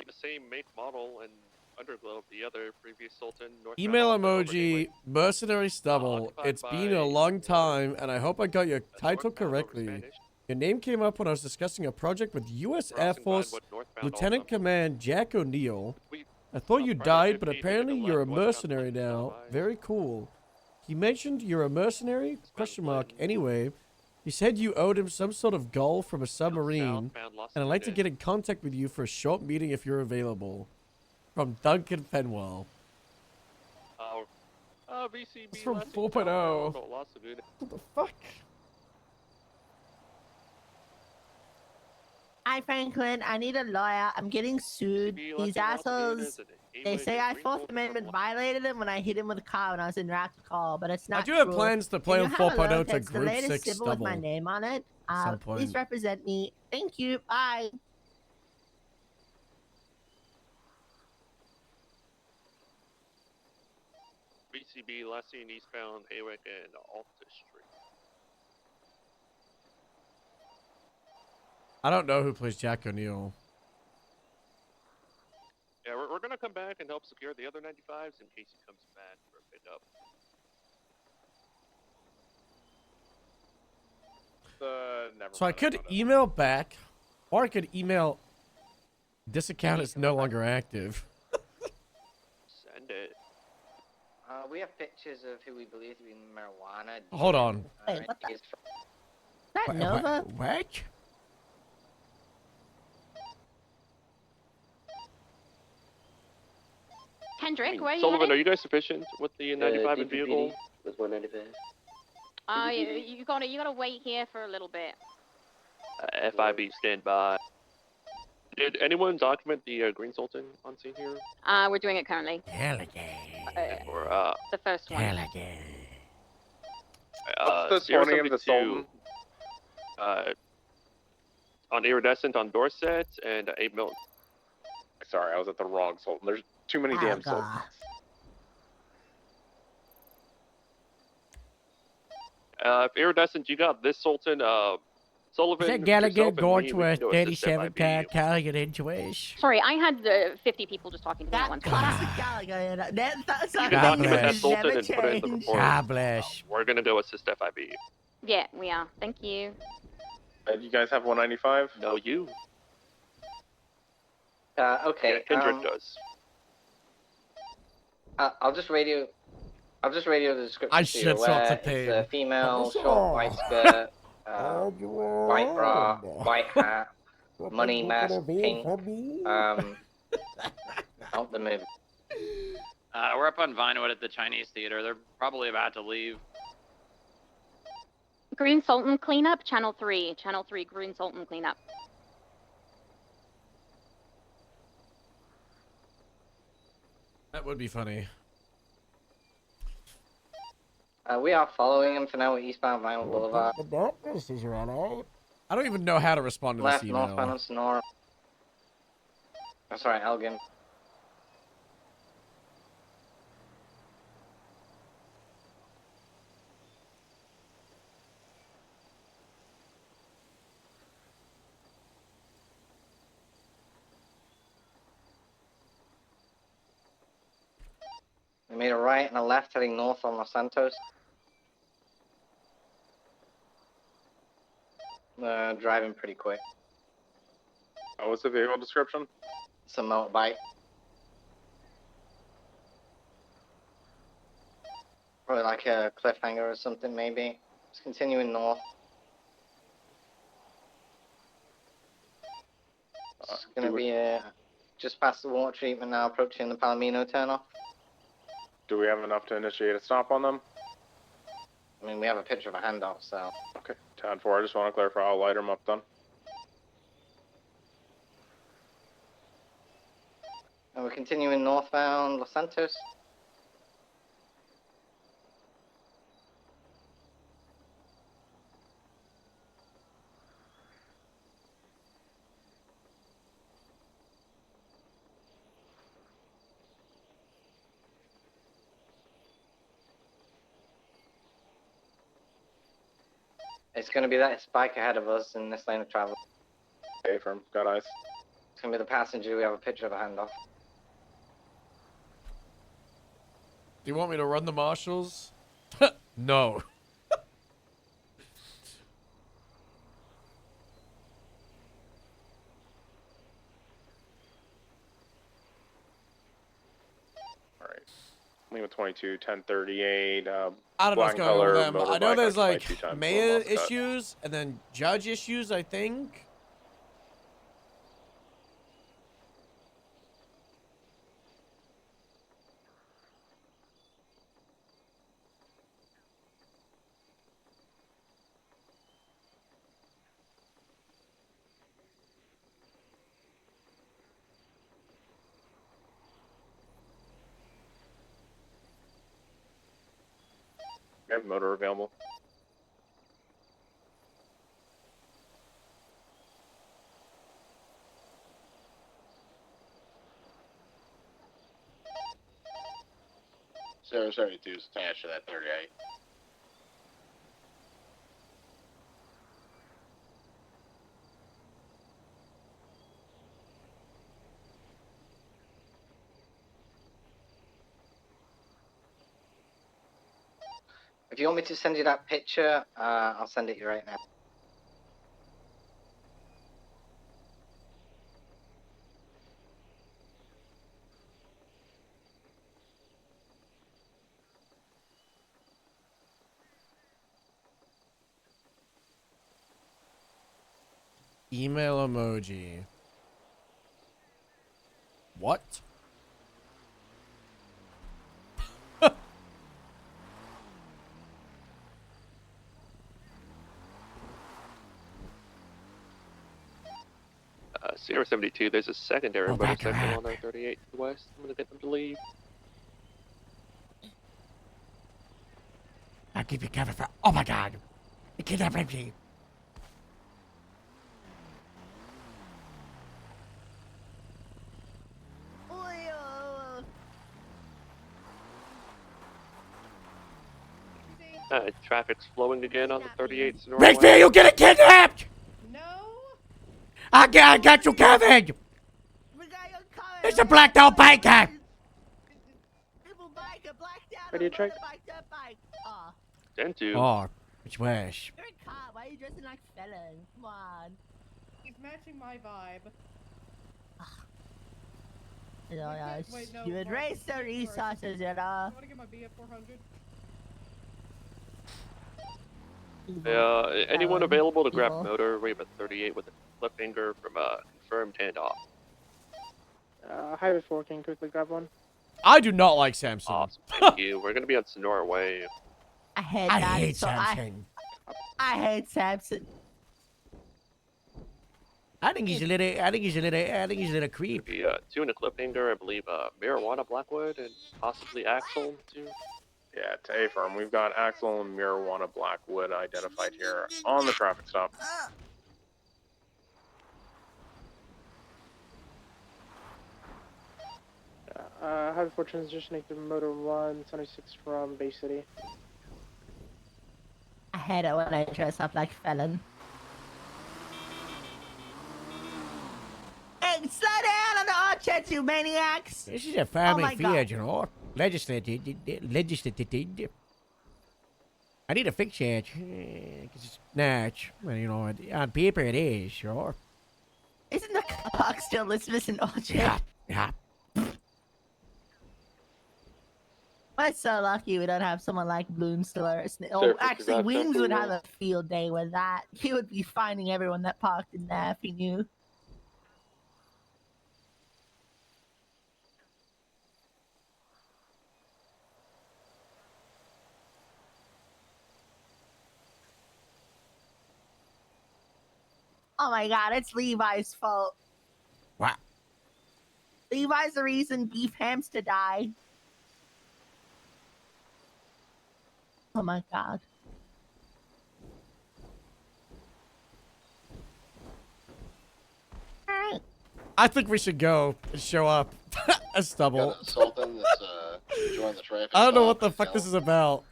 The same make, model, and underglow of the other previous Sultan. Email emoji, mercenary stubble. It's been a long time, and I hope I got your title correctly. Your name came up when I was discussing a project with U.S. Air Force Lieutenant Command Jack O'Neill. I thought you died, but apparently you're a mercenary now. Very cool. He mentioned you're a mercenary? Question mark. Anyway, he said you owed him some sort of gold from a submarine, and I'd like to get in contact with you for a short meeting if you're available. From Duncan Fenwell. VCB. It's from 4.0. What the fuck? Hi, Franklin. I need a lawyer. I'm getting sued. These assholes, they say I Fourth Amendment violated them when I hit him with a car when I was in route to call, but it's not I do have true. plans to play on Can you have a 4.0 look? to It's the Group latest 6 civil with my stubble. name on it. Some Please point. represent me. Thank you. Bye. VCB, last seen eastbound Hawick and Alta Street. I don't know who plays Jack O'Neill. Yeah, we're gonna come back and help secure the other 95s in case he comes back for a pickup. So I could email back, or I could email, this account is no longer active. Send it. We have pictures of who we believe to be marijuana. Hold on. Wait, what the? Is That Nova? What? Kendrick, where are you Sullivan, headed? are you guys sufficient with the 95 in vehicle? With 195. You gotta wait here for a little bit. FIB, stand by. Did anyone document the Green Sultan on scene here? We're doing it currently. Or, The first one. What's the 20 of the 072, on Iridescent on Dorset and 8 Milton. Sorry, I was at the wrong Sultan. There's too many damn Sultans. Iridescent, you got this Sultan, Sullivan, Is that Gallagher yourself, and going me, to we a can do assist 37 FIB. car carrying into us? Sorry, I had 50 people just talking to me at once. Classic Gallagher. That's You not can document that Sultan never and put it in the change. report. God bless. We're gonna go assist FIB. Yeah, we are. Thank you. You guys have 195? No, you. Okay. Yeah, Kendrick does. I'll just radio. I'll just radio the description I so you're shit sorts aware. of It's pain. a female, short white skirt, white bra, white hat, money mask, pink. Out the movie. We're up on Vinewood at the Chinese Theater. They're probably about to leave. Green Sultan cleanup, Channel 3. Channel 3, Green Sultan cleanup. That would be funny. We are following him for now at eastbound Vinyl Boulevard. I don't even know how to respond to Left this northbound email. on Sonora. That's right, Elgin. We made a right and a left heading north on Los Santos. Driving pretty quick. What's the vehicle description? It's a motorbike. Probably like a cliffhanger or something, maybe. It's continuing north. It's gonna be just past the water treatment now, approaching the Palomino turnoff. Do we have enough to initiate a stop on them? I mean, we have a picture of a handout, so. Okay, 10-4, I just want to clarify, I'll light them up then. And we're continuing northbound Los Santos. It's going to be that bike ahead of us in this lane of travel. Okay, firm. Got eyes. It's going to be the passenger. We have a picture of a handoff. Do you want me to run the marshals? No. Alright. Lima 22, 1038. I don't know what's black going on with color, them. I know motorbike, there's occupied 2 like times, mayor full box cut. issues and then judge issues, I think. We have motor available. Sarah 72 is attached to that 38. If you want me to send you that picture, I'll send it you right now. Email emoji. What? Sierra 72, there's a secondary Oh, back her motorcycle up. on our 38 to the west. I'm gonna get them to leave. I'll keep you covered for. Oh my god! The kidnap me. Traffic's flowing again on the 38 Sonora Big West. you get kidnapped! No! I got you covered! It's a blacked out biker! Ready to check? 10-2. Oh, it's worse. You're a cop. Why are you dressing like felon? Come on. He's matching my vibe. You know, Wait, no, you would Mark, raise the resources, you know. I want to get my B at 400. Anyone Ellen, available to grab evil. motor? We have a 38 with a cliffhanger from confirmed handoff. Highway 4, can you quickly grab one? I do not like Samson. Awesome, thank you. We're gonna be on Sonora Way. I hate I that. hate so Samson. I hate Samson. I think he's a little creep. Be two in a cliffhanger, I believe. Marijuana Blackwood and possibly Axel too. Yeah, to A-Firm, we've got Axel and Marijuana Blackwood identified here on the traffic stop. Highway 4 transitioning to Motor 176 from Bay City. I hate it when I dress up like felon. Hey, slow down on the archers, you maniacs! This is a family my affair, God. you know. Legislated. I need to fix it. Cause it's not. Well, you know, on paper it is, sure. Isn't the clock still Elizabeth and Orchard? Yeah. We're so lucky we don't have someone like Bloomstiller. Sir, Oh, for actually, congrats, Weems would have Emperor. a field day with that. He would be finding everyone that parked in there if he knew. Oh my god, it's Levi's fault. What? Levi's the reason Beef Hamster died. Oh my god. Alright. I think we should go and show up as stubble. Got a Sultan that's enjoying the traffic. I don't know stop what the and fuck this tell is about.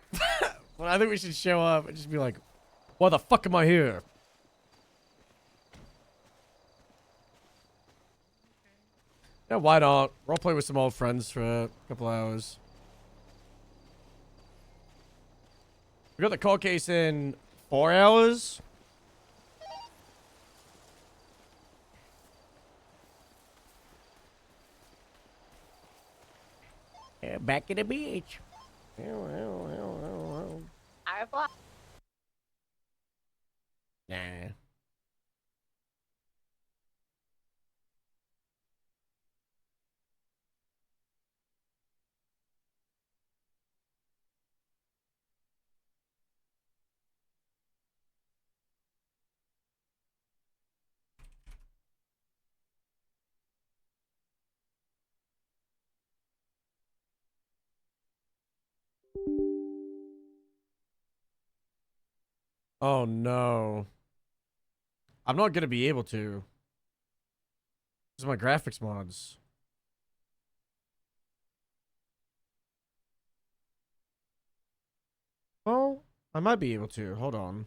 But I think we should show up and just be like, why the fuck am I here? Yeah, why not? Roleplay with some old friends for a couple hours. We got the cold case in 4 hours. Back to the beach. Nah. Oh no. I'm not gonna be able to. This is my graphics mods. Well, I might be able to. Hold on.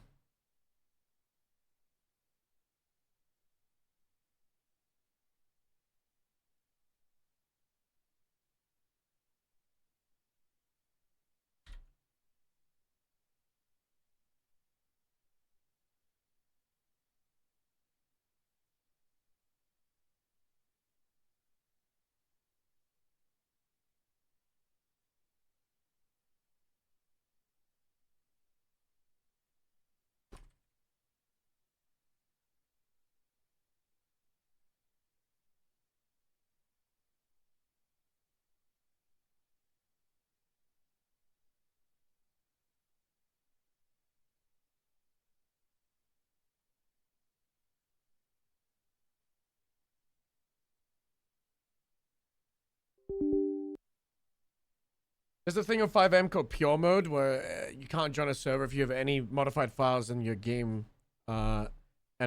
There's a thing on 5M called Pure Mode where you can't join a server if you have any modified files in your game. And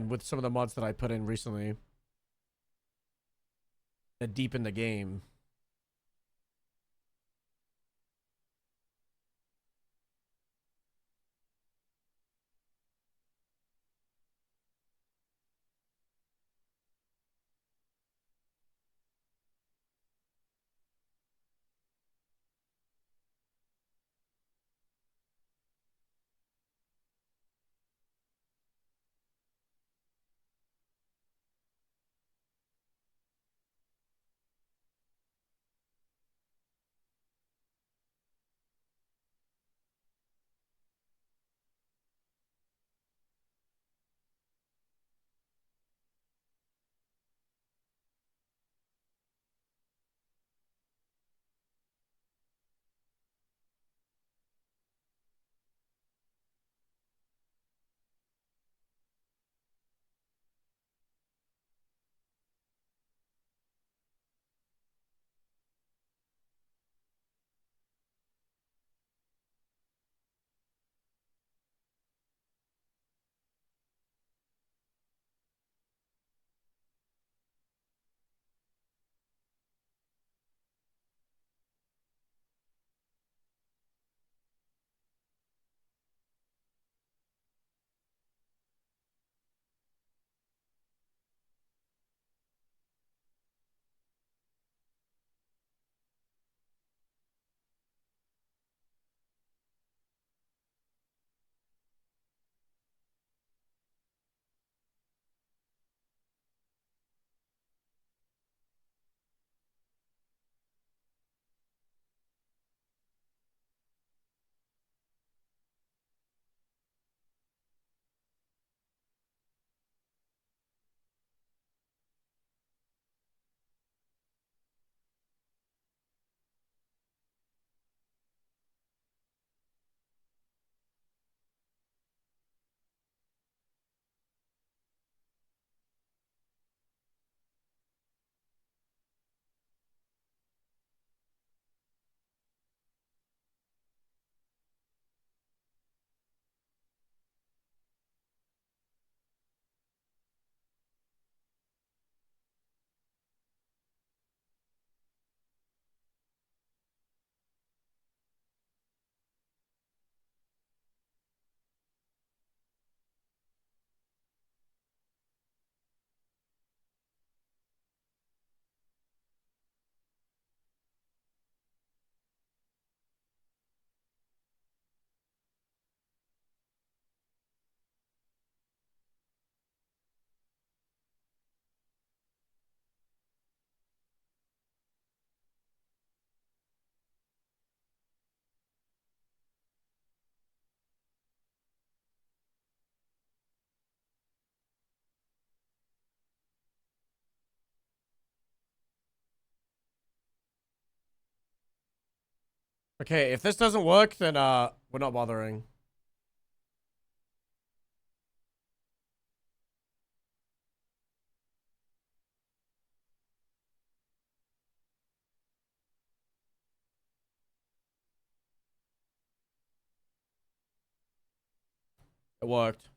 with some of the mods that I put in recently. That deepen the game. Okay, if this doesn't work, then we're not bothering. It worked.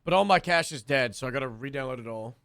But all my cache is dead, so I gotta re-download it all.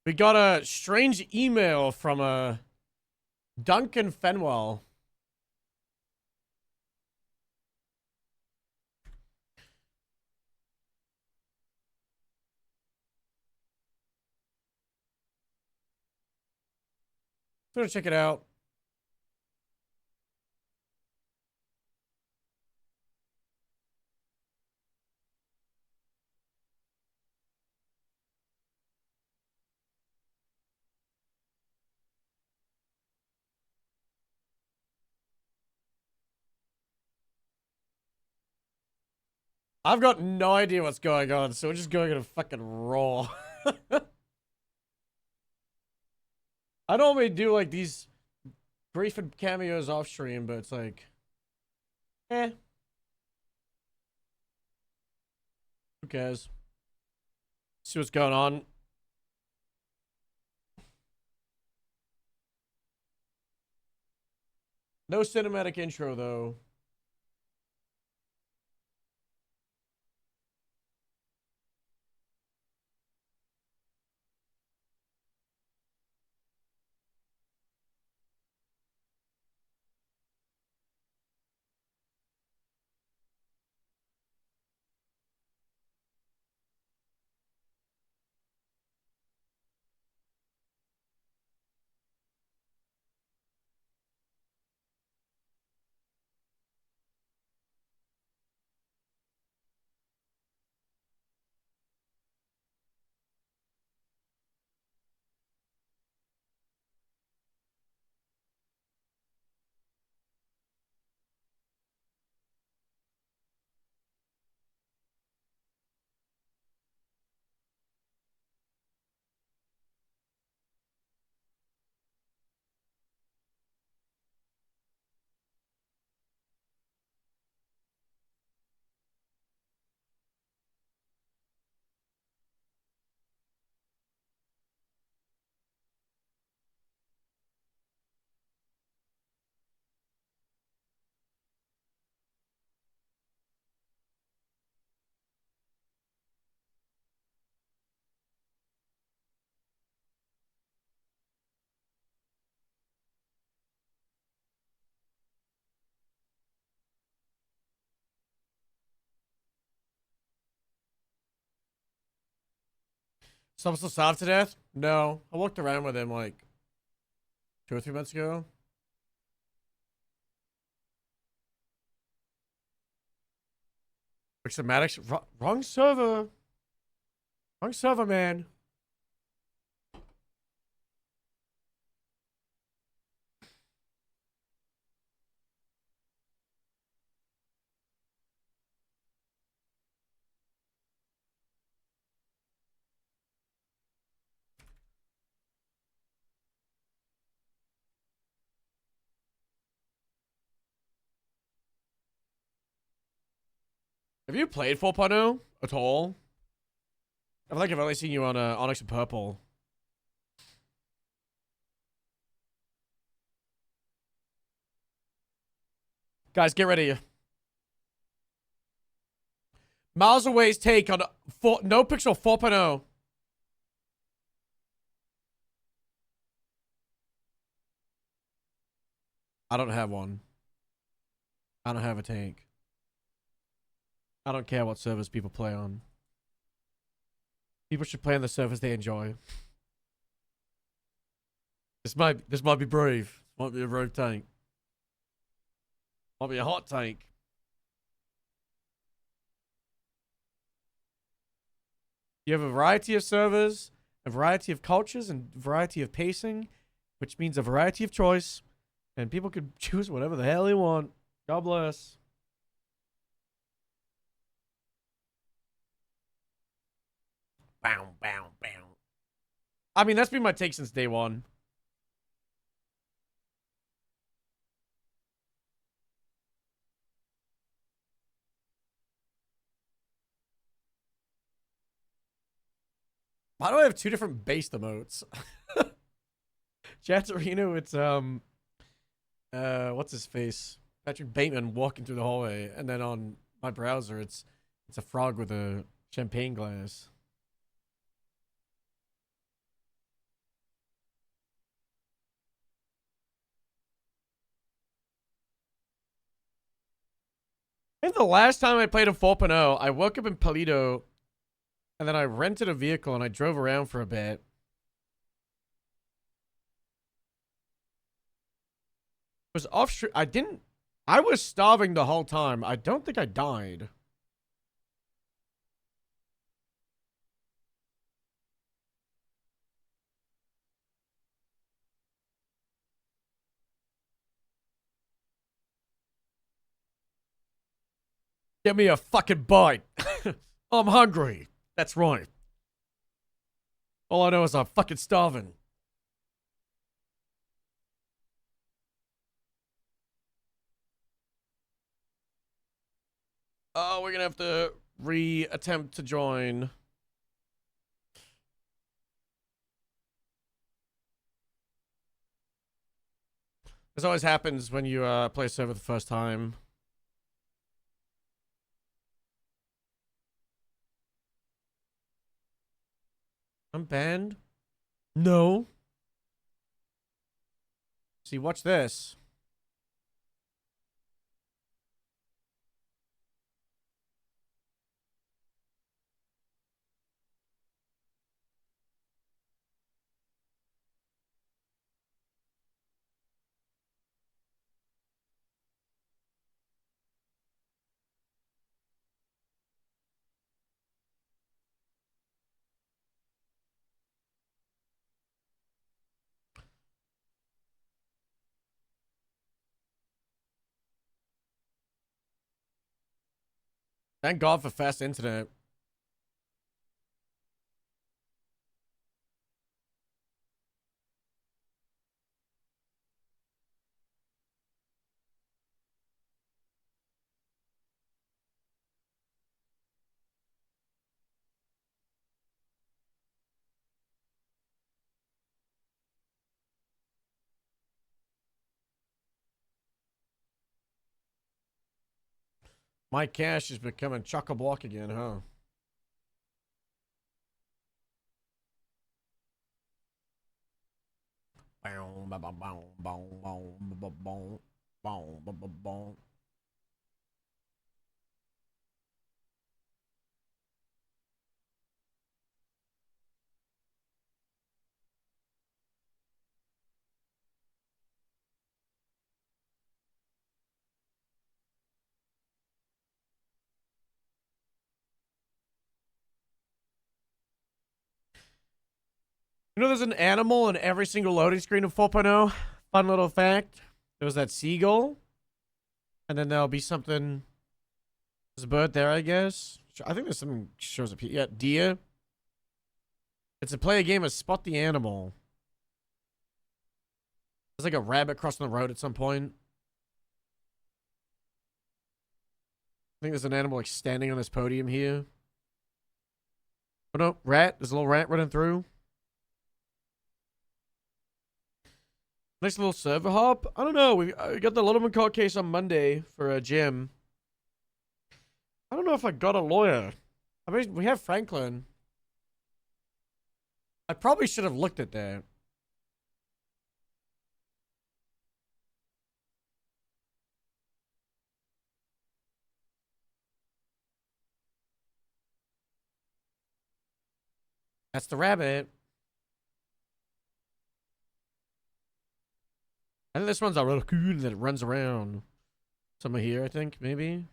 We got a strange email from a Duncan Fenwell. I'm gonna check it out. I've got no idea what's going on, so we're just going in a fucking raw. I normally do like these brief and cameos off stream, but it's like, who cares? See what's going on. No cinematic intro though. Someone still starved to death? No. I walked around with him like 2 or 3 months ago. Schematics? Wrong server. Wrong server, man. Have you played 4.0 at all? I feel like I've only seen you on ONX and Purple. Guys, get ready. Miles Away's take on No Pixel 4.0. I don't have one. I don't have a tank. I don't care what servers people play on. People should play on the servers they enjoy. This might be brave. Might be a brave tank. Might be a hot tank. You have a variety of servers, a variety of cultures, and variety of pacing, which means a variety of choice, and people could choose whatever the hell they want. God bless. Bow, bow, bow. I mean, that's been my take since day one. Why do I have two different base emotes? Chatarino, it's what's his face? Patrick Bateman walking through the hallway, and then on my browser it's a frog with a champagne glass. I think the last time I played a 4.0, I woke up in Paleto, and then I rented a vehicle and I drove around for a bit. It was off street. I was starving the whole time. I don't think I died. Give me a fucking bite. I'm hungry. That's right. All I know is I'm fucking starving. Oh, we're gonna have to re-attempt to join. This always happens when you play a server the first time. I'm banned? No. See, watch this. Thank God for fast internet. My cash is becoming chock-a-block again, huh? You know there's an animal in every single loading screen of 4.0? Fun little fact. There was that seagull. And then there'll be something... There's a bird there, I guess. I think there's something shows up here. Yeah, deer. It's to play a game of Spot the Animal. There's like a rabbit crossing the road at some point. think there's an animal like standing on this podium here. Oh no, rat. There's a little rat running through. Nice little server hop. I don't know. We got the Littleman court case on Monday for a gym. I don't know if I got a lawyer. I mean, we have Franklin. I probably should have looked at that. That's the rabbit. I think this one's a raccoon that runs around. Somewhere here, I think, maybe.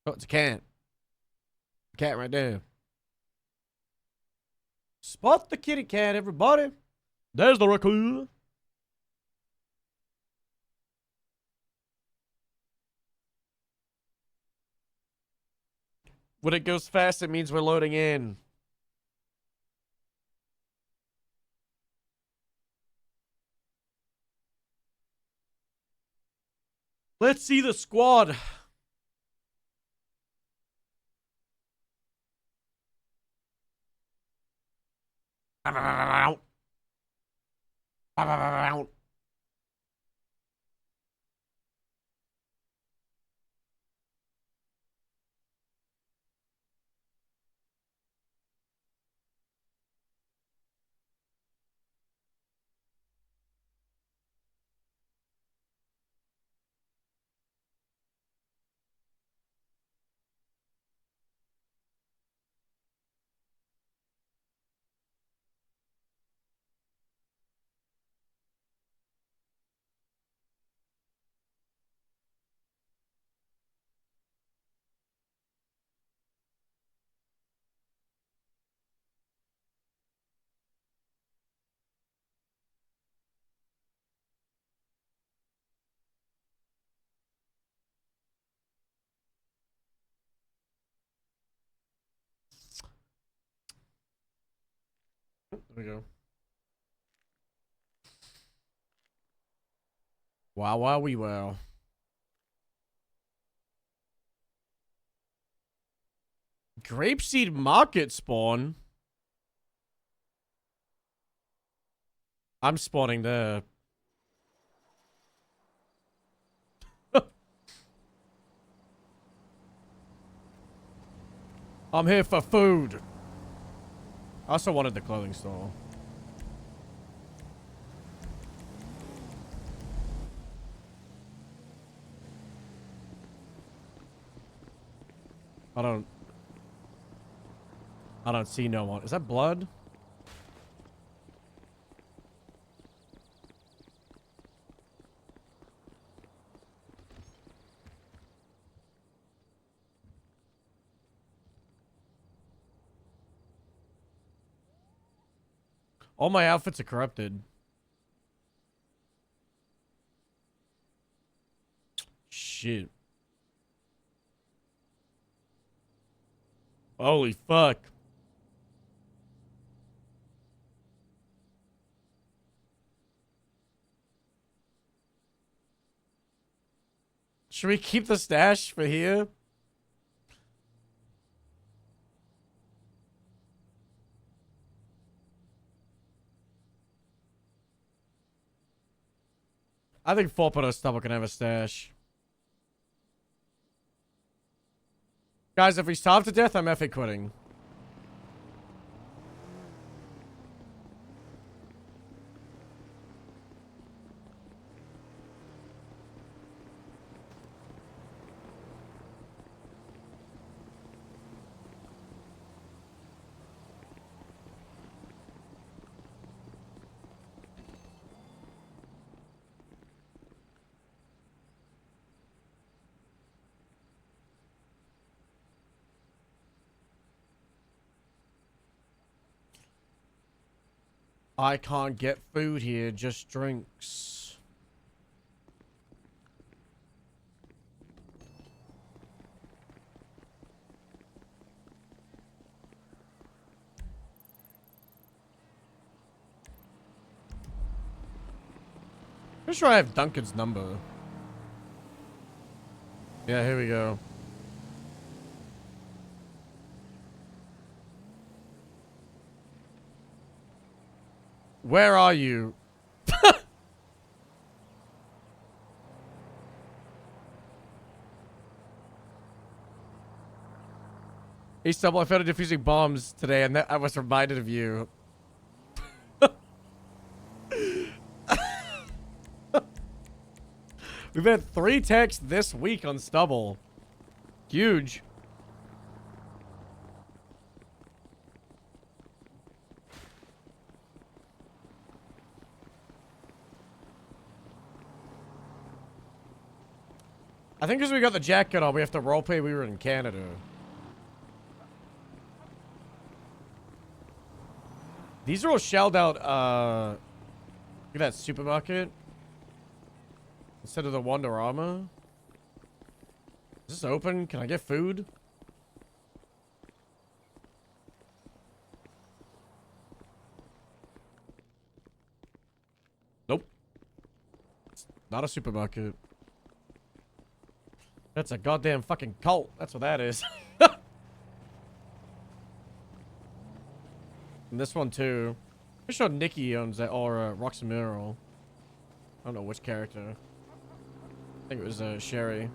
Oh, it's a cat. Cat right there. Spot the kitty cat, everybody. There's the raccoon. When it goes fast, it means we're loading in. Let's see the squad. There we go. Wow, wow, we wow. Grapeseed market spawn. I'm spawning there. I'm here for food. I also wanted the clothing store. I don't see no one. Is that blood? All my outfits are corrupted. Shit. Holy fuck. Should we keep the stash for here? I think 4.0 Stubble can have a stash. Guys, if we starve to death, I'm effing quitting. I can't get food here, just drinks. Pretty sure I have Duncan's number. Yeah, here we go. Where are you? Hey, Stubble, I found a defusing bombs today, and I was reminded of you. We've had 3 texts this week on Stubble. Huge. I think because we got the jacket on, we have to roleplay we were in Canada. These are all shelled out, look at that supermarket. Instead of the Wonderama. Is this open? Can I get food? Nope. It's not a supermarket. That's a goddamn fucking cult. That's what that is. And this one too. I'm sure Nikki owns that, or Roxy Mineral. I don't know which character. I think it was Sherry.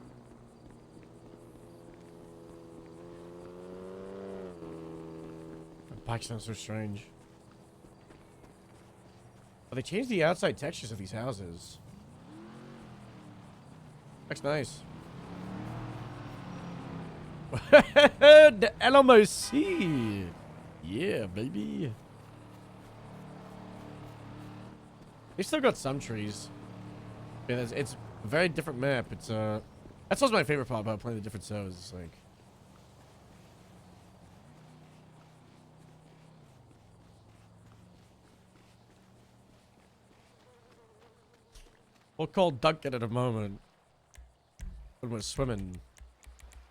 The bike sounds so strange. Oh, they changed the outside textures of these houses. Looks nice. The LMOC. Yeah, baby. They still got some trees. Yeah, it's a very different map. It's that's what's my favorite part about playing the different servers. It's like we'll call Duncan at a moment when we're swimming.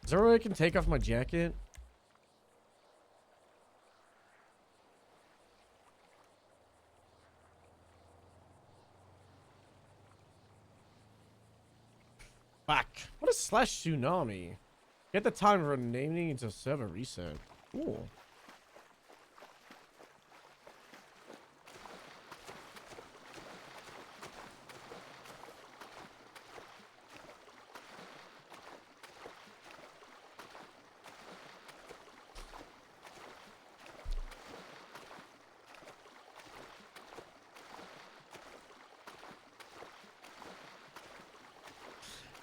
Is there a way I can take off my jacket? Fuck. What is slash tsunami? Get the time for naming into server reset. Cool.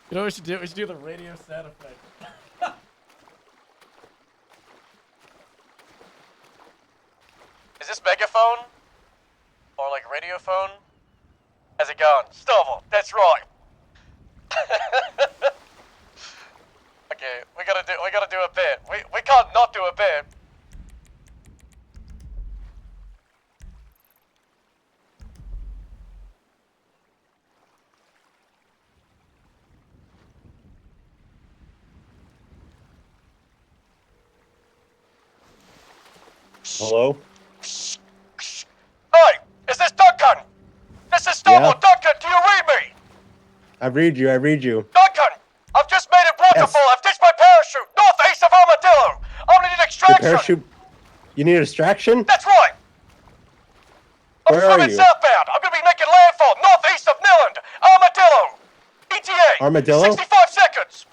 You know what we should do? We should do the radio sound effect. Is this megaphone? Or like radio phone? How's it going? Stovall, that's right. Okay, we gotta do a bit. We can't not do a bit. Hello? Hey, is this Duncan? This is Stovall. Yeah. Duncan, do you read me? I read you. Duncan, I've just made it wonderful. Yes. I've ditched my parachute northeast of Armadillo. I only need Your extraction. parachute. You need a distraction? That's right. I'm Where are swimming you? southbound. I'm gonna be making landfall northeast of Milland. Armadillo. ETA. Armadillo? 65 seconds.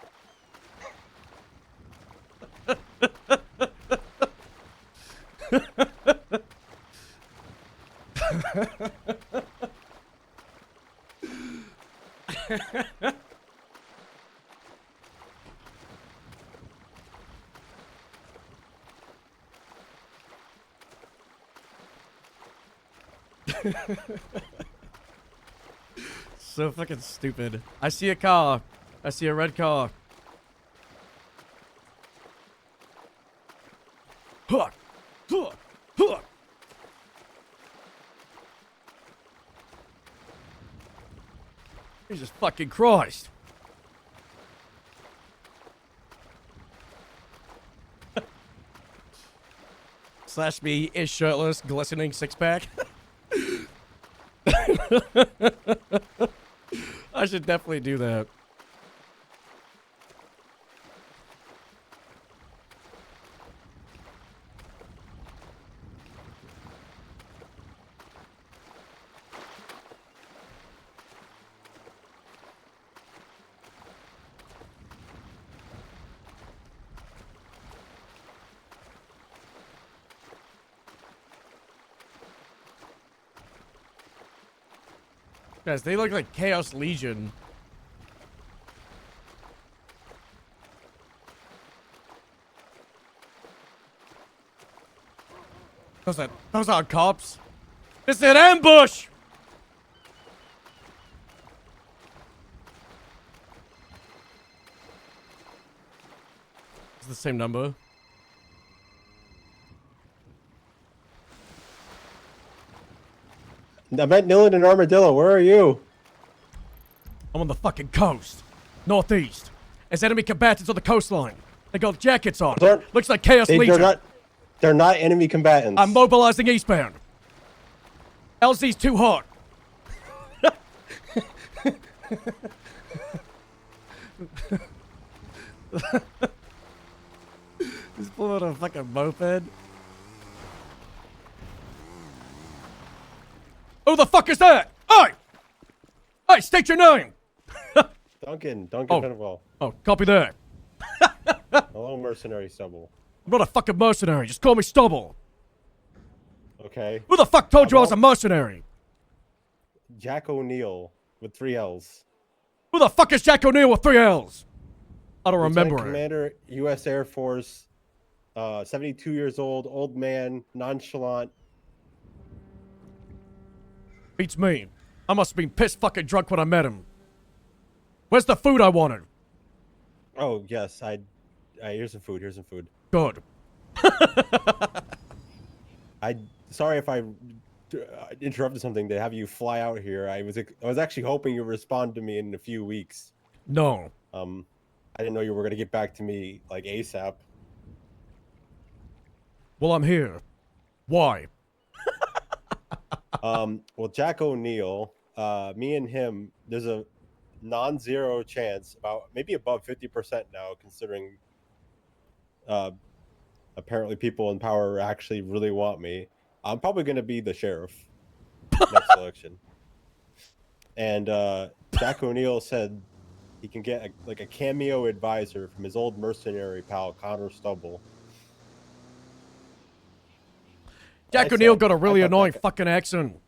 So fucking stupid. I see a car. I see a red car. Huh. Huh. Huh. Jesus fucking Christ. Slash me is shirtless, glistening six-pack. I should definitely do that. Guys, they look like Chaos Legion. Those aren't cops. It's an ambush! It's the same number. I'm at Nillen and Armadillo. Where are you? I'm on the fucking coast. Northeast. There's enemy combatants on the coastline. They got jackets on. Looks like Chaos Legion. They're not enemy combatants. I'm mobilizing eastbound. LZ's too hot. He's pulling a fucking moped. Who the fuck is that? Oi! Hey, state your name! Duncan Oh. Penwell. Oh, copy that. Hello, mercenary Stubble. I'm not a fucking mercenary. Just call me Stubble. Okay. Who the fuck told you I was a mercenary? Jack O'Neill with 3 L's. Who the fuck is Jack O'Neill with 3 L's? I don't Lieutenant remember it. Commander, U.S. Air Force, 72 years old man, nonchalant. Beats me. I must have been pissed fucking drunk when I met him. Where's the food I wanted? Oh, yes, here's some food, Good. Sorry if I interrupted something to have you fly out here. I was actually hoping you'd respond to me in a few weeks. No. I didn't know you were going to get back to me, like, ASAP. Well, I'm here. Why? Well, Jack O'Neill, me and him, there's a non-zero chance, maybe above 50% now, considering apparently people in power actually really want me. I'm probably going to be the sheriff next election. And Jack O'Neill said he can get a cameo advisor from his old mercenary pal, Connor Stubble. Jack O'Neill got a really annoying fucking accent.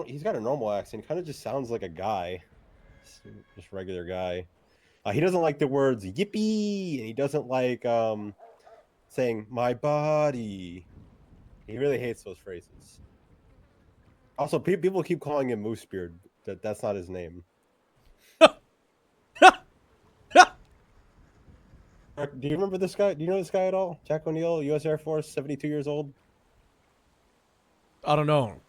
He's got a normal accent. He kind of just sounds like a guy. Just regular guy. He doesn't like the words yippee, and he doesn't like saying my body. He really hates those phrases. Also, people keep calling him Moosebeard. That's not his name. Do you remember this guy? Do you know this guy at all? Jack O'Neill, U.S. Air Force, 72 years old. I don't know.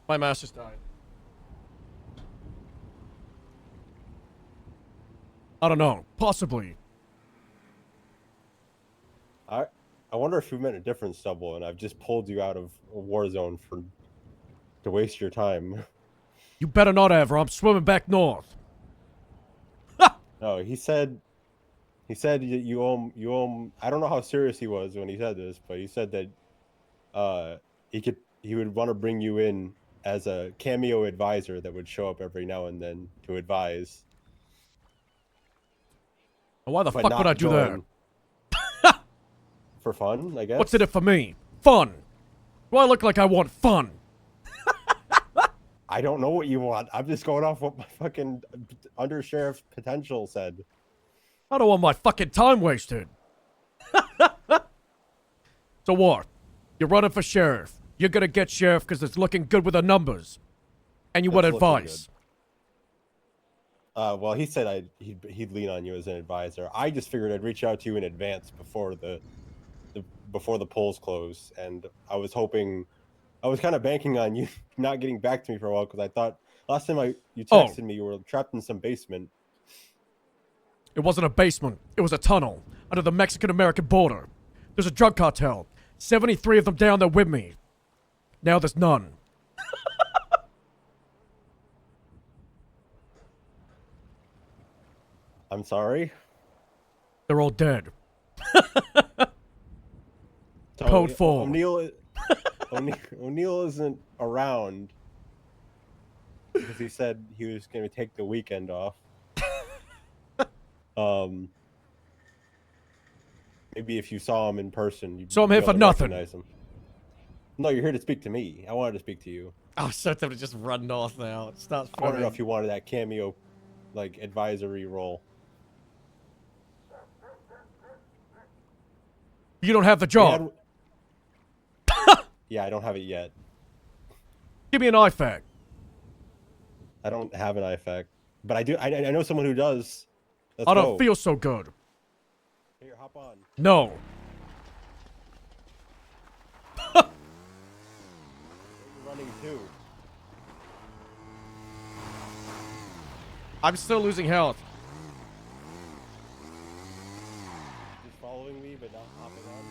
My mouse just died. I don't know. Possibly. I wonder if you meant a different Stubble, and I've just pulled you out of a war zone to waste your time. You better not have, or I'm swimming back north. No, he said you owe him. I don't know how serious he was when he said this, but he said that he would want to bring you in as a cameo advisor that would show up every now and then to advise. Why the fuck would I do that? For fun, I guess. What's in it for me? Fun. Do I look like I want fun? I don't know what you want. I'm just going off what my fucking undersheriff potential said. I don't want my fucking time wasted. So what? You're running for sheriff. You're gonna get sheriff because it's looking good with the numbers. And you want advice. Well, he said he'd lean on you as an advisor. I just figured I'd reach out to you in advance before the polls close, and I was kind of banking on you not getting back to me for a while because I thought last time you texted me you were trapped in some basement. It wasn't a basement. It was a tunnel under the Mexican-American border. There's a drug cartel. 73 of them down there with me. Now there's none. I'm sorry? They're all dead. So Code 4. O'Neill isn't around because he said he was going to take the weekend off. Maybe if you saw him in person, you'd So I'm be here able for to nothing. recognize him. No, you're here to speak to me. I wanted to speak to you. Oh, so them to just run north now. It starts I want to know flowing. if you wanted that cameo, like, advisory role. You don't have the job. Yeah, I don't have it yet. Give me an IFAC. I don't have an IFAC, but I do. I know someone who does. Let's I don't go. feel so good. Here, hop on. No. Where are you running to? I'm still losing health. Just following me, but not hopping on.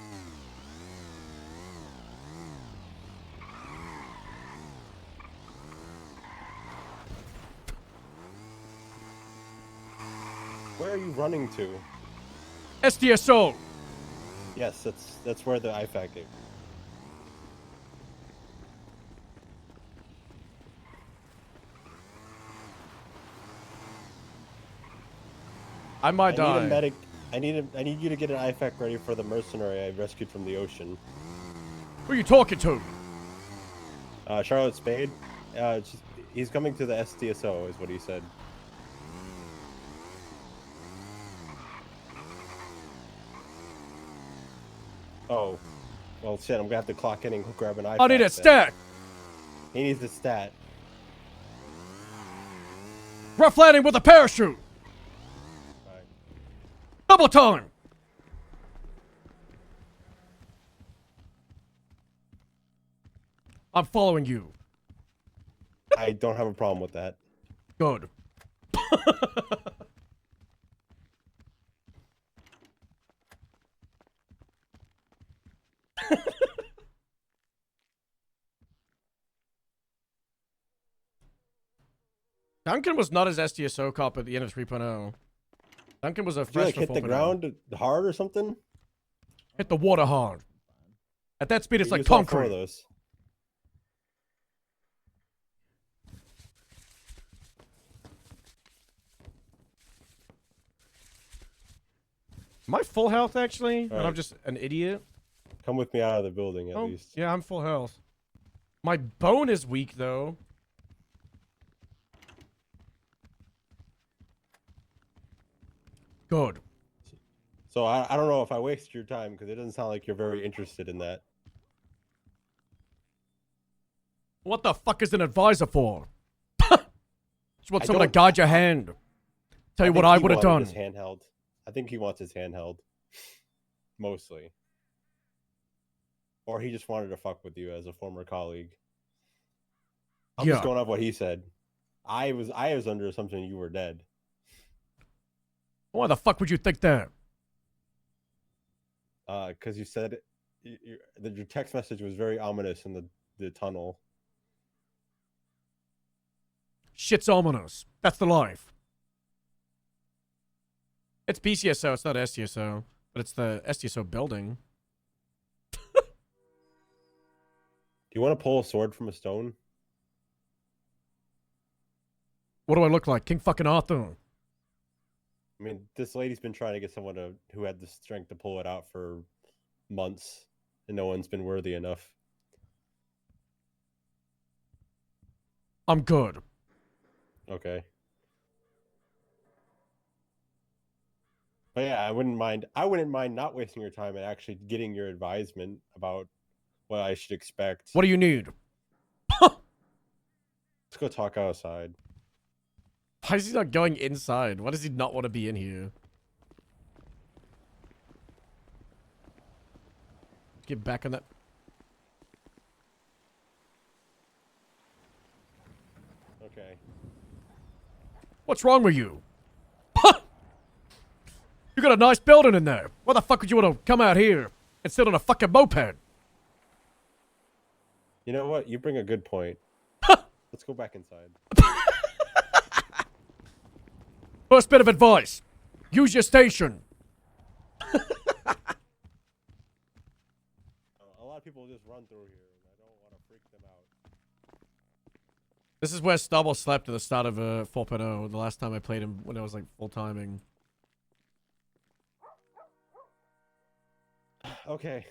Where are you running to? SDSO. Yes, that's where the IFAC is. I might die. I need a medic. I need you to get an IFAC ready for the mercenary I rescued from the ocean. Who are you talking to? Charlotte Spade. He's coming to the SDSO, is what he said. Oh, well, shit. I'm gonna have to clock in and go grab an IFAC. I need a then. stat. He needs a stat. Rough landing with a parachute. Right. Double time. I'm following you. I don't have a problem with that. Good. Duncan was not his SDSO cop at the end of 3.0. Duncan was a Did you, like, fresh hit the ground hard or something? Hit the water hard. At that speed, it's You like used all four of concrete. those. Am I full health, actually? And I'm Alright. just an idiot? Come with me out of the building, at Oh, least. yeah, I'm full health. My bone is weak, though. Good. So I don't know if I wasted your time, because it doesn't sound like you're very interested in that. What the fuck is an advisor for? Just want I someone to don't- guide your hand. Tell you what think I he would have wanted done. his handheld. I think he wants his handheld. Mostly. Or he just wanted to fuck with you as a former colleague. I'm Yeah. just going off what he said. I was under assumption you were dead. Why the fuck would you think that? Because you said that your text message was very ominous in the tunnel. Shit's ominous. That's the life. It's PCSO, it's not STSO. But it's the STSO building. Do you want to pull a sword from a stone? What do I look like? King fucking Arthur. I mean, this lady's been trying to get someone who had the strength to pull it out for months, and no one's been worthy enough. I'm good. Okay. But yeah, I wouldn't mind not wasting your time and actually getting your advisement about what I should expect. What do you need? Let's go talk outside. Why is he not going inside? Why does he not want to be in here? Get back on that. Okay. What's wrong with you? You got a nice building in there. Why the fuck would you want to come out here and sit on a fucking moped? You know what? You bring a good point. Let's go back inside. First bit of advice. Use your station. A lot of people just run through here, and I don't want to freak them out. This is where Stubble slept at the start of 4.0, the last time I played him when I was like full timing. Okay,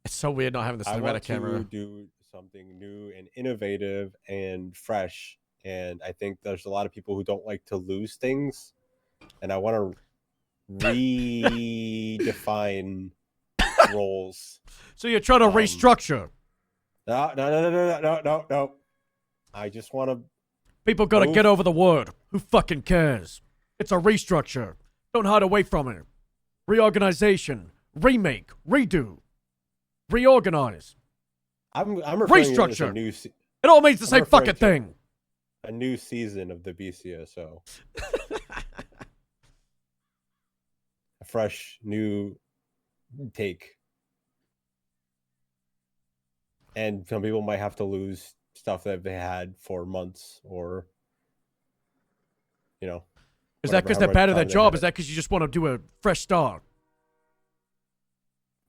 It's so weird not having the I cinematic want camera. to do something new and innovative and fresh, and I think there's a lot of people who don't like to lose things, and I want to redefine roles. So you're trying to restructure. No. I just want to. People gotta get over the word. Who fucking cares? It's a restructure. Don't hide away from it. Reorganization. Remake. Redo. Reorganize. I'm referring to it as a Restructure. new. It all means the same referring fucking to thing. A new season of the BCSO. A fresh new take. And some people might have to lose stuff that they had for months, or Is that because they're bad at their job? Is that because you just want to do a fresh start?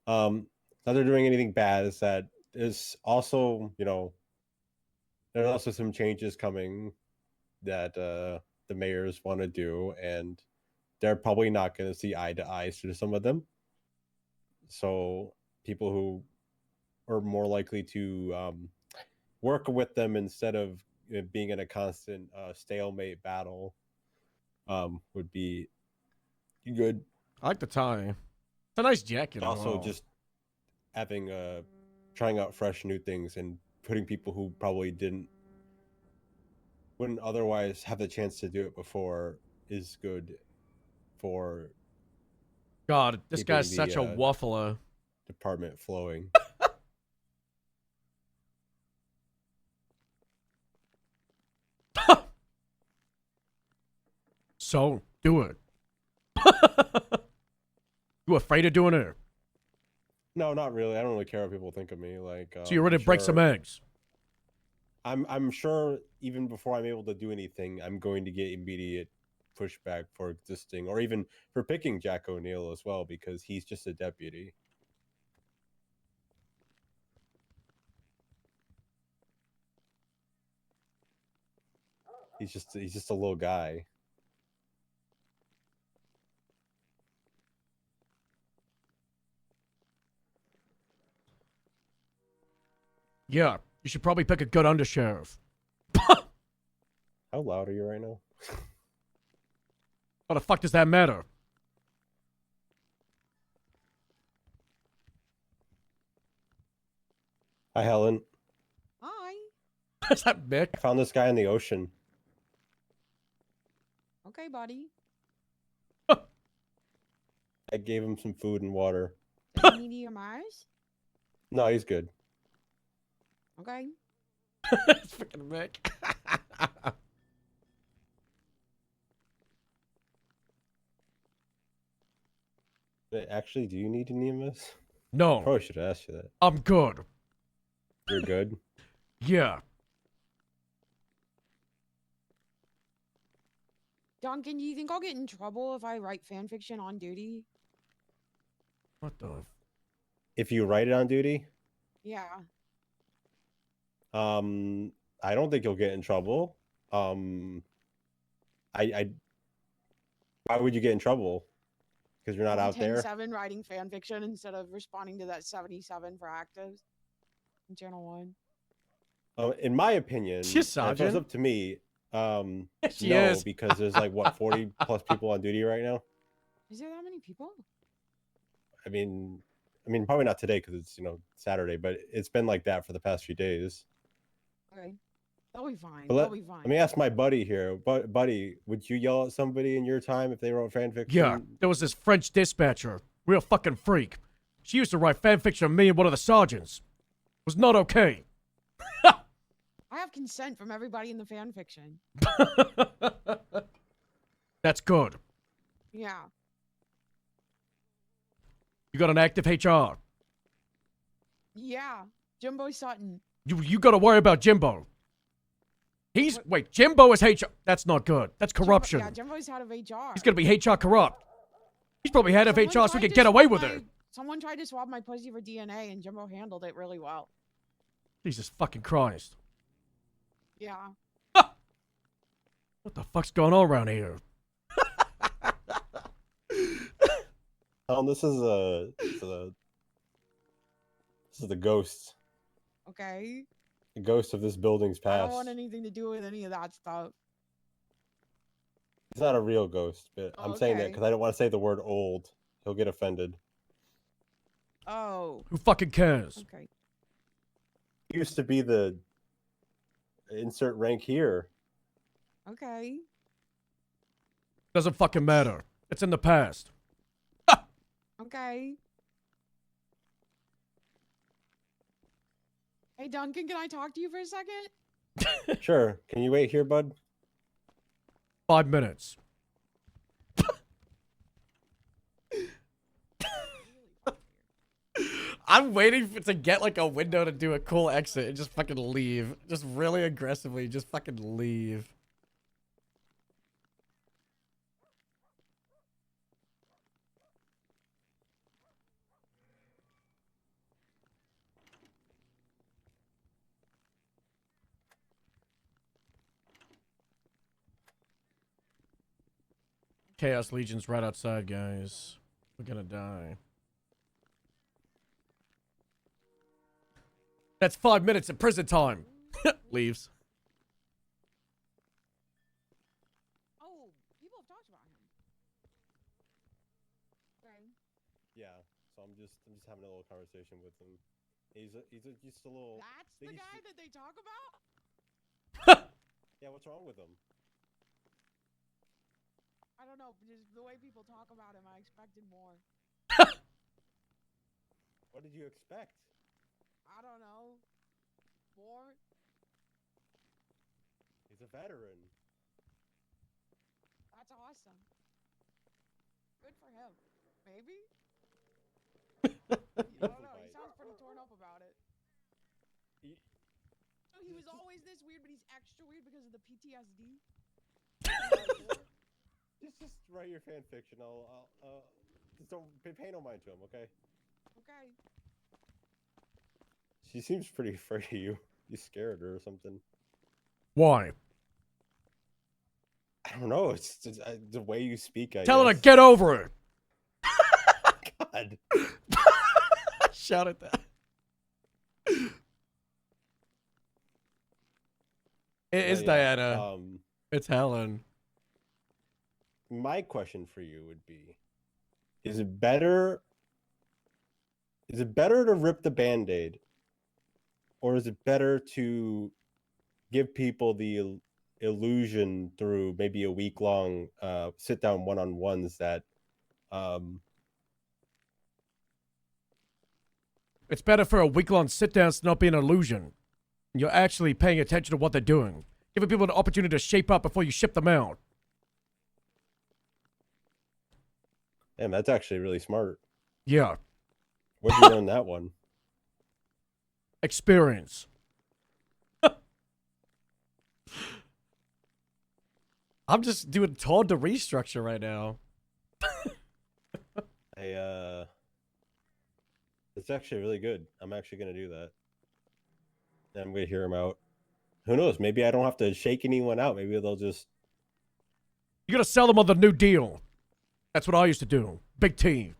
Not they're doing anything bad. Is that is also there's also some changes coming that the mayors want to do, and they're probably not going to see eye to eye to some of them. So people who are more likely to work with them instead of being in a constant stalemate battle would be good. I like the tie. It's a nice jacket. Also, overall. just having trying out fresh new things and putting people who probably wouldn't otherwise have the chance to do it before is good for God, this keeping guy's such a the, waffler. department flowing. So, do it. You afraid of doing it? No, not really. I don't really care what people think of me. Like, So you're ready to break some eggs? I'm sure even before I'm able to do anything, I'm going to get immediate pushback for existing, or even for picking Jack O'Neill as well, because he's just a deputy. He's just a little guy. Yeah, you should probably pick a good undersheriff. How loud are you right now? What the fuck does that matter? Hi, Helen. Hi. Is that Mick? I found this guy in the ocean. Okay, buddy. I gave him some food and water. Does he need EMIs? No, he's good. Okay. It's freaking Mick. Actually, do you need an EMS? No. Probably should have asked you that. I'm good. You're good? Yeah. Duncan, do you think I'll get in trouble if I write fan fiction on duty? What the? If you write it on duty, Yeah. I don't think you'll get in trouble. I why would you get in trouble? Because you're not out there? 10-7 writing fan fiction instead of responding to that 77 for actives in Channel 1. In my opinion, She's if it was sergeant. up to me, She no, is. because there's like what 40 plus people on duty right now. Is there that many people? I mean, probably not today because it's Saturday, but it's been like that for the past few days. Okay. That'll be fine. But That'll be fine. let me ask my buddy here. Buddy, would you yell at somebody in your time if they wrote fan fiction? Yeah, there was this French dispatcher. Real fucking freak. She used to write fan fiction of me and one of the sergeants. It was not okay. I have consent from everybody in the fan fiction. That's good. Yeah. You got an active HR. Yeah. Jimbo Sutton. You got to worry about Jimbo. Wait, Jimbo is HR. That's not good. That's corruption. Yeah, Jimbo's head of HR. He's gonna be HR corrupt. He's probably head of Someone HR so he tried can to get away swab with my- it. Someone tried to swab my pussy for DNA, and Jimbo handled it really well. Jesus fucking Christ. Yeah. What the fuck's going on around here? This is This is the ghost. Okay. The ghost of this building's I don't past. want anything to do with any of that stuff. It's not a real ghost, but I'm saying that Okay. because I don't want to say the word old. He'll get offended. Oh. Who fucking cares? Okay. He used to be the insert rank here. Okay. Doesn't fucking matter. It's in the past. Okay. Hey, Duncan, can I talk to you for a second? Sure. Can you wait here, bud? 5 minutes. I'm waiting to get like a window to do a cool exit and just fucking leave. Just really aggressively, just fucking leave. Chaos Legion's right outside, guys. We're gonna die. That's 5 minutes of prison time. Leaves. Oh, people have talked about him. Okay. Yeah. So I'm just having a little conversation with him. He's just a little. That's the guy that they talk about? Yeah. What's wrong with him? I don't know. Just the way people talk about him, I expected more. What did you expect? I don't know. More? He's a veteran. That's awesome. Good for him. Maybe? I don't know. He sounds pretty torn up about it. So he was always this weird, but he's extra weird because of the PTSD? Just write your fan fiction. I'll just don't pay no mind to him, okay? Okay. She seems pretty afraid of you. You scared her or something. Why? I don't know. It's just, the way you speak. I Tell her guess. to get over it. God. Shout at that. It is Yeah, Diana. It's Helen. My question for you would be: Is it better to rip the Band-Aid, or is it better to give people the illusion through maybe a week-long sit-down one-on-ones that It's better for a week-long sit-down to not be an illusion. You're actually paying attention to what they're doing. Giving people an opportunity to shape up before you ship them out. Damn, that's actually really smart. Yeah. Where'd you learn that one? Experience. I'm just doing Todd to restructure right now. It's actually really good. I'm actually gonna do that. And I'm gonna hear them out. Who knows? Maybe I don't have to shake anyone out. Maybe they'll just. You gotta sell them on the New Deal. That's what I used to do. Big team.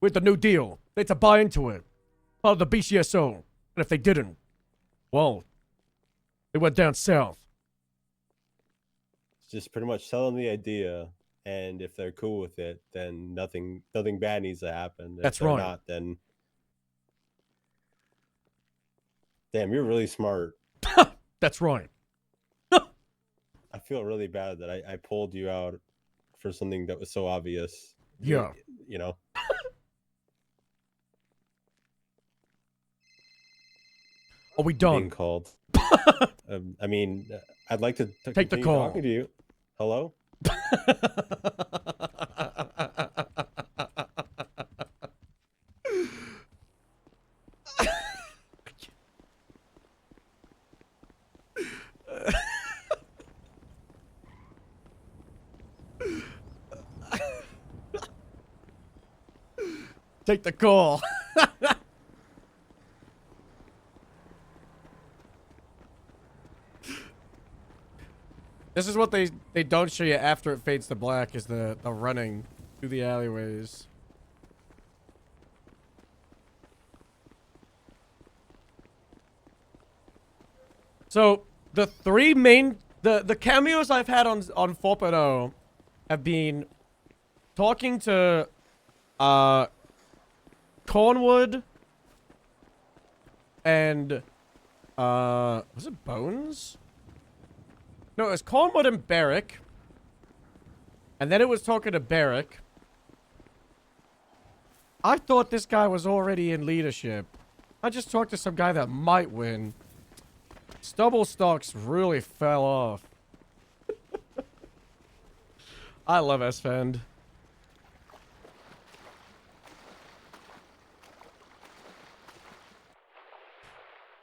With the New Deal. They had to buy into it. Part of the BCSO. And if they didn't, well, they went down south. Just pretty much tell them the idea, and if they're cool with it, then nothing bad needs to happen. If That's they're right. Not, then damn, you're really smart. That's right. I feel really bad that I pulled you out for something that was so obvious. Yeah. You know. Are we done? Being called. I mean, I'd like to Take the continue call. talking to you. Hello. Take the call. This is what they don't show you after it fades to black, is the running through the alleyways. So the the cameos I've had on 4.0 have been talking to Cornwood and was it Bones? No, it was Cornwood and Barrick. And then it was talking to Barrick. I thought this guy was already in leadership. I just talked to some guy that might win. Stubble stocks really fell off. I love S-Fend.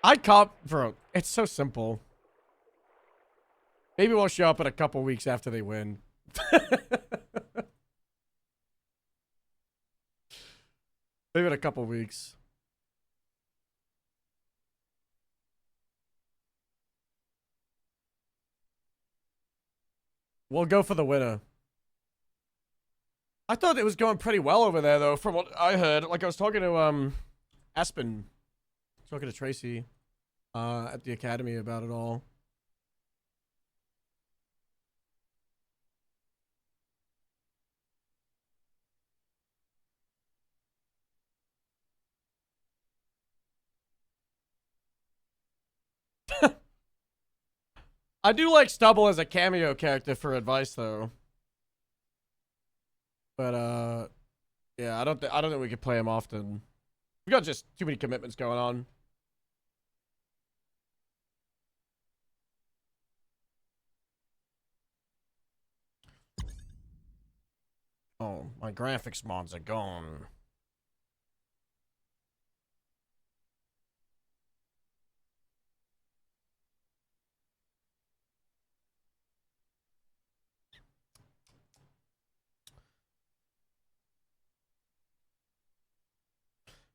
I cop, bro. It's so simple. Maybe we'll show up in a couple weeks after they win. Maybe in a couple weeks. We'll go for the winner. I thought it was going pretty well over there, though, from what I heard. Like, I was talking to, Aspen. Talking to Tracy, at the academy about it all. I do like Stubble as a cameo character for advice, though. But, yeah, I don't think we could play him often. We got just too many commitments going on. Oh, my graphics mods are gone.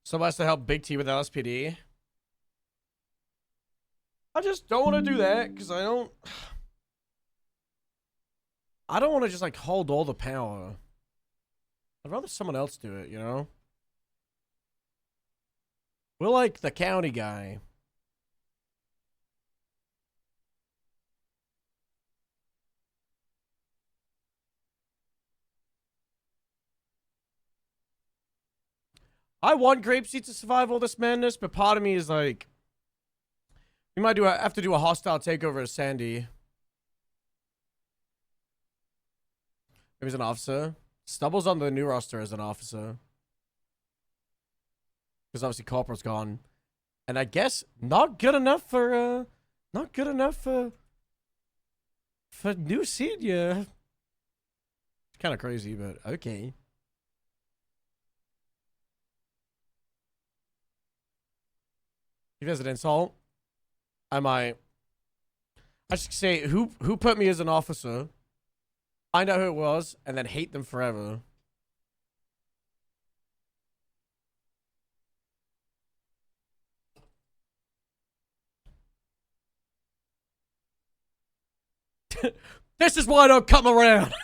Somebody has to help Big T with LSPD. I just don't want to do that because I don't want to just like hold all the power. I'd rather someone else do it, you know? We're like the county guy. I want Grapeseed to survive all this madness, but part of me is like, we might have to do a hostile takeover of Sandy. Maybe he's an officer. Stubble's on the new roster as an officer. Because obviously Corporal's gone. And I guess not good enough for new senior. It's kind of crazy, but okay. If there's an insult, I should say who put me as an officer, find out who it was, and then hate them forever. This is why I don't come around.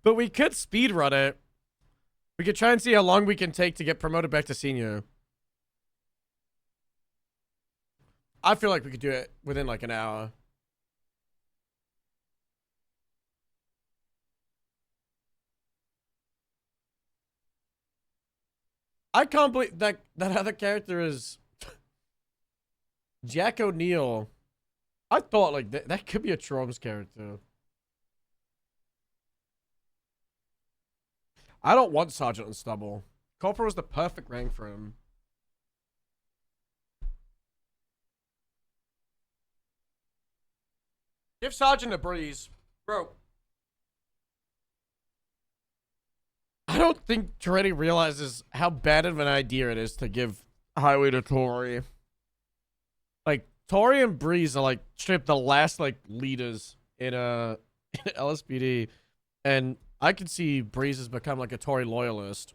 But we could speedrun it. We could try and see how long we can take to get promoted back to senior. I feel like we could do it within like an hour. I can't believe that other character is Jack O'Neill. I thought like that could be a Troms character. I don't want Sergeant and Stubble. Corporal was the perfect rank for him. Give Sergeant a breeze. Bro. I don't think Toretti realizes how bad of an idea it is to give Highway to Tori. Like, Tori and Breeze are like straight the last like leaders in LSPD. And I could see Breeze has become like a Tory loyalist.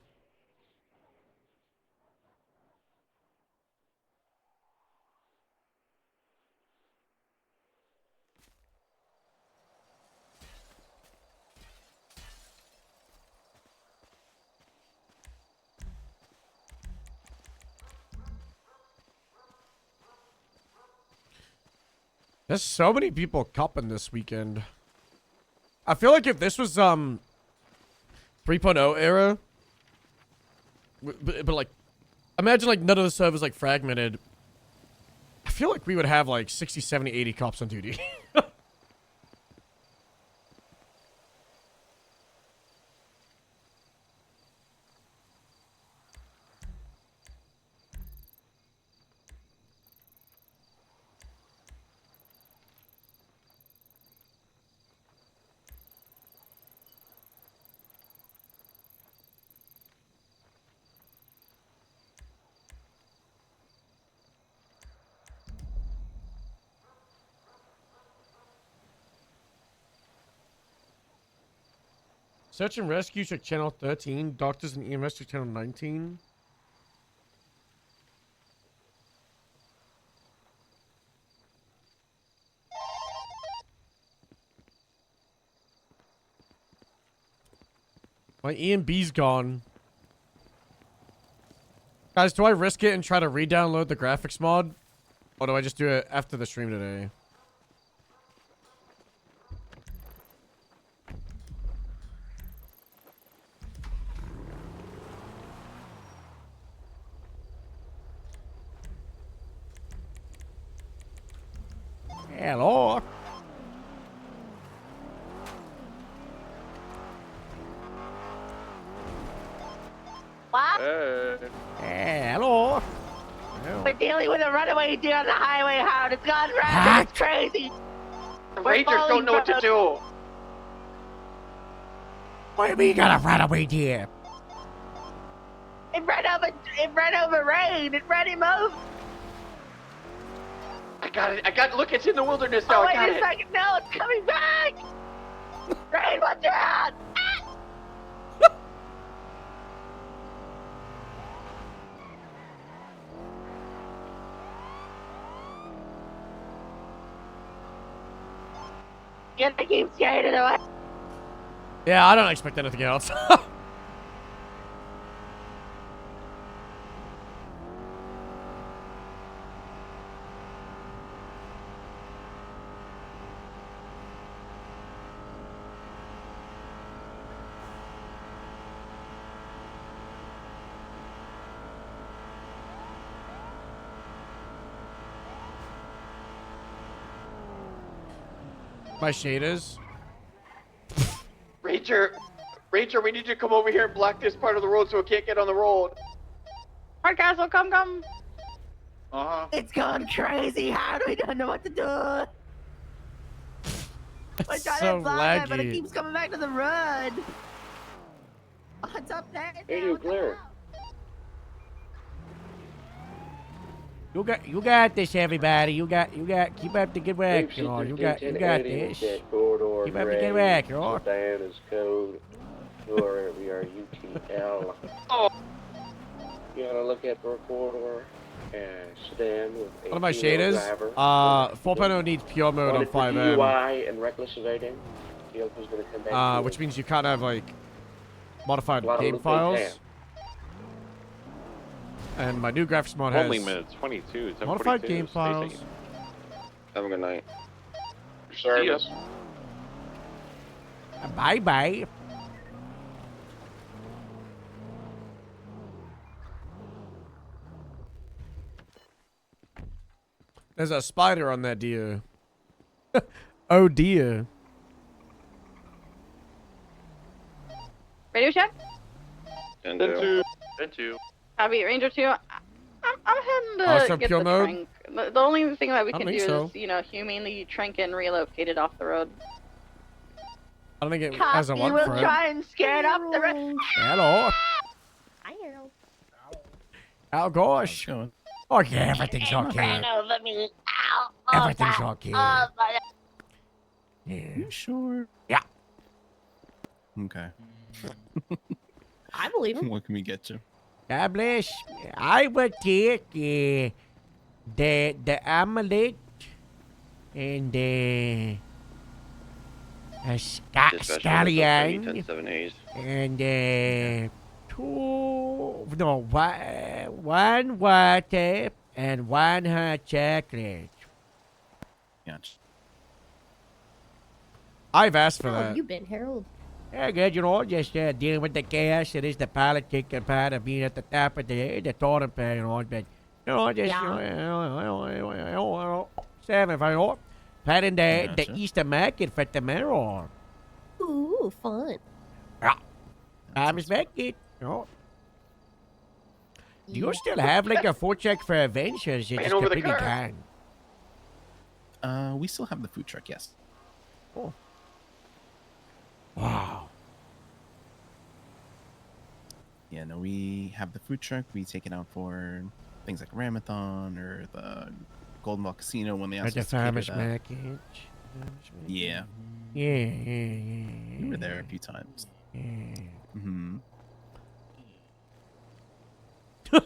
There's so many people cupping this weekend. I feel like if this was 3.0 era, but like, imagine like none of the servers like fragmented. I feel like we would have like 60, 70, 80 cops on duty. Search and rescue check channel 13. Doctors and EMS check channel 19. My EMB's gone. Guys, do I risk it and try to re-download the graphics mod? Or do I just do it after the stream today? Hello. What? Hello. We're dealing with a runaway deer on the highway, Howard. It's gone rapid. It's crazy. The Rangers don't know what to do. What do you mean you got a runaway deer? It ran over Rain. It ran him over. I got it. Look, it's in the wilderness now. Oh, I got wait a it. second. No, it's coming back. Rain, watch out. Get the keep skating away. Yeah, I don't expect anything else. My shaders. Ranger, we need you to come over here and block this part of the road so it can't get on the road. Alright, Castle, come. It's gone crazy. How do we don't know what to do? We're trying so to block it, but it laggy. keeps coming back to the road. What's up there? Radio clear. You got this, everybody. You got, keep up the good work, you know. You got this. Keep up the good work, you know. Diana's code. We are UTL. Oh. You gotta look at the recorder. Sedan with a One of my female shaders. driver. 4.0 needs pure mode on Wanted for 5M. DUI and reckless evading. Vehicle's gonna come back to Which means you can't have like modified Guadalupe game files. Town. And my new graphics mod Only has minutes 22. modified game files. Have a good night. See ya. Service. Bye bye. There's a spider on that deer. Oh dear. Radio check? And two. Copy, Ranger 2. I'm heading Oh, it's to from get pure the mode? trank. The only thing that we I can don't do think so. is, humanely trank and relocate it off the road. I don't think it has a Copy, one we'll for it. try and scare it up the road. Hello. Hi, Harold. Oh gosh. Oh yeah, everything's okay. Ran over me. Ow. Oh, Everything's God. okay. Oh, my. Yeah. You sure? Yeah. Okay. I believe him. What can we get you? God bless. I will take the omelet and the scallion and one water and one hot chocolate. Yeah. I've asked for How have that. you been, Harold? Yeah, good, you know, just dealing with the chaos that is the politic and part of being at the top of the totem pole, you know, but, you know, just, seven, you know, planning the Gotcha. Easter market for tomorrow. Ooh, fun. Yeah. I'm expecting, you know. Do you still have, like, a food check for events, or is it Man just over the completely car. gone? We still have the food truck, yes. Oh. Wow. Yeah, no, we have the food truck. We take it out for things like Ramathon or the Golden Ball Casino when they At ask the us to cater farmer's that. market. Yeah. Yeah. You were there a few times. Yeah. Mm-hmm. All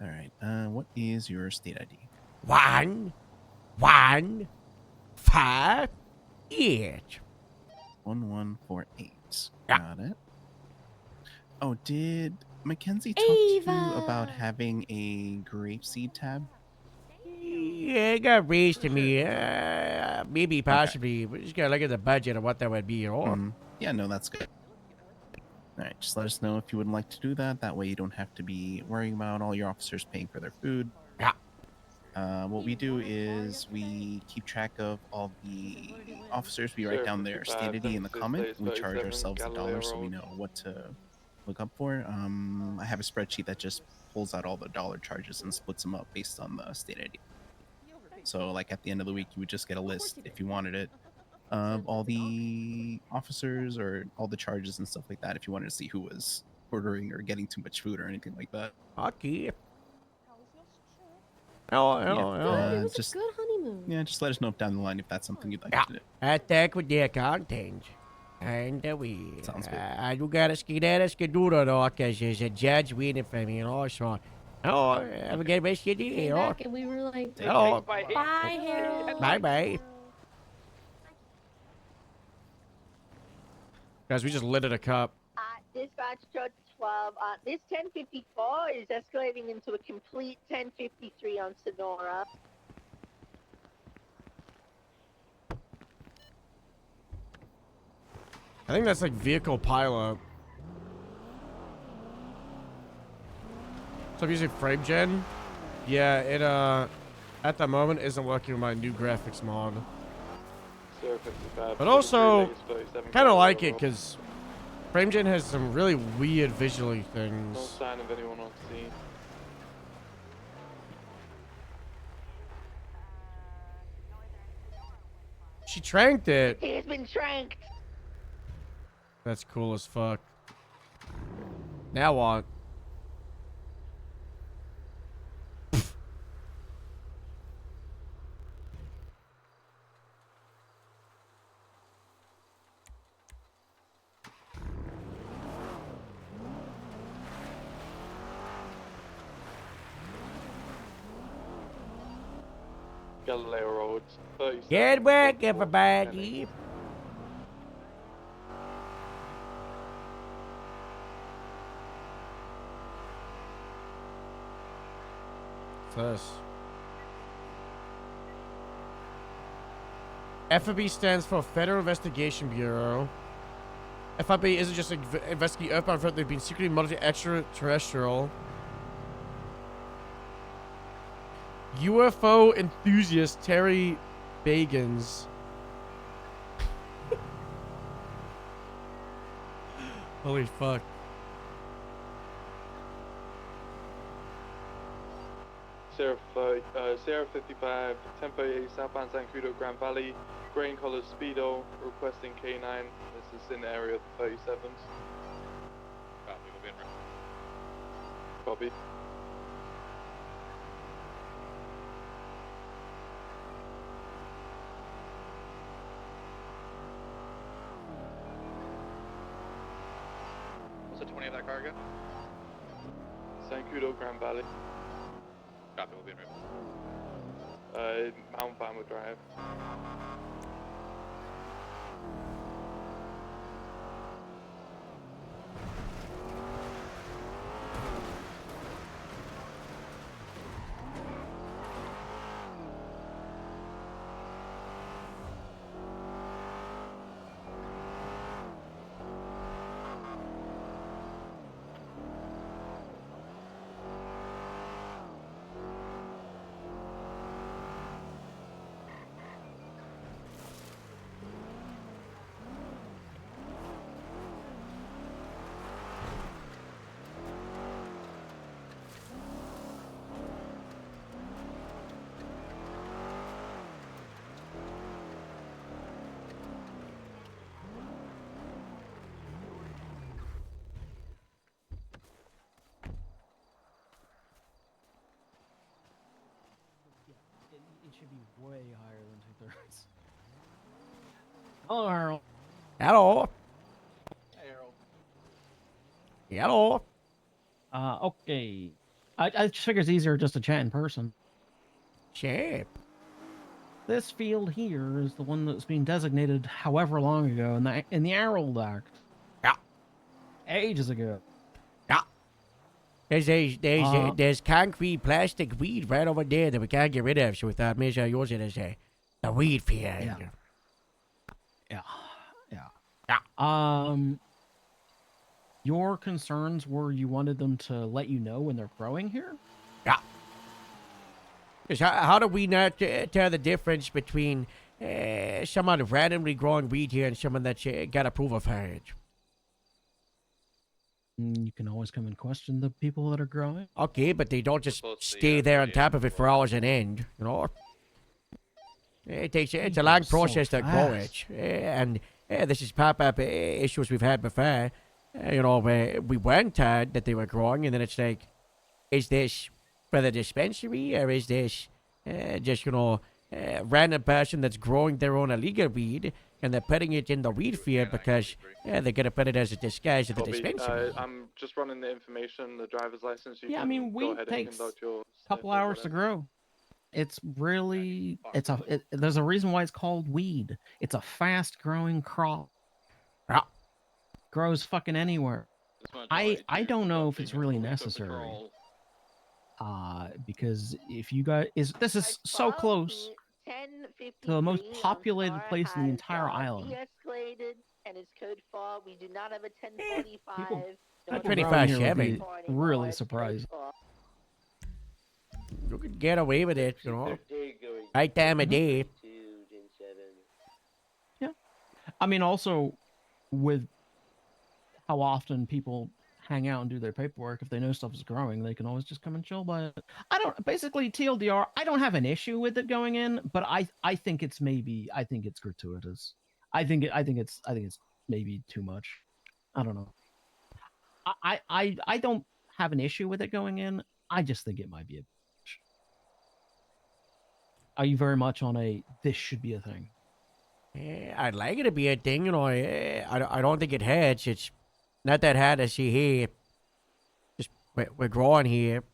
right. What is your state ID? 1, 1, 5, 8. 1148. Yeah. Got it. Oh, did Mackenzie talk to you Ava! about having a grapeseed tab? Yeah, it got raised to me. Maybe, possibly. We just gotta look at the budget of what that would be, you know? Mhm. Yeah, no, that's good. All right, just let us know if you would like to do that. That way you don't have to be worrying about all your officers paying for their food. Yeah. What we do is we keep track of all the officers. We write down their state ID in the comment. We charge ourselves $1 so we know what to look up for. I have a spreadsheet that just pulls out all the dollar charges and splits them up based on the state ID. So, like at the end of the week, you would just get a list if you wanted it of all the officers or all the charges and stuff like that. If you wanted to see who was ordering or getting too much food or anything like that. Okay. Good, it was just a good honeymoon. yeah, just let us know down the line if that's something you'd like Yeah. to do. Attack with the accountant. And we. Sounds good. You gotta skedaddle though, because there's a judge waiting for me, you know, so. Oh, have a good rest of your day, you Came know? back and we were like, Oh. bye, Harold. Bye-bye. Guys, we just lit at a cup. Dispatch Judge 12. This 1054 is escalating into a complete 1053 on Sonora. I think that's like vehicle pileup. So I'm using frame gen. Yeah, it at the moment isn't working with my new graphics mod. But also kind of like it because frame gen has some really weird visually things. No sign of anyone on scene. She tranked it. He has been tranked. That's cool as fuck. Now what? Galileo Roads. 37. Good work, everybody. What's this? FIB stands for Federal Investigation Bureau. FIB isn't just investigating earthbound threat, they've been secretly monitoring extraterrestrial. UFO enthusiast Terry Bagans. Holy fuck. Sierra 55, 1038 southbound San Cudo, Grand Valley, grain colored Speedo, requesting K9. This is in the area of the 37s. Copy, we'll be in route. Copy. What's the 20 of that car again? San Cudo, Grand Valley. Copy, we'll be in route. Mount Bama Drive. should be way higher than 2/3. Hello, Harold. Hello. Harold. Hello. Okay. I just figure it's easier just to chat in person. Shape. This field here is the one that's been designated however long ago in the Harold Act. Yeah. Ages ago. Yeah. There's concrete plastic weed right over there that we can't get rid of, so we thought maybe I'll use it as a weed field. Yeah. Your concerns were you wanted them to let you know when they're growing here? Yeah. Because how do we not tell the difference between someone randomly growing weed here and someone that's got approval for it? You can always come and question the people that are growing. Okay, but they don't just stay there on top of it for hours on end, you know? It's a long process to grow it. And this is pop-up issues we've had before. You know, where we weren't told that they were growing, and then it's like, is this for the dispensary, or is this just, you know, a random person that's growing their own illegal weed, and they're putting it in the weed field because they're going to put it as a disguise at the dispensary? I'm just running the information, the driver's license. You Yeah, I can mean, go weed ahead and takes conduct your a couple hours to grow. It's really, there's a reason why it's called weed. It's a fast-growing crop. Yeah. Grows fucking anywhere. I don't know if it's really necessary. Because if you guys this is so close to the most populated place in the entire island. De-escalated, and it's code 4. We do not have a 1045. People 25 around here would Chevy. be really surprised. You could get away with it, you know? Right time of day. Yeah. I mean, also, with how often people hang out and do their paperwork, if they know stuff is growing, they can always just come and chill by it. Basically, TLDR, I don't have an issue with it going in, but I think it's gratuitous. I think it's maybe too much. I don't know. I don't have an issue with it going in. I just think it might be a. Are you very much on this should be a thing? I'd like it to be a thing, you know. I don't think it hurts. It's not that hard to see here. Just we're growing here.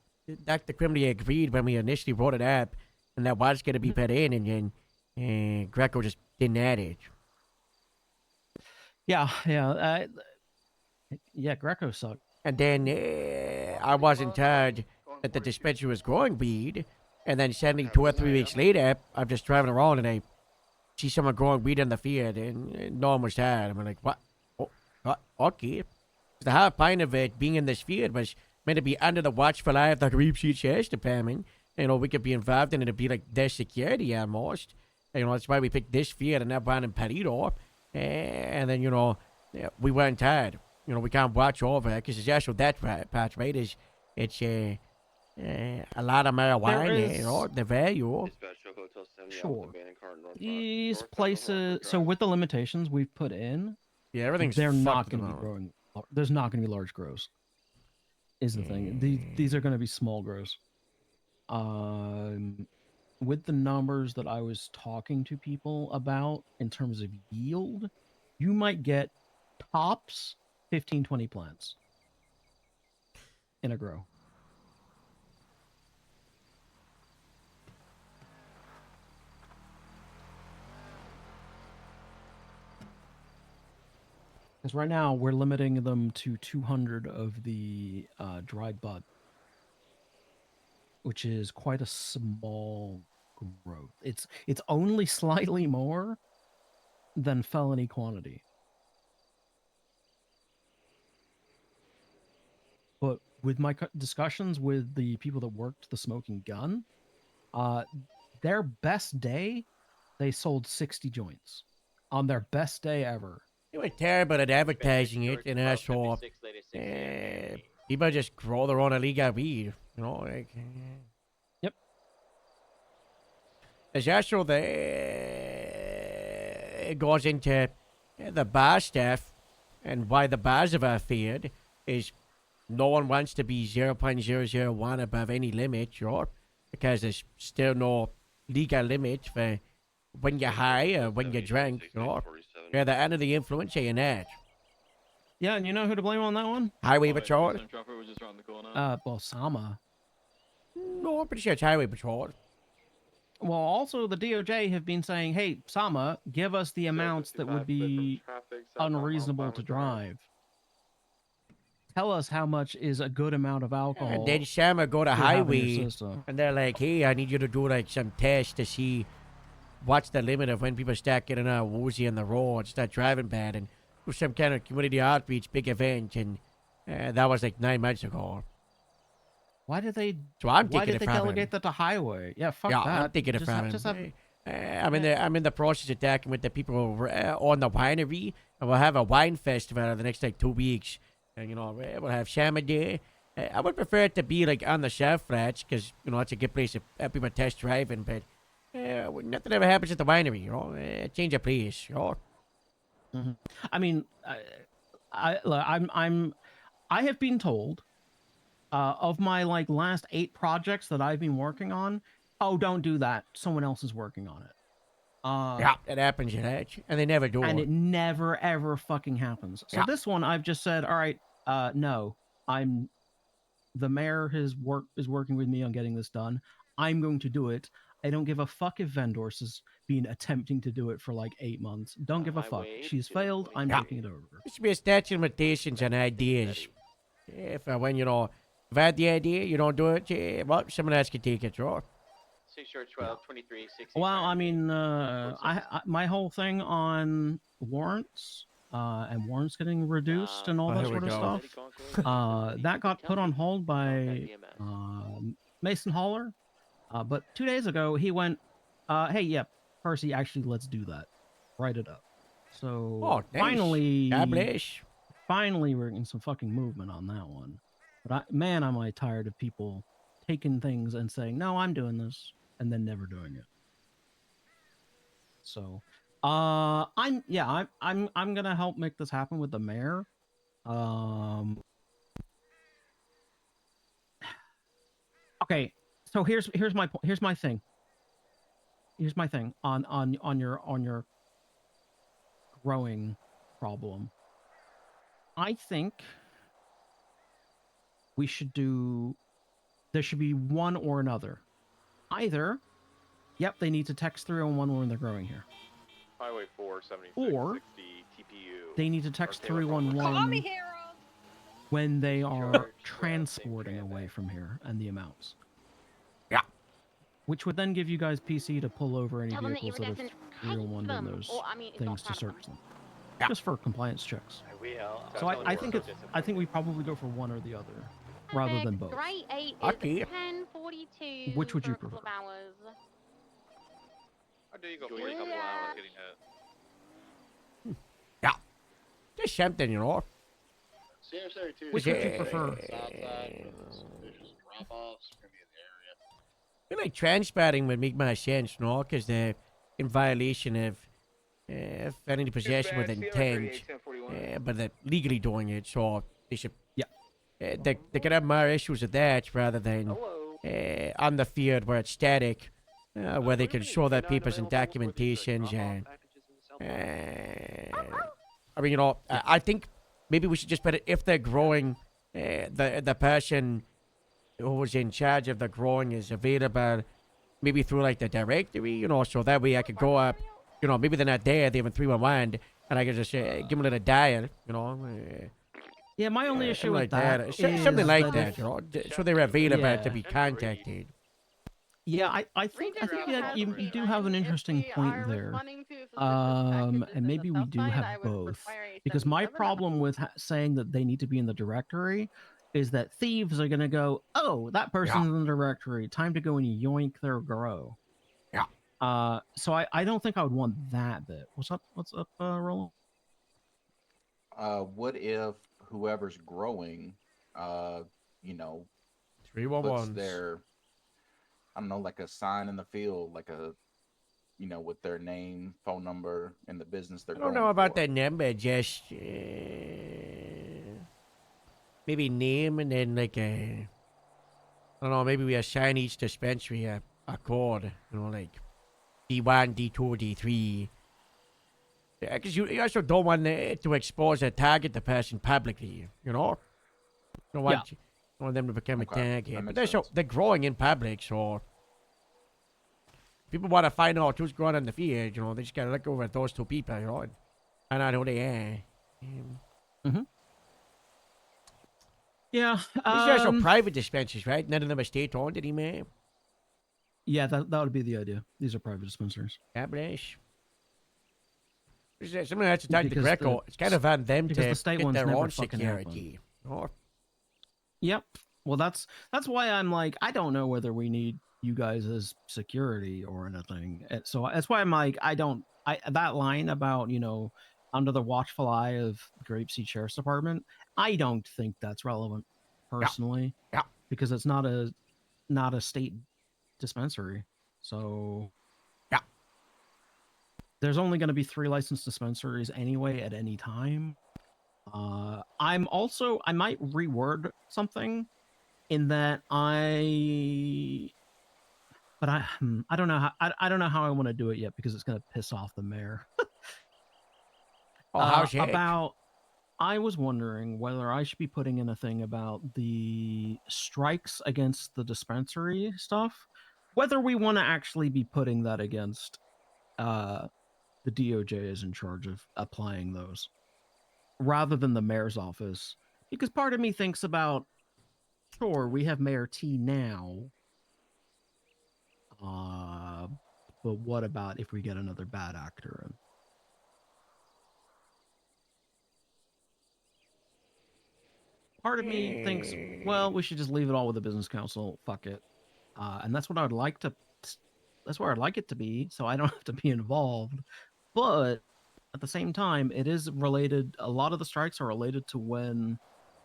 Dr. Crimley agreed when we initially brought it up, and that was going to be put in, and then Greco just didn't add it. Yeah. Greco sucked. And then I wasn't told that the dispensary was growing weed, and then suddenly 2 or 3 weeks later, I'm just driving around and I see someone growing weed in the field, and no one was told. I'm like, what? Oh, okay. The whole point of it being in this field was meant to be under the watchful eye of the Reap-Sheet Sheriff's Department. You know, we could be involved in it to be like their security almost. You know, that's why we picked this field and not one in Perito. And then, you know, we weren't tired. You know, we can't watch over it because it's also that part, right? It's a lot of marijuana, you know, the value. Sure. These places, so with the limitations we've put in, yeah, everything's they're not fucked going to be about. growing. There's not going to be large grows. Is the thing. These are going to be small grows. With the numbers that I was talking to people about in terms of yield, you might get tops 15, 20 plants in a grow. Because right now we're limiting them to 200 of the dried bud, which is quite a small growth. It's only slightly more than felony quantity. But with my discussions with the people that worked the smoking gun, their best day, they sold 60 joints on their best day ever. They were terrible at advertising it, and also people just grow their own illegal weed, you know. Like, Yep. There's also it goes into the bar stuff, and why the bars of our field is no one wants to be 0.001 above any limit, sure, because there's still no legal limit for when you're high or when you're drunk, you know. You're the under the influence, you're not. Yeah, and you know who to blame on that one? Highway Patrol? Well, Sama. No, I'm pretty sure it's Highway Patrol. Well, also the DOJ have been saying, "Hey, Sama, give us the amounts that would be unreasonable to drive. Tell us how much is a good amount of alcohol." And then Sama go to you have in your Highway, system. and they're like, hey, I need you to do like some tests to see what's the limit of when people start getting woozy on the road, start driving bad, and do some kind of community outreach, big event, and that was like 9 months ago. Why did they? So I'm Why taking did it they from delegate him. that to Highway? Yeah, fuck Yeah, that. I'm taking it Just from have- just him. have- I'm in the process of talking with the people on the winery, and we'll have a wine festival the next like 2 weeks, and you know we'll have Shama there. I would prefer it to be like on the shelf flats because you know it's a good place to have people test driving, but nothing ever happens at the winery, you know. Change of place, you know. Mhm. I mean, I have been told of my like last 8 projects that I've been working on. Oh, don't do that. Someone else is working on it. Yeah, it happens, you know, and they never do And it. it never ever fucking happens. So Yeah. this one, I've just said, all right, no, the mayor is working with me on getting this done. I'm going to do it. I don't give a fuck if Vendors has been attempting to do it for like 8 months. Don't give a fuck. She's failed. I'm taking it over. There should be a statute of limitations on ideas. If when you know, if I had the idea, you don't do it, well, someone else can take it, right? 6/12, 23, 60. Well, I mean, my whole thing on warrants and warrants getting reduced and all that here we sort of go. stuff, that got put on hold by Mason Haller. But 2 days ago, he went, hey, yeah, Percy, actually, let's do that. Write it up. So Oh, nice. finally, God bless. finally, we're getting some fucking movement on that one. But man, am I tired of people taking things and saying, no, I'm doing this, and then never doing it. So, I'm gonna help make this happen with the mayor. Okay, so here's my point. Here's my thing. Here's my thing on your growing problem. I think we should do. There should be one or another. Either, yep, they need to text 311 when they're growing here. Highway 4, 76, Or 60, TPU. they need to text Or Taylor Farm. 311 when they are transporting away from here and the amounts. Yeah. Which would then give you guys PC to pull over any Tell them that vehicles that have iridescent 311 in them. those Well, I mean, it's things not to bad search them. Just for compliance checks. We will. So I think we probably go for one or the other, rather than both. Grade 8 Okay. is 10:42. Which would you for a couple of hours. How do you go 40 couple hours getting hit? Yeah. Just something, you know. Seriously, too. Which would you prefer? There's just drop-offs for me in the area. I feel like transporting would make more sense, no? Because they're in violation of felony possession with intent, but they're legally doing it, so they should. Yeah. They could have more issues with that rather than on the field where it's static, where they can show their papers and documentations and. I mean, you know, I think maybe we should just put it if they're growing, the person who was in charge of the growing is available, maybe through like the directory, you know, so that way I could go up, you know, maybe they're not there, they have a 311, and I could just give them a little dial, you know. Yeah, my only issue something with like that is something like that that, if- you know, so they're available Yeah. to be contacted. Yeah, I think that you do have an interesting point there. And maybe we do have both. Because my problem with saying that they need to be in the directory is that thieves are going to go, oh, that person's in the directory. Time to go and yoink their grow. Yeah. So I don't think I would want that bit. What's up, Roland? What if whoever's growing, you know, 311s. puts their, I don't know, like a sign in the field, like a, you know, with their name, phone number, and the business they're I don't growing know about for. that number, just maybe name and then like I don't know, maybe we assign each dispensary a a code, like D1, D2, D3. Yeah, because you also don't want to expose a target the person publicly, You don't want, you don't want them to become a target. But they're growing in public, so people want to find out who's growing in the field, they just gotta look over at those two people, and find out who they are. Yeah. These are also private dispensaries, right? None of them are state-owned anymore. Yeah, that would be the idea. These are private dispensaries. Yeah, bless. Something has to talk to Because Greco. It's kind of on them because to the state get ones their never own fucking security. Yep. Well, that's why I'm like, I don't know whether we need you guys as security or anything. So that's why I'm like, that line about, under the watchful eye of Grapeseed Sheriff's Department, I don't think that's relevant personally. Yeah. Because it's not a state dispensary. So yeah. There's only going to be 3 licensed dispensaries anyway at any time. I might reword something in that I don't know how I don't know how I want to do it yet because it's going to piss off the mayor. How's it? I was wondering whether I should be putting in a thing about the strikes against the dispensary stuff, whether we want to actually be putting that against the DOJ is in charge of applying those, rather than the mayor's office. Because part of me thinks about, sure, we have Mayor T now, but what about if we get another bad actor in? Part of me thinks, well, we should just leave it all with the business council. Fuck it, and that's what I'd like to. That's where I'd like it to be, so I don't have to be involved. But at the same time, it is related. A lot of the strikes are related to when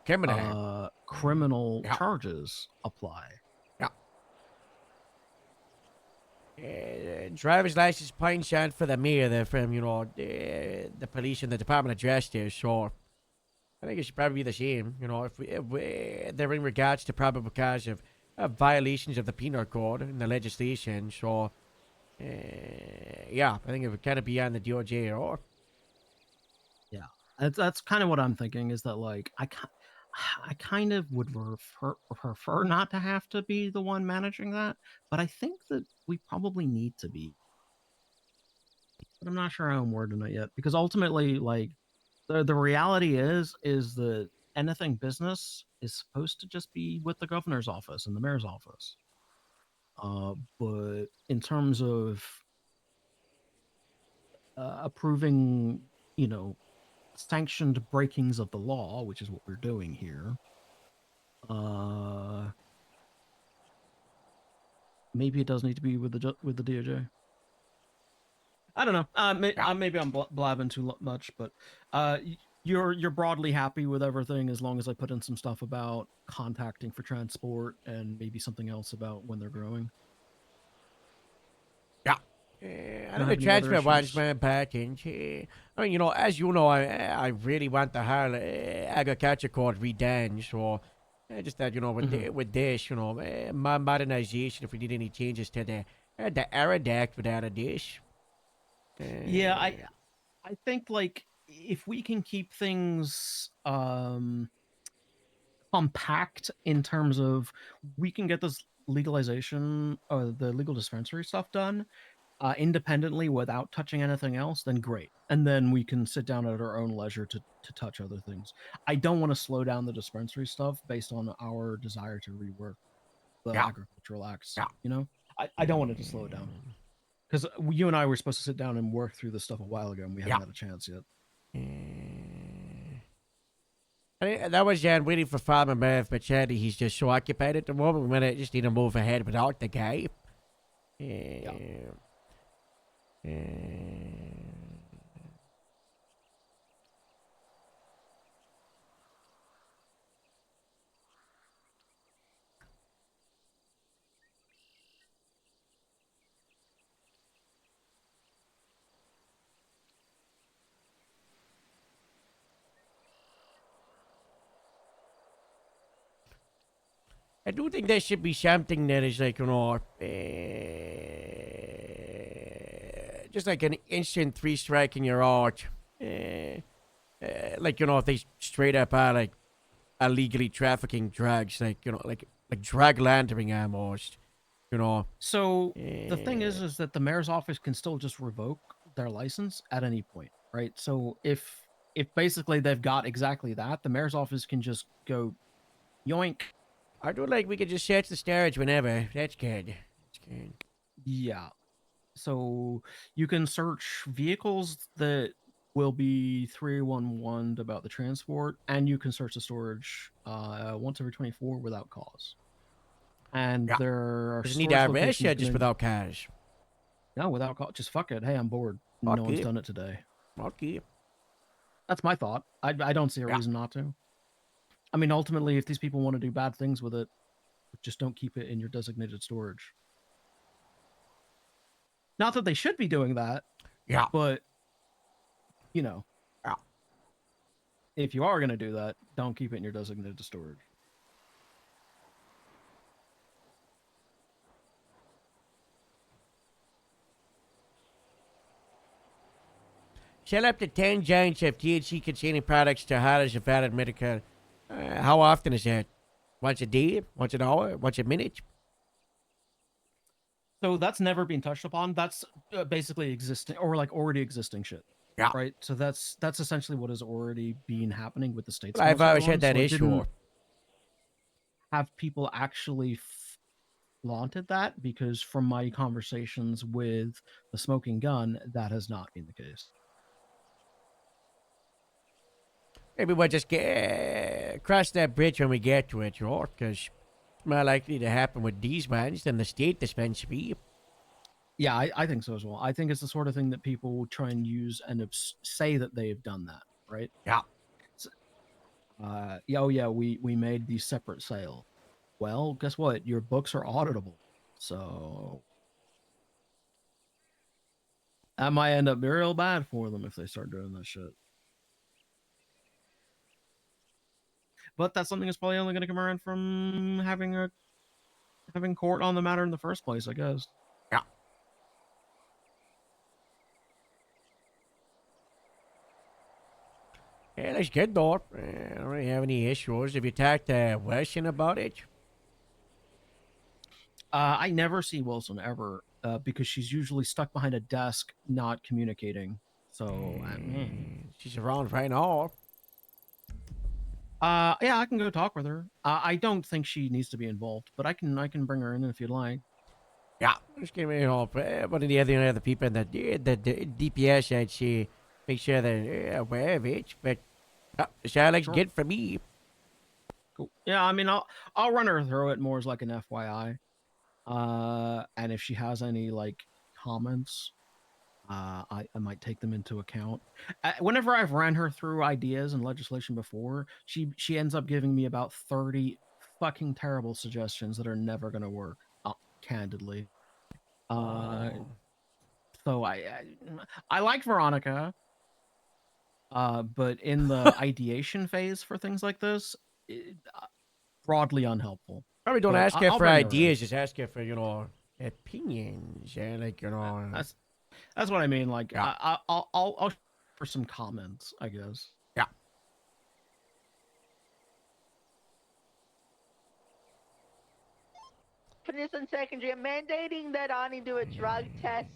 criminal charges apply. Driver's license point shot for the mayor there from, the police and the Department of Justice. So I think it should probably be the same, if they're in regards to probable cause of violations of the penal code and the legislation. So, I think it would kind of be on the DOJ or. Yeah, that's kind of what I'm thinking. Is that like I kind of would prefer not to have to be the one managing that, but I think that we probably need to be. But I'm not sure how I'm wording it yet, because ultimately, like, the reality is that anything business is supposed to just be with the governor's office and the mayor's office. But in terms of approving, sanctioned breakings of the law, which is what we're doing here, maybe it does need to be with the DOJ. I don't know. Maybe I'm blabbing too much, but you're broadly happy with everything as long as I put in some stuff about contacting for transport and maybe something else about when they're growing. I think the transfer was my package. I mean, as you know, I really want the whole agriculture code redone. So I just thought, with this, modernization, if we need any changes to the Arad Act without a dish. Yeah, I think, like, if we can keep things compact in terms of we can get this legalization or the legal dispensary stuff done independently without touching anything else, then great. And then we can sit down at our own leisure to touch other things. I don't want to slow down the dispensary stuff based on our desire to rework the agricultural acts. I don't want it to slow it down. Because you and I were supposed to sit down and work through this stuff a while ago, and we haven't had a chance yet. That was Jan waiting for Farmer Merv, but sadly he's just so occupied at the moment. We're gonna just need to move ahead without the guy. I do think there should be something that is like, just like an instant 3-strike in your arch. Like, you know, if they straight up are like illegally trafficking drugs, like, you know, like drug laundering almost, you know. So the thing is that the mayor's office can still just revoke their license at any point, right? So if basically they've got exactly that, the mayor's office can just go yoink. I do like we could just search the storage whenever. That's good. That's good. Yeah. So you can search vehicles that will be 311'd about the transport, and you can search the storage once every 24 without cause. And Yeah. there are Does it need storage to arrest you locations just gonna- without cash? No, without cause. Just fuck it. Hey, I'm bored. Fuck No one's it. done it today. Okay. That's my thought. I don't see a reason not to. I mean, ultimately, if these people want to do bad things with it, just don't keep it in your designated storage. Not that they should be doing that. Yeah. But, you know. Yeah. If you are going to do that, don't keep it in your designated storage. Sell up to 10 giants of THC containing products to highlight a valid medical. How often is that? Once a day? Once an hour? Once a minute? So that's never been touched upon. That's basically existing or like already existing shit. Yeah. Right. So that's essentially what has already been happening with the states. I've always had that issue. Have people actually flaunted that? Because from my conversations with the smoking gun, that has not been the case. Maybe we'll just cross that bridge when we get to it, because it's more likely to happen with these ones than the state dispensary. Yeah, I think so as well. I think it's the sort of thing that people will try and use and say that they've done that, right? Yeah. So, yeah, we made these separate sale. Well, guess what? Your books are auditable, so that might end up real bad for them if they start doing that shit. But that's something that's probably only going to come around from having court on the matter in the first place, I guess. Yeah. Yeah, that's good, though. I don't really have any issues. Have you talked to Wilson about it? I never see Wilson ever because she's usually stuck behind a desk, not communicating. So, she's around right now. Yeah, I can go talk with her. I don't think she needs to be involved, but I can bring her in if you'd like. Yeah, just give me help. One of the other people in the DPS, I'd say, make sure they're aware of it. But sound like good for me. Cool. Yeah, I mean, I'll run her through it more as like an FYI. And if she has any like comments, I might take them into account. Whenever I've ran her through ideas and legislation before, she ends up giving me about 30 fucking terrible suggestions that are never going to work. Candidly, so I like Veronica, but in the ideation phase for things like this, broadly unhelpful. Probably don't But ask her I'll for bring her in. ideas, just ask her for, opinions. Yeah, like, That's what I mean. Like, yeah. I'll for some comments, I guess. Yeah. For this on secondary, I'm mandating that Ani do a drug test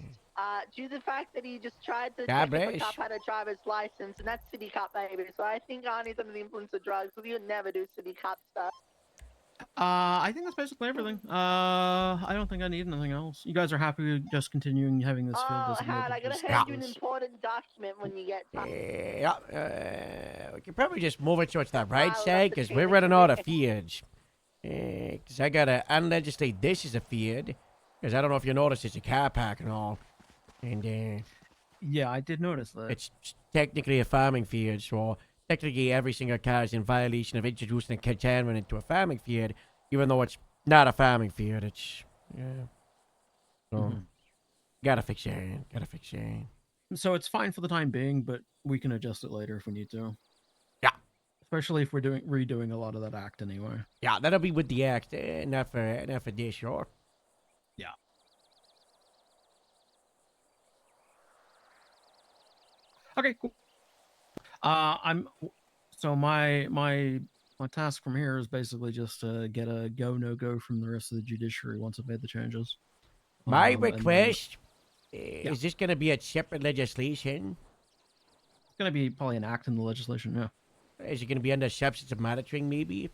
due to the fact that he just tried to check if a cop had a driver's license, and that's city cop behavior. So I think Ani's under the influence of drugs, so he would never do city cop stuff. I think that's basically everything. I don't think I need anything else. You guys are happy with just continuing having this field designated? Had I gotta hand you an important document when you get time. Yeah, we can probably just move it towards that right side, because we're running out of fields. Because I gotta unlegislate this as a field, because I don't know if you noticed, it's a car park and all. And, yeah, I did notice that. It's technically a farming field, so technically every single car is in violation of introducing a contaminant into a farming field, even though it's not a farming field. It's, yeah. So, gotta fix it. So it's fine for the time being, but we can adjust it later if we need to. Yeah. Especially if we're redoing a lot of that act anyway. Yeah, that'll be with the act, not for this, sure. Yeah. Okay, cool. So my task from here is basically just to get a go no go from the rest of the judiciary once I've made the changes. My And then- request is this going to be a separate legislation? It's gonna be probably an act in the legislation. Yeah. Is it going to be under substance of monitoring, maybe?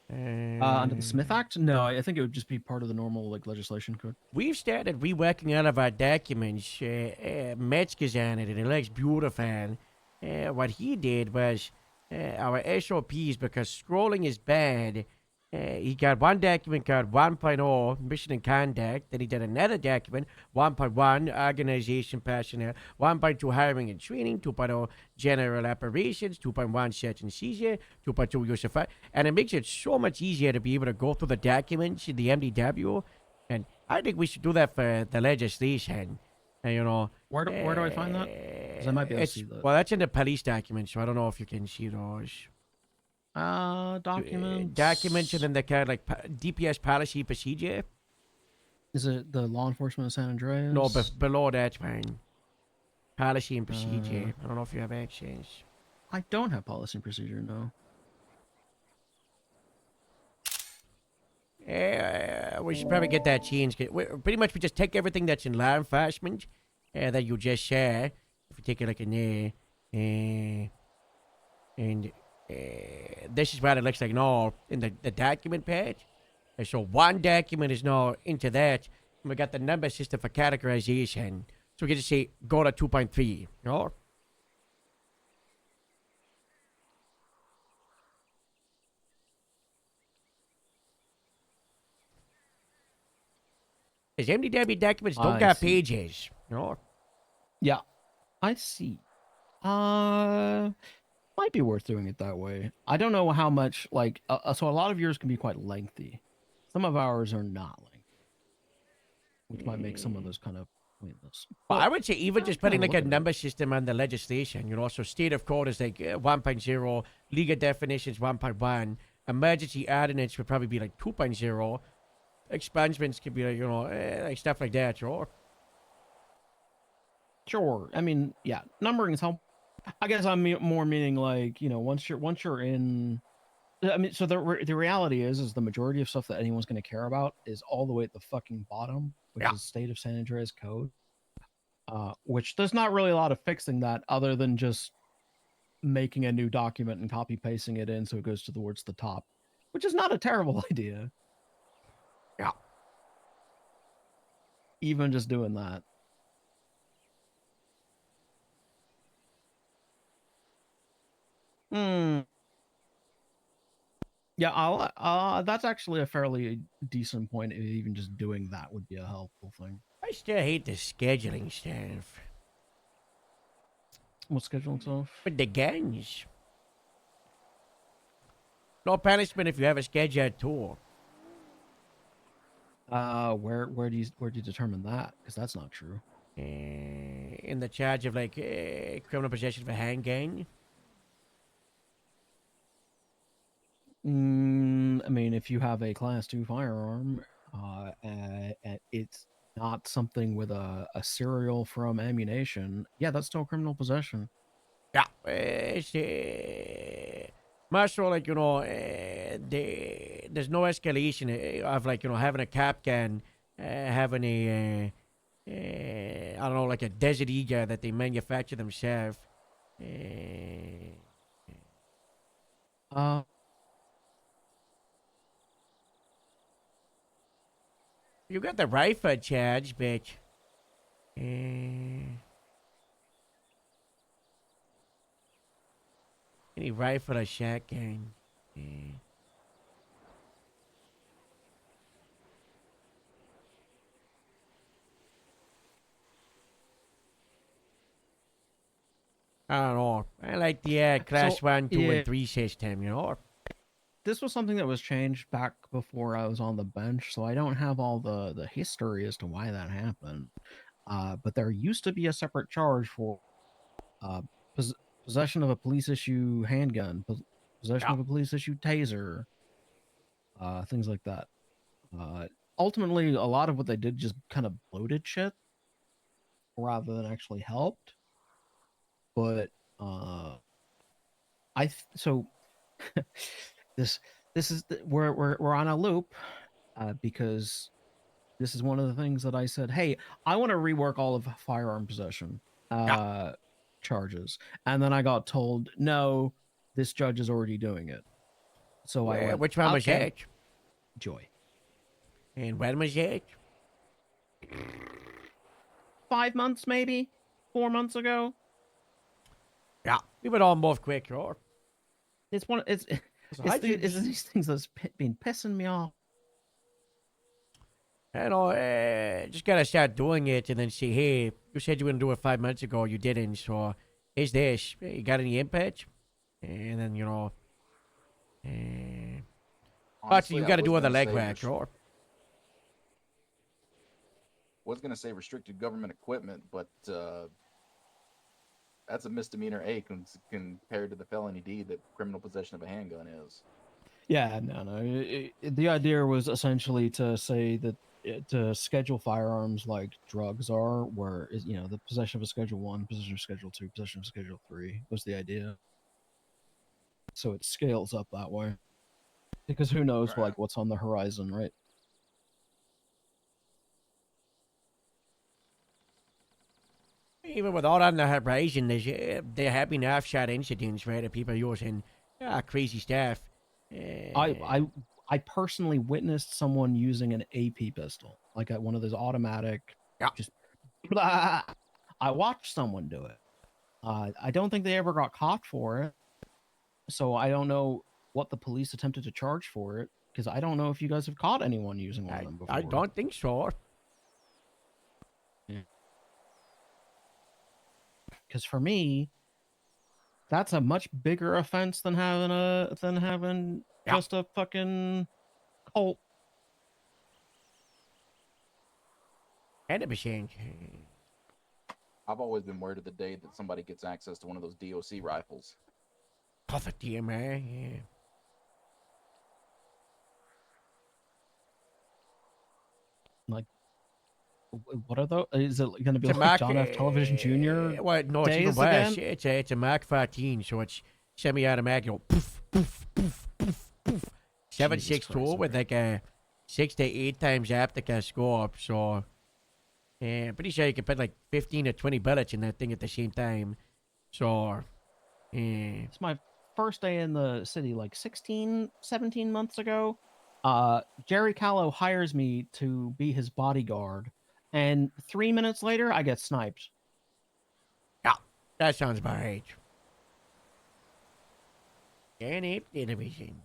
Under the Smith Act? No, I think it would just be part of the normal like legislation code. We've started reworking all of our documents. Metzger's on it, and it looks beautiful. What he did was our SOPs, because scrolling is bad. He got one document called 1.0, Mission and Conduct. Then he did another document, 1.1, Organization Personnel, 1.2, Hiring and Training, 2.0, General Operations, 2.1, Search and Seizure, 2.2, Use of Fire. And it makes it so much easier to be able to go through the documents in the MDW. And I think we should do that for the legislation. You know, where do I find that? 'Cause I might be able to see that. Well, that's in the police documents, so I don't know if you can see those. Documents. Documents, and then the kind of like DPS policy procedure. Is it the law enforcement of San Andreas? No, below that, man. Policy and procedure. I don't know if you have access. I don't have policy and procedure, no. We should probably get that changed. Pretty much, we just take everything that's in law enforcement that you just share. If you take it like in there, and this is what it looks like now in the document page. And so one document is now into that. And we got the number system for categorization. So we can just say go to 2.3. You know? Because MDW documents don't got pages. You know? Yeah, I see. Might be worth doing it that way. I don't know how much, like, so a lot of yours can be quite lengthy. Some of ours are not lengthy, which might make some of those kind of pointless. Well, I would say even just putting like a look at number system on the legislation, you know, so state of code is like 1.0, legal definitions 1.1, emergency ordinance would probably be like 2.0, expungements could be like, you know, like stuff like that, sure. Sure. I mean, yeah, numbering is helpful. I guess I'm more meaning like, you know, once you're in, I mean, so the reality is the majority of stuff that anyone's going to care about is all the way at the fucking bottom, which is state of San Andreas code, which there's not really a lot of fixing that other than just making a new document and copy pasting it in so it goes towards the top, which is not a terrible idea. Yeah. Even just doing that. Yeah, that's actually a fairly decent point. Even just doing that would be a helpful thing. I still hate the scheduling stuff. What scheduling stuff? With the gangs. No punishment if you have a scheduled tour. Where do you determine that? Because that's not true. In the charge of like criminal possession of a handgun. I mean, if you have a Class 2 firearm, it's not something with a serial from ammunition, yeah, that's still criminal possession. Yeah, it's much more like, you know, there's no escalation of like, you know, having a cap gun, having a, I don't know, like a Desert Eagle that they manufacture themselves. You got the rifle charge, but any rifle or shotgun. I don't know. I like the class 1, 2, and 3 system, you know? This was something that was changed back before I was on the bench, so I don't have all the history as to why that happened. But there used to be a separate charge for possession of a police issue handgun, possession of a police issue taser, things like that. Ultimately, a lot of what they did just kind of bloated shit rather than actually helped. but so this is we're on a loop because this is one of the things that I said, hey, I want to rework all of firearm possession charges, and then I got told no, this judge is already doing it. So I went, which one was okay. that? Joy. And when was that? 5 months, maybe 4 months ago. Yeah, we went on both quick, right? It's one. It's these things that's been pissing me off. You know, just gotta start doing it and then say, hey, you said you were gonna do it 5 months ago, you didn't, so here's this. You got any input? And then, you know, actually, you I gotta was do all the gonna say legwork, right? Was gonna say restricted government equipment, but that's a misdemeanor A compared to the felony D that criminal possession of a handgun is. Yeah, no. The idea was essentially to say that to schedule firearms like drugs are, where is the possession of a Schedule 1, possession of Schedule 2, possession of Schedule 3 was the idea. So it scales up that way, because who knows like what's on the horizon, right? Even with all that on the horizon, there have been half-shot incidents, right, of people using crazy stuff. I personally witnessed someone using an AP pistol, like one of those automatic. Just blah. I watched someone do it. I don't think they ever got caught for it, so I don't know what the police attempted to charge for it, because I don't know if you guys have caught anyone using one of them before. I don't think so. Because for me, that's a much bigger offense than having just a fucking Colt. 100%. I've always been worried of the day that somebody gets access to one of those DOC rifles. Oh, the DMA, yeah. Like, what are those? Is it going to be It's a like Mac, John F. Television Jr. Well, no, it's even days worse. again? It's a Mac 13, so it's semi-automatic. You know, poof, poof, poof, poof, poof. 7.62 with like a 6 to 8 times aftercast scope. So, I'm pretty sure you can put like 15 to 20 bullets in that thing at the same time. So, It's my first day in the city, like 16, 17 months ago. Jerry Callow hires me to be his bodyguard, and 3 minutes later, I get sniped. Yeah, that sounds about right. Any television.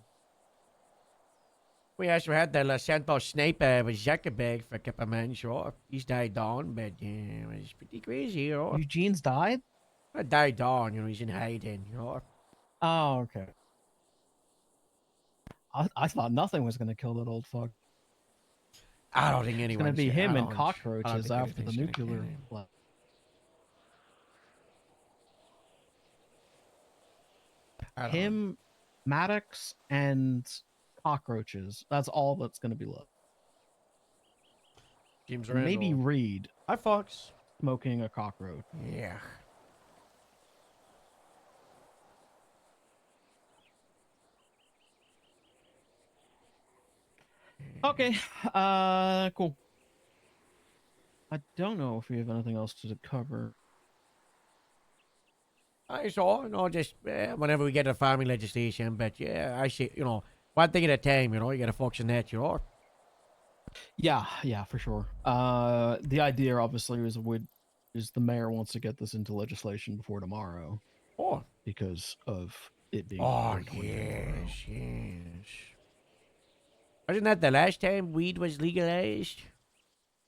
We also had the Los Santos sniper with Zuckerberg for a couple of months, sure. He's died down, but it was pretty crazy, you know. Eugene's died? Died down, he's in hiding, you know. Oh, okay. I thought nothing was going to kill that old fuck. I don't think anyone's It's going to be him and I don't cockroaches think after the anything's gonna kill nuclear. him. Him, Maddox, and cockroaches. That's all that's going to be left. James Maybe Randall. Reed. Hi, Fox. Smoking a cockroach. Yeah. Okay. Cool. I don't know if we have anything else to cover. I saw, just whenever we get to farming legislation, but yeah, I see, one thing at a time, you gotta focus on that, Yeah, for sure. The idea obviously is the mayor wants to get this into legislation before tomorrow. Oh. Because of it being. Oh, tomorrow. yes. Wasn't that the last time weed was legalized?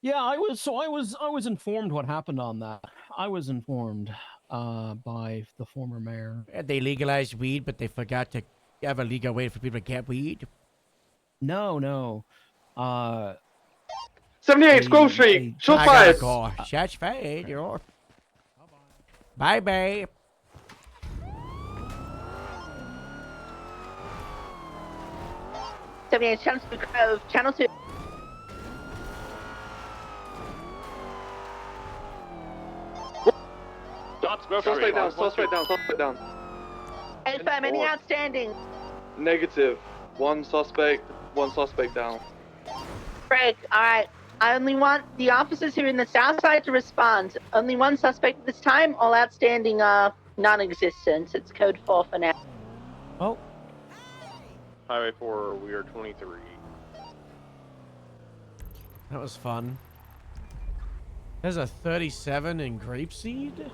Yeah, I was informed what happened on that. I was informed by the former mayor. They legalized weed, but they forgot to have a legal way for people to get weed. No. 78 Grove Street. Shots I fired. gotta go. Shots fired, Bye. 78 Channel 2 Grove, Channel 2. Stop Suspect down, suspect down, suspect down. Affirm, any outstanding? Negative. One suspect down. Greg, alright. I only want the officers who are in the south side to respond. Only one suspect at this time, all outstanding are non-existent. It's code 4 for now. Oh. Highway 4, we are 23. That was fun. There's a 37 in grapeseed?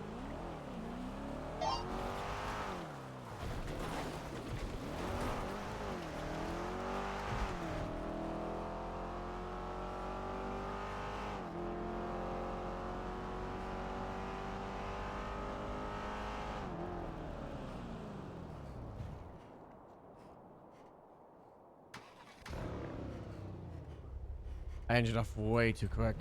I ended off way too quick.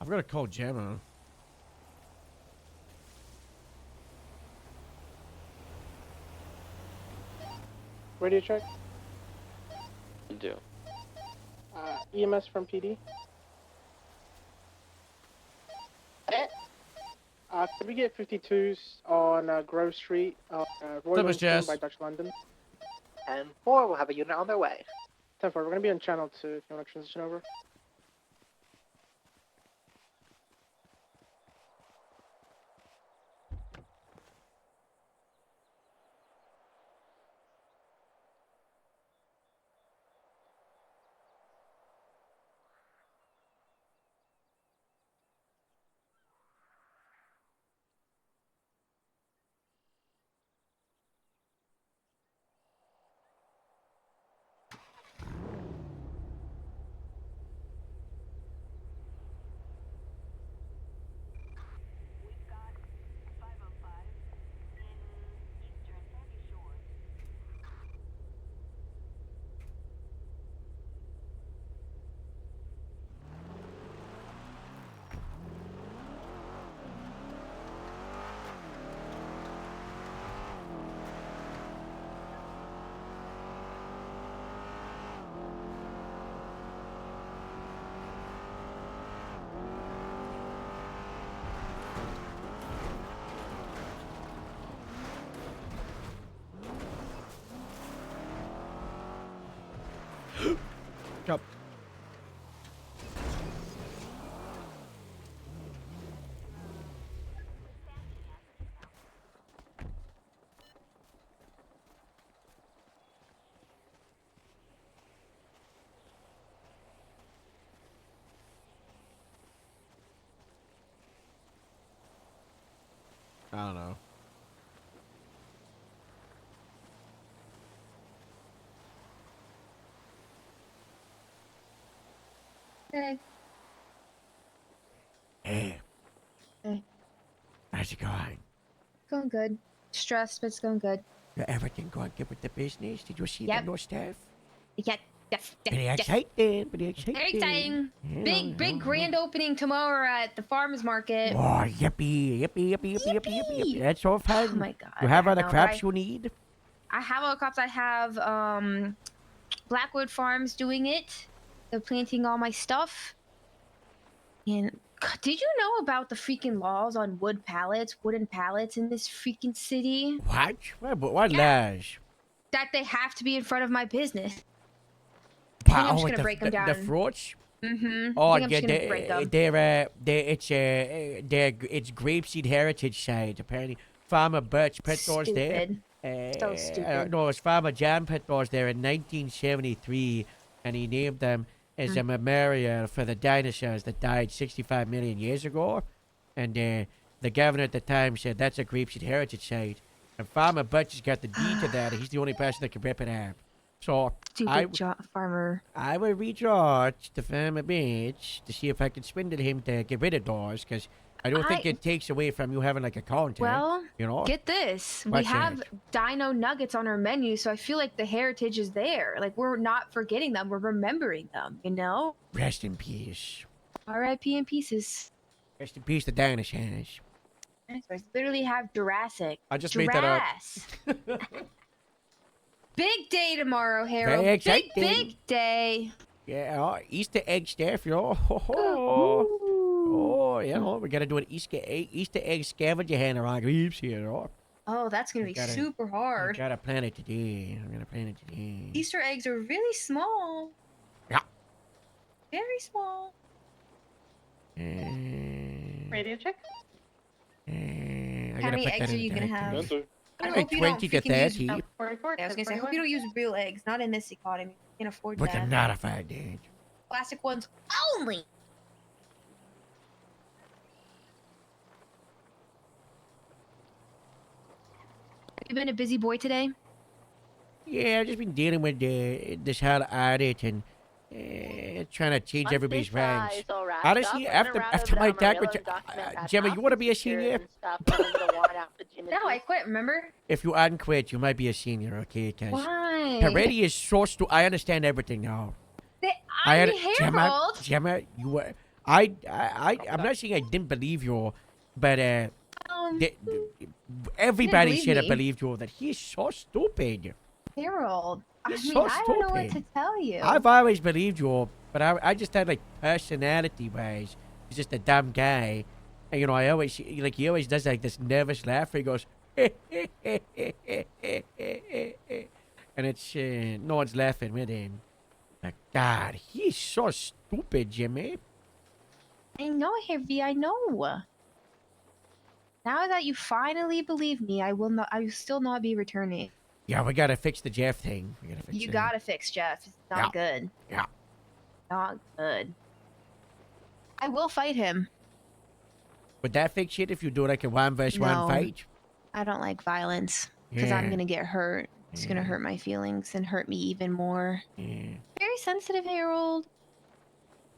I've got to call Gemma. Radio check. Do. EMS from PD. Could we get 52s on Grove Street, Royal Wilson by Dutch London? And 4 will have a unit on their way. 10-4, we're going to be on channel 2 if you want to transition over. Go. I don't know. Hey. Hey. Hey. How's it going? Going good. Stressed, but it's going good. Everything going good with the business? Did you see Yep. the new stuff? Yes. Pretty exciting. Pretty exciting. Very exciting. Yeah, Big grand opening tomorrow at the farmers market. Oh, yippee, yippee, yippee, yippee, yippee, yippee, yippie. That's so fun. Oh my god. You have all the I know, crops right? you need? I have all the crops. I have Blackwood Farms doing it. They're planting all my stuff. And did you know about the freaking laws on wooden pallets in this freaking city? What? What laws? That they have to be in front of my business. Wow, I'm just with gonna break them down. The fruits? Mm-hmm. Oh, I think I'm yeah, just gonna break them. it's Grapeseed Heritage Site, apparently. Farmer Birch put those there. So stupid. No, it was Farmer John put those there in 1973, and he named them as a memorial for the dinosaurs that died 65 million years ago. And the governor at the time said that's a Grapeseed Heritage Site. And Farmer Birch has got the deed to that, and he's the only person that can rip it up. So Farmer. I will reach out to Farmer Birch to see if I can swindle him to get rid of those, because I don't think it takes away from you having like a content. Well, you know. get this. We What's have that? dino nuggets on our menu, so I feel like the heritage is there. Like, we're not forgetting them, we're remembering them, you know? Rest in peace. R.I.P. in pieces. Rest in peace, the dinosaurs. I literally have Jurassic. I just made that up. Big day tomorrow, Harold. Very exciting. Big day. Yeah, Easter egg stuff, you know. Oh, you know, we gotta do an Easter egg scavenger hunt around Greaves here, you know. Oh, that's gonna be super hard. I gotta plan it today. I'm gonna plan it today. Easter eggs are really small. Yeah. Very small. Radio check. How How many eggs are you gonna have? I Like 20 to 30. I was gonna say, I hope you don't use real eggs. Not in this economy. You can't afford We that. cannot afford that. Plastic ones only. You been a busy boy today? Yeah, I've just been dealing with this whole audit and trying to change everybody's ranks. Honestly, after my attack with Gemma, you want to be a senior? No, I quit, remember? If you hadn't quit, you might be a senior, okay? Because Why? Peretti is so stupid. I understand everything now. I'm Harold. Gemma, you were. I'm not saying I didn't believe you, but everybody believe should have me. believed you that he's so stupid. Harold. He's so I don't know what to stupid. tell you. I've always believed you, but I just had like personality-wise, he's just a dumb guy. And you know, I always like he always does like this nervous laugh. Where he goes, and it's no one's laughing with him. But God, he's so stupid, Jimmy. I know, Harvey. I know. Now that you finally believe me, I will not. I will still not be returning. Yeah, we gotta fix the Jeff thing. We gotta fix You it. gotta fix Jeff. It's not good. Yeah. Not good. I will fight him. Would that fix it if you do like a 1v1 No. fight? I don't like violence because I'm Yeah. gonna get hurt. It's gonna hurt my feelings and hurt me even more. Very sensitive, Harold.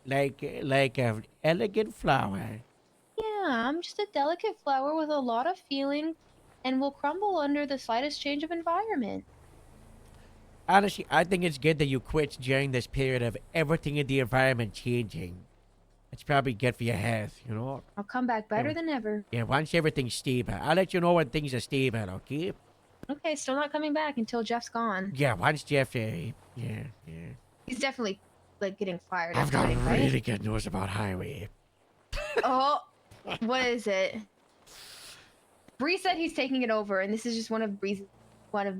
Like an elegant flower. Yeah, I'm just a delicate flower with a lot of feeling and will crumble under the slightest change of environment. Honestly, I think it's good that you quit during this period of everything in the environment changing. It's probably good for your health, you know? I'll come back better than ever. Yeah, once everything's stable. I'll let you know when things are stable, okay? Okay, still not coming back until Jeff's gone. Yeah, once Jeff, yeah. He's definitely like getting fired. I've got right? really good news about Highway. Oh, what is it? Bree said he's taking it over, and this is just one of Bree's, one of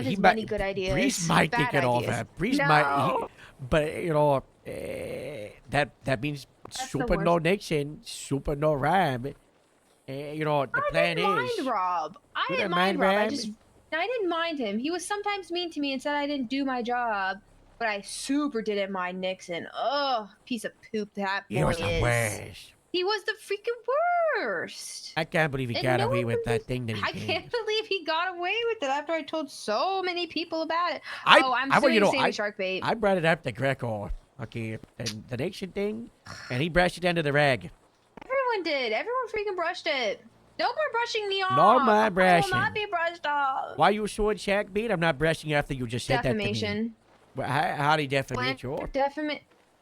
his many good ideas. Breeze might Bad take it ideas. over. Breeze No! might, but you know, that means That's the super no worst. Nixon, super no Ram. You know, the plan Mind is. Rob. I You didn't don't mind mind Rob. Rob? I didn't mind him. He was sometimes mean to me and said I didn't do my job, but I super didn't mind Nixon. Ugh, piece of poop that boy He was the is. worst. He was the freaking worst. I can't believe he And got no away one with that thing that he I did. can't believe he got away with it after I told so many people about it. I I'm well, you know, saying I, shark bait. I brought it up to Greco, okay, and the Nixon thing, and he brushed it under the rag. Everyone did. Everyone freaking brushed it. No more brushing me off. No more I will brushing. not be brushed off. Why you suing Shaq Beat? I'm not brushing you after you just said that to me. Defamation. Well, how did he defamate you?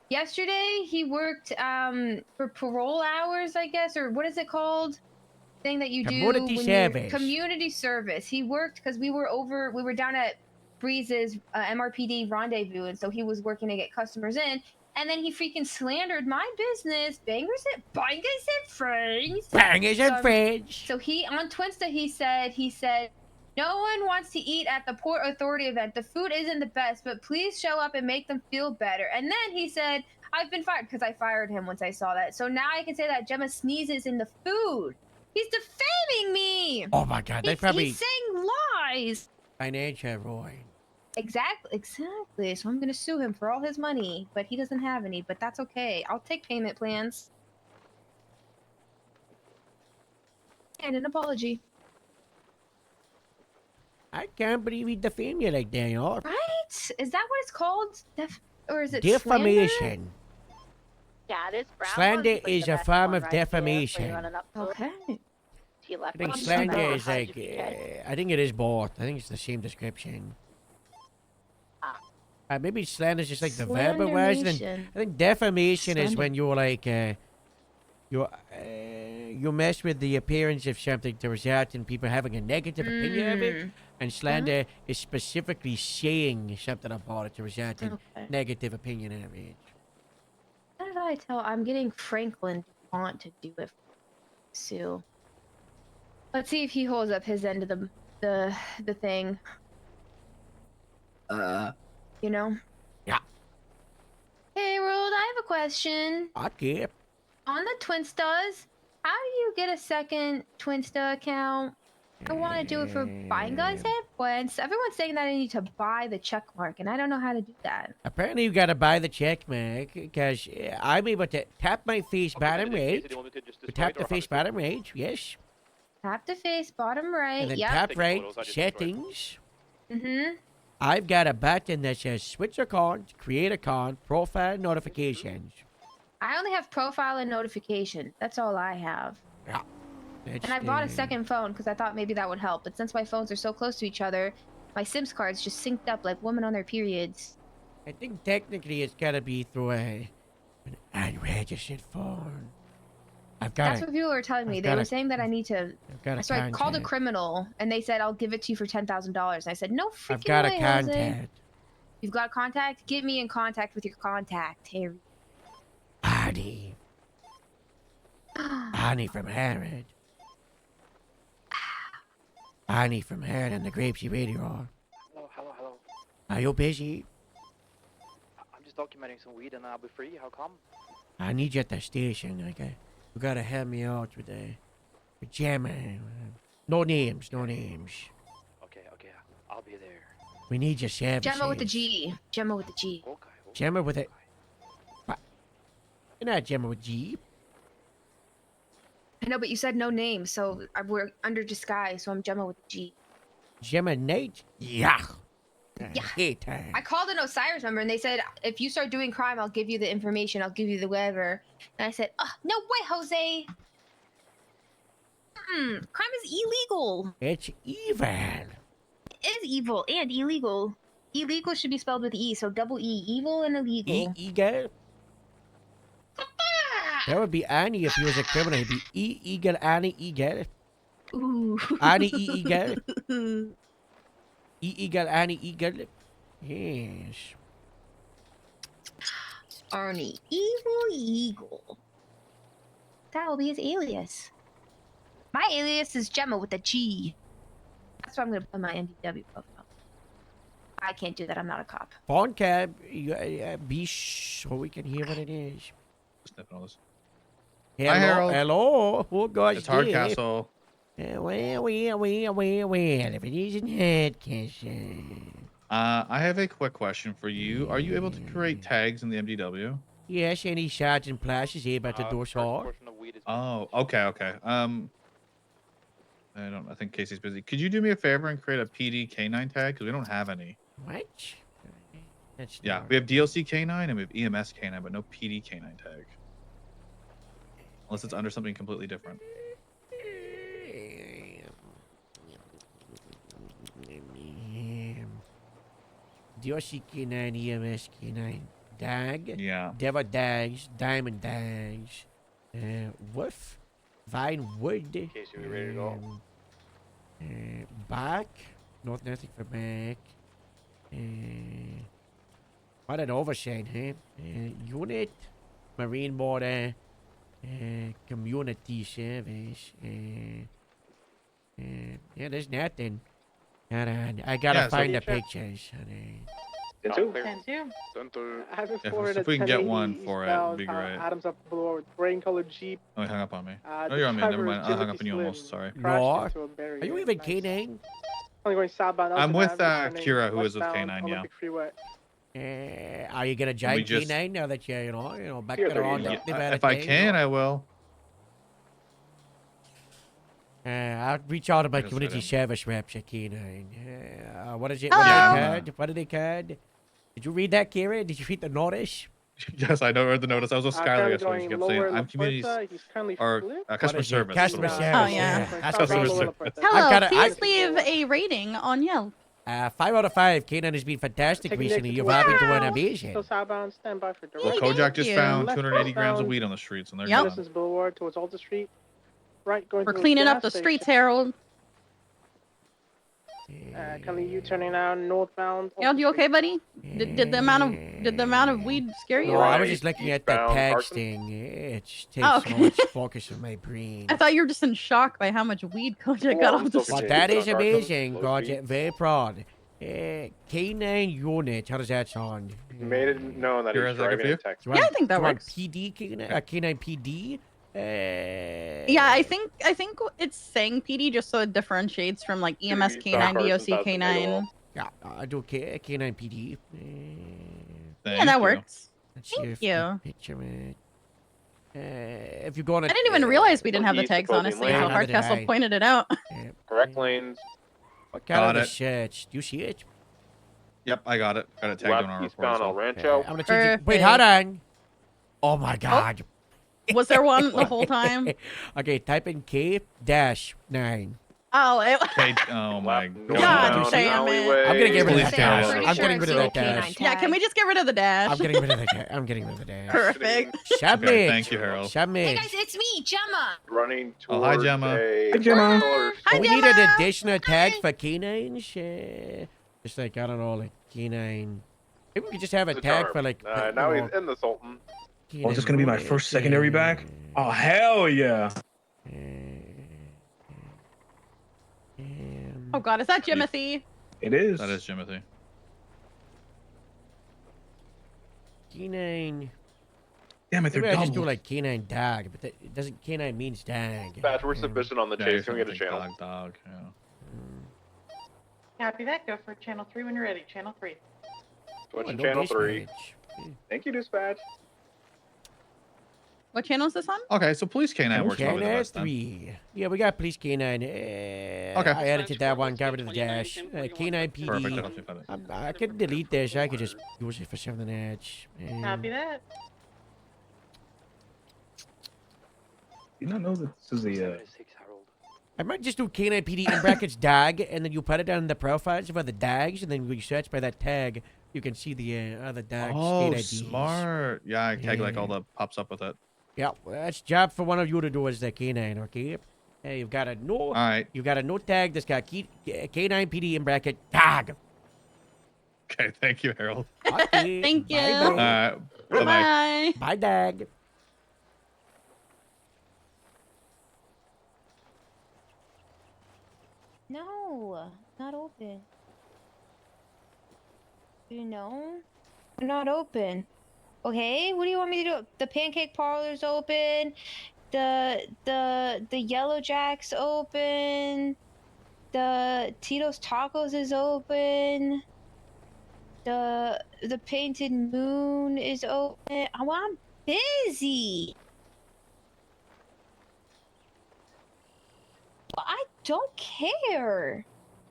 Yesterday he worked for parole hours, I guess, or what is it called? Thing that you do Community when service. you're community service. He worked because we were down at Breeze's MRPD rendezvous, and so he was working to get customers in. And then he freaking slandered my business. Bangers and friends. Bangers and friends. So he on Twinsta he said, no one wants to eat at the Port Authority event. The food isn't the best, but please show up and make them feel better. And then he said, I've been fired because I fired him once I saw that. So now I can say that Gemma sneezes in the food. He's defaming me. Oh my God, they probably He's saying lies. financial ruin. Exactly. So I'm gonna sue him for all his money, but he doesn't have any. But that's okay. I'll take payment plans and an apology. I can't believe he defamed you like that, you know? Right? Is that what it's called? Or is it Defamation. Yeah, this brown Slander one's, like, is the a best form one of right there for you defamation. running up to it. Okay. To your left I think one, slander right is behind like, you, PK. I think it is both. I think it's the same description. Maybe slander is just like the verbal version. And I think defamation is when you're like, you mess with the appearance of something to result in people having a negative opinion of it. And slander is specifically saying something about it to result in negative opinion of it. How did I tell? I'm getting Franklin DuPont to do it for Sue. Let's see if he holds up his end of the thing. You know? Yeah. Hey, World, I have a question. Okay. On the Twinstas, how do you get a second Twinsta account? I want to do it for buying guys at once. Everyone's saying that I need to buy the check mark, and I don't know how to do that. Apparently, you gotta buy the check mark because I'm able to tap my face bottom right. Tap the face bottom right, yes. Tap the face bottom right. And then Yep. tap right, settings. Mm-hmm. I've got a button that says switch account, create account, profile, notifications. I only have profile and notification. That's all I have. Yeah. And I bought a second phone because I thought maybe that would help. But since my phones are so close to each other, my Sims cards just synced up like women on their periods. I think technically it's gotta be through an unregistered phone. That's what people were telling me. They were saying that I need to. So I called a criminal, and they said I'll give it to you for $10,000. And I said no freaking I've got way, a Jose. contact. You've got contact? Get me in contact with your contact, Harry. Annie. Annie from Herod. Annie from Herod and the Grapesy Radio. Hello. Are you busy? I'm just documenting some weed and I'll be free. How come? I need you at the station. You gotta help me out with the jammer. No names. Okay. I'll be there. We need your services. Gemma with the G. Gemma with a... What? You're not Gemma with G. I know, but you said no name, so we're under disguise, so I'm Gemma with the G. Gemma Nate? Yeah. Yeah. Hate her. I called an Osiris number, and they said, if you start doing crime, I'll give you the information. I'll give you the whatever. And I said, oh, no way, Jose. Crime is illegal. It's evil. It is evil and illegal. Illegal should be spelled with E, so double E. Evil and illegal. Eagle? That would be Annie if he was a criminal. He'd be Eagle, Annie, Eagle. Ooh. Annie, Eagle. Eagle, Annie, Eagle. Yes. Arnie, Evil Eagle. That will be his alias. My alias is Gemma with a G. That's what I'm going to put on my MDW profile. I can't do that. I'm not a cop. Phone cab, be so we can hear what it is. Sniffing all this. Hello, Hi, Harold. hello. Oh, gosh, It's Hardcastle. Well, if it isn't Hardcastle. I have a quick question for you. Are you able to create tags in the MDW? Yes, any Sergeant Plash is able to do so. Oh, okay. I think Casey's busy. Could you do me a favor and create a PD K9 tag? Because we don't have any. What? That's Yeah, we have DLC K9 and we have EMS K9, but no PD K9 tag. Unless it's under something completely different. DLC K9, EMS K9. Dag. Yeah. Devil Dags. Diamond Dags. Woof. Vine Wood. Casey, we ready to go? Back. Nothing for back. What an oversight, huh? Unit. Marine Border. Community Service. Yeah, there's nothing. I gotta find the pictures. 10-2. I have a If Florida we can get 1080 one for it, it'd be eastbound, great. Adams up below with brain colored Jeep. Oh, he hung up on me. The Oh, you're on me. Never driver mind. is I hung up on you Timothy almost. Slim. Sorry. Crashed into a barrier. Are you even K9? Only going southbound. I'm Elgin with Avenue, turning Kira, who is with westbound K9, yeah. Olympic Freeway. Are you gonna join just- K9 now that you're back Here, around? there you Yeah, if I can, I will. I'll reach out to my Just community hit him. service reps at K9. What is it? Hello. What are they called? Did you read that, Kira? Did you read the notice? Yes, I know. Read the notice. I was with Skylar Currently yesterday. She going kept saying, lower La "I'm community Puerta. He's currently or flip. customer is it? service." Customer That's what it service. was. Oh, yeah. Customer Southbound service. Lower La Puerta. Hello, got it. please leave a rating on Yelp. 5 out of 5. K9 has been fantastic Taking recently. exit You've towards been doing West. amazing. Still southbound. Stand by for Well, direct. Kojak just you. found Left 280 grams of eastbound. weed on the streets, and they're Yep. gone. Citizens Boulevard towards Alta Street. Right, going We're towards cleaning gas up the station. streets, Harold. Currently U-turning now northbound. Harold, you okay, buddy? Did the amount of weed scare you? No, I was just looking at that Eastbound tag Carson? thing. It just takes Oh, so okay. much focus from my brain. I thought you were just in shock by how much weed Kojak got off the Well, street. that is Eastbound Carson, amazing, low God. speed. Very proud. K9 unit. How does that sound? Made it known that Here, he's is that good driving for a you? Texas. Yeah, I think that Do you want works. PD K9 PD? Yeah, I think it's saying PD just so it differentiates from like EMS K9, DOC K9. Yeah, I do K9 PD. Yeah, that works. Let's see Thank if you. the picture, man. If you go on I didn't even realize we didn't have the East tags, opposing honestly, lane. until Neither did Hardcastle I. pointed it out. Correct lanes. What kind Got of it. shit? Do you see it? Yep, I got it. Got it tagged Left on our report. eastbound as well. El Rancho. I'm gonna change it. Wait, Perfect. hold on. Oh my god. Was there one the whole time? Okay, type in K-9. Oh, Okay, oh my Left God northbound damn it. alleyway. I'm gonna get rid of Please that tell dash. us. Pretty I'm sure getting I've rid of seen that a dash. K9 yeah, can we just get rid of the dash? I'm getting rid of that. I'm getting rid of the dash. Perfect. Submit. Okay, thank you, Harold. Submit. Hey guys, it's me, Gemma. Running Oh, towards hi, Gemma. a Hi, Gemma. color Hi, We need an Gemma. additional tag for canines. Just like, I don't know, like canine. Maybe we could just have a It's a tag charm. for like. now he's in the Sultan. Oh, is this gonna be my first secondary back? Oh, hell yeah. Oh God, is that Jimothy? It is. That is Jimothy. Canine. Damn it, they're Maybe I just do double. like canine dog, but it doesn't. Canine means dog. Badge, we're sufficient on the Yeah, chase. you're Can we get a something channel? Dog, yeah. Copy that. Go for channel 3 when you're ready. Channel 3. Switch to no channel dispatch. 3. Thank you, dispatch. What channel is this on? Okay, so police K9 works probably the Canine best then. 3. Yeah, we got police canine. Okay. I edited that one. Got rid of the dash. Canine PD. Perfect. That helps me find it. I could delete this. I could just use it for something else. Copy that. You not know that this is a. I might just do canine PD in brackets dog, and then you put it down in the profiles of other dogs, and then when you search by that tag, you can see the other dogs. Oh, state IDs. smart. Yeah, I tag like all the pops up with it. Yeah, well, that's job for one of you to do as the canine, okay? Hey, you've got a no. All right. You've got a no tag that's got canine PD in bracket dog. Okay, thank you, Harold. Okay, Thank you. bye-bye. All right. Bye-bye. Bye. Bye, dog. No, not open. No, not open. Okay, what do you want me to do? The pancake parlor's open. The Yellow Jack's open. The Tito's Tacos is open. The Painted Moon is open. Oh, I'm busy. I don't care.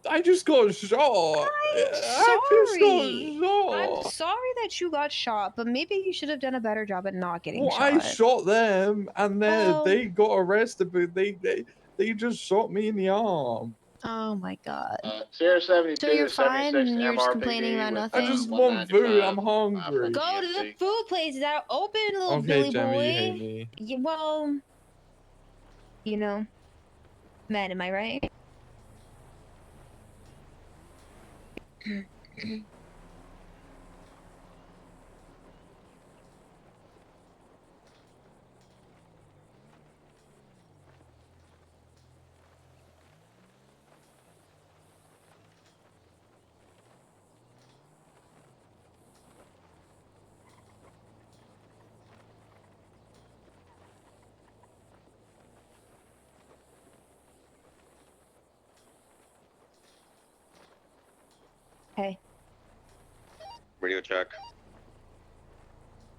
I just got shot. I'm sorry that you got shot, but maybe you should have done a better job at not getting Well, shot. I shot them, and then Well- they got arrested, but they just shot me in the arm. Oh my god. Sierra 72 So you're to fine 76 and you're just MRPD complaining about with, nothing? I just want food. I'm 195, hungry. Go to the food places that are open, little Okay, Billy Jamie, boy. you hate me. Yeah, well, you know, man, am I right? Hey. Radio check.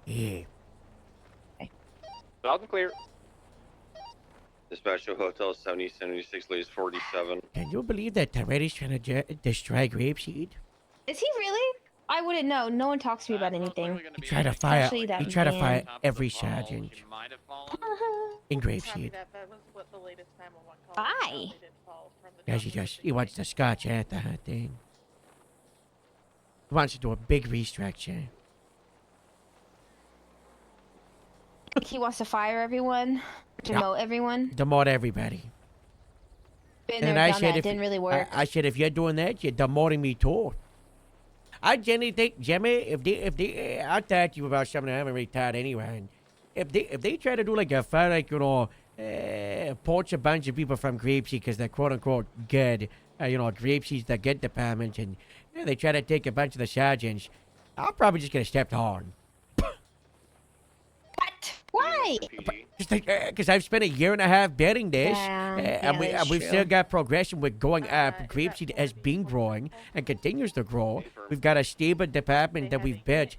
Yeah. Loud and clear. Dispatch to Hotel 7076, Lays 47. Can you believe that Toretto's trying to destroy Grapeseed? Is he really? I wouldn't know. No one talks to me about anything. He tried to fire. Especially that He tried to fire man. every sergeant in Grapeseed. Why? Yes, he wants the Scotch at the thing. He wants to do a big restructure. He wants to fire everyone, demote everyone. Demote everybody. Been there, done that. Didn't really work. I said, if you're doing that, you're demoting me too. I generally think, Jimmy, if they, I'll talk to you about something I haven't really thought anyway. And if they try to do like a fire, like, you know, poach a bunch of people from Grapeseed because they're quote unquote good, you know, Grapeseed's the good department, and they try to take a bunch of the sergeants, I'm probably just gonna step on. Why? Because I've spent a year and a half betting this, and that's we've true. still got progression with going up. Grapeseed has been growing and continues to grow. We've got a stable department that we've built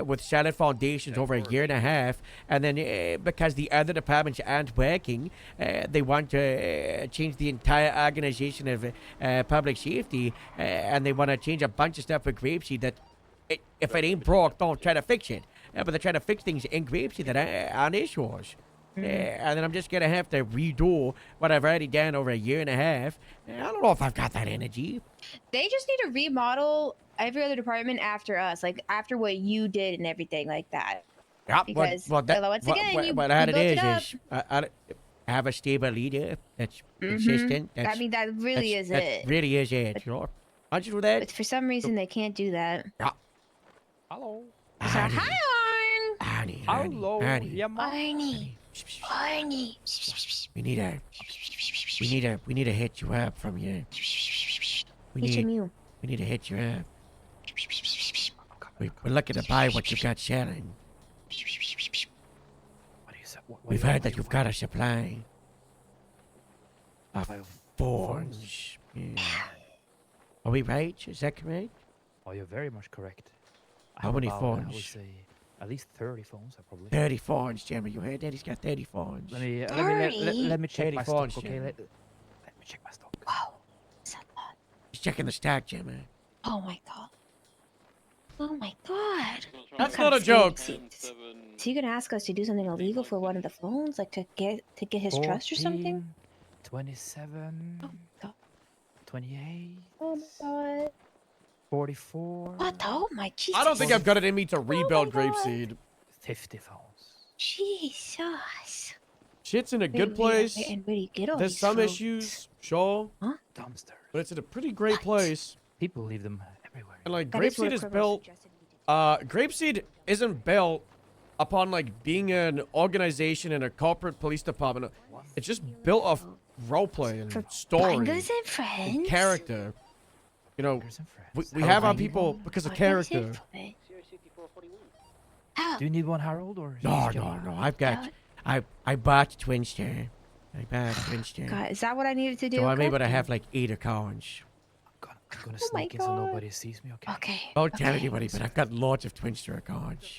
with solid foundations over a year and a half, and then because the other departments aren't working, they want to change the entire organization of public safety, and they want to change a bunch of stuff with Grapeseed that, if it ain't broke, don't try to fix it. But they're trying to fix things in Grapeseed that aren't issues. And then I'm just going to have to redo what I've already done over a year and a half. I don't know if I've got that energy. They just need to remodel every other department after us, like after what you did and everything like that. Yeah, Because once again, you what built it it is I have a stable leader that's Mhm. consistent. I mean, that really is that it. really is it, you know. How'd you do that? But for some reason, they can't do that. Yeah. Hello. So, hi, Arn. Hello. Arnie. Yeah, Arnie. Arnie. We need to hit you up from you. We Hit need you. we need to hit you up. We're looking to buy what you got selling. We've heard that you've got a supply of phones. Yeah. Are we right? Is that correct? Oh, you're very much correct. I How have many about, phones? I would say at least 30 phones, probably. 30 phones, Jimmy. You heard that? He's got 30 phones. Let me check 30 my phones, stock, okay? Jimmy. Let me check my stock. Wow. He's checking the stock, Jimmy. Oh my god. Oh my god. That's not a joke. So you gonna ask us to do something illegal for one of the phones, like to get his trust or something? 27. Oh god. 28. Oh my god. 44. What? Oh my Jesus. I don't think I've got it in me to rebuild Grapeseed. 50 phones. Jesus. Shit's in a Wait, good place. And where do you get all There's these some phones? issues, sure. Huh? Dumpster. But it's in a pretty great place. People leave them everywhere. And like That is what Grapeseed is criminals built. Grapeseed isn't built upon like being an organization and a corporate police department. It's just built off roleplay and story Bangers and friends. and character. You know, we How have our about you? people because of Bangers character. and friends. Do you need one, Harold, or? No. I've got. I bought Twinster. I bought Twinster. God, is that what I needed to do? So I'm Okay. able to have like 8 accounts. I'm gonna Oh my sneak in so God. nobody sees me, okay? Okay. Don't tell anybody, but I've got lots of Twinster accounts.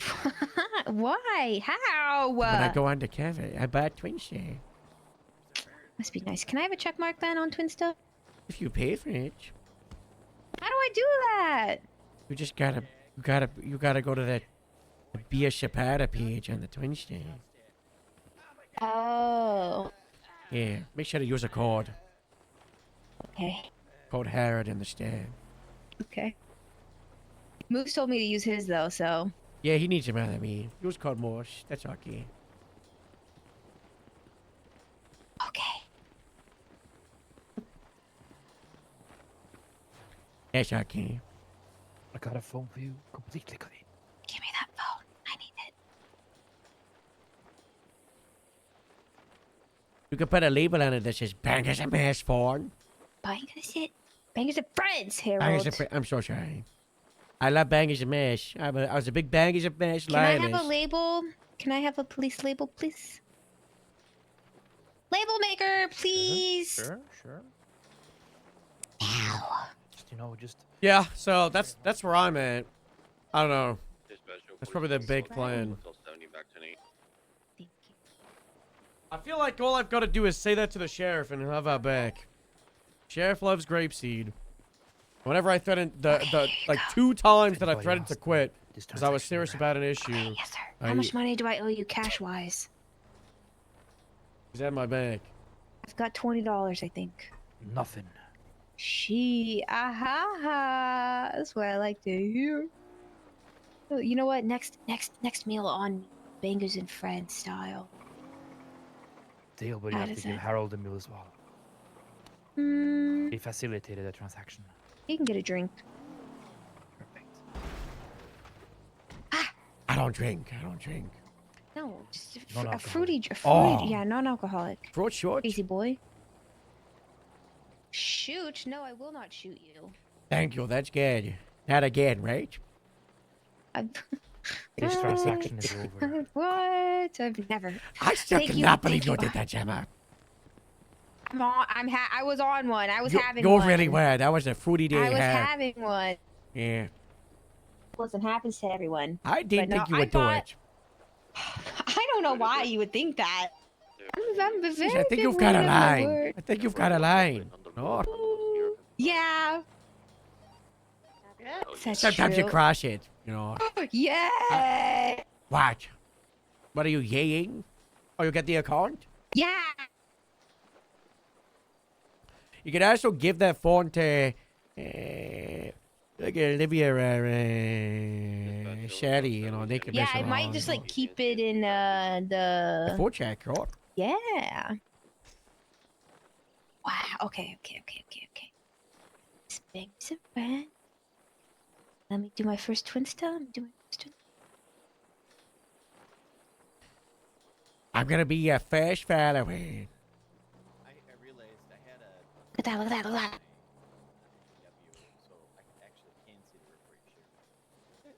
Why? How? When I go undercover, I bought Twinster. Must be nice. Can I have a check mark then on Twin stuff? If you pay for it, How do I do that? you just gotta go to the Beer Chapada page on the Twinster. Oh. Yeah, make sure to use a code. Okay. Code Harrod in the stand. Okay. Moose told me to use his though, so. Yeah, he needs him more than me. Use code Morse. That's okay. Okay. That's okay. I got a phone for you, completely clean. Give me that phone. I need it. You can put a label on it that says Bangers and Mash phone. Bangers and friends, Harold. I'm so sorry. I love Bangers and Mash. I was a big Bangers and Mash Can I have loyalist. a label? Can I have a police label, please? Label maker, please. Sure. Ow. Just Yeah, so that's where I'm at. I don't know. That's probably the big plan. I feel like all I've got to do is say that to the sheriff and he'll have our back. Sheriff loves Grapeseed. Whenever I threatened the like 2 times that I threatened to quit because I was serious about an issue. Yes, sir. How much money do I owe you cash-wise? He's at my bank. I've got $20, I think. Nothing. Ha. That's what I like to hear. Oh, you know what? Next meal on Bangers and Friends style. Deal, but you How have to does give that- Harold a meal as well. Hmm. He facilitated the transaction. You can get a drink. I don't drink. No, just a Non-alcoholic. fruity, Oh. yeah, non-alcoholic. Fruit short. Easy boy. Shoot? No, I will not shoot you. Thank you. That's good. Not again, right? This transaction is over. What? I've never. I still Thank you, cannot believe thank you did that, Gemma. I was on one. I was having You're one. really weird. That was a fruity day. I was having one. Yeah. Listen, happens to everyone. I didn't But think no, you would do it. I don't know why you would think that. I'm a very I think good you've got a woman of my line. word. I think you've got a line. Oh. Yeah. That's Sometimes you true. cross it, you know. Yeah. What? What are you yaying? Oh, you get the account? Yeah. You can also give that phone to like Olivia Shelly, you know, they can Yeah, mess I around. might just like keep it in the. Phone check, right? Yeah. Wow. Okay. Space of red. Let me do my first twin star. I'm gonna be your first follower. I realized I had a. Look at that. So I actually can see the report you shared.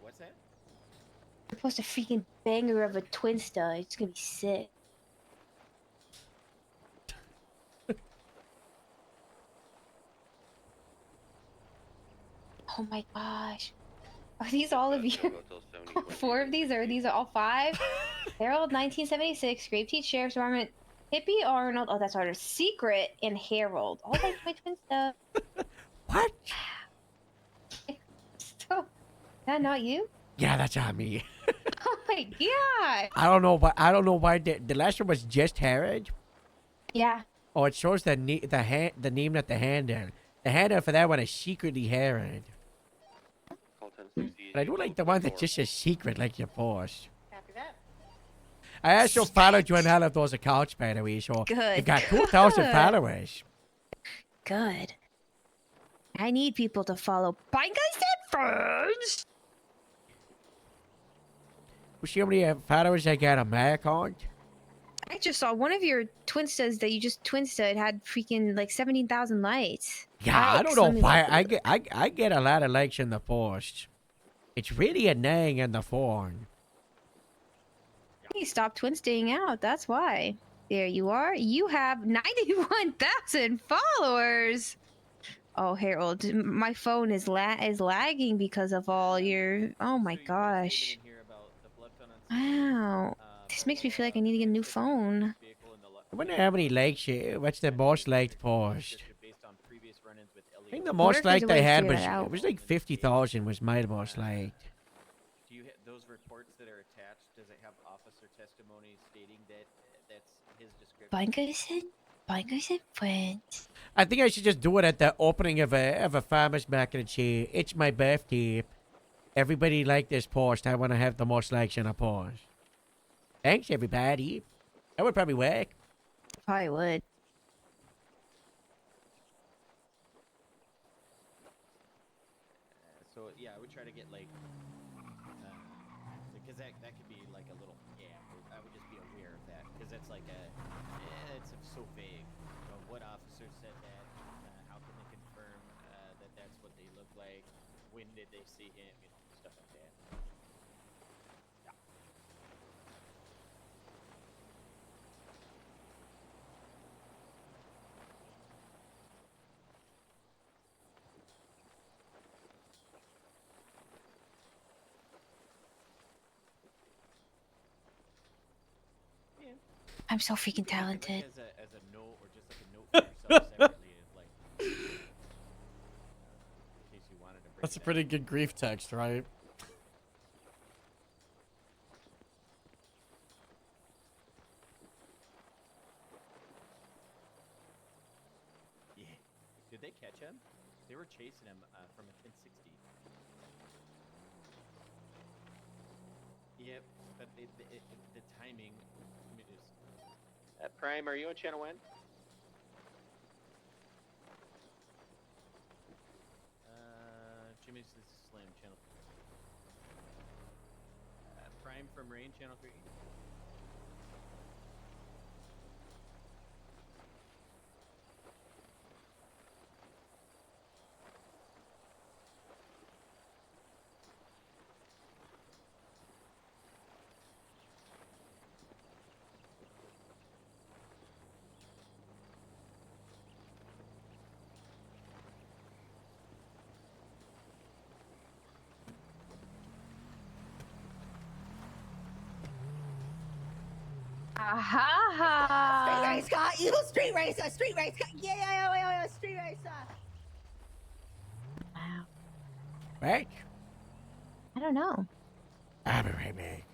What's that? I post a freaking banger of a twin star. It's gonna be sick. Oh my gosh. Are these all of you? 4 of these? Or are these all 5? Harold, 1976, Grape Teeth Sheriff's Department, Hippie Arnold. Oh, that's our Secret and Harold. All like my twin stuff. What? So, is that not you? Yeah, that's on me. Oh my god. I don't know why the last one was just Herod. Yeah. Oh, it shows the name that the handle. The handle for that one is secretly Herod. But I do like the one that just says secret, like your boss. I also followed you on all of those accounts, by the way, so Good, you got 2,000 good. followers. Good. I need people to follow Bike I Said Friends. You see how many followers I got on my account? I just saw one of your Twinstas that you just Twinsted had freaking like 17,000 likes. Yeah, I don't Likes, know let me why. look. I get a lot of likes in the post. It's really annoying in the phone. He stopped Twinstaying out. That's why. There you are. You have 91,000 followers. Oh, Harold, my phone is lagging because of all your. Oh my gosh. Wow. This makes me feel like I need to get a new phone. I wonder how many likes what's the most liked post? I think the Wonder most if there's liked a way I to had figure was that out. it was like 50,000 was my most liked. Do you those reports that are attached? Does it have officer testimony stating that that's his description? Bike I Said Friends. I think I should just do it at the opening of a farmer's market and say, it's my birthday. Everybody like this post. I want to have the most likes in a post. Thanks, everybody. That would probably work. Probably would. So yeah, I would try to get like because that could be like a little, I would just be aware of that, because that's like it's so vague. You know, what officer said that? How can they confirm that that's what they look like? When did they see him? You know, stuff like that. Yeah. I'm so freaking talented. As a note, or just like a note for yourself separately, like, in case you wanted to bring That's a that pretty up. good grief text, right? Yeah. Did they catch him? They were chasing him from a 1060. Yep, but the timing. Let me just. Prime, are you on channel 1? Jimmy's this is Slam channel. Prime from Rain channel 3. Street race car, you street racer, street race car. Yeah, street racer. Wow. Right? I don't know. I'll be right back.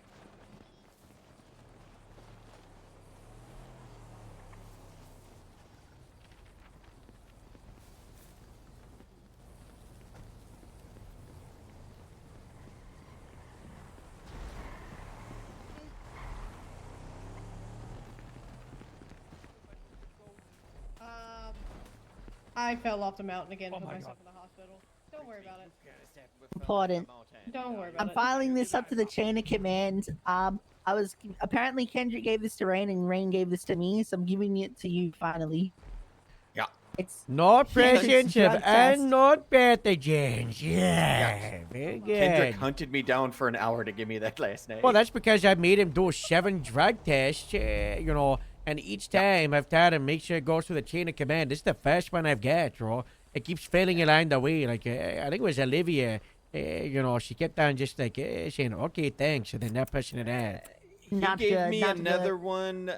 I fell off the mountain again and put myself in the hospital. Don't worry about it. Important. Don't worry about I'm it. filing this up to the chain of command. I was apparently Kendrick gave this to Rain and Rain gave this to me, so I'm giving it to you finally. Yeah. It's Not Kendrick's presents drug of test. and not pathogens. Yeah, very good. Kendrick hunted me down for an hour to give me that last night. Well, that's because I made him do 7 drug tests, you know, and each time I've tried to make sure it goes through the chain of command. This is the first one I've got, bro. It keeps failing along the way. Like, I think it was Olivia, you know, she kept on just like saying, okay, thanks, and then not pushing it out. He gave me another one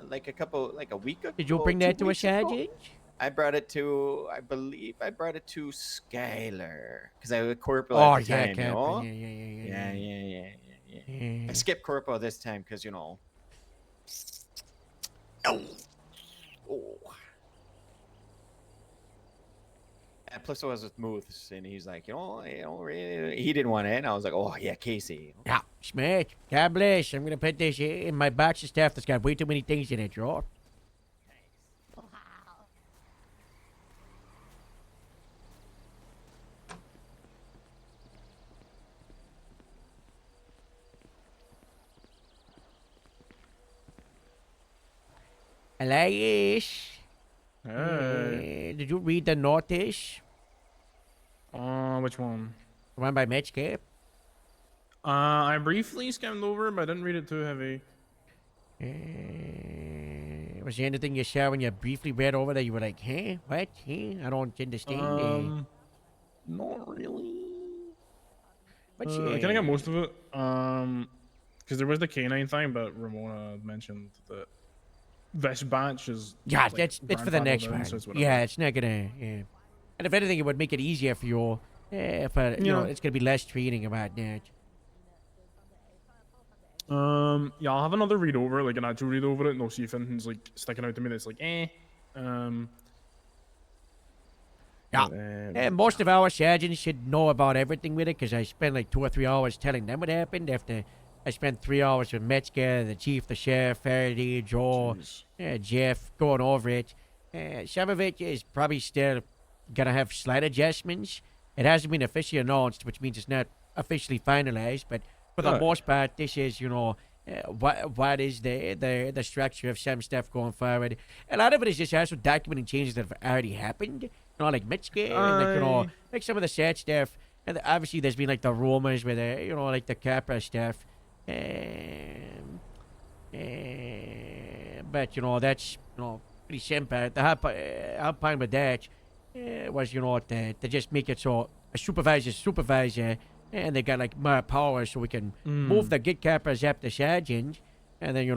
like a week ago. Did you bring that to a 2 weeks ago. sergeant? I brought it to, I believe I brought it to Skylar. Because I was corporal Oh, at the yeah, time, you Captain. know? Yeah. I skipped corporal this time because, you know. Oh. And plus I was with Moose, and he's like, he didn't want it. And I was like, oh, yeah, Casey. Yeah, smart. God bless. I'm going to put this in my box of stuff that's got way too many things in it, bro. Elias. Hey. Did you read the notice? Which one? The one by Medscape? I briefly skimmed over, but I didn't read it too heavy. Was there anything you saw when you briefly read over that you were like, huh? What? Huh? I don't understand. Not really. What's I kind of got most of it. Because there was the canine thing, but Ramona mentioned that this batch is Yeah, like, that's for the next grandfathered in, one. so it's whatever. Yeah, it's not gonna. Yeah. And if anything, it would make it easier for you. If you know, Yeah. it's gonna be less training about that. Yeah, I'll have another read over, like an actual read over it, and I'll see if anything's like sticking out to me that's like, Yeah. but, And most of our sergeants should know about everything with it, because I spent like 2 or 3 hours telling them what happened after I spent 3 hours with Metzger, the chief, the sheriff, Faraday, Joe, Jeff, going over it. Some of it is probably still gonna have slight adjustments. It hasn't been officially announced, which means it's not officially finalized, but for the Right. most part, this is, what is the structure of some stuff going forward. A lot of it is just also documenting changes that have already happened, like Michigan, and, Aye. like some of the sad stuff. And obviously, there's been like the rumors with like the Capra stuff. But that's pretty simple. The whole point with that was to just make it so a supervisor, and they got like more power, so we can move the git cappers up to sergeant, and then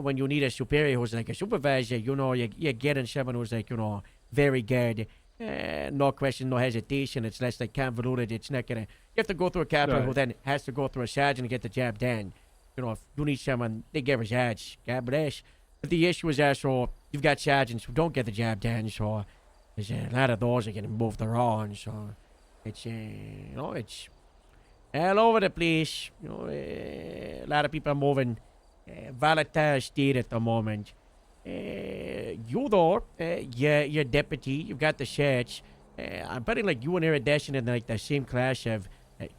when you need a superior who's like a supervisor, you're getting someone who's like very good. No question, no hesitation. It's less like convoluted. It's not gonna. You have to go through a capper who Right. then has to go through a sergeant to get the job done. If you need someone, they give us ads. God bless. But the issue is also you've got sergeants who don't get the job done, so there's a lot of those are getting moved around. So it's it's all over the place. A lot of people are moving. Volatile state at the moment. You though, you're deputy. You've got the shirts. I'm betting like you and Iridescent in like the same class of.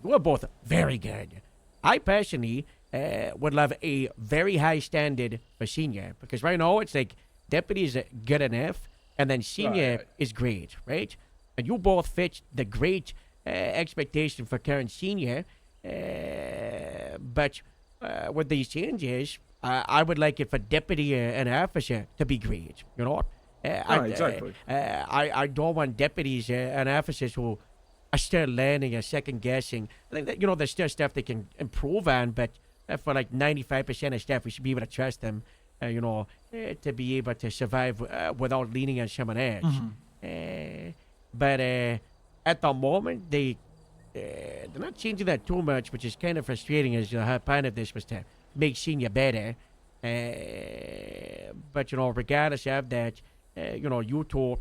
You are both very good. I personally would love a very high standard for senior because right now it's like deputy is good enough and then senior Right. is great, right? And you both fit the great expectation for current senior. But with these changes, I would like it for deputy and officer to be great, Exactly. I don't want deputies and officers who are still learning and second guessing. I think that, there's still stuff they can improve on, but for like 95% of stuff, we should be able to trust them, to be able to survive without leaning on someone else. But at the moment, they're not changing that too much, which is kind of frustrating as the whole point of this was to make senior better. But, regardless of that, you two,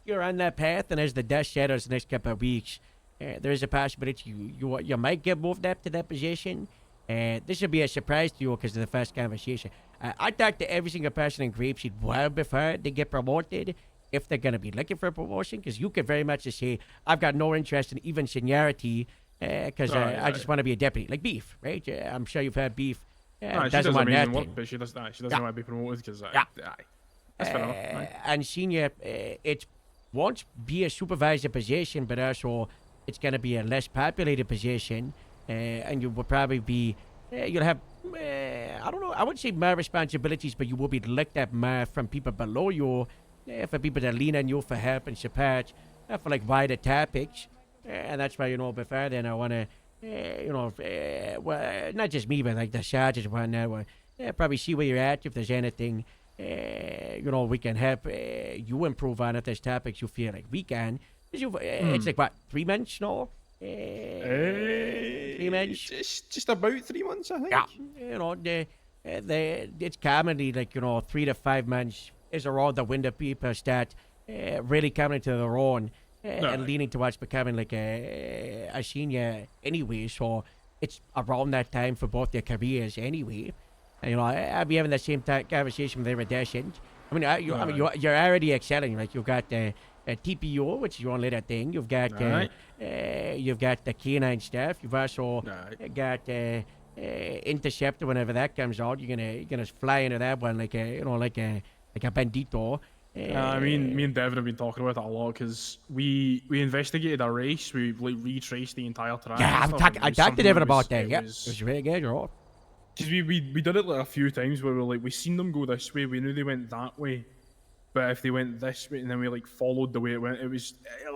you're on that path, and as the dust settles the next couple of weeks, there is a possibility you might get moved up to that position. This should be a surprise to you because of the first conversation. I talked to every single person in Grapeseed well before they get promoted, if they're going to be looking for a promotion, because you could very much just say, I've got no interest in even seniority, because I just want to be a deputy, like Beef, right? I'm sure you've had Beef. She Doesn't does want amazing nothing. work, but she doesn't Yeah. want to be promoted because Yeah. that's fair enough. Aye. And senior, it won't be a supervisor position, but also it's going to be a less populated position, and you will probably be, you'll have, I don't know, I wouldn't say more responsibilities, but you will be looked at more from people below you, for people that lean on you for help and support, for like wider topics, and that's why, before then I want to, well, not just me, but like the sergeants and whatnot, probably see where you're at, if there's anything, we can help you improve on if there's topics you feel like we can. 'Cause it's like, what, 3 months now? 3 months? Just about 3 months, I think. Yeah, it's commonly like 3 to 5 months is around the window people start really coming to their own and leaning towards becoming like a senior anyway. So it's around that time for both their careers anyway. And, I'll be having the same conversation with Iridescent. I mean, you're already excelling. Like you've got TPO, which is your own little thing. You've got the canine stuff. You've also got Interceptor. Whenever that comes out, you're gonna fly into that one like a bandito. Me and Devin have been talking about that a lot because we investigated a race. We like retraced the entire track. Yeah, and stuff, and it I was talked to something Devin that about was- that. it Yeah, was- it was really good. You're right. Because we did it like a few times where we seen them go this way, we knew they went that way, but if they went this way and then we like followed the way it went, it was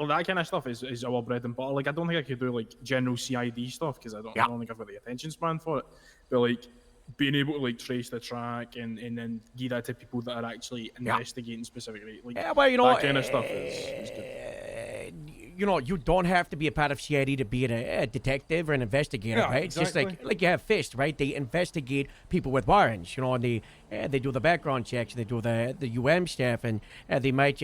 that kind of stuff is our bread and butter. Like I don't think I could do like general CID stuff because I don't think I've got the attention span for it. But like being able to like trace the track and then give that to people that are actually investigating specifically, like Yeah, well, that kind of stuff is good. You don't have to be a part of CID to be a detective or an investigator, Yeah, right? It's just exactly. like you have FIST, right? They investigate people with warrants, and they do the background checks, they do the stuff, and they might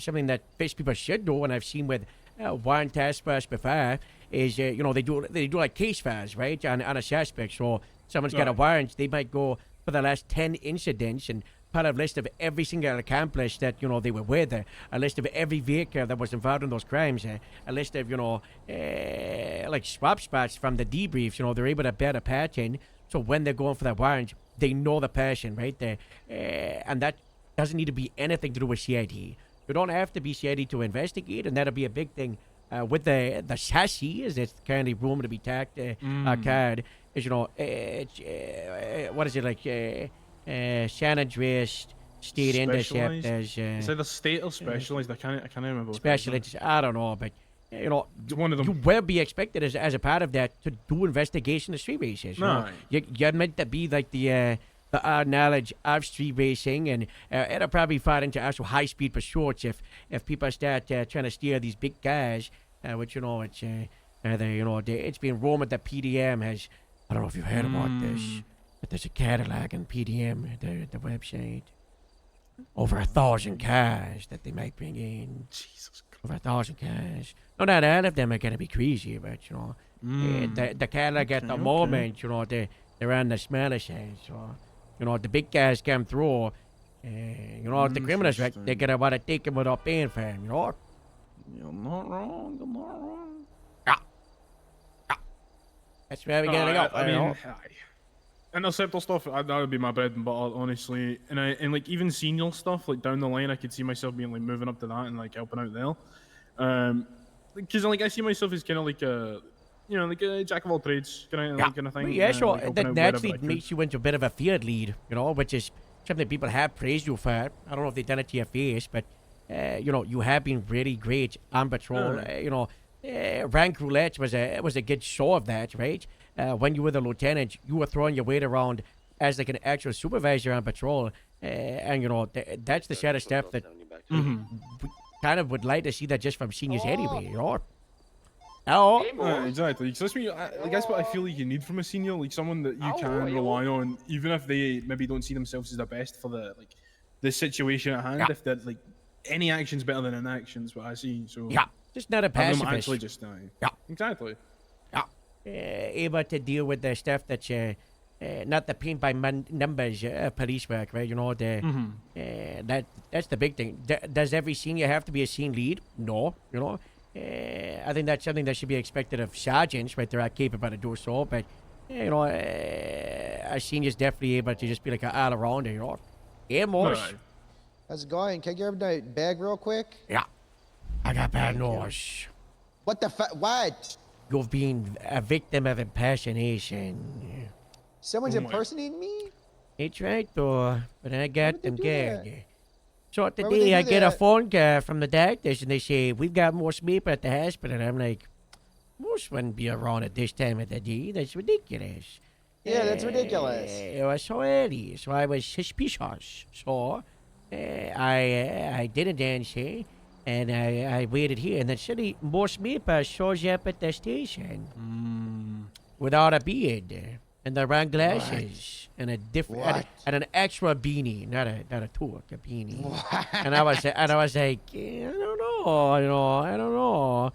something that FIST people should do, and I've seen with warrant task force before is they do like case files, right, on a suspect. So someone's got a warrant, they might go for the last 10 incidents and put a list of every single accomplice that, you know, they were with, a list of every vehicle that was involved in those crimes, a list of, you know, like swap spots from the debriefs. You know, they're able to better pattern, so when they're going for that warrant, they know the person right there. And that doesn't need to be anything to do with CID. You don't have to be CID to investigate, and that'll be a big thing. With the chassis, as it's currently rumored to be tagged card, is, you know, what is it, like, San Andreas State Intercept as... it's either state or specialized, I can't remember. What specialized, I don't know, but, you know, one of them. You will be expected as a part of that to do investigation of street races. You know? You're meant to be like the knowledge of street racing, and it'll probably fall into actual high-speed pursuits if people start trying to steer these big cars, which, you know, it's it's been rumored that PDM has, I don't know if you've heard about this, but there's a Cadillac on PDM, the website. Over 1,000 cars that they might bring in. Jesus Christ. Over 1,000 cars. No, not all of them are gonna be crazy, but, you know, the Cadillac at the moment, you know, they're on the smaller side, so, you know, the big guys come through, you know, the criminals, right, they're gonna want to take them without paying for them, you know? You're not wrong, you're not wrong. Yeah. That's where we're gonna go. I mean, interceptor stuff, that would be my bread and butter, honestly. And like, even senior stuff, like, down the line, I could see myself being, like, moving up to that and, like, helping out there. Because, like, I see myself as kind of like a, you know, like a jack of all trades kind of thing. Yeah, sure. Like, That naturally makes you into a bit of a field lead, you know, which is something people have praised you for. I don't know if they've done it to your face, but, you know, you have been really great on patrol. You know, rank roulette was a good show of that, right? When you were the lieutenant, you were throwing your weight around as like an actual supervisor on patrol, and, you know, that's the sort of stuff that we kind of would like to see that just from seniors anyway, you know? Exactly. That's what I feel like you need from a senior, like someone that you can rely on, even if they maybe don't see themselves as the best for the situation at hand. If that, like, any action's better than inaction's what I see. So just not a pacifist. Actually, just exactly. Able to deal with the stuff that's not the paint by numbers police work, right? You know, that's the big thing. Does every senior have to be a scene lead? No, you know. I think that's something that should be expected of sergeants, right? They're capable to do so, but, you know, a senior's definitely able to just be like an all-arounder, you know. Yeah, Morse. How's it going? Can I grab my bag real quick? Yeah. I got bad news. What the what? You've been a victim of impersonation. Someone's impersonating me? It's right, though, but I got them good. So would today they I do get a that? phone call from the doctors, and they say, we've got more people at the hospital. And I'm like, most wouldn't be around at this time of the day. That's ridiculous. Yeah, that's ridiculous. It was so early, so I was suspicious. So I didn't answer, and I waited here. And then suddenly, most people shows up at the station without a beard and the wrong glasses and a different and an extra beanie, not a toque, a beanie. And I was like, I don't know, you know, I don't know.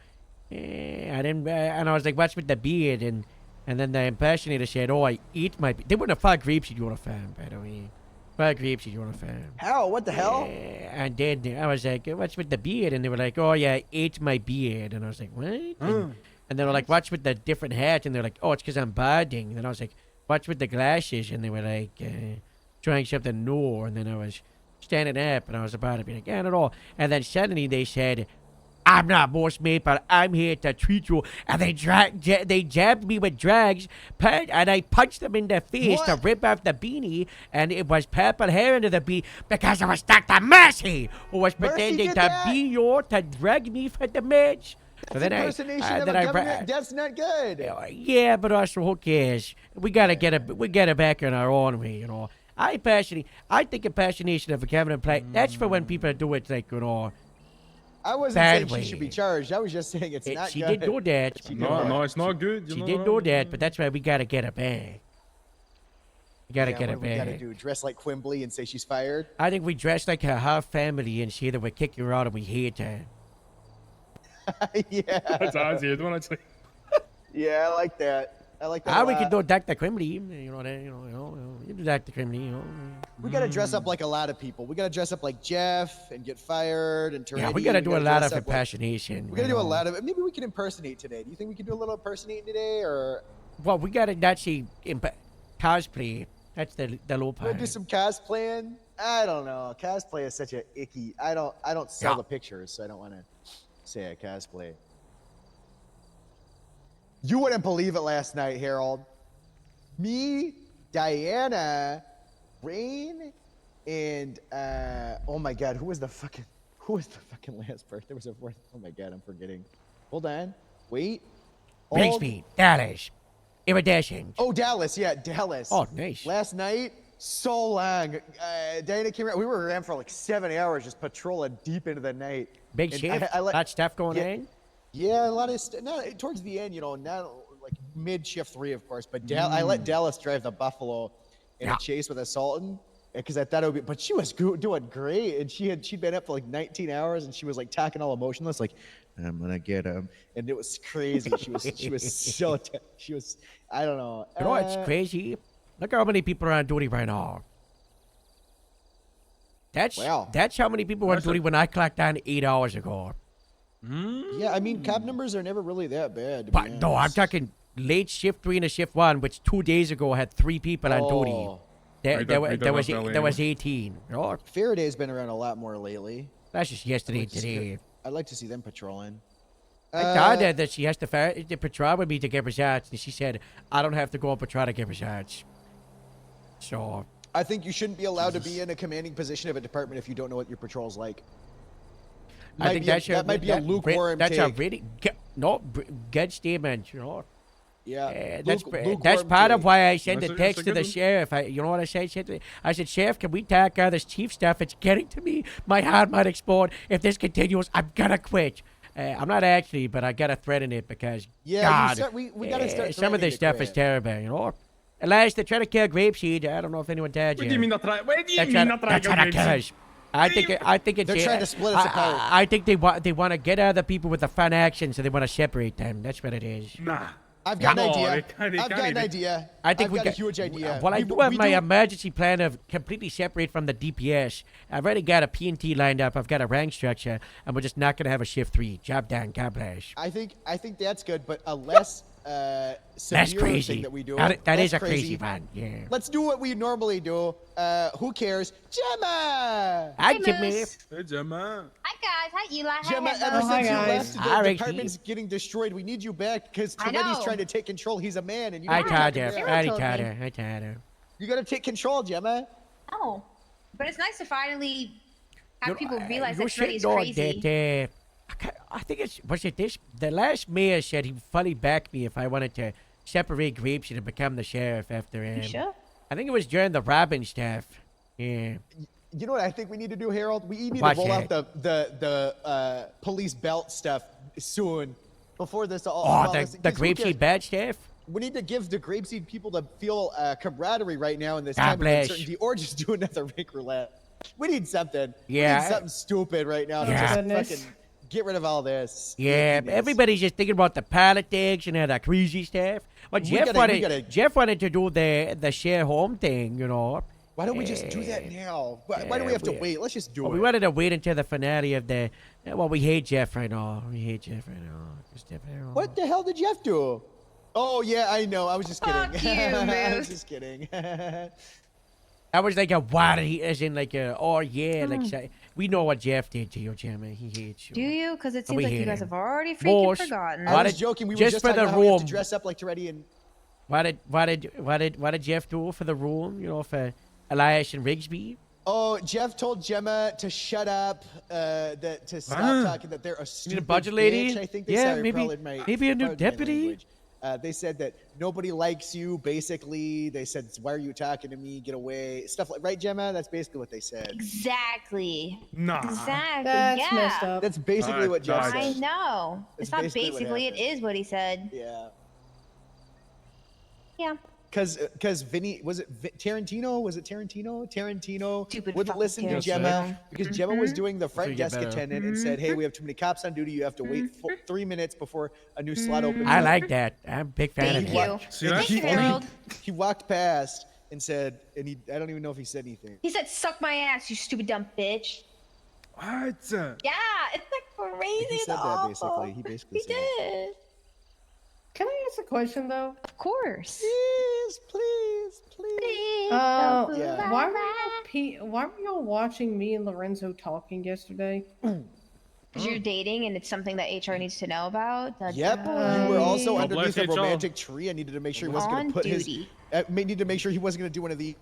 I didn't, and I was like, what's with the beard? And then the impersonator said, oh, I eat my. They wouldn't have fought grapeseed uniform, by the way. Grapeseed uniform. How? What the hell? And then I was like, what's with the beard? And they were like, oh yeah, I ate my beard. And I was like, what? And they were like, what's with the different hat? And they're like, oh, it's because I'm balding. And I was like, what's with the glasses? And they were like, trying something new. And then I was standing up, and I was about to be like, yeah, not at all. And then suddenly they said, I'm not Boss Maple. I'm here to treat you. And they jabbed me with drags, and I punched them in the face to rip off the beanie. And it was purple hair under the beanie because it was Dr. Mercy who was pretending to be you to drag me for the match. That's impersonation of a government. That's not good. Yeah, but also, who cares? We gotta get it back on our own way, you know. I think impersonation of a government play. That's for when people do it, like, you know. I wasn't bad saying she should be charged. I was just saying it's not she good. did do that. No, it's not good. She did do that, but that's why we gotta get her back. We gotta get her what we gotta back. do? Dress like Quimbley and say she's fired? I think we dress like her half family and say that we're kicking her out and we hate her. Yeah. That's Ozzy, don't I say? Yeah, I like that. I like that. We could do Dr. Crimley. You do Dr. Crimley. We gotta dress up like a lot of people. We gotta dress up like Jeff and get fired and Yeah, we gotta do a lot of impersonation. We gotta do a lot of it. Maybe we can impersonate today. Do you think we can do a little impersonating today, or? Well, we gotta actually cosplay. That's the low part. We'll do some cosplaying. I don't know. Cosplay is such a icky. I don't sell the pictures, so I don't want to say I cosplay. You wouldn't believe it last night, Harold. Me, Diana, Rain, and oh my God, who was the fucking last person? There was a fourth. Oh my God, I'm forgetting. Hold on. Wait. Bixby, Dallas, Iridescent. Oh, Dallas. Yeah, Dallas. Oh, nice. Last night, so long. Diana came around. We were around for like 7 hours just patrolling deep into the night. Big shift? Lot stuff going on? Yeah, a lot of stuff. Towards the end, not like mid shift 3, of course. But I let Dallas drive the Buffalo in a chase with a Sultan because I thought it would be. But she was doing great, and she'd been up for like 19 hours, and she was like talking all emotionless, like I'm gonna get him, and it was crazy. She was so she was. I don't know. You know what's crazy? Look how many people are on duty right now. That's how many people were on duty when I clocked on 8 hours ago. Yeah, I mean, cab numbers are never really that bad. But no, I'm talking late shift 3 and shift 1, which 2 days ago had 3 people on duty. There was 18. Oh. Faraday's been around a lot more lately. That's just yesterday and today. I'd like to see them patrolling. I told her that she has to patrol with me to get results, and she said, I don't have to go on patrol to get results. So... I think you shouldn't be allowed to be in a commanding position of a department if you don't know what your patrol's like. I think that might be a lukewarm take. That's a really good statement, Yeah, that's part of why I sent the text to the sheriff. You know what I said? I said, Sheriff, can we talk out this chief stuff? It's getting to me. My heart might explode. If this continues, I'm gonna quit. I'm not actually, but I gotta threaten it because God, we gotta start. Some of this stuff is terrible, Elias, they're trying to kill Grapeseed. I don't know if anyone told you. What do you mean they're trying to kill Grapeseed? I think it's. They're trying to split us apart. I think they want to get other people with the fun action, so they want to separate them. That's what it is. Nah. I've got an idea. I've got an idea. I think I've got a huge idea. Well, I do have my emergency plan of completely separate from the DPS. I've already got a P&T lined up. I've got a rank structure, and we're just not gonna have a shift 3. Job done. God bless. I think that's good, but a less severe crazy. thing that we do. That is a crazy one. Yeah. Let's do what we normally do. Who cares? Gemma! Hi, Jimmy. Hey, Gemma. Hi, guys. Hi, Eli. Gemma, Hi, ever since you left, Hi, the department's getting destroyed. We need you back because Tremedi's trying to take control. He's a man, and you I told her. You gotta take control, Gemma. Oh, but it's nice to finally have people realize you that should Freddy's know crazy. that, I think the last mayor said he'd fully back me if I wanted to separate Grapeseed and become the sheriff after him. You sure? I think it was during the Robin stuff. Yeah. You know what I think we need to do, Harold? We need to roll out the police belt stuff soon Oh, before this the Grapeseed badge stuff? We need to give the Grapeseed people to feel camaraderie right now in this time of uncertainty, or just do another Rick Roulette. We need something. Yeah. We need something stupid right now to just fucking get rid of all this. Yeah, everybody's just thinking about the politics and the crazy stuff. But Jeff wanted to do the share home thing, Why don't we just do that now? Why do we have to wait? Let's just do it. We wanted to wait until the finale of the... Well, we hate Jeff right now. What the hell did Jeff do? Oh, yeah, I know. I was just kidding. Fuck you, I was just kidding. That was like a what? As in like a, oh, yeah. Like, we know what Jeff did to you, Jimmy. He hates you. Do you? Because it seems like you guys have already freaking Most, forgotten. I was joking. We were just for talking the about how we have room. to dress up like Toretti and... What did Jeff do for the room? For Elias and Rigsby? Oh, Jeff told Gemma to shut up, to stop talking, that they're a stupid budget lady? bitch, I think they Yeah, said. maybe a new deputy? They said that nobody likes you, basically. They said, why are you talking to me? Get away. Stuff like, right, Gemma? That's basically what they said. Exactly. Nah. Exactly. That's messed up. That's basically what Jeff said. I know. That's It's not basically what basically, it happened. is what he said. Yeah. Yeah. Because Vinny was it Tarantino? Was it Tarantino? Tarantino Stupid wouldn't fucking listen to Tarantino. Gemma because Gemma was Mhm. doing the That's where front you get desk better. attendant and said, "Hey, we have too many cops on duty. You have to wait 3 minutes before a new slot opens I up." like that. I'm a big fan Thank of you. that. See, And that's Thank you, funny. Harold. he walked past and said, and I don't even know if he said anything. He said, "Suck my ass, you stupid dumb bitch." What? Yeah, it's like crazy. He It's said that awful. basically. He basically He said it. did. Can I ask a question though? Of course. Please. Please, Yeah. Yeah. Why were y'all watching me and Lorenzo talking yesterday? Because you're dating and it's something that HR needs to know about. Yep. You were also God underneath bless a HR. romantic tree. I needed to make sure he wasn't going On to put duty. his. Needed to make sure he wasn't going to do one of the.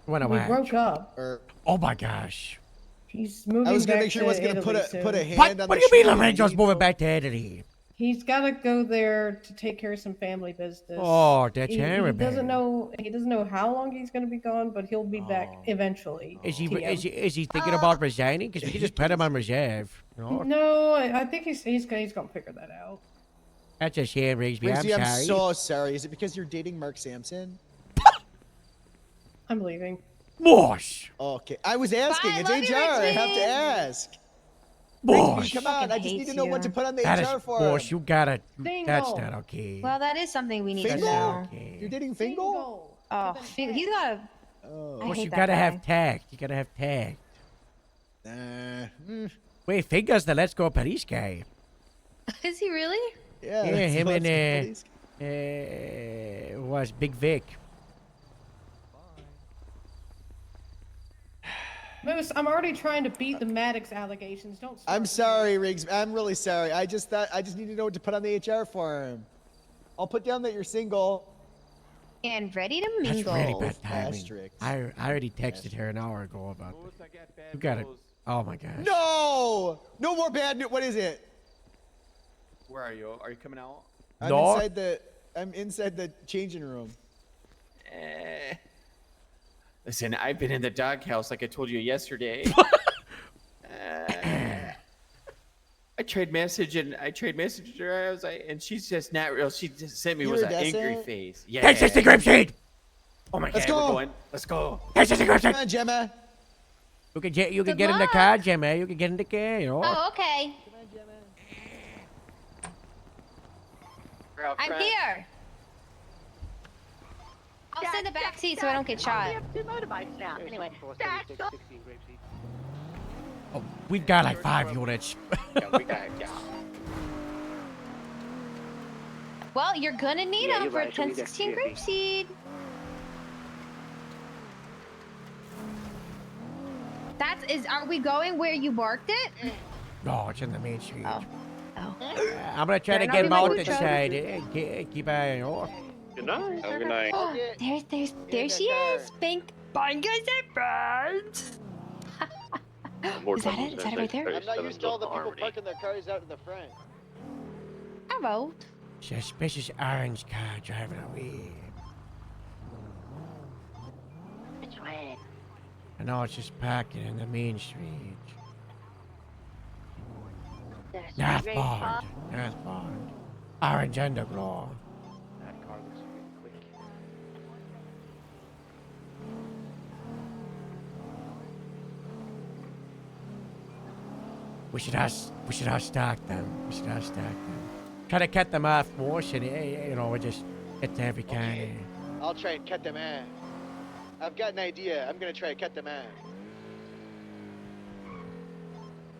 What a We whack. broke up. Or Oh my gosh. He's moving I was going back to make sure he wasn't going to Italy put a soon. hand What? on What the do you mean tree. Lorenzo's moving back to Italy? He's got to go there to take care of some family business. Oh, that's he terrible. doesn't know. He doesn't know how long he's going to be gone, but he'll be back eventually. Is he TM. is he thinking about resigning? Because we can just put him on reserve. No, No, I think he's gonna figure that out. that's a shame, Rigsby. Rigsby, I'm I'm sorry. so sorry. Is it because you're dating Mark Sampson? I'm leaving. Bosh. Okay. I was asking. Bye, It's love you, HR. I have to Rigsby. ask. Bosh. Come on. I just need to know what to put on the That HR is form. bosh. You gotta. That's Single. not okay. Well, that is something we need to Fingal? know. Okay. You're dating Fingal? Oh, he's got a. Oh. I Bosh, hate you that gotta guy. have tact. You gotta have tact. Mm. Wait, Finger's the Let's Go Paris guy. Is he really? Yeah. Yeah, that's him what's and police- was Big Vic. Moose, I'm already trying to beat the Maddox allegations. Don't. I'm start sorry, Riggs. I'm really sorry. I just need to know what to put on the HR form. I'll put down that you're single. And ready to That's mingle. really bad timing. Asterisk. I already texted her an hour ago about that. You got it. Oh my gosh. No! No more bad news. What is it? Where are you? Are you coming out? I'm inside the changing room. Listen, I've been in the doghouse like I told you yesterday. I trade message her. I was like, and she's just not real. She just sent me with an angry face. Yeah. Texas the grip sheet. Oh my Let's god, go. we're going. Let's go. Texas the grip sheet. Come on, Gemma. You can get Good in the luck. car, Gemma. You can get in the car. You know. Oh, okay. I'm here. I'll sit in the back seat so I don't get shot. We have 2 motorbikes now. Anyway, that's Oh, we've got like 5 units. Well, you're gonna need Yeah, them you're for a right, we need that 1016 CFP. grape seed. Are we going where you marked it? No, it's in the main street. Oh. Oh. I'm gonna try to Better not get be him my out food truck. inside. Keep an eye on. Good night. Have a good night. There she is. Bang and friends. Is that it? Is that it right there? I'm not used to all the people parking their cars out in the front. I vote. Suspicious orange car driving away. Which way? I know it's just parking in the main street. Northbound. Northbound. Orange underglow. That car looks really quick. We should all stack them. We should all stack them. Try to cut them off once and we just get to every kind Okay. I'll try and cut them off. I've got an idea. I'm gonna try to cut them off.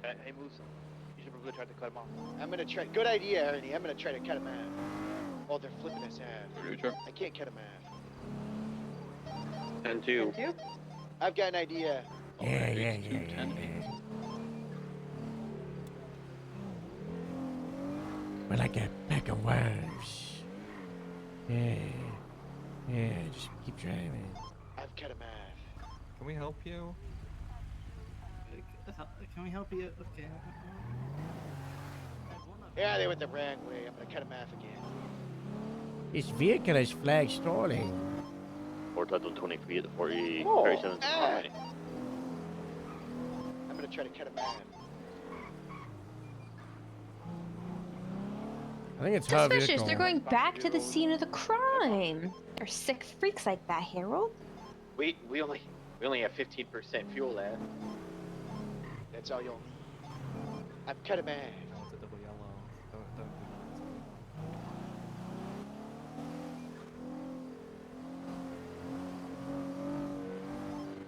Hey, Moose, you should probably try to cut him off. I'm gonna try. Good idea, Ernie. I'm gonna try to cut them off. Oh, they're flipping us off. I can't cut them off. 10-2. I've got an idea. Yeah. We're like a pack of worms. Yeah. Just keep driving. I've cut them off. Can we help you? Can we help you? Okay. Yeah, they went the wrong way. I'm gonna cut them off again. This vehicle is flag stalling. 4,023 at the 40, Oh. 37 highway. I'm gonna try to cut them off. I think it's her Suspicious. vehicle. They're going back to the scene of the crime. They're sick freaks like that, Harold. We only have 15% fuel left. That's all you'll need. I've cut a man. No, it's a double yellow. Don't do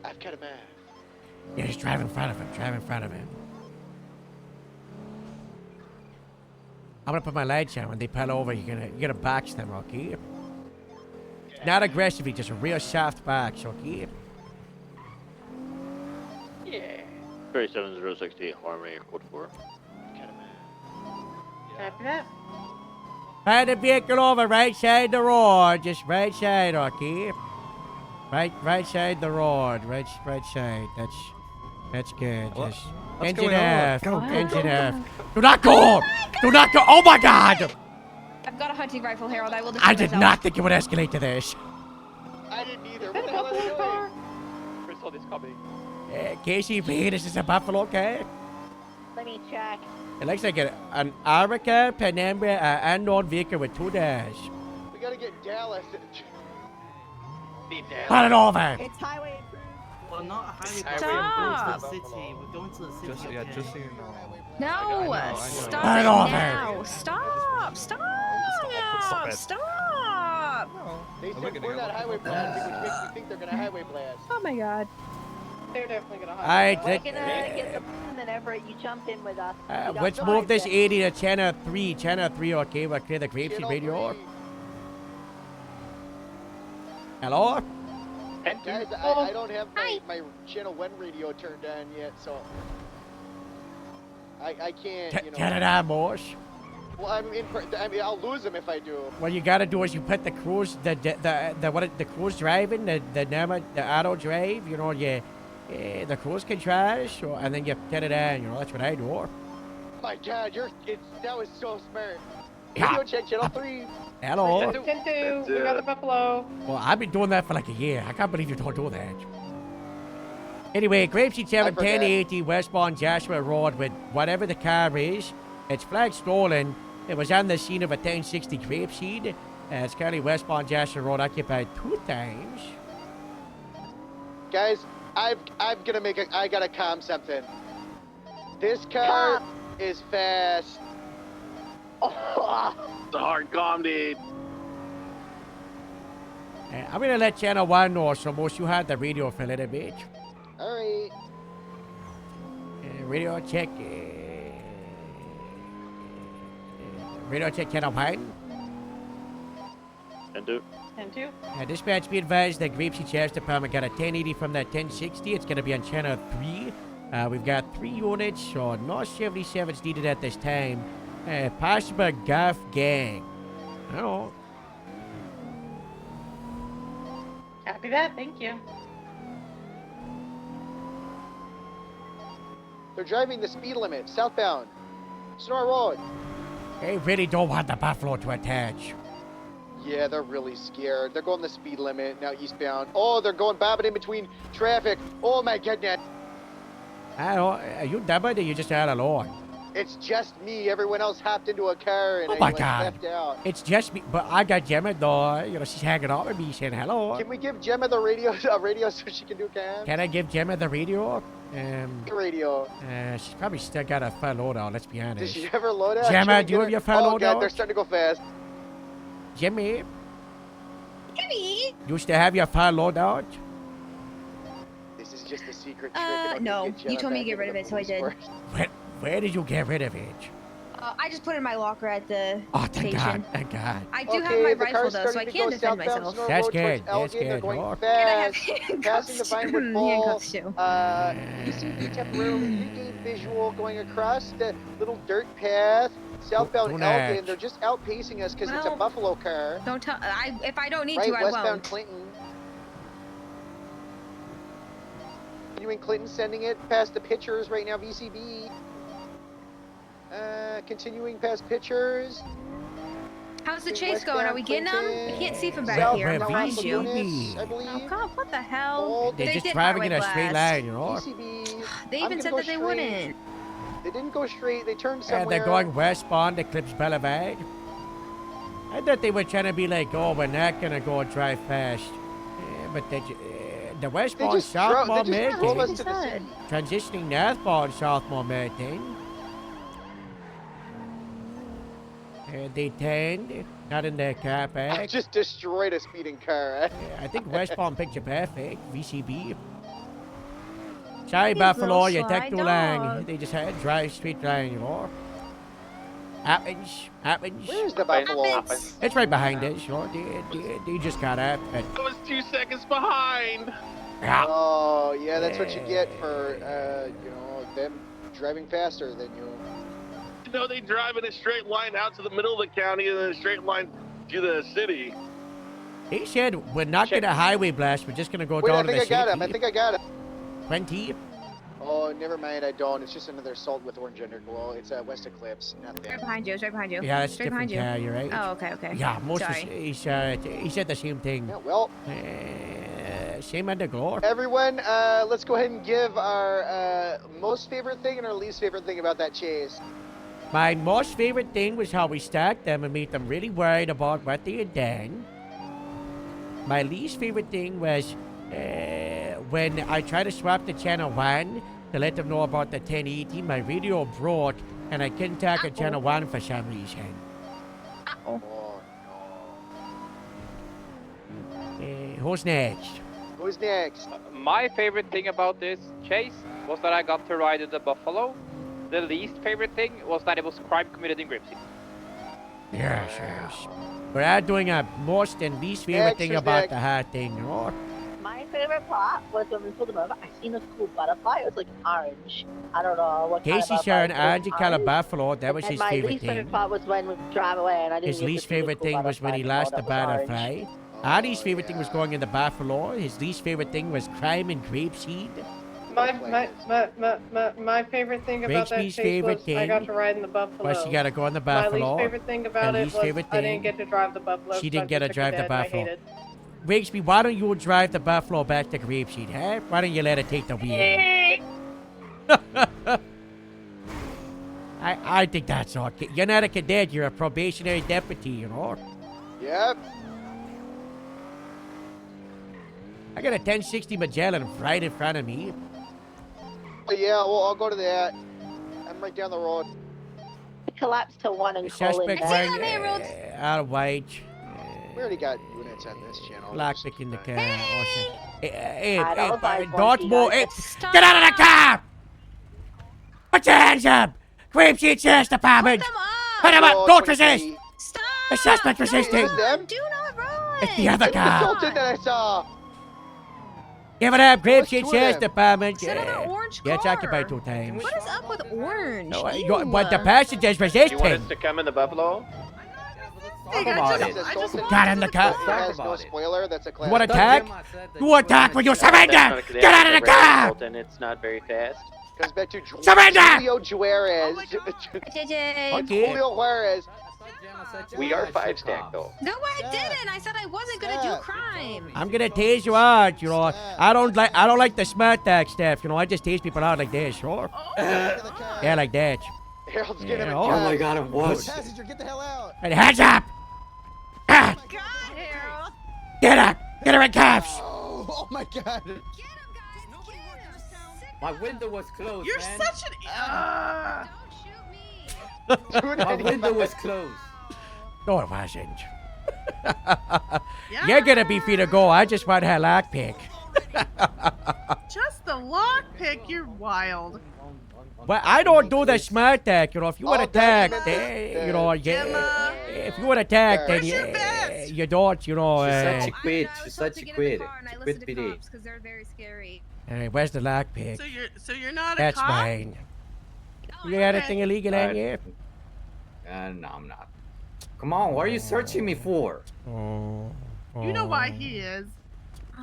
I've cut a man. Yeah, just drive in front of him. Drive in front of him. I'm gonna put my lights on. When they pull over, you're gonna box them, okay? Not aggressively, just a real soft box, okay? Yeah. 37068 Harmony, code 4. Copy that. Hand the vehicle over, right side the road. Just right side, okay? Right side the road. Right side. That's good. Just What's engine going on? F. Go, Engine go, F. Do not go! Do not go! Oh my God! I've got a hunting rifle, Harold. I will defend I did myself. not think it would escalate to this. I didn't either. What the hell are they doing? Chris saw this coming. KCP, this is a Buffalo, okay? Let me check. It looks like an Arica Penumbra unknown vehicle with 2 dash. We gotta get Dallas. Need Dallas. Put it over! It's highway improved. Well, not highway. Stop. We're going to the city. We're going to the city. Just, yeah, just so you know. No, I know. stop Put it it over. now. Stop. They said we're not highway blasting, which makes me think they're gonna highway blast. Oh my God. They're definitely gonna Alright, We're gonna get the and then Everett, you jump in with us. You don't let's drive move this then. 80 to channel 3. Channel 3, okay? We'll clear the grapeseed Channel radio. 3. Hello? Guys, I don't have my channel 1 radio turned on yet, so I can't, you know. Turn it on, boss. Well, I mean, I'll lose them if I do. What you gotta do is you put the cruise, the cruise driving, the auto drive, you know, the cruise control, so, and then you turn it on, you know, that's what I do. My God, that was so smart. Yeah. Radio check, channel 3. Hello? 10-2. We got the Buffalo. Well, I've been doing that for like a year. I can't believe you don't do that. Anyway, Grapeseed 7, 1080 westbound Joshua Road with whatever the car is. It's flag stolen. It was on the scene of a 1060 Grapeseed. It's currently westbound Joshua Road occupied 2 times. Guys, I gotta calm something. This car is fast. It's a hard calm, dude. I'm gonna let channel 1 know, so most you had the radio for a little bit. Alright. Radio check. Radio check channel 1. And do. 10-2. Dispatch, be advised that Grapeseed Sheriff's Department got a 1080 from that 1060. It's gonna be on channel 3. We've got 3 units, so no 77s needed at this time. Possible Guff gang. I don't know. Copy that. Thank you. They're driving the speed limit, southbound. Sonora Road. They really don't want the Buffalo to attach. Yeah, they're really scared. They're going the speed limit, now eastbound. Oh, they're going bobbing in between traffic. Oh my goodness. I don't know. Are you dumb or you just out alone? It's just me. Everyone else hopped into a car and Oh I my God. left out. It's just me, but I got Gemma though. You know, she's hanging out with me saying hello. Can we give Gemma the radio so she can do cams? Can I give Gemma the radio? Radio. She's probably still got a full loadout, let's be honest. Did she ever load out? Gemma, Should we do you get have her- your full Oh loadout? God, they're starting to go fast. Jimmy, Jimmy? you still have your full loadout? This is just a secret trick. and I'll No. get Gemma You told me to back get into rid of the it, so I police did. force. Where did you get rid of it? I just put it in my locker at the Oh, thank station. God, thank God. I do have Okay, my the rifle car's though, so I starting to can go defend southbound myself. Sonora That's Road towards good, that's Elgin. They're good. going Oh. And I have fast. Passing the Vinewood Bowl. handcuffs too. ECP temporarily regained visual going across the little dirt path. Southbound Don't Elgin. act. They're just outpacing us because it's a Well, Buffalo car. Don't tell. If I don't need Right, to, I westbound won't. Clinton. Continuing Clinton, sending it past the pitchers right now, VCB. Continuing past pitchers. How's the to chase going? Are we getting them? westbound I can't see from back South here. I'm North behind you. Lunis, I believe. Oh God! What the hell? Hold. They're They just did driving in highway a straight blast. line, you know? VCB. They I'm even gonna said go that they straight. wouldn't. They didn't go straight. They turned And somewhere. they're going westbound Eclipse Boulevard. I thought they were trying to be like, oh, we're not gonna go drive fast. But the westbound, southbound drove us American, to the city. transitioning northbound, southbound American. They turned, not in their car I park. just destroyed a speeding car. I think westbound picture perfect, VCB. Sorry, These Buffalo, little you take sly too long. dogs. They just had drive straight line, you know. Happens. Where's the Buffalo? It's right behind us, you know. They just got up. But I was 2 seconds behind. yeah. Oh, yeah, that's what you get for, them driving faster than you. You know, they drive in a straight line out to the middle of the county and then a straight line to the city. He said we're not gonna highway blast. We're just gonna go Wait, down I to think the I got city. him. I think I got him. 20. Oh, never mind. I don't. It's just another salt with orange underglow. It's West Eclipse, not Right that. behind you. It's right behind you. Yeah, that's Straight different behind you. car. You're right. Oh, okay. Yeah, most Sorry. he said the same thing. Yeah, well, Same underglow. everyone, let's go ahead and give our most favorite thing and our least favorite thing about that chase. My most favorite thing was how we stacked them and made them really worried about what they had done. My least favorite thing was when I tried to swap to channel 1 to let them know about the 1080, my radio broke and I couldn't talk on channel 1 for some reason. Oh, Who's next? Who's next? My favorite thing about this chase was that I got to ride in the Buffalo. The least favorite thing was that it was crime committed in Grape Seed. Yes. We're all doing a most and least favorite thing about the hard thing, you know? My favorite part was when we pulled them over. I seen a cool butterfly. It was like orange. I don't know what kind of Casey butterfly. saw an It was orange color buffalo. That was and his my favorite least favorite thing. part was when we drive away and I didn't His get to least see the favorite cool thing was when he butterfly lost the anymore. That was butterfly. orange. Artie's favorite thing was going in the buffalo. His least favorite thing was crime and grapeseed. My favorite thing about that Rachel's chase favorite was I got thing to ride in the Buffalo. was she got to go in the My buffalo. least favorite thing about Her it least was favorite I thing, didn't get to drive the Buffalo. she so didn't I get to took a drive the dad and I buffalo. hated. Rigsby, why don't you drive the buffalo back to Grapeseed, huh? Why don't you let it take the wheel? I think that's okay. You're not a cadet, you're a probationary deputy, you know? Yep. I got a 1060 Magellan right in front of me. Oh, yeah, well, I'll go to that. I'm right down the road. Collapse to one and call in Suspect back. wearing out of white. We already got units on this channel. Lockpick in the car. Awesome. Hey, I don't advise dodgeball. Hey, Stop. get out of the car! Put your hands up! Grapeseed Sheriff's Department! Put them up! Don't resist! Stop! The suspect resisting! them? Do not run! It's the other It's the car! Sultan that I saw. Give it up, What's Grapeseed two of Sheriff's them? Department! Sit in an orange Yeah, it's car. occupied 2 times. What is up with orange? No, Ew. but the passengers You want us resisting! to come in the Buffalo? Talk about it. Got in the car! It has no spoiler. That's a class. You want to attack? You attack when you surrender! Get out of the car! It's not very fast. Comes back to Surrender! Julio Juarez. JJ. Okay. Julio Juarez. We are 5-stack though. No, I didn't. I said I wasn't gonna do crime. I'm gonna tase you out, you know. I don't like the smart attack stuff, you know. I just tase people out like this, sure. Yeah, like that. Harold's Yeah, getting him. oh my God, I'm what? Passenger, get the hell out. And hands up! Ah, God, Harold. get up! Get her in cuffs! Oh my God. My window was closed. You're man. such an. My window was closed. No, it wasn't. You're gonna be free to go. I just want her lockpick. Just the lockpick. You're wild. But I don't do the smart attack, you know. If you want to attack, documented. then, you know, yeah, if you want to attack, then you don't, you know. She's such a quid. I was She's told such to a get in the quid. car and I Quid listened to PD. cops because they're very scary. Where's the lockpick? So you're not a That's cop. mine. You got anything illegal on you? No, I'm not. Come on, what are you searching me for? You know why he is.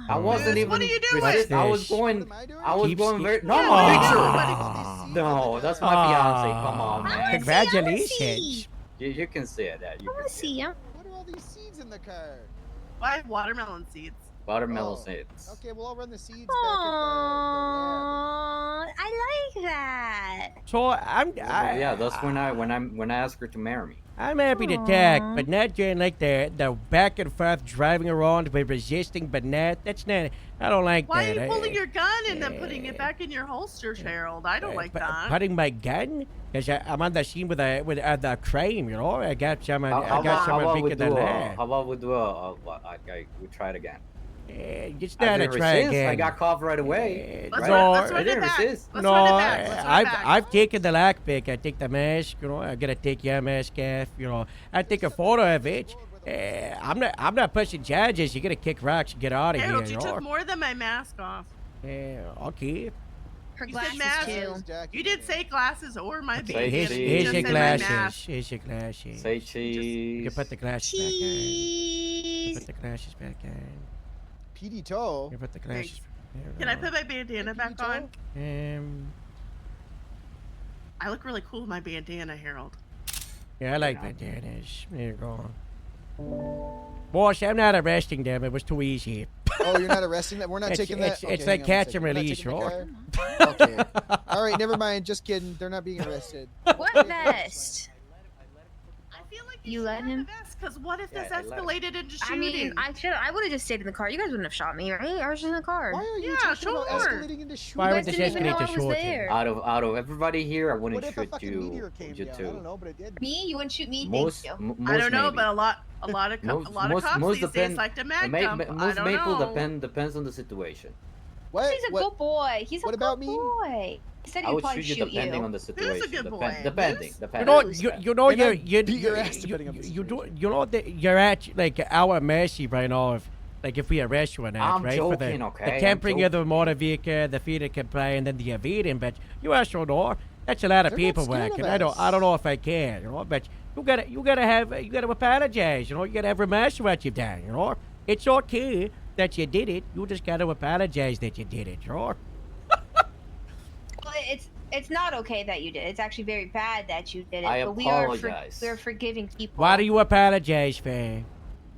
I wasn't even. What are you doing? resist- I was going. I was Keep going very. ski- No, Yeah, my oh. picture. No, that's my fiance. Come on, man. Congratulations. You can say that. You I want to see him. What are all these seeds in the car? I have watermelon seeds. Watermelon Oh. seeds. Okay, well I'll run the seeds back Aww, I like that. So Yeah, that's when I asked her to marry me. I'm happy to talk, but not during like the back and forth driving around with resisting, but not. That's not. I don't like Why that. are you pulling your gun and then putting it back in your holsters, Harold? I don't like that. Putting my gun? Because I'm on the scene with the crime, you know. I got someone. I got someone bigger than that. How about we do we try it again? It's I not a didn't try resist. again. I got caught right away. Let's right? run I didn't it back. resist. Let's No, run it back. Let's run it back. I've taken the lockpick. I take the mask. You know, I gotta take your mask off. You know, I take a photo of it. I'm not pushing charges. You gotta kick rocks and get out of Harold, here. you took more than my mask off. Okay. Her You said glasses mask. too. You did say glasses or my Say bandana. cheese. You just Here's your said my mask. glasses. Here's your glasses. Say cheese. You put the glasses back on. Put the glasses back on. PD toe. You put the glasses. Can I put my bandana back on? Um. I look really cool with my bandana, Harold. Yeah, I like bandanas. There you go. Boss, I'm not arresting them. It was too easy. Oh, you're not arresting that? We're not taking that? It's Okay, like hang on one catch and second. We're not release, taking the right? car? Okay. All right, never mind. Just kidding. They're not being arrested. What vest? I feel like You let him? Because what if this Yeah, I let him. escalated into I shooting? mean, I would have just stayed in the car. You guys wouldn't have shot me, right? I was just in the car. Why are you Yeah, talking about sure. escalating into shooting? Why You would guys this didn't even know escalate to I was shooting? there. Out of everybody here, I wouldn't What if a shoot fucking meteor came you down? I two. don't know, but it did. Me? You wouldn't shoot me? Most, Thank you. most I don't know, maybe. but a lot of cops these days like to mag dump. I Most don't maple know. depends on the situation. What? He's a good boy. He's a What good about me? boy. He said I he'd would probably shoot you depending on the Who's a situation. good boy? Depending. You Depending. know, Bruce. you know, And you're, I'd you beat your ass depending on the you know that you're at like our mercy right now. If we arrest you or not, I'm right? For joking, the okay? tampering I'm of the motor vehicle, the failure to comply, and then the evading. But you also know that's a lot of They're not scared paperwork, of and I us. don't know if I can, you know. But you gotta apologize, you know. You gotta have remorse for what you've done, you know. It's okay that you did it. You just gotta apologize that you did it, you know. Well, it's not okay that you did. It's actually very bad that you did it. I but apologize. we are forgiving people. Why do you apologize for?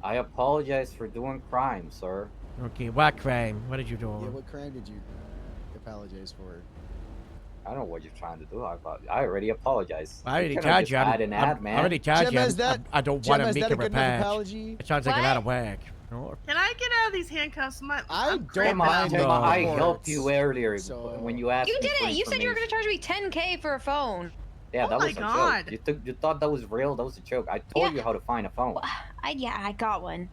I apologize for doing crime, sir. Okay, what crime? What did you do? Yeah, what crime did you apologize for? I don't know what you're trying to do. I already apologized. I already You cannot told just you. add an ad, I man. already told Jim, you. is that- I don't Jim, want to is make that a a good enough repatch. apology? It sounds like a lot of work. No. Can I get out of these handcuffs? I I'm don't cramping. mind. I No. helped you earlier So- when you asked You me did for it. You said you were going information. to charge me 10K for a phone. Yeah, Oh that my was a God. joke. You thought that was real. That was a joke. I told Yeah. you how to find a phone. I got one.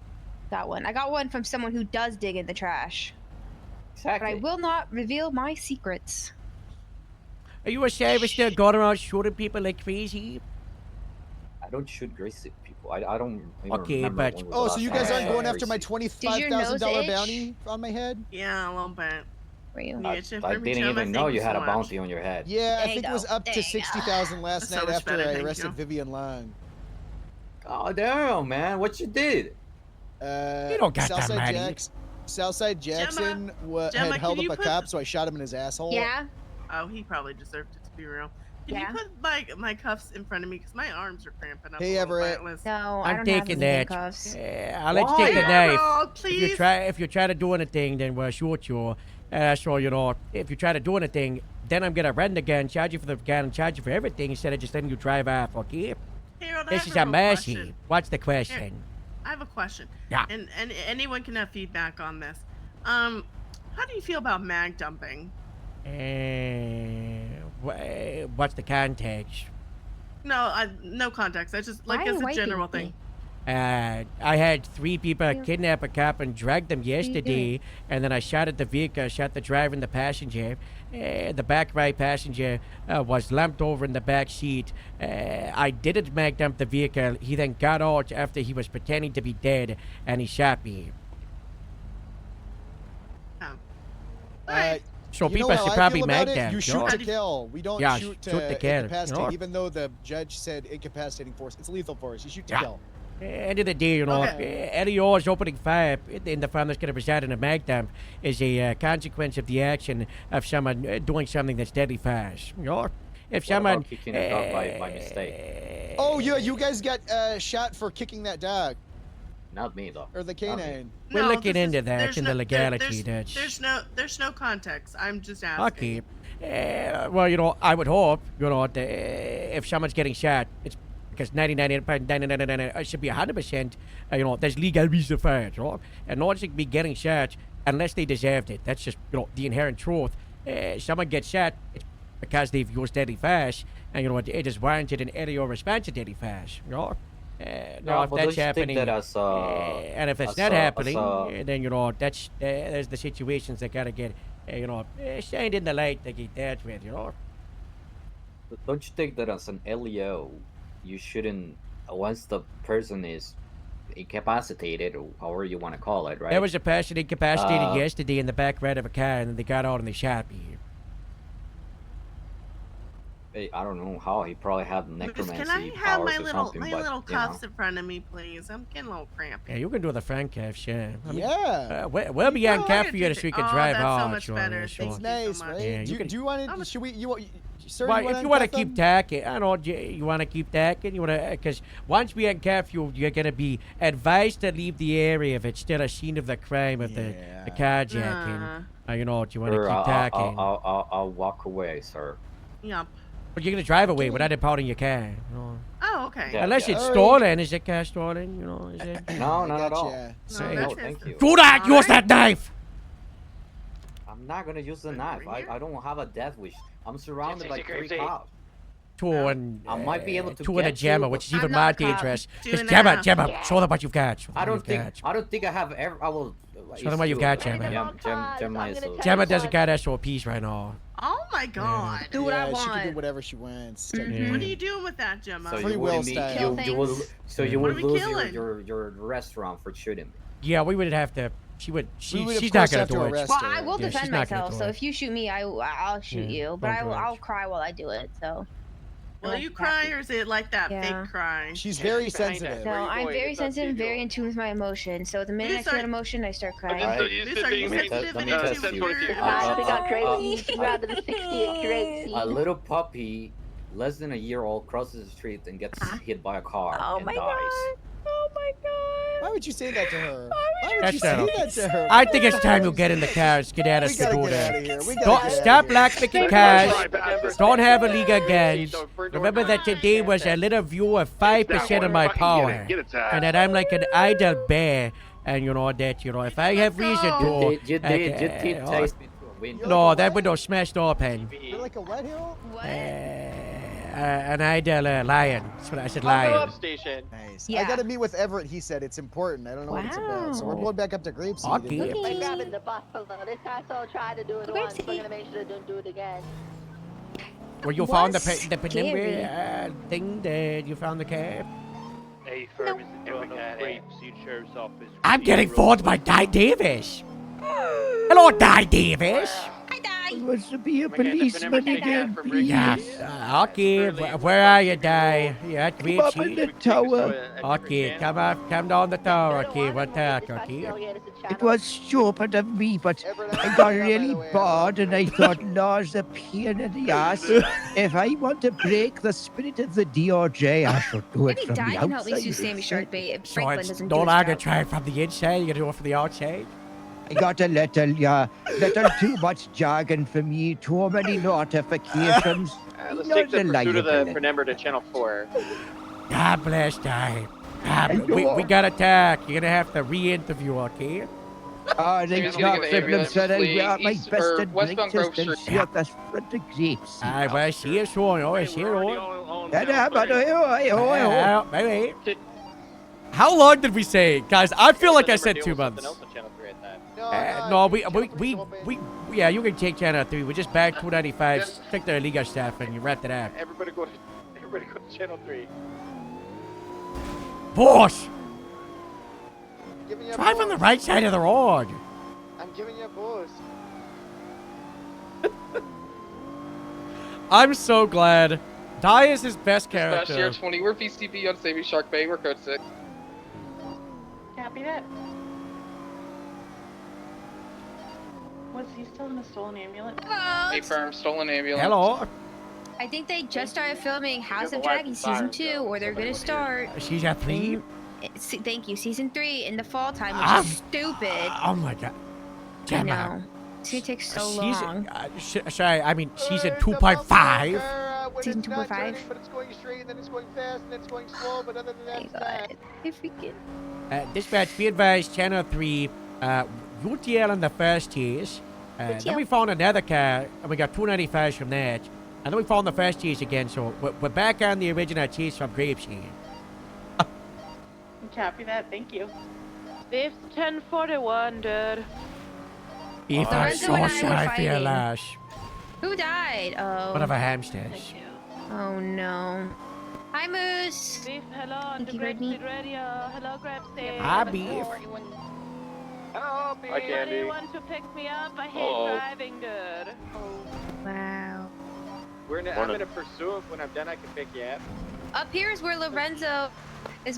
I got one from someone who does dig in the trash. But Exactly. I will not reveal my secrets. Are you a savage still going around shooting people like crazy? I don't shoot crazy people. I don't even Okay, remember but- when was the Oh, so last you time guys I aren't shot going after my crazy. $25,000 itch? bounty on my head? Yeah, a little bit. For you. Yeah, it's I for me, didn't Gemma, even know thank you had so a much. bounty on your head. Yeah, I There you think it was go. up There to you go. 60,000 last That's so night much after better, I thank arrested you. Vivian Long. Oh damn, man! What you did? You don't got that money. Southside Jackson Gemma, had held can you up a put- cop, so I shot him in his asshole. Yeah? Oh, he probably deserved it, to be real. Can Yeah. you put my cuffs in front of me? Because my arms are cramping up Hey, a little Everett. bit. Listen. No, I I'm don't taking have that. handcuffs. I'll let you take the Why? knife. Harold, If please. you try to do anything, then we'll shoot you. So you know, if you try to do anything, then I'm gonna rent the gun, charge you for the gun, and charge you for everything instead of just letting you drive off. Okay? Harold, I This have is a a real mercy. question. What's the question? I have a question. Yeah. And anyone can have feedback on this. How do you feel about mag dumping? What's the context? No context. I just like Why as are a white general people thing. I had 3 people kidnap a cop and drag them yesterday, doing? and then I shot at the vehicle, shot the driver and the passenger. The back right passenger was lumped over in the back seat. I didn't mag dump the vehicle. He then got out after he was pretending to be dead, and he shot me. So you know people how should I probably feel about mag it? them. You you shoot know? to kill. We don't Yeah, shoot to shoot to kill, incapacitate, you know? even though the judge said incapacitating force. It's lethal force. You shoot to Yeah. kill. End of the day, you know, any yours opening fire in the farm that's going to reside in a mag dump is a consequence of the action of someone doing something that's deadly fast. You know, if What someone about kicking a dog by mistake? Oh, yeah, you guys got shot for kicking that dog. Not me though. Or the Not me. canine. we're No, looking this into is- that there's in no- the legality. There's no context. I'm just asking. Okay. Well, you know, I would hope, you know, that, if someone's getting shot, it's because 99, it should be 100%, you know, there's legal reason for it, you know? And no one should be getting shot unless they deserved it. That's just, you know, the inherent truth. Someone gets shot, it's because they've used deadly force, and you know what, it is warranted in any response to deadly force, you know? No, if but that's don't you think happening, that as and if it's as not happening, as then you know that's there's the situations that gotta get you know shined in the light that get dealt with, you know. Don't you think that as an LEO, you shouldn't, once the person is incapacitated, or however you want to call it, right? There was a person incapacitated yesterday in the back right of a car, and then they got out and they shot me. I don't know how. He probably had Miss, necromancy can I have powers my or little something, my but little you know. cuffs in front of me, please? I'm getting a little crampy. Yeah, you can do the front cuff, sure. I mean, Yeah. we'll be on Oh, I cuff could for you do so we that. can Oh, drive that's so hard. much sure, better. sure. Thank Nice, right? Yeah, do, you can- do you want to? Should we? Sir, Well, you want if to you want to keep tacking, I don't know, you want to keep tacking, you want to, because once we uncuff you, you're going to be advised to leave the area if it's still a scene of the crime of the carjacking. You know, do you want to Sure, keep tacking? I'll walk away, sir. Yep. But you're going to drive away without impounding your car. You know. Oh, okay. Yeah, Unless it's Alright. stolen. Is your car stolen? You know, is it? No, not at all. No, thank you. Do not use that knife! I'm not gonna use the knife. I don't have a death wish. I'm surrounded by 3 cops. Two and I might be able to two and a get Gemma, you, which is but- even I'm more not a cop. dangerous. Two It's and a Gemma, half. Gemma, Yeah. show them what you've got. Show them I what don't you've think got. I don't think I have ever. I will. Show them what you've got, Gemma. Gemma is. Gemma doesn't got SOPs right now. Oh my God. Do what I want. She can do whatever she wants. What are you doing with that, Gemma? So Free you will would style. you will so you What would are we lose killing? your restaurant for shooting me. Yeah, we would have to. She would. We would, of She's not course, gonna have to do it. arrest Well, her. I will Yeah, defend she's not gonna myself. do So it. if you shoot me, I'll shoot Yeah, you. But don't do it. I'll cry while I do it. So. Will you cry or is it like that fake cry? She's very sensitive. No, I'm very sensitive, very in tune with my emotions. So the minute I feel an emotion, I start crying. Let me test you. A little puppy, less than a year old, crosses the street and gets hit by a car Oh and my dies. god. Oh my god. Why would you say that to her? Why would That's you say not that to her? I think it's time you get in the car and skedaddle us We to gotta go get outta there. here. We gotta Don't get stop outta blackpicking cars. Don't have illegal guns. Remember that today was a little view of 5% of my power, and that I'm like an idle bear. And you know that if I have reason to, You did taste me through a window. no, that window smashed open. You're like a what hill? An idle lion. That's what I said, lion. Station. Nice. Yeah. I gotta meet with Everett. He said it's important. I don't know what it's about. So we're Wow. going back up to Grapeseed. Okay. By grabbing the buffalo. This asshole tried to do it once. We're gonna make sure they don't do it again. Where you found the What's penumbra thing that you found the cab? A firm is doing Grapeseed Sheriff's Office. I'm getting fooled by Di Davis. Hello, Di Davis. Wants to be a policeman again, please. Yes. Okay. Where are you, Di? You at Come up in the tower. Okay. Come down the tower. Okay. We'll talk. Okay. It was stupid of me, but I got really bored and I thought, Lord's a pain in the ass. If I want to break the spirit of the DOJ, I should do it Maybe from Di the can help me outside. sue Sammy Shark Bait if So Franklin it's doesn't no do his longer job. try it from the inside. You gotta do it from the outside. I got a little too much jargon for me, too many notifications. Let's Not take the a pursuit of the liability. Penumbra to Channel 4. God bless Di. We got attack. You're gonna have to re-interview. Okay. Oh, they He's gonna talk get the to them, so I ambulance, wear my please. best Or and westbound Grove latest and Street. shit that's for the grapes. I will see you soon. Oh, see you soon. Maybe. How long did we say, guys? I feel like I said 2 months. No, yeah, you can take Channel 3. We just back 295. Take the illegal stuff and you wrapped it up. Everybody go to Channel 3. Boss, Give me a drive on the boost. right side of the road. I'm giving you a boost. I'm so glad. Di is his best Dispatch character. Sierra 20, we're VCP on Sammy Shark Bay, we're code 6. Copy that. Was he still in the stolen ambulance? A firm, stolen ambulance. Hello. I think they just started filming House of Dragon season 2, or they're gonna start. Season 3? Thank you, season 3 in the fall time, which Ah. is stupid. Oh my god. I Gemma. know. It's gonna take so Season, long. sorry, I mean season 2.5. when Season it's not 2.5. turning, but it's going straight, and then it's going fast, and then it's going slow. But other than that, it's not. I freaking. Dispatch, be advised, Channel 3, UTL in the first chase. Then we found another car, and we got 295s from that. And then we found the first chase again, so we're back on the original chase from Gravesend. Copy that. Thank you. It's 1041, dude. If I'm Lorenzo so and I were sorry for your fighting. loss. Who died? Oh. One of our hamsters. Oh no. Hi, Moose. Beef, hello, Think the you heard me? Grapeseed Radio. Hello, Grapeseed. Hi, Beef. Hello, Beef. Hi, Candy. Anybody want to pick me up? I hate Hello. driving, dude. Wow. I'm gonna pursue it. When I'm done, I can pick you up. Up here is where Lorenzo was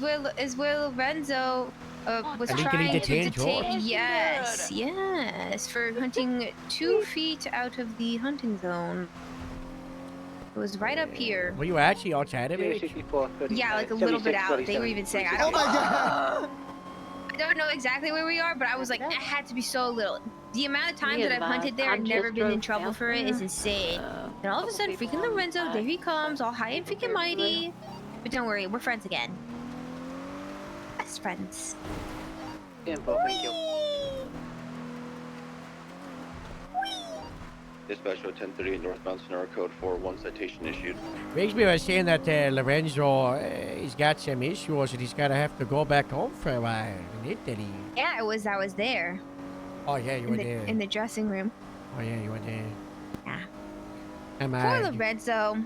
Illegally trying to detained, detain. George? Yes, yes, for hunting 2 feet out of the hunting zone. It was right up here. Were you actually outside of it? Yeah, like a little bit out. They were even saying, I Oh don't, my god! I don't know exactly where we are, but I was like, it had to be so little. The amount of times that I've hunted there and never been in trouble for it is insane. And all of a sudden, freaking Lorenzo, there he comes, all high and freaking mighty. But don't worry, we're friends again. Best friends. Info, thank you. Dispatch 1038 northbound Sonora code 41 citation issued. Rigsby was saying that Lorenzo, he's got some issues and he's gonna have to go back home for a while in Italy. Yeah, I was there. Oh yeah, you were there. In the dressing room. Oh yeah, you were there. Yeah. Am Poor I? Lorenzo.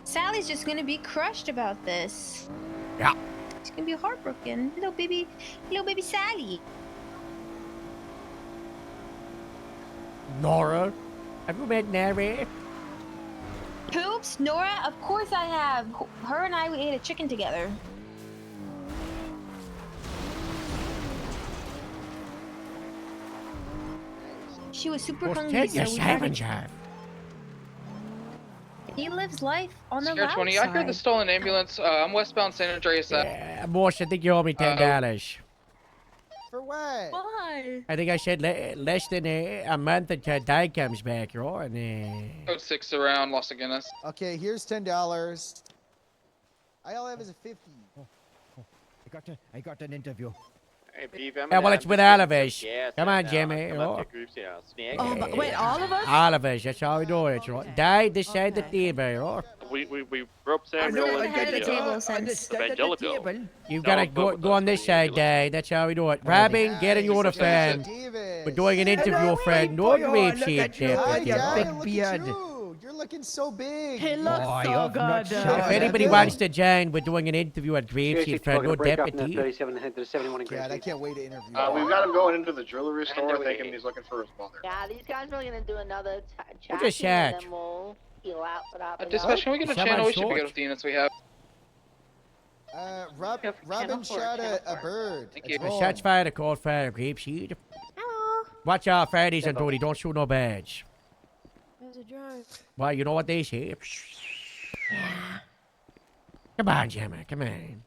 Sally's just gonna be crushed about this. Yeah. She's gonna be heartbroken. Little baby Sally. Nora? Have you met Nora? Poops, Nora? Of course I have. Her and I, we ate a chicken together. She was super hungry, so we had He lives life on the Sierra loud 20, I heard the side. stolen ambulance. I'm westbound San Andreas. Boss, I think you owe me $10. For what? Why? I think I said less than a month until Di comes back, right? And, Code 6 around Los Angeles. Okay, here's $10. All I have is a 50. I got an interview. Hey, Beef, yeah, well, it's with all of us. Come on, Jimmy. Come up to groups, Oh, but wait, all of us? All of us. That's how we do it, right? Die this side the table, right? We roped Samuel I've been at the table since. Evangelico. You've got to go on this side, Die. That's how we do it. Robin, get in your fan. We're doing an interview, friend. No grape seed there. Hi, Peter. Dad, big look beard. at you. You're looking so big. He looks Oh, so you've not good. shown If it. anybody wants to join, we're doing an interview at Grapeseed for no deputy. God, I can't wait to interview We've got him going into the jewelry store thinking he's looking for his mother. Yeah, these guys are gonna do another chat. just chat? And then we'll heal out for that. Dispatch, can we get a Someone channel? We should short. be good with the units we have. Robin shot a bird. Thank It's you. wrong. Shots fired, a call fire, Grapeseed. Hello. Watch out, Fridays and Tony. Don't shoot no badge. There's a drive. Well, you know what they say. Come on, Gemma. Come on.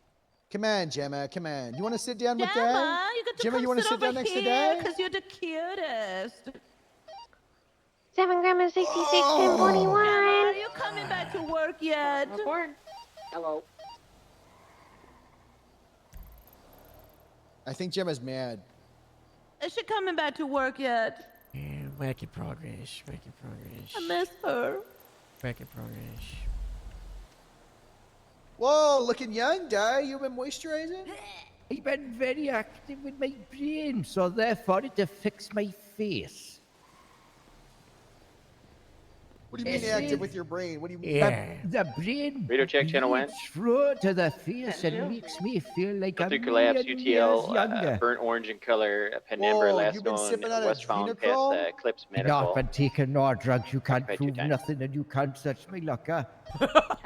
Come on, Gemma. Come on. You want to sit down with Dad? Gemma, you get to Gemma, come you want to sit sit down over next to here, Dad? because you're the cutest. 7 grams 66 Gemma, are you coming back to work yet? Hello. I think Gemma's mad. Is she coming back to work yet? Yeah, work in progress. Work in progress. I miss her. Work in progress. Whoa, looking young, Di. You been moisturizing? I've been very active with my brain, so therefore it affects my face. What do you mean active with your brain? What do you mean? Yeah. The brain Radio check, channel one. bleeds through to the face and makes me feel like I'm Filter collapse, million years UTL, younger. burnt orange in color, penumbra, Whoa, last you've been known sipping on westbound adrenochrome? past Eclipse Not Medical. been taking no drugs. You can't Occupied 2 prove times. nothing and you can't touch my locker.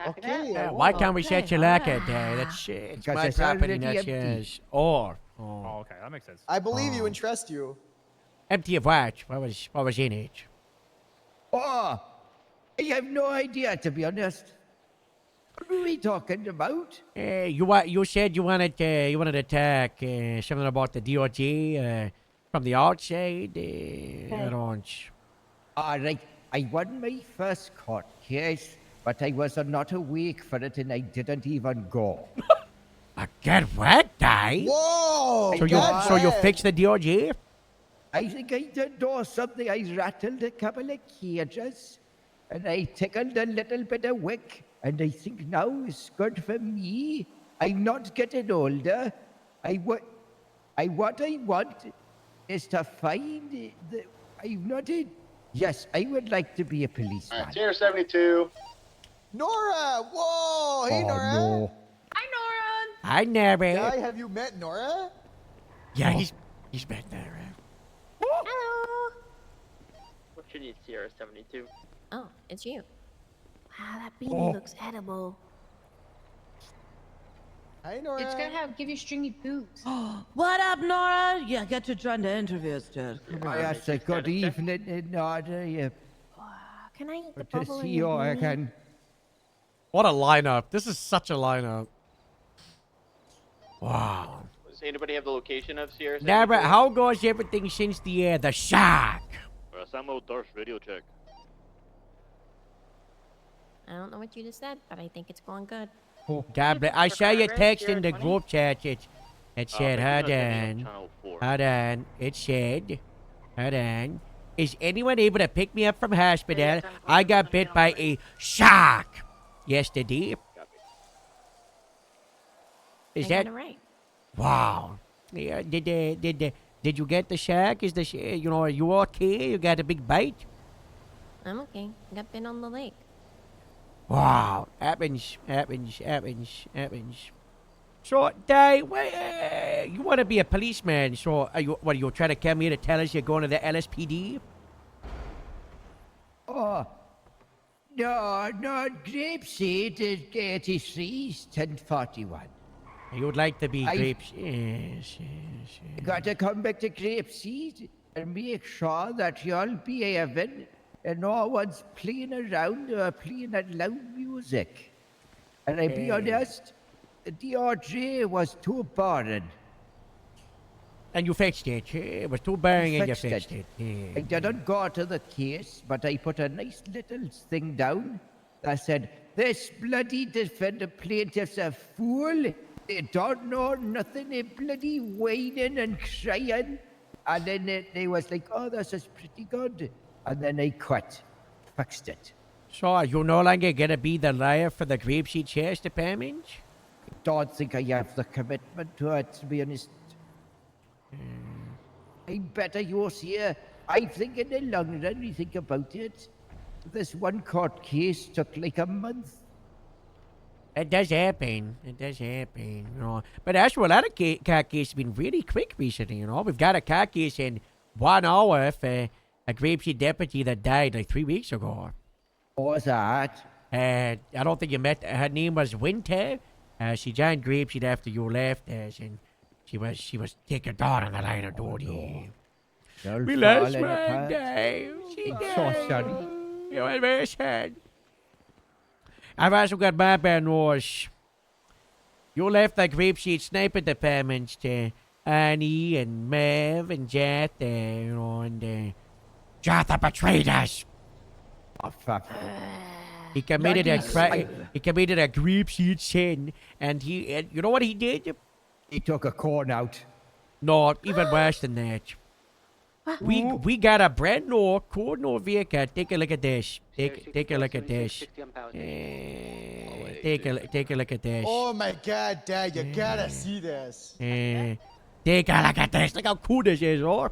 Okay. Yeah, why can't we set you like it there? That's it's Because my it's property, already not empty. yours. Or Oh, okay, that makes sense. I believe you and trust you. empty of what? What was in it? Oh, I have no idea, to be honest. What are we talking about? You said you wanted to attack something about the DOJ from the outside. I don't. All right, I won my first court case but I was not awake for it and I didn't even go. Get what, die? Whoa! So you fixed the DOJ? I think I did know something. I rattled a couple of cages and I tickled a little bit of wick, and I think now is good for me. I'm not getting older. What I want is to find the. I'm not a. Yes, I would like to be a policeman. Tier 72. Nora! Whoa! Hey, Oh, Nora! no. Hi, Nora. I never. Guy, have you met Nora? Yeah, he's back there. Hello. What's your Sierra 72? Oh, it's you. Wow, that beanie Oh. looks edible. Hi, Nora. It's gonna give you stringy boots. What up, Nora? Yeah, get to join the interviews, dude. Come on. Yes, good evening, Nora. Yeah, Can I eat the good to bubble see in you your beanie? again. What a lineup. This is such a lineup. Wow. Does anybody have the location of Sierra 72? Nabra, how goes everything since the shock? Samo Darth radio check. I don't know what you just said, but I think it's going good. Gablet, I saw your text in the group chat. It said, hold on. It said, hold on. Is anyone able to pick me up from hospital? I got bit by a shark yesterday. Is I that got it right. wow? Yeah, did you get the shark? Is the are you okay? You got a big bite? I'm okay. I got bit on the lake. Wow, happens. So, Dave, you want to be a policeman? So, are you trying to come here to tell us you're going to the LSPD? Oh, no, Grapeseed is 83, 1041. You would like to be grapes? Yes. You got to come back to Grapeseed and make sure that you'll behaving and no one's playing around or playing that loud music. And I'll be honest, the DRJ was too boring. And you fixed it. It was too boring and you fixed it. I didn't go to the case, but I put a nice little thing down that said, this bloody defendant plaintiff's a fool. They don't know nothing. They bloody whining and crying. And then they was like, oh, this is pretty good. And then I quit. Fixed it. So, are you no longer going to be the liar for the Grapeseed Sheriff's Department? I don't think I have the commitment to it, to be honest. I better yours here. I think in the long run, you think about it. This one court case took like a month. It does happen. But actually, a lot of car cases have been really quick recently, We've got a car case in 1 hour for a Grapeseed deputy that died like 3 weeks ago. What was that? I don't think you met her. name was Winter. She joined Grapeseed after you left us, and she was taking down on the line of duty. We lost one day. She died. So sorry. It was very sad. I've also got my bad news. You left the Grapeseed sniper departments to Annie and Mev and Jath, and Jath betrayed us. Oh, fuck. He committed a Grapeseed sin, and you know what he did? He took a corn out. No, even worse than that. We got a brand new cool vehicle. Take a look at this. Take a look at this. Take a look at this. Oh my God, Dad, you gotta see this. Take a look at this. Look how cool this is, oh.